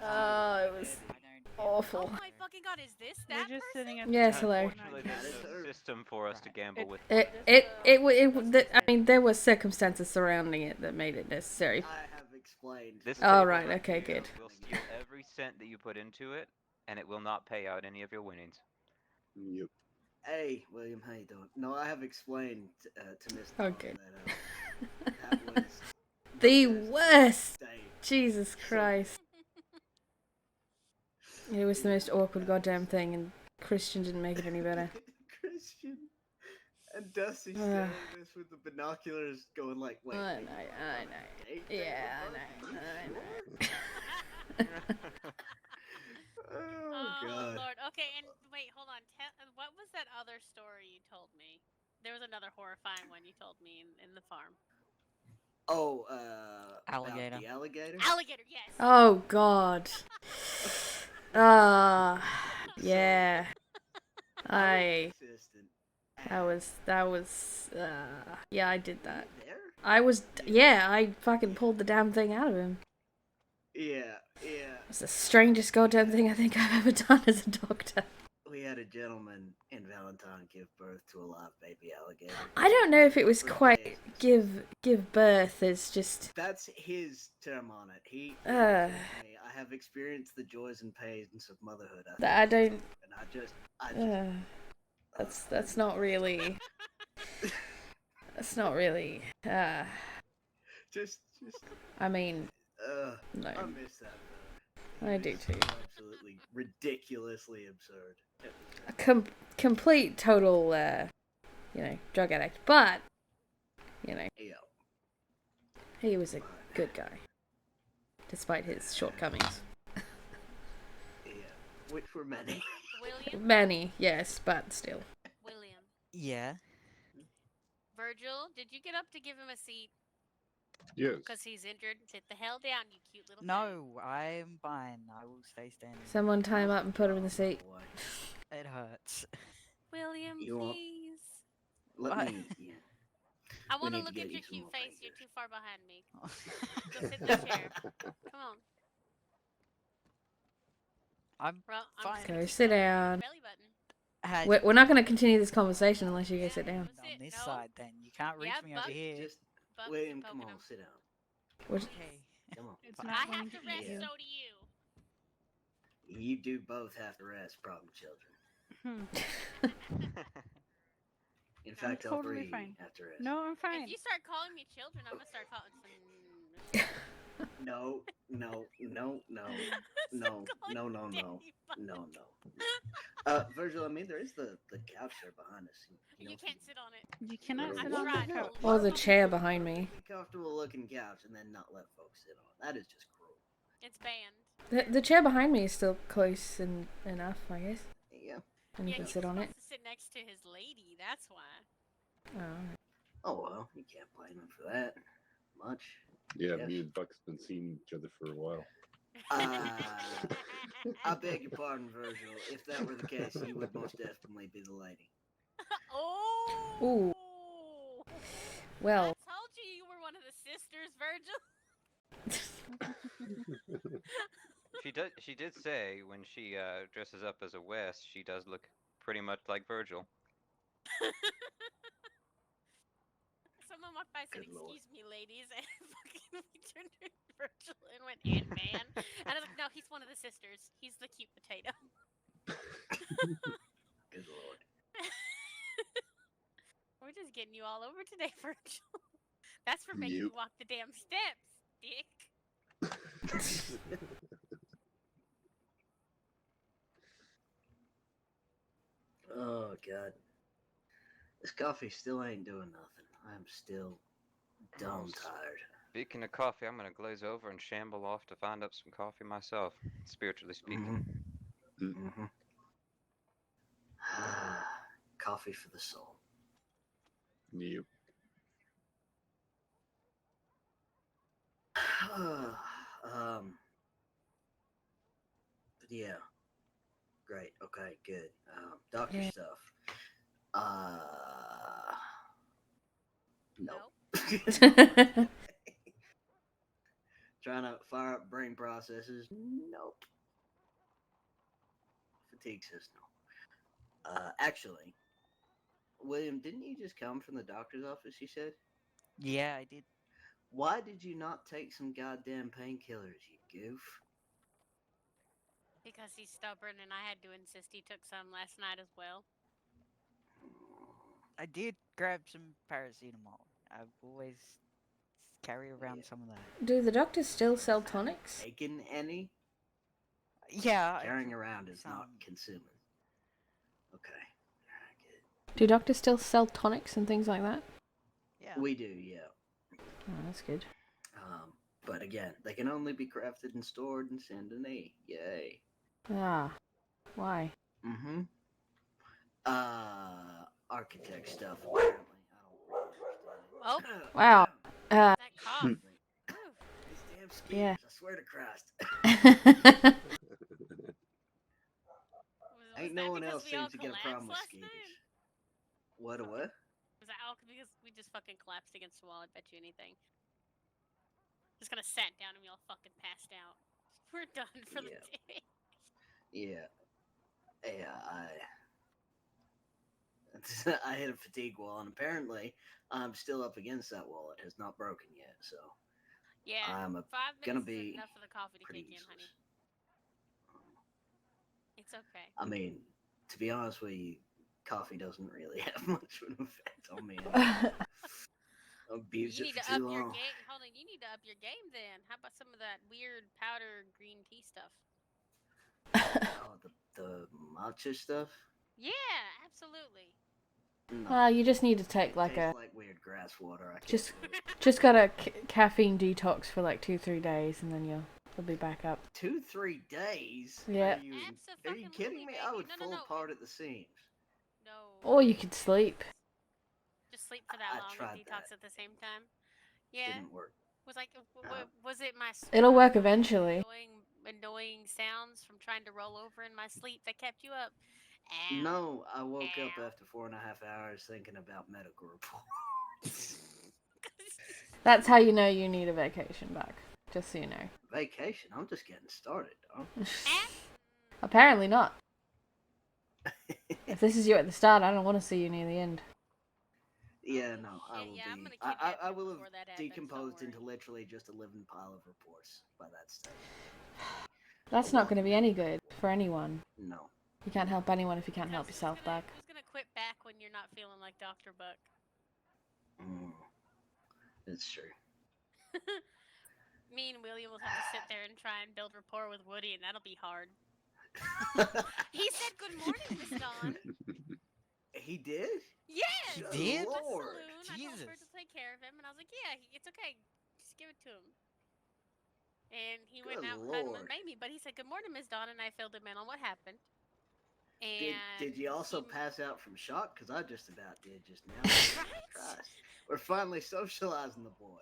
Oh, it was awful. Oh my fucking god, is this that We're just person? sitting at Yes, the hello. Unfortunately, there's no system for us to gamble with. I mean, there were circumstances surrounding it that made it necessary. I have explained. This Oh, table right, okay, here good. will steal every cent that you put into it, and it will not pay out any of your winnings. Yep. Hey, William, how you doing? No, I have explained to Miss Okay. that was The best worst. day. Jesus Christ. It was the most awkward goddamn thing, and Christian didn't make it any better. Christian and Dusty staring at us with the binoculars, going like, "Wait, I wait, know. date Yeah, with I know. Oh God. Lord. Okay, and wait, hold on. What was that other story you told me? There was another horrifying one you told me in the farm. Oh, Alligator. about the alligator. Alligator, yes. Oh God. Yeah. That was yeah, I did that. I fucking pulled the damn thing out of him. Yeah. It's the strangest goddamn thing I think I've ever done as a doctor. We had a gentleman in Valentine give birth to a live baby alligator. I don't know if it was quite give birth. It's just That's his term on it. He Uh. said to me, I have experienced the joys and pains of motherhood. I don't. And I just That's not really. That's not really. just. I mean, no. I miss that. I do too. Absolutely ridiculously absurd. A complete total, drug addict. But, Yeah. he was a good guy, despite his shortcomings. Yeah. Which were many. William? Many, yes, but still. William. Yeah. Virgil, did you get up to give him a seat? Yes. Because he's injured. Sit the hell down, you cute little thing. No, I'm fine. I will stay standing. Someone tie him up and put him in the seat. It hurts. William, You want- please. Let What? me. Yeah. I We want to need to look get at you your some cute more face. You're painkillers. too far behind me. Go sit in the chair. Come on. I'm Well, I'm fine. just gonna Go keep sit rubbing your down. belly button. Had We're not going to continue this conversation unless you go sit down. on this side then. You can't reach me over here. Just Buck, William, keep come poking on, him. sit down. What? Okay. Come on. It's I not have going to to rest, eat you. so do you. You do both have to rest, problem children. In fact, all totally three fine. have to rest. No, I'm fine. If you start calling me children, I'm gonna start calling some. No, no, no, no, no, no, no, no, no, no. Virgil, I mean, there is the couch there behind us. You can't sit on it. You cannot sit I on tried. the couch. Or the chair behind me. Comfortable looking couch and then not let folks sit on it. That is just cruel. It's banned. The chair behind me is still close and enough, I guess. Yeah. And you Yeah, can he sit was on it. supposed to sit next to his lady. That's why. Oh. Oh well, you can't blame him for that much. Yeah, Yes. me and Buck's been seeing each other for a while. I beg your pardon, Virgil. If that were the case, you would most definitely be the lady. Oh. Ooh. Well. I told you were one of the sisters, Virgil. She did say when she dresses up as a West, she does look pretty much like Virgil. Someone walked by and said, Good Lord. "Excuse me, ladies," and fucking we turned to Virgil and went, "Ant-Man," and I was like, "No, he's one of the sisters. He's the cute potato." Good Lord. We're just getting you all over today, Virgil. That's for making you walk the damn steps, dick. Oh God. This coffee still ain't doing nothing. I'm still dumb tired. Speaking of coffee, I'm gonna glaze over and shamble off to find up some coffee myself, spiritually speaking. Mm-hmm. Coffee for the soul. Yep. But yeah. Great. Okay. Good. Doctor Yeah. stuff. Nope. Trying to fire up brain processes. Nope. Fatigue system. Actually, William, didn't you just come from the doctor's office? You said. Yeah, I did. Why did you not take some goddamn painkillers, you goof? Because he's stubborn, and I had to insist he took some last night as well. I did grab some paracetamol. I've always carry around some of that. Do the doctors still sell tonics? Taken any? Yeah. Carrying around is not consuming. Okay. Do doctors still sell tonics and things like that? Yeah. We do, yeah. Oh, that's good. But again, they can only be crafted and stored in Saint Denis. Yay. Ah. Why? Mm-hmm. Architect stuff, apparently. I don't really understand it. Oh. Wow. That cough. These damn skeeters, Yeah. I swear to Christ. Was Ain't that no one because else we all seems to get a problem with collapsed last skeeters. night? What a what? Was that all because we just fucking collapsed against the wall? I bet you anything. Just kind of sat down and we all fucking passed out. We're done for the day. Yeah. Yeah, I hit a fatigue wall, and apparently I'm still up against that wall. It has not broken yet, so Yeah, I'm 5 gonna minutes be is enough for the coffee to pretty kick in, honey. It's okay. I mean, to be honest with you, coffee doesn't really have much of an effect on me. Abuse You it need for to up too your long. game. Hold on, you need to up your game then. How about some of that weird powder green tea stuff? Oh, the matcha stuff? Yeah, absolutely. No. You just need to take like Tastes a like weird grass water. I can't just do it. just got a caffeine detox for like 2-3 days, and then you'll be back up. 2-3 days? Yeah. Are you kidding me? I would fall apart at the seams. No. Or you could sleep. Just sleep for that I long and tried detox that. at the same time. Yeah. Didn't work. Was like, was it my It'll work eventually. annoying sounds from trying to roll over in my sleep that kept you up? No, I woke up after 4.5 hours thinking about medical reports. That's how you know you need a vacation back. Just so you know. Vacation? I'm just getting started, dog. Apparently not. If this is you at the start, I don't want to see you near the end. Yeah, no, I will yeah, I'm be. gonna kidnap I you will have before that happens, decomposed don't into literally just a living pile of reports by that stage. That's not going to be any good for anyone. No. You can't help anyone if you can't help yourself back. Who's gonna quit back when you're not feeling like Dr. Buck? It's true. Me and William will have to sit there and try and build rapport with Woody, and that'll be hard. He said, "Good morning, Miss Dawn." He did? Yes. Good did? The Lord. saloon. I told her to take care of him, and I was like, "Yeah, it's okay. Just give it to him." And he went Good out hunting with Lord. Mamie, but he said, "Good morning, Miss Dawn," and I filled him in on what happened. Did And you also he, pass out from shock? Because I just about did just now. right? Christ. We're finally socializing the boy.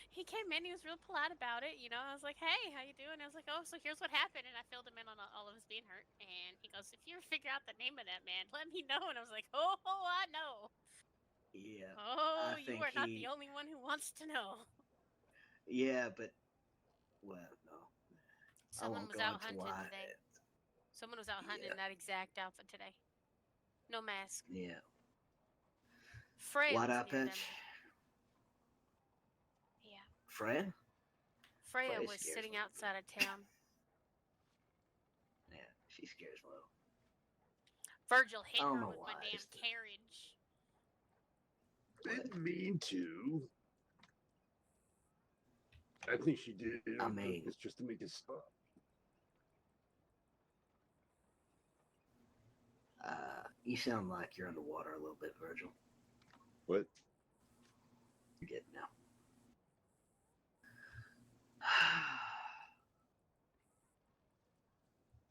He came in. He was real polite about it. You know, I was like, "Hey, how you doing?" I was like, "Oh, so here's what happened," and I filled him in on all of us being hurt. And he goes, "If you ever figure out the name of that man, let me know." And I was like, "Oh, I know. Yeah. Oh, I you think are not the only one who wants to know." Yeah, but well, no. I Someone won't was go out into hunting why. today. Someone was out hunting Yeah. in that exact outfit today. No mask. Yeah. Freya What was up, near them. Pinch? Yeah. Fred? Freya Freya was scares sitting me. outside of town. Yeah, she scares me. Virgil hit I don't her know with my why. damn carriage. Didn't mean to. I think she did it I on mean, purpose just to make it stop. You sound like you're underwater a little bit, Virgil. What? You're getting now.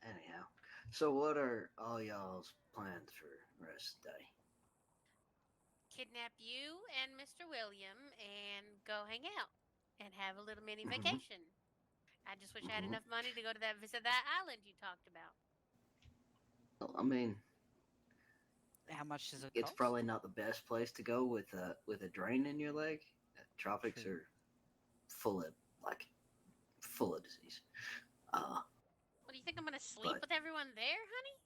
Anyhow, so what are all y'all's plans for the rest of the day? Kidnap you and Mr. William and go hang out and have a little mini Mhm. vacation. I just wish I had Mhm. enough money to go to visit that island you talked about. Well, I mean, How much does it it's cost? probably not the best place to go with a drain in your leg. Tropics True. are full of disease. What do you think I'm gonna sleep But- with everyone there, honey?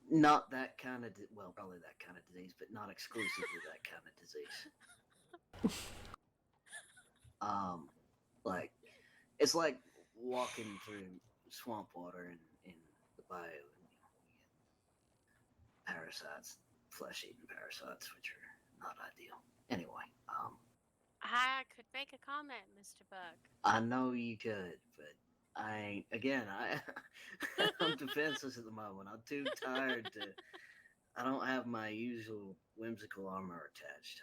Not that kind of well, probably that kind of disease, but not exclusively that kind of disease. Like it's like walking through swamp water in the bayou. And, parasites, flesh-eating parasites, which are not ideal. Anyway, I could make a comment, Mr. Buck. I know you could, but I ain't. Again, I'm defenseless at the moment. I'm too tired to. I don't have my usual whimsical armor attached.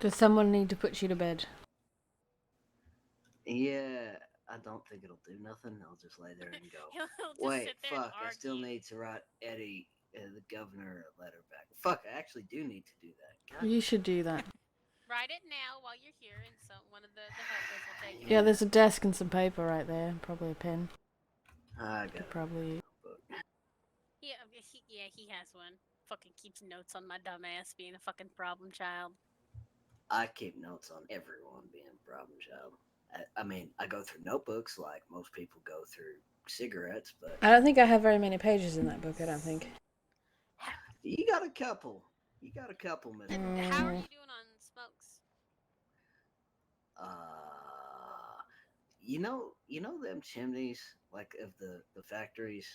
Does someone need to put you to bed? Yeah, I don't think it'll do nothing. I'll just lay there and go. He'll just Wait, sit there and fuck! I still argue. need to write Eddie, the governor, a letter back. Fuck! I actually do need to do that. God. You should do that. Write it now while you're here, and so one of the helpers will take it. Yeah, there's a desk and some paper right there. Probably a pen. I got probably. He has one. Fucking keeps notes on my dumb ass being a fucking problem child. I keep notes on everyone being a problem child. I mean, I go through notebooks like most people go through cigarettes, but I don't think I have very many pages in that book. I don't think. you got a couple. You got a couple, Miss. How are you doing on smokes? You know them chimneys like of the factories.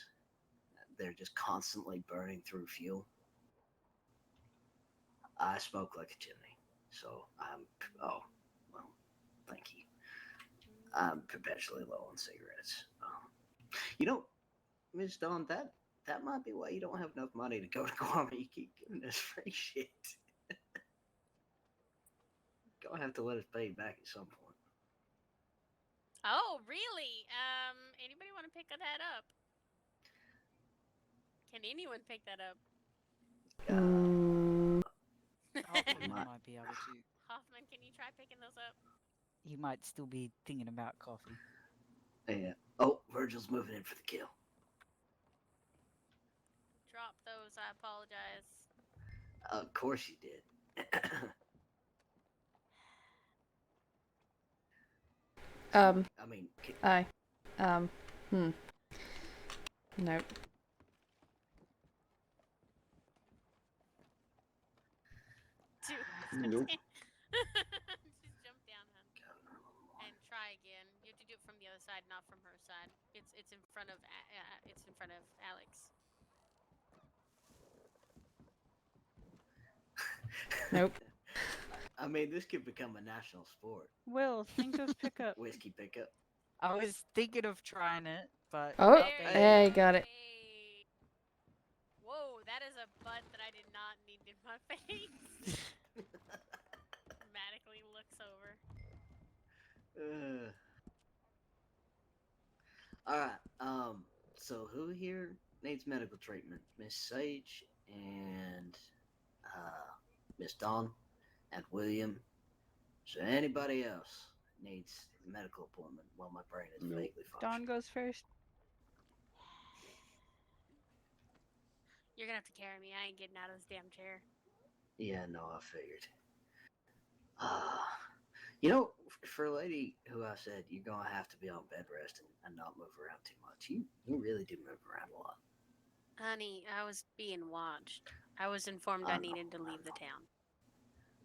They're just constantly burning through fuel. I smoke like a chimney, so I'm. Oh, well, thank you. I'm perpetually low on cigarettes. You know, Ms. Dawn, that might be why you don't have enough money to go to Guam. You keep giving us free shit. Gonna have to let us pay you back at some point. Oh, really? Anybody want to pick that up? Can anyone pick that up? Hoffman might be able to. Hoffman, can you try picking those up? He might still be thinking about coffee. Yeah. Oh, Virgil's moving in for the kill. Drop those. I apologize. Of course you did. I mean, Nope. Nope. Just jump down, hun, and try again. You have to do it from the other side, not from her side. It's in front of Alex. Nope. I mean, this could become a national sport. Will, think of pickup. Whiskey pickup. I was thinking of trying it, but Oh, nothing. hey, got it. Whoa, that is a butt that I did not need in my face. Dramatically looks over. All right. So who here needs medical treatment? Miss Sage and Miss Dawn and William. So anybody else needs a medical appointment while my brain is vaguely functioning? Dawn goes first. You're gonna have to carry me. I ain't getting out of this damn chair. Yeah, no, I figured. You know, for a lady who I said you're gonna have to be on bed rest and not move around too much, you really do move around a lot. Honey, I was being watched. I was informed I needed to leave the town.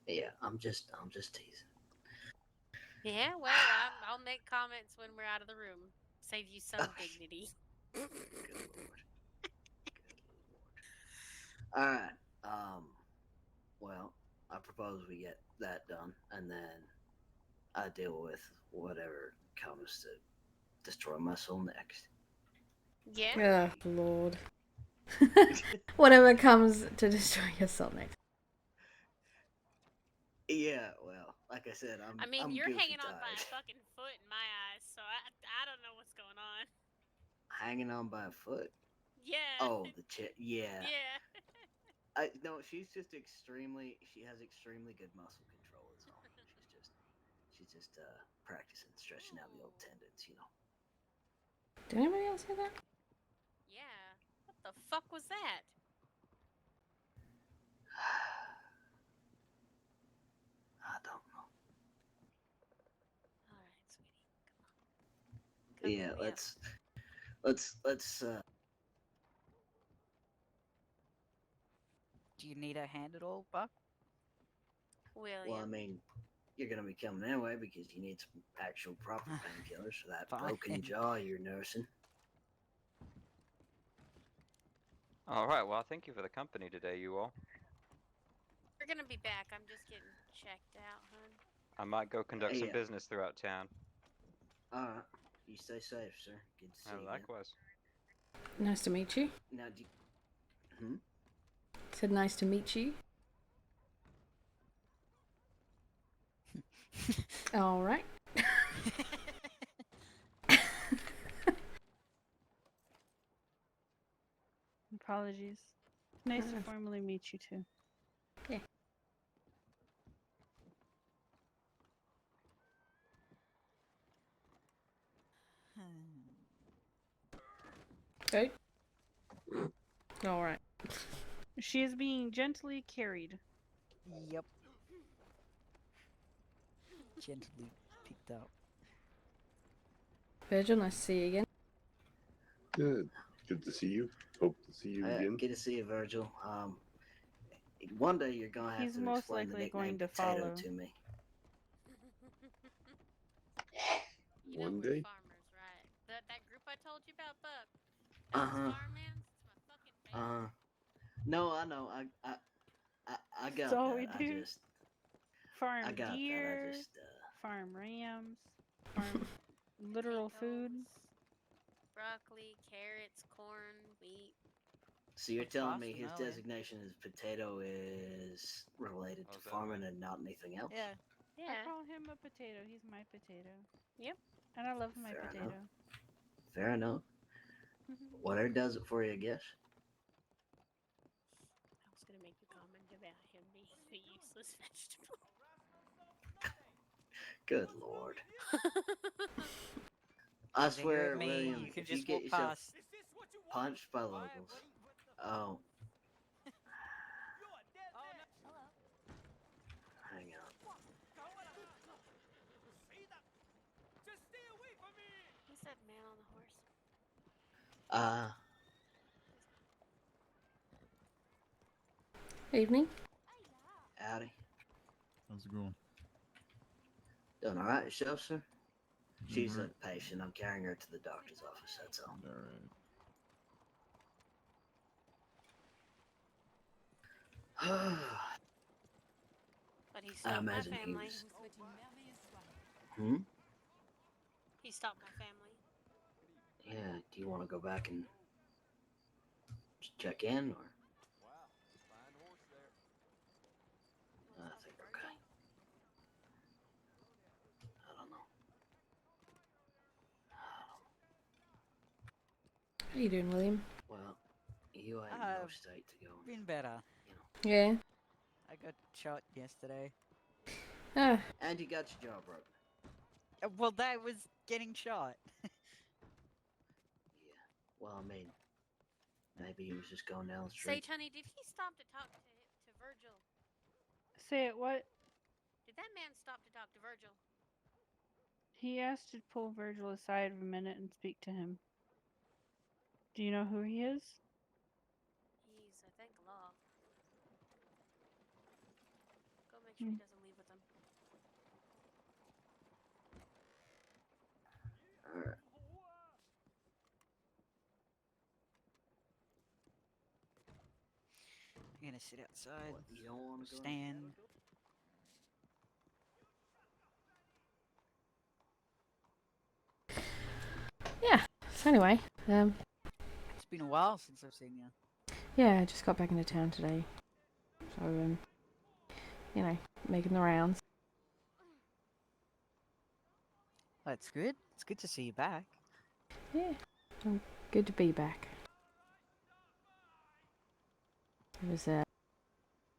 Yeah, I'm just teasing. Yeah, well, I'll make comments when we're out of the room. Save you some dignity. Good lord. All right. Well, I propose we get that done, and then I deal with whatever comes to destroy my soul next. Yeah. Oh, Lord. Whatever comes to destroy your soul next. Yeah, well, like I said, I mean, you're goofy hanging on by tired. a fucking foot in my eyes, so I don't know what's going on. Hanging on by a foot. Yeah. Oh, the chick. Yeah. Yeah. No, she's just extremely. She has extremely good muscle control. Is all. She's just practicing stretching out the old tendons. You know. Did anybody else hear that? Yeah. What the fuck was that? I don't know. All right, sweetie. Come on. Yeah, pick me up. let's. Do you need a hand at all, Buck? William. Well, I mean, you're gonna be coming anyway because you need some actual proper painkillers for that broken jaw you're nursing. All right. Well, thank you for the company today, you all. We're gonna be back. I'm just getting checked out, hun. I might go conduct some Yeah. business throughout town. All right. You stay safe, sir. Good to see you. Likewise. Nice to meet you. Now, Hmm? Said nice to meet you. All right. Apologies. Nice to formally meet you too. Yeah. Okay. All right. She is being gently carried. Yep. Gently picked up. Virgil, nice to see you again. Good. Good to see you. Hope to see you again. Good to see you, Virgil. One day you're gonna have He's to most explain the likely nickname going to Potato follow. to me. You know One we're day. farmers, right? That group I told you about, Buck. Uh-huh. Farmhands. It's my fucking favorite. No, I know. I got That's all that. we I do. just Farm I got deer, that. I just farm rams, farm literal food. Broccoli, carrots, corn, wheat. So you're telling me his Watermelon. designation as potato is related to farming and not anything else? Yeah. I call him a potato. He's my potato. Yep. And I love my Fair potato. enough. Fair enough. Whatever does it for you, I guess. I was gonna make a comment about him being a useless vegetable. Good lord. I Nothing with swear, me, William, you can if you just get walk yourself past. punched by locals. Oh. Hang on. Who's that man on the horse? Evening. Howdy. How's it going? Doing all right yourself, sir? She's a patient. I'm carrying her to the doctor's office, that's all. All right. But he's He stopped my imagine he family. was. Hmm? He stopped my family. Yeah, do you want to go back and check in, or? Wow, fine horse there. I think okay. I don't know. How you doing, William? Well, you ain't in no state to go. Been better. Yeah. I got shot yesterday. Ah. And you got your jaw broken. Well, that was getting shot. Well, I mean, maybe he was just going down the street. Sage, honey, did he stop to talk to Virgil? Say it, what? Did that man stop to talk to Virgil? He asked to pull Virgil aside for a minute and speak to him. Do you know who he is? He's, I think, law. Go make sure he doesn't leave with them. Alright. I'm gonna sit outside. What, you don't want to go? Stand. Yeah. So anyway, It's been a while since I've seen you. yeah, I just got back into town today. So, you know, making the rounds. That's good. It's good to see you back. Yeah. Good to be back. It was a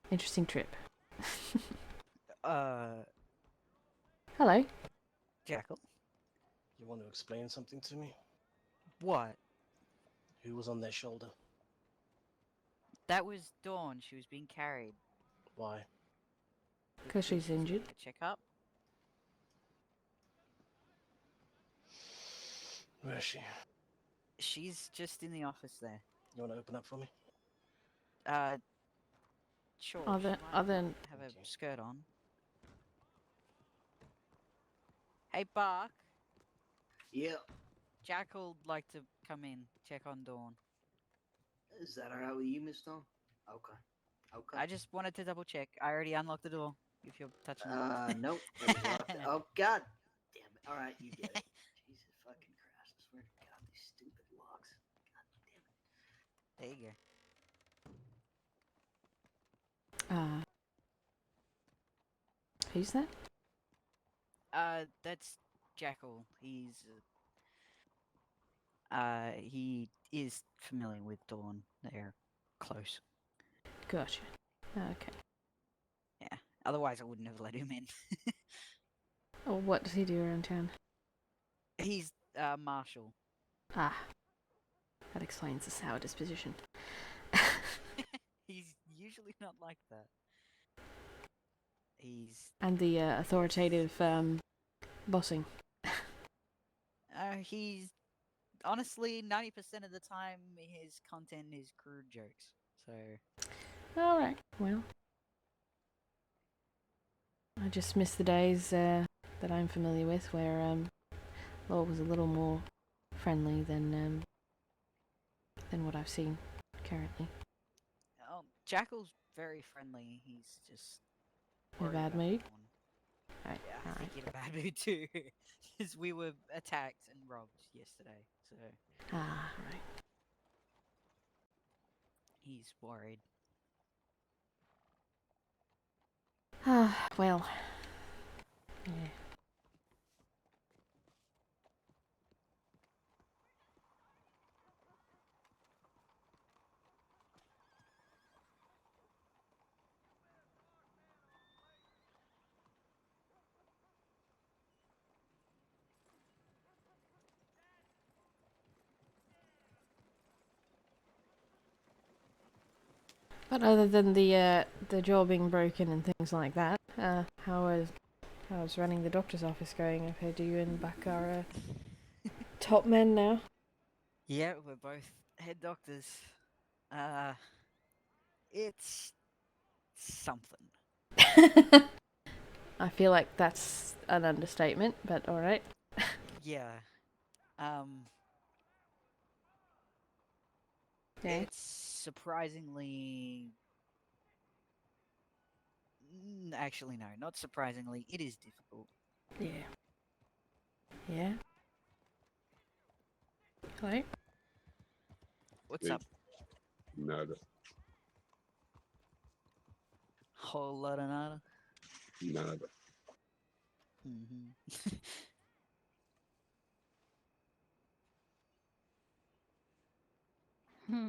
interesting trip. Hello. Jackal. You want to explain something to me? What? Who was on their shoulder? That was Dawn. She was being carried. Why? Because she's injured. A checkup. Where is she? She's just in the office there. You want to open up for me? Sure. Other Have a skirt on. Hey, Bark. Yeah. Jackal'd like to come in, check on Dawn. Is that alright with you, Miss Dawn? Okay. Okay. I just wanted to double check. I already unlocked the door. If you're touching it. Nope. It was locked. Oh, God damn it. Alright, you get it. Jesus fucking Christ. I swear to God, these stupid locks. God damn it. There you go. Who's that? That's Jackal. He is familiar with Dawn. They're close. Gotcha. Okay. Yeah. Otherwise, I wouldn't have let him in. Oh, what does he do around town? He's Marshall. Ah. That explains the sour disposition. He's usually not like that. He's And the authoritative bossing. he's honestly 90% of the time his content is crude jokes. So Alright, well. I just miss the days that I'm familiar with where Law was a little more friendly than what I've seen currently. Jackal's very friendly. He's just In a worried bad about mood? Dawn. Right, Yeah, I alright. think in a bad mood too. Because we were attacked and robbed yesterday. So Ah, right. he's worried. Ah, well. Yeah. But other than the jaw being broken and things like that, how's running the doctor's office going? I've heard you and Buck are top men now. Yeah, we're both head doctors. It's something. I feel like that's an understatement, but alright. Yeah. Yeah. It's surprisingly Actually, no. Not surprisingly, it is difficult. Yeah. Yeah. Hello? What's Hey, up? Nada. Whole lot of nada. Nada. Mm-hmm. Hmm.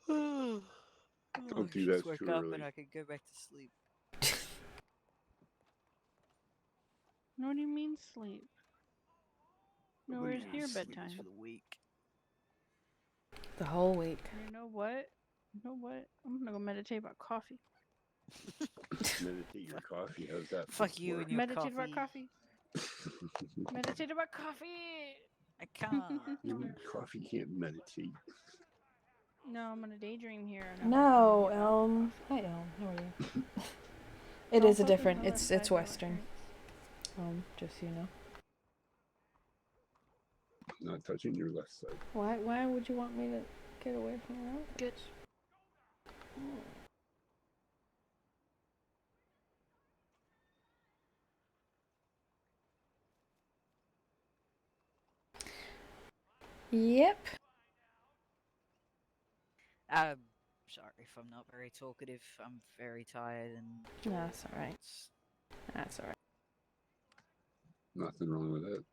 Oh, Don't do just that woke too up early. and I could go back to sleep. What do you mean sleep? Nowhere's near Sleeps bedtime. for the week. The whole week. You know what? You know what? I'm gonna go meditate about coffee. Meditate your coffee. How's that? Fuck you and your Meditate about coffee. coffee. Meditate about coffee. I can't. Coffee can't meditate. No, I'm gonna daydream here. And No, Elm. Hi, Elm. How are you? It Don't is a fuck with different. my left It's side, my left Western. drinks. Just so you know. Not touching your left side. Why would you want me to get away from that? Good. Yep. Sorry if I'm not very talkative. I'm very tired and. No, that's all right. That's all right. Nothing wrong with that.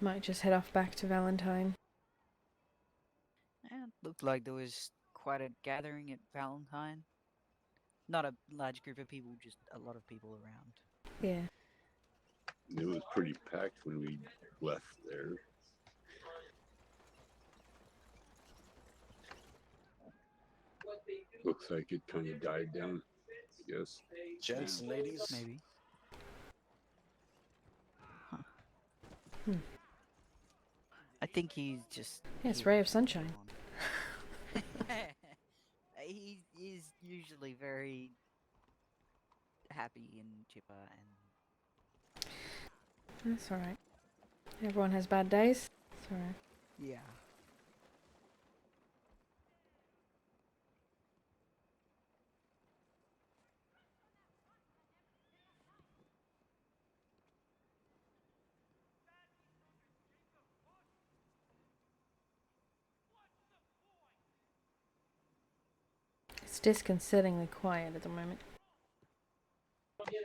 Might just head off back to Valentine. Yeah, it looked like there was quite a gathering at Valentine. Not a large group of people, just a lot of people around. Yeah. It was pretty packed when we left there. Looks like it kind of died down, I guess. Gents and ladies. Maybe. Huh. I think he's just. Yes, ray of sunshine. He is usually very happy and chipper and. That's all right. Everyone has bad days. It's all right. Yeah. It's disconcertingly quiet at the moment.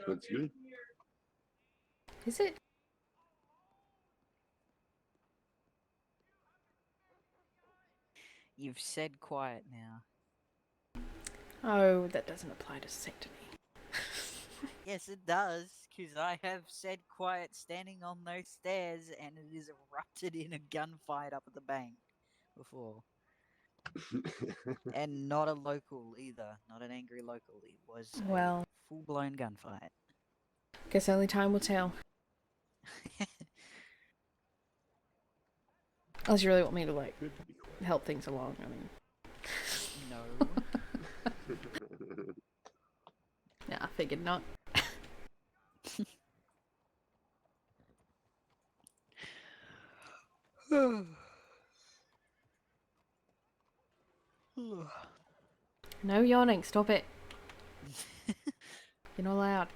That's good. Is it? You've said quiet now. Oh, that doesn't apply to Satan. Yes, it does, because I have said quiet standing on those stairs and it has erupted in a gunfight up at the bank before. And not a local either, not an angry local. It was Well, a full-blown gunfight. guess only time will tell. Unless you really want me to like help things along. I mean, No. yeah, I figured not. No yawning. Stop it. You're not allowed.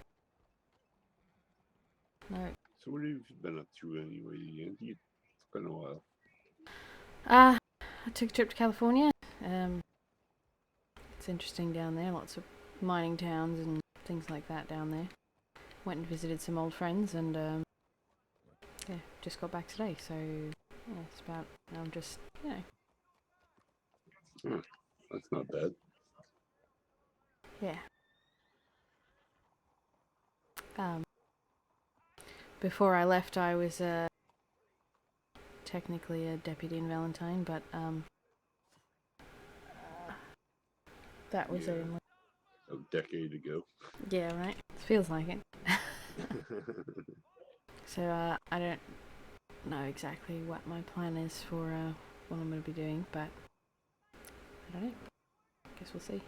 No. So what have you been up to anyway, Andy? It's been a while. I took a trip to California. It's interesting down there. Lots of mining towns and things like that down there. Went and visited some old friends and yeah, just got back today. So yeah, it's about I'm just Huh, that's not bad. yeah. Before I left, I was technically a deputy in Valentine, but that was a decade ago. Yeah, right. It feels like it. So I don't know exactly what my plan is for what I'm going to be doing, but I don't know. Guess we'll see.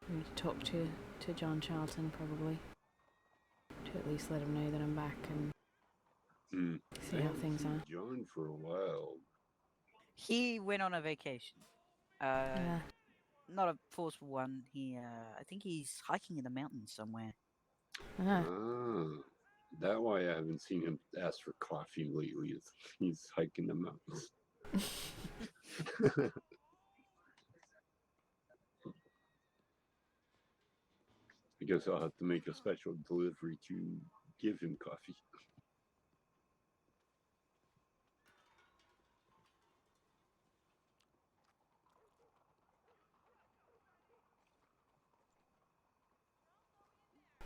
I need to talk to John Charlton probably to at least let him know that I'm back and see I how haven't things seen are. John for a while. He went on a vacation. Yeah. Not a forceful one. I think he's hiking in the mountains somewhere. That's why I haven't seen him ask for coffee lately. He's hiking the mountains. I guess I'll have to make a special delivery to give him coffee.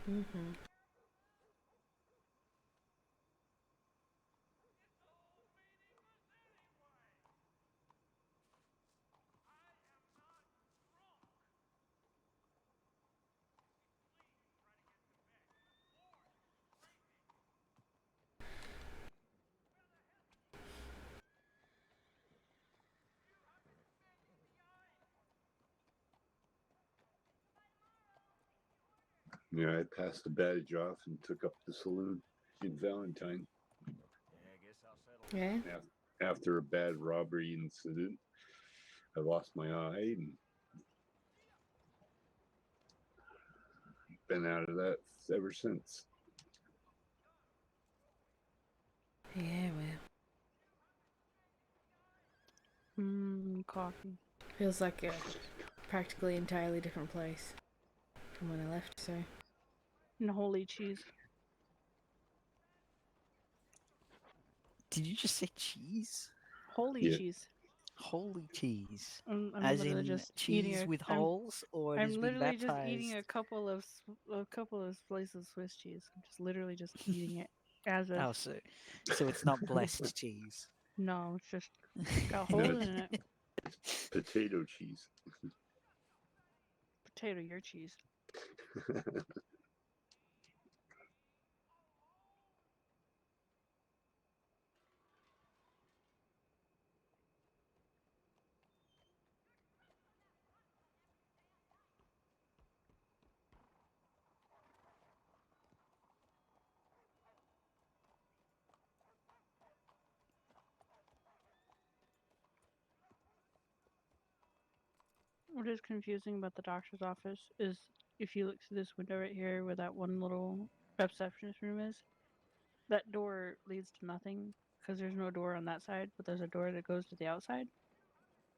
Mm-hmm. Yeah, I passed the badge off and took up the saloon in Valentine. Yeah. After a bad robbery incident, I lost my eye and been out of that ever since. Yeah, well. Coffee. Feels like a practically entirely different place from when I left, so. And holy cheese. Did you just say cheese? Holy cheese. Holy cheese. I'm As literally in just cheese with holes, or it has I'm been literally baptized? just eating a couple of slices of Swiss cheese. I'm just literally just eating it as Oh, is. so it's not blessed cheese. No, it's just got holes in it. Potato cheese. Potato, your cheese. What is confusing about the doctor's office is if you look through this window right here where that one little receptionist room is, that door leads to nothing because there's no door on that side, but there's a door that goes to the outside.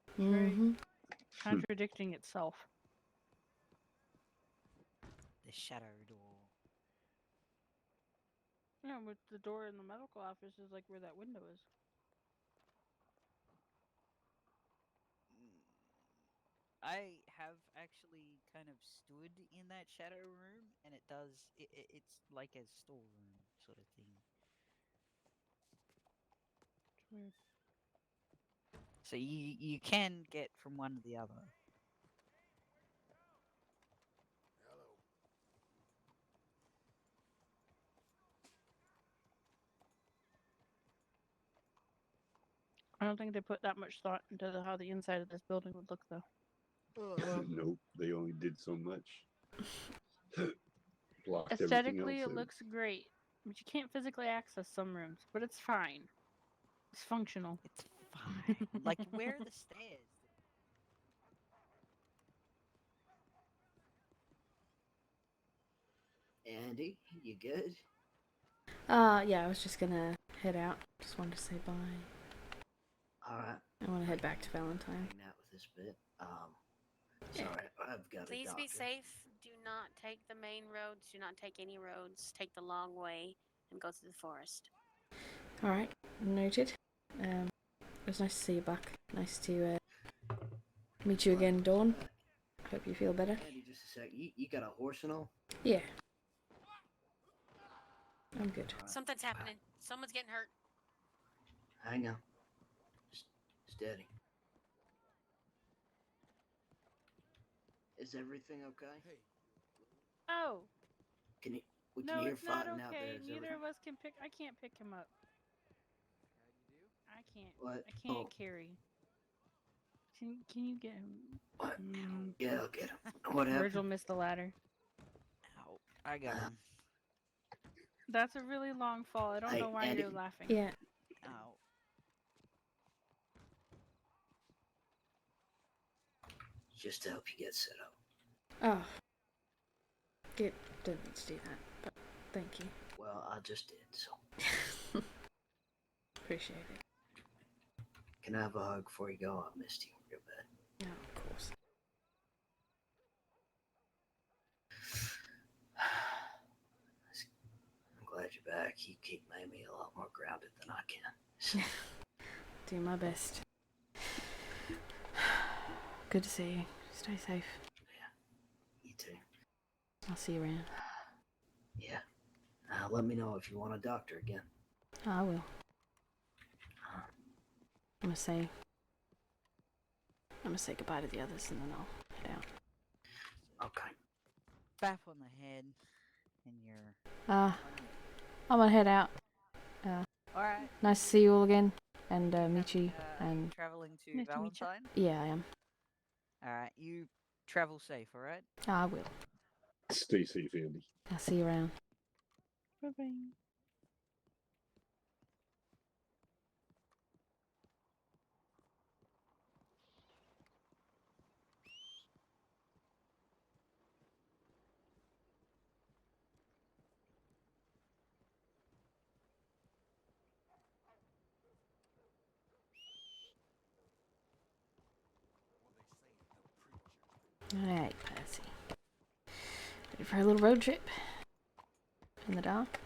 It's very contradicting itself. The shadow door. Yeah, but the door in the medical office is like where that window is. I have actually kind of stood in that shadow room, and it's like a storeroom sort of thing. It's weird. So you can get from one to the other. I don't think they put that much thought into how the inside of this building would look, though. Nope, they only did so much. Blocked everything Aesthetically, else it in. looks great, but you can't physically access some rooms. But it's fine. It's functional. It's fine. Like, where are the stairs? Andy, you good? Yeah, I was just gonna head out. Just wanted to say bye. Alright. I want to head back to Valentine. Hang out with this bit. Sorry, I've got Please a doctor. be safe. Do not take the main roads. Do not take any roads. Take the long way and go through the forest. Alright, noted. It was nice to see you back. Nice to meet you again, Dawn. Hope you feel better. Andy, just a sec. You got a horse and all? Yeah. I'm good. Something's happening. Someone's getting hurt. Hang on. Steady. Is everything okay? Hey. Oh. We No, can hear it's not fighting out there. okay. Is Neither everything? of us can pick. I can't pick him up. I can't. What? I can't Oh. carry. Can you get him? What? Mm, Yeah, I'll get him. What happened? Virgil missed the ladder. Ow, I got him. That's a really long fall. I don't know why Andy. you're laughing. Yeah. Ow. Just to help you get set up. Oh. Didn't need to do that, but thank you. Well, I just did, so. Appreciate it. Can I have a hug before you go? I missed you real bad. No, of course. I'm glad you're back. You keep Mamie a lot more grounded than I can. So. Do my best. Good to see you. Stay safe. You too. I'll see you around. Yeah. Let me know if you want a doctor again. I will. I'm gonna say goodbye to the others and then I'll head out. Okay. Bap on the head, and you're. I'm gonna head out. Alright. Nice to see you all again and meet you. Are you And traveling to Nice to meet ya. Valentine? yeah, I am. Alright, you travel safe, alright? I will. Stay safe, Andy. I'll see you around. Bye bye. Alright, Percy. Ready for a little road trip? In the dark?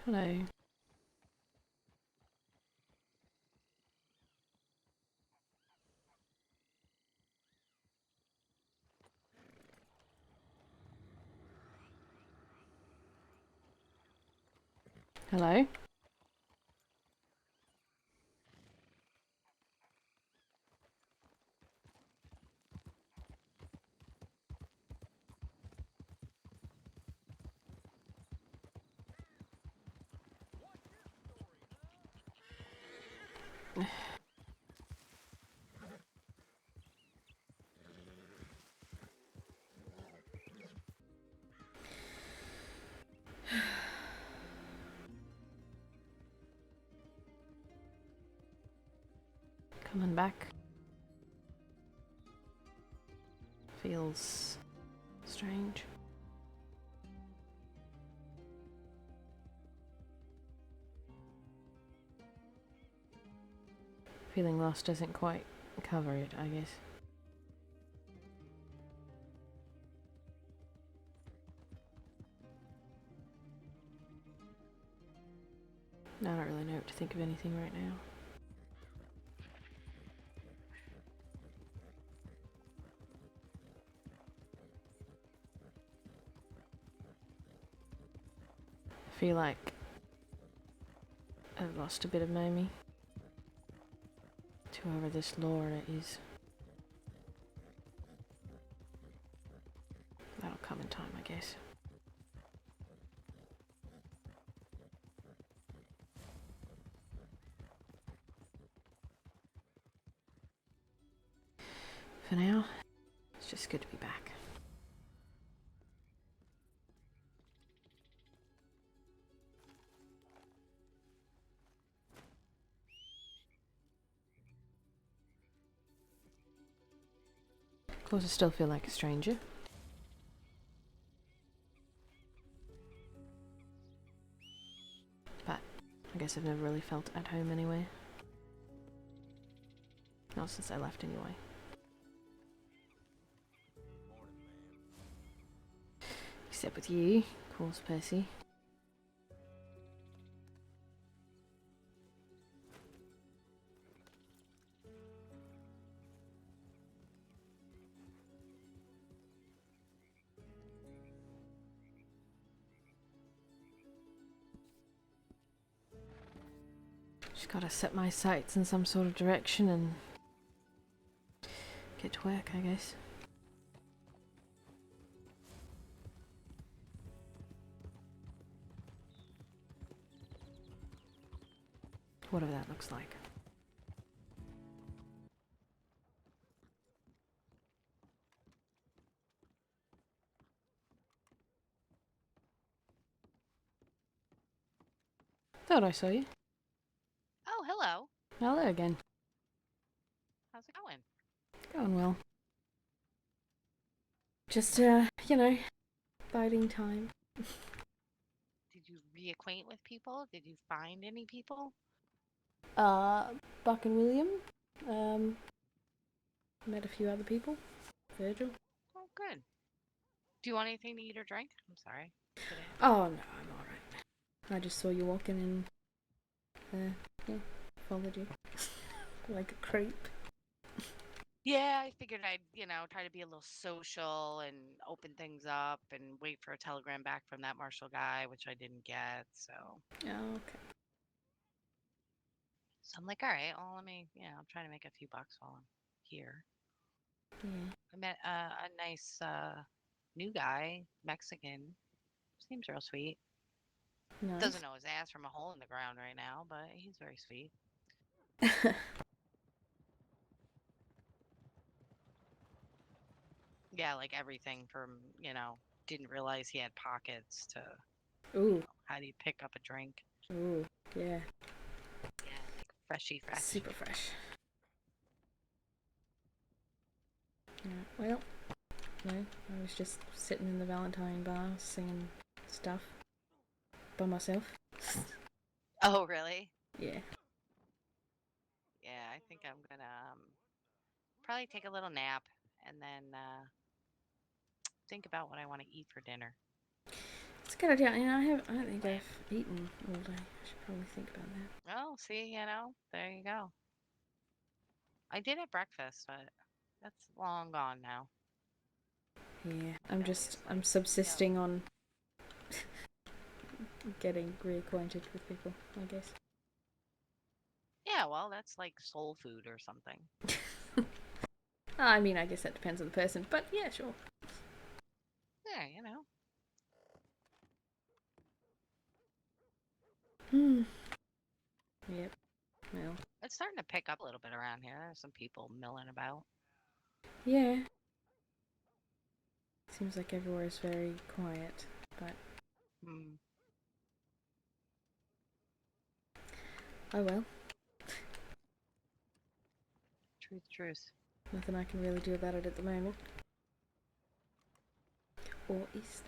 Hello. Hello. Hello? Coming back. Feels strange. Feeling lost doesn't quite cover it, I guess. I don't really know what to think of anything right now. I feel like I've lost a bit of Mamie. To whoever this Laura is. That'll come in time, I guess. For now, it's just good to be back. Of course, I still feel like a stranger. But I guess I've never really felt at home anywhere. Not since I left, anyway. Except with you, of course, Percy. Just gotta set my sights in some sort of direction and get to work, I guess. Whatever that looks like. Thought I saw you. Oh, hello. Hello again. How's it going? Going well. Just, you know, biding time. Did you reacquaint with people? Did you find any people? Buck and William. Met a few other people. Virgil. Oh, good. Do you want anything to eat or drink? I'm sorry. Oh, no, I'm alright. I just saw you walking and, yeah, followed you. Like a creep. Yeah, I figured I'd, try to be a little social and open things up and wait for a telegram back from that Marshall guy, which I didn't get, so. Oh, okay. So I'm like, all right, well, I'm trying to make a few bucks while I'm here. Yeah. I met a nice new guy, Mexican. Seems real sweet. Nice. Doesn't know his ass from a hole in the ground right now, but he's very sweet. Yeah, like everything from, didn't realize he had pockets to Ooh. How do you pick up a drink? Ooh, yeah. Yeah, like freshy fresh. Super fresh. Yeah, well, no, I was just sitting in the Valentine bar singing stuff by myself. Oh, really? Yeah. Yeah, I think I'm gonna probably take a little nap and then think about what I want to eat for dinner. It's a good idea. I don't think I've eaten all day. I should probably think about that. Oh, see, there you go. I did have breakfast, but that's long gone now. Yeah, I'm subsisting on getting reacquainted with people, I guess. Yeah, well, that's like soul food or something. I mean, I guess that depends on the person, but yeah, sure. Yeah, Yep. Well. It's starting to pick up a little bit around here. There's some people milling about. Yeah. Seems like everywhere is very quiet, but. Oh well. Truth. Nothing I can really do about it at the moment. Or is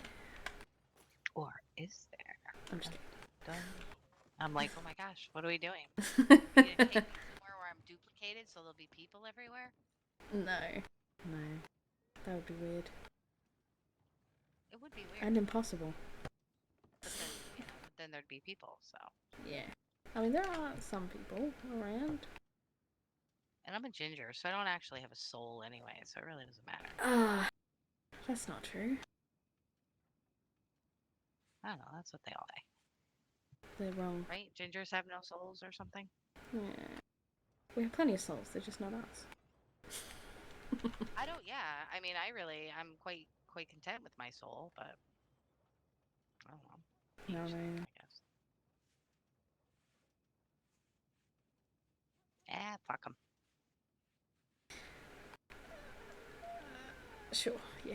there? I'm just kidding. I'm like, oh my gosh, what are we doing? Are you gonna take me somewhere where I'm duplicated so there'll be people everywhere? No. That would be weird. It would be weird. And impossible. But then there'd be people, so. Yeah. I mean, there are some people around. And I'm a ginger, so I don't actually have a soul anyway, so it really doesn't matter. That's not true. I don't know, that's what they all say. They're wrong. Right? Gingers have no souls or something. Yeah. We have plenty of souls. They're just not us. I don't. Yeah. I mean, I'm quite content with my soul, but I don't know. No, Usually, no. I guess. Fuck them. Sure. Yeah.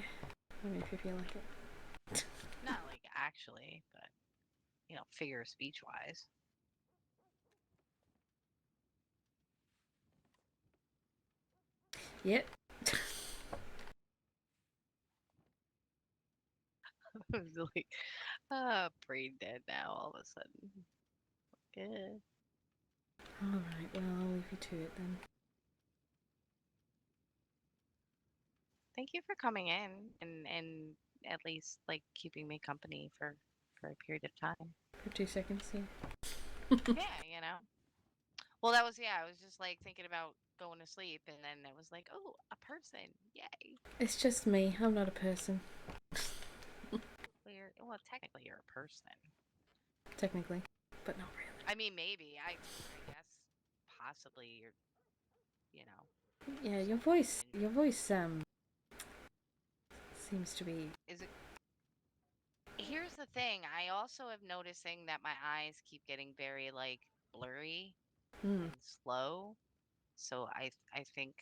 I mean, if you feel like it. Not like actually, but figure of speech wise. Yep. I was like, brain dead now all of a sudden. Good. All right. Well, I'll leave you to it then. Thank you for coming in and at least like keeping me company for a period of time. For 2 seconds, yeah. Yeah. Well, that was I was just like thinking about going to sleep, and then it was like, oh, a person, yay! It's just me. I'm not a person. Well, technically you're a person. Technically, but not really. I mean, maybe I guess possibly you're. Yeah, your voice seems to be. Is it? Here's the thing. I also am noticing that my eyes keep getting very like blurry and slow. So I think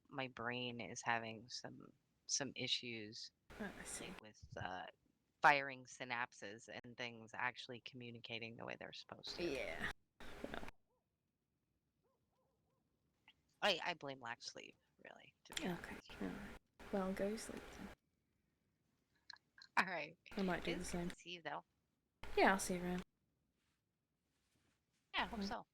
my brain is having some issues I see. like with firing synapses and things actually communicating the way they're supposed to. Yeah. I blame lack of sleep, really, to be honest. Okay. All right. Well, go to sleep then. All right. I might do the It's same. good to see you though. Yeah, I'll see you around. Yeah, I hope so.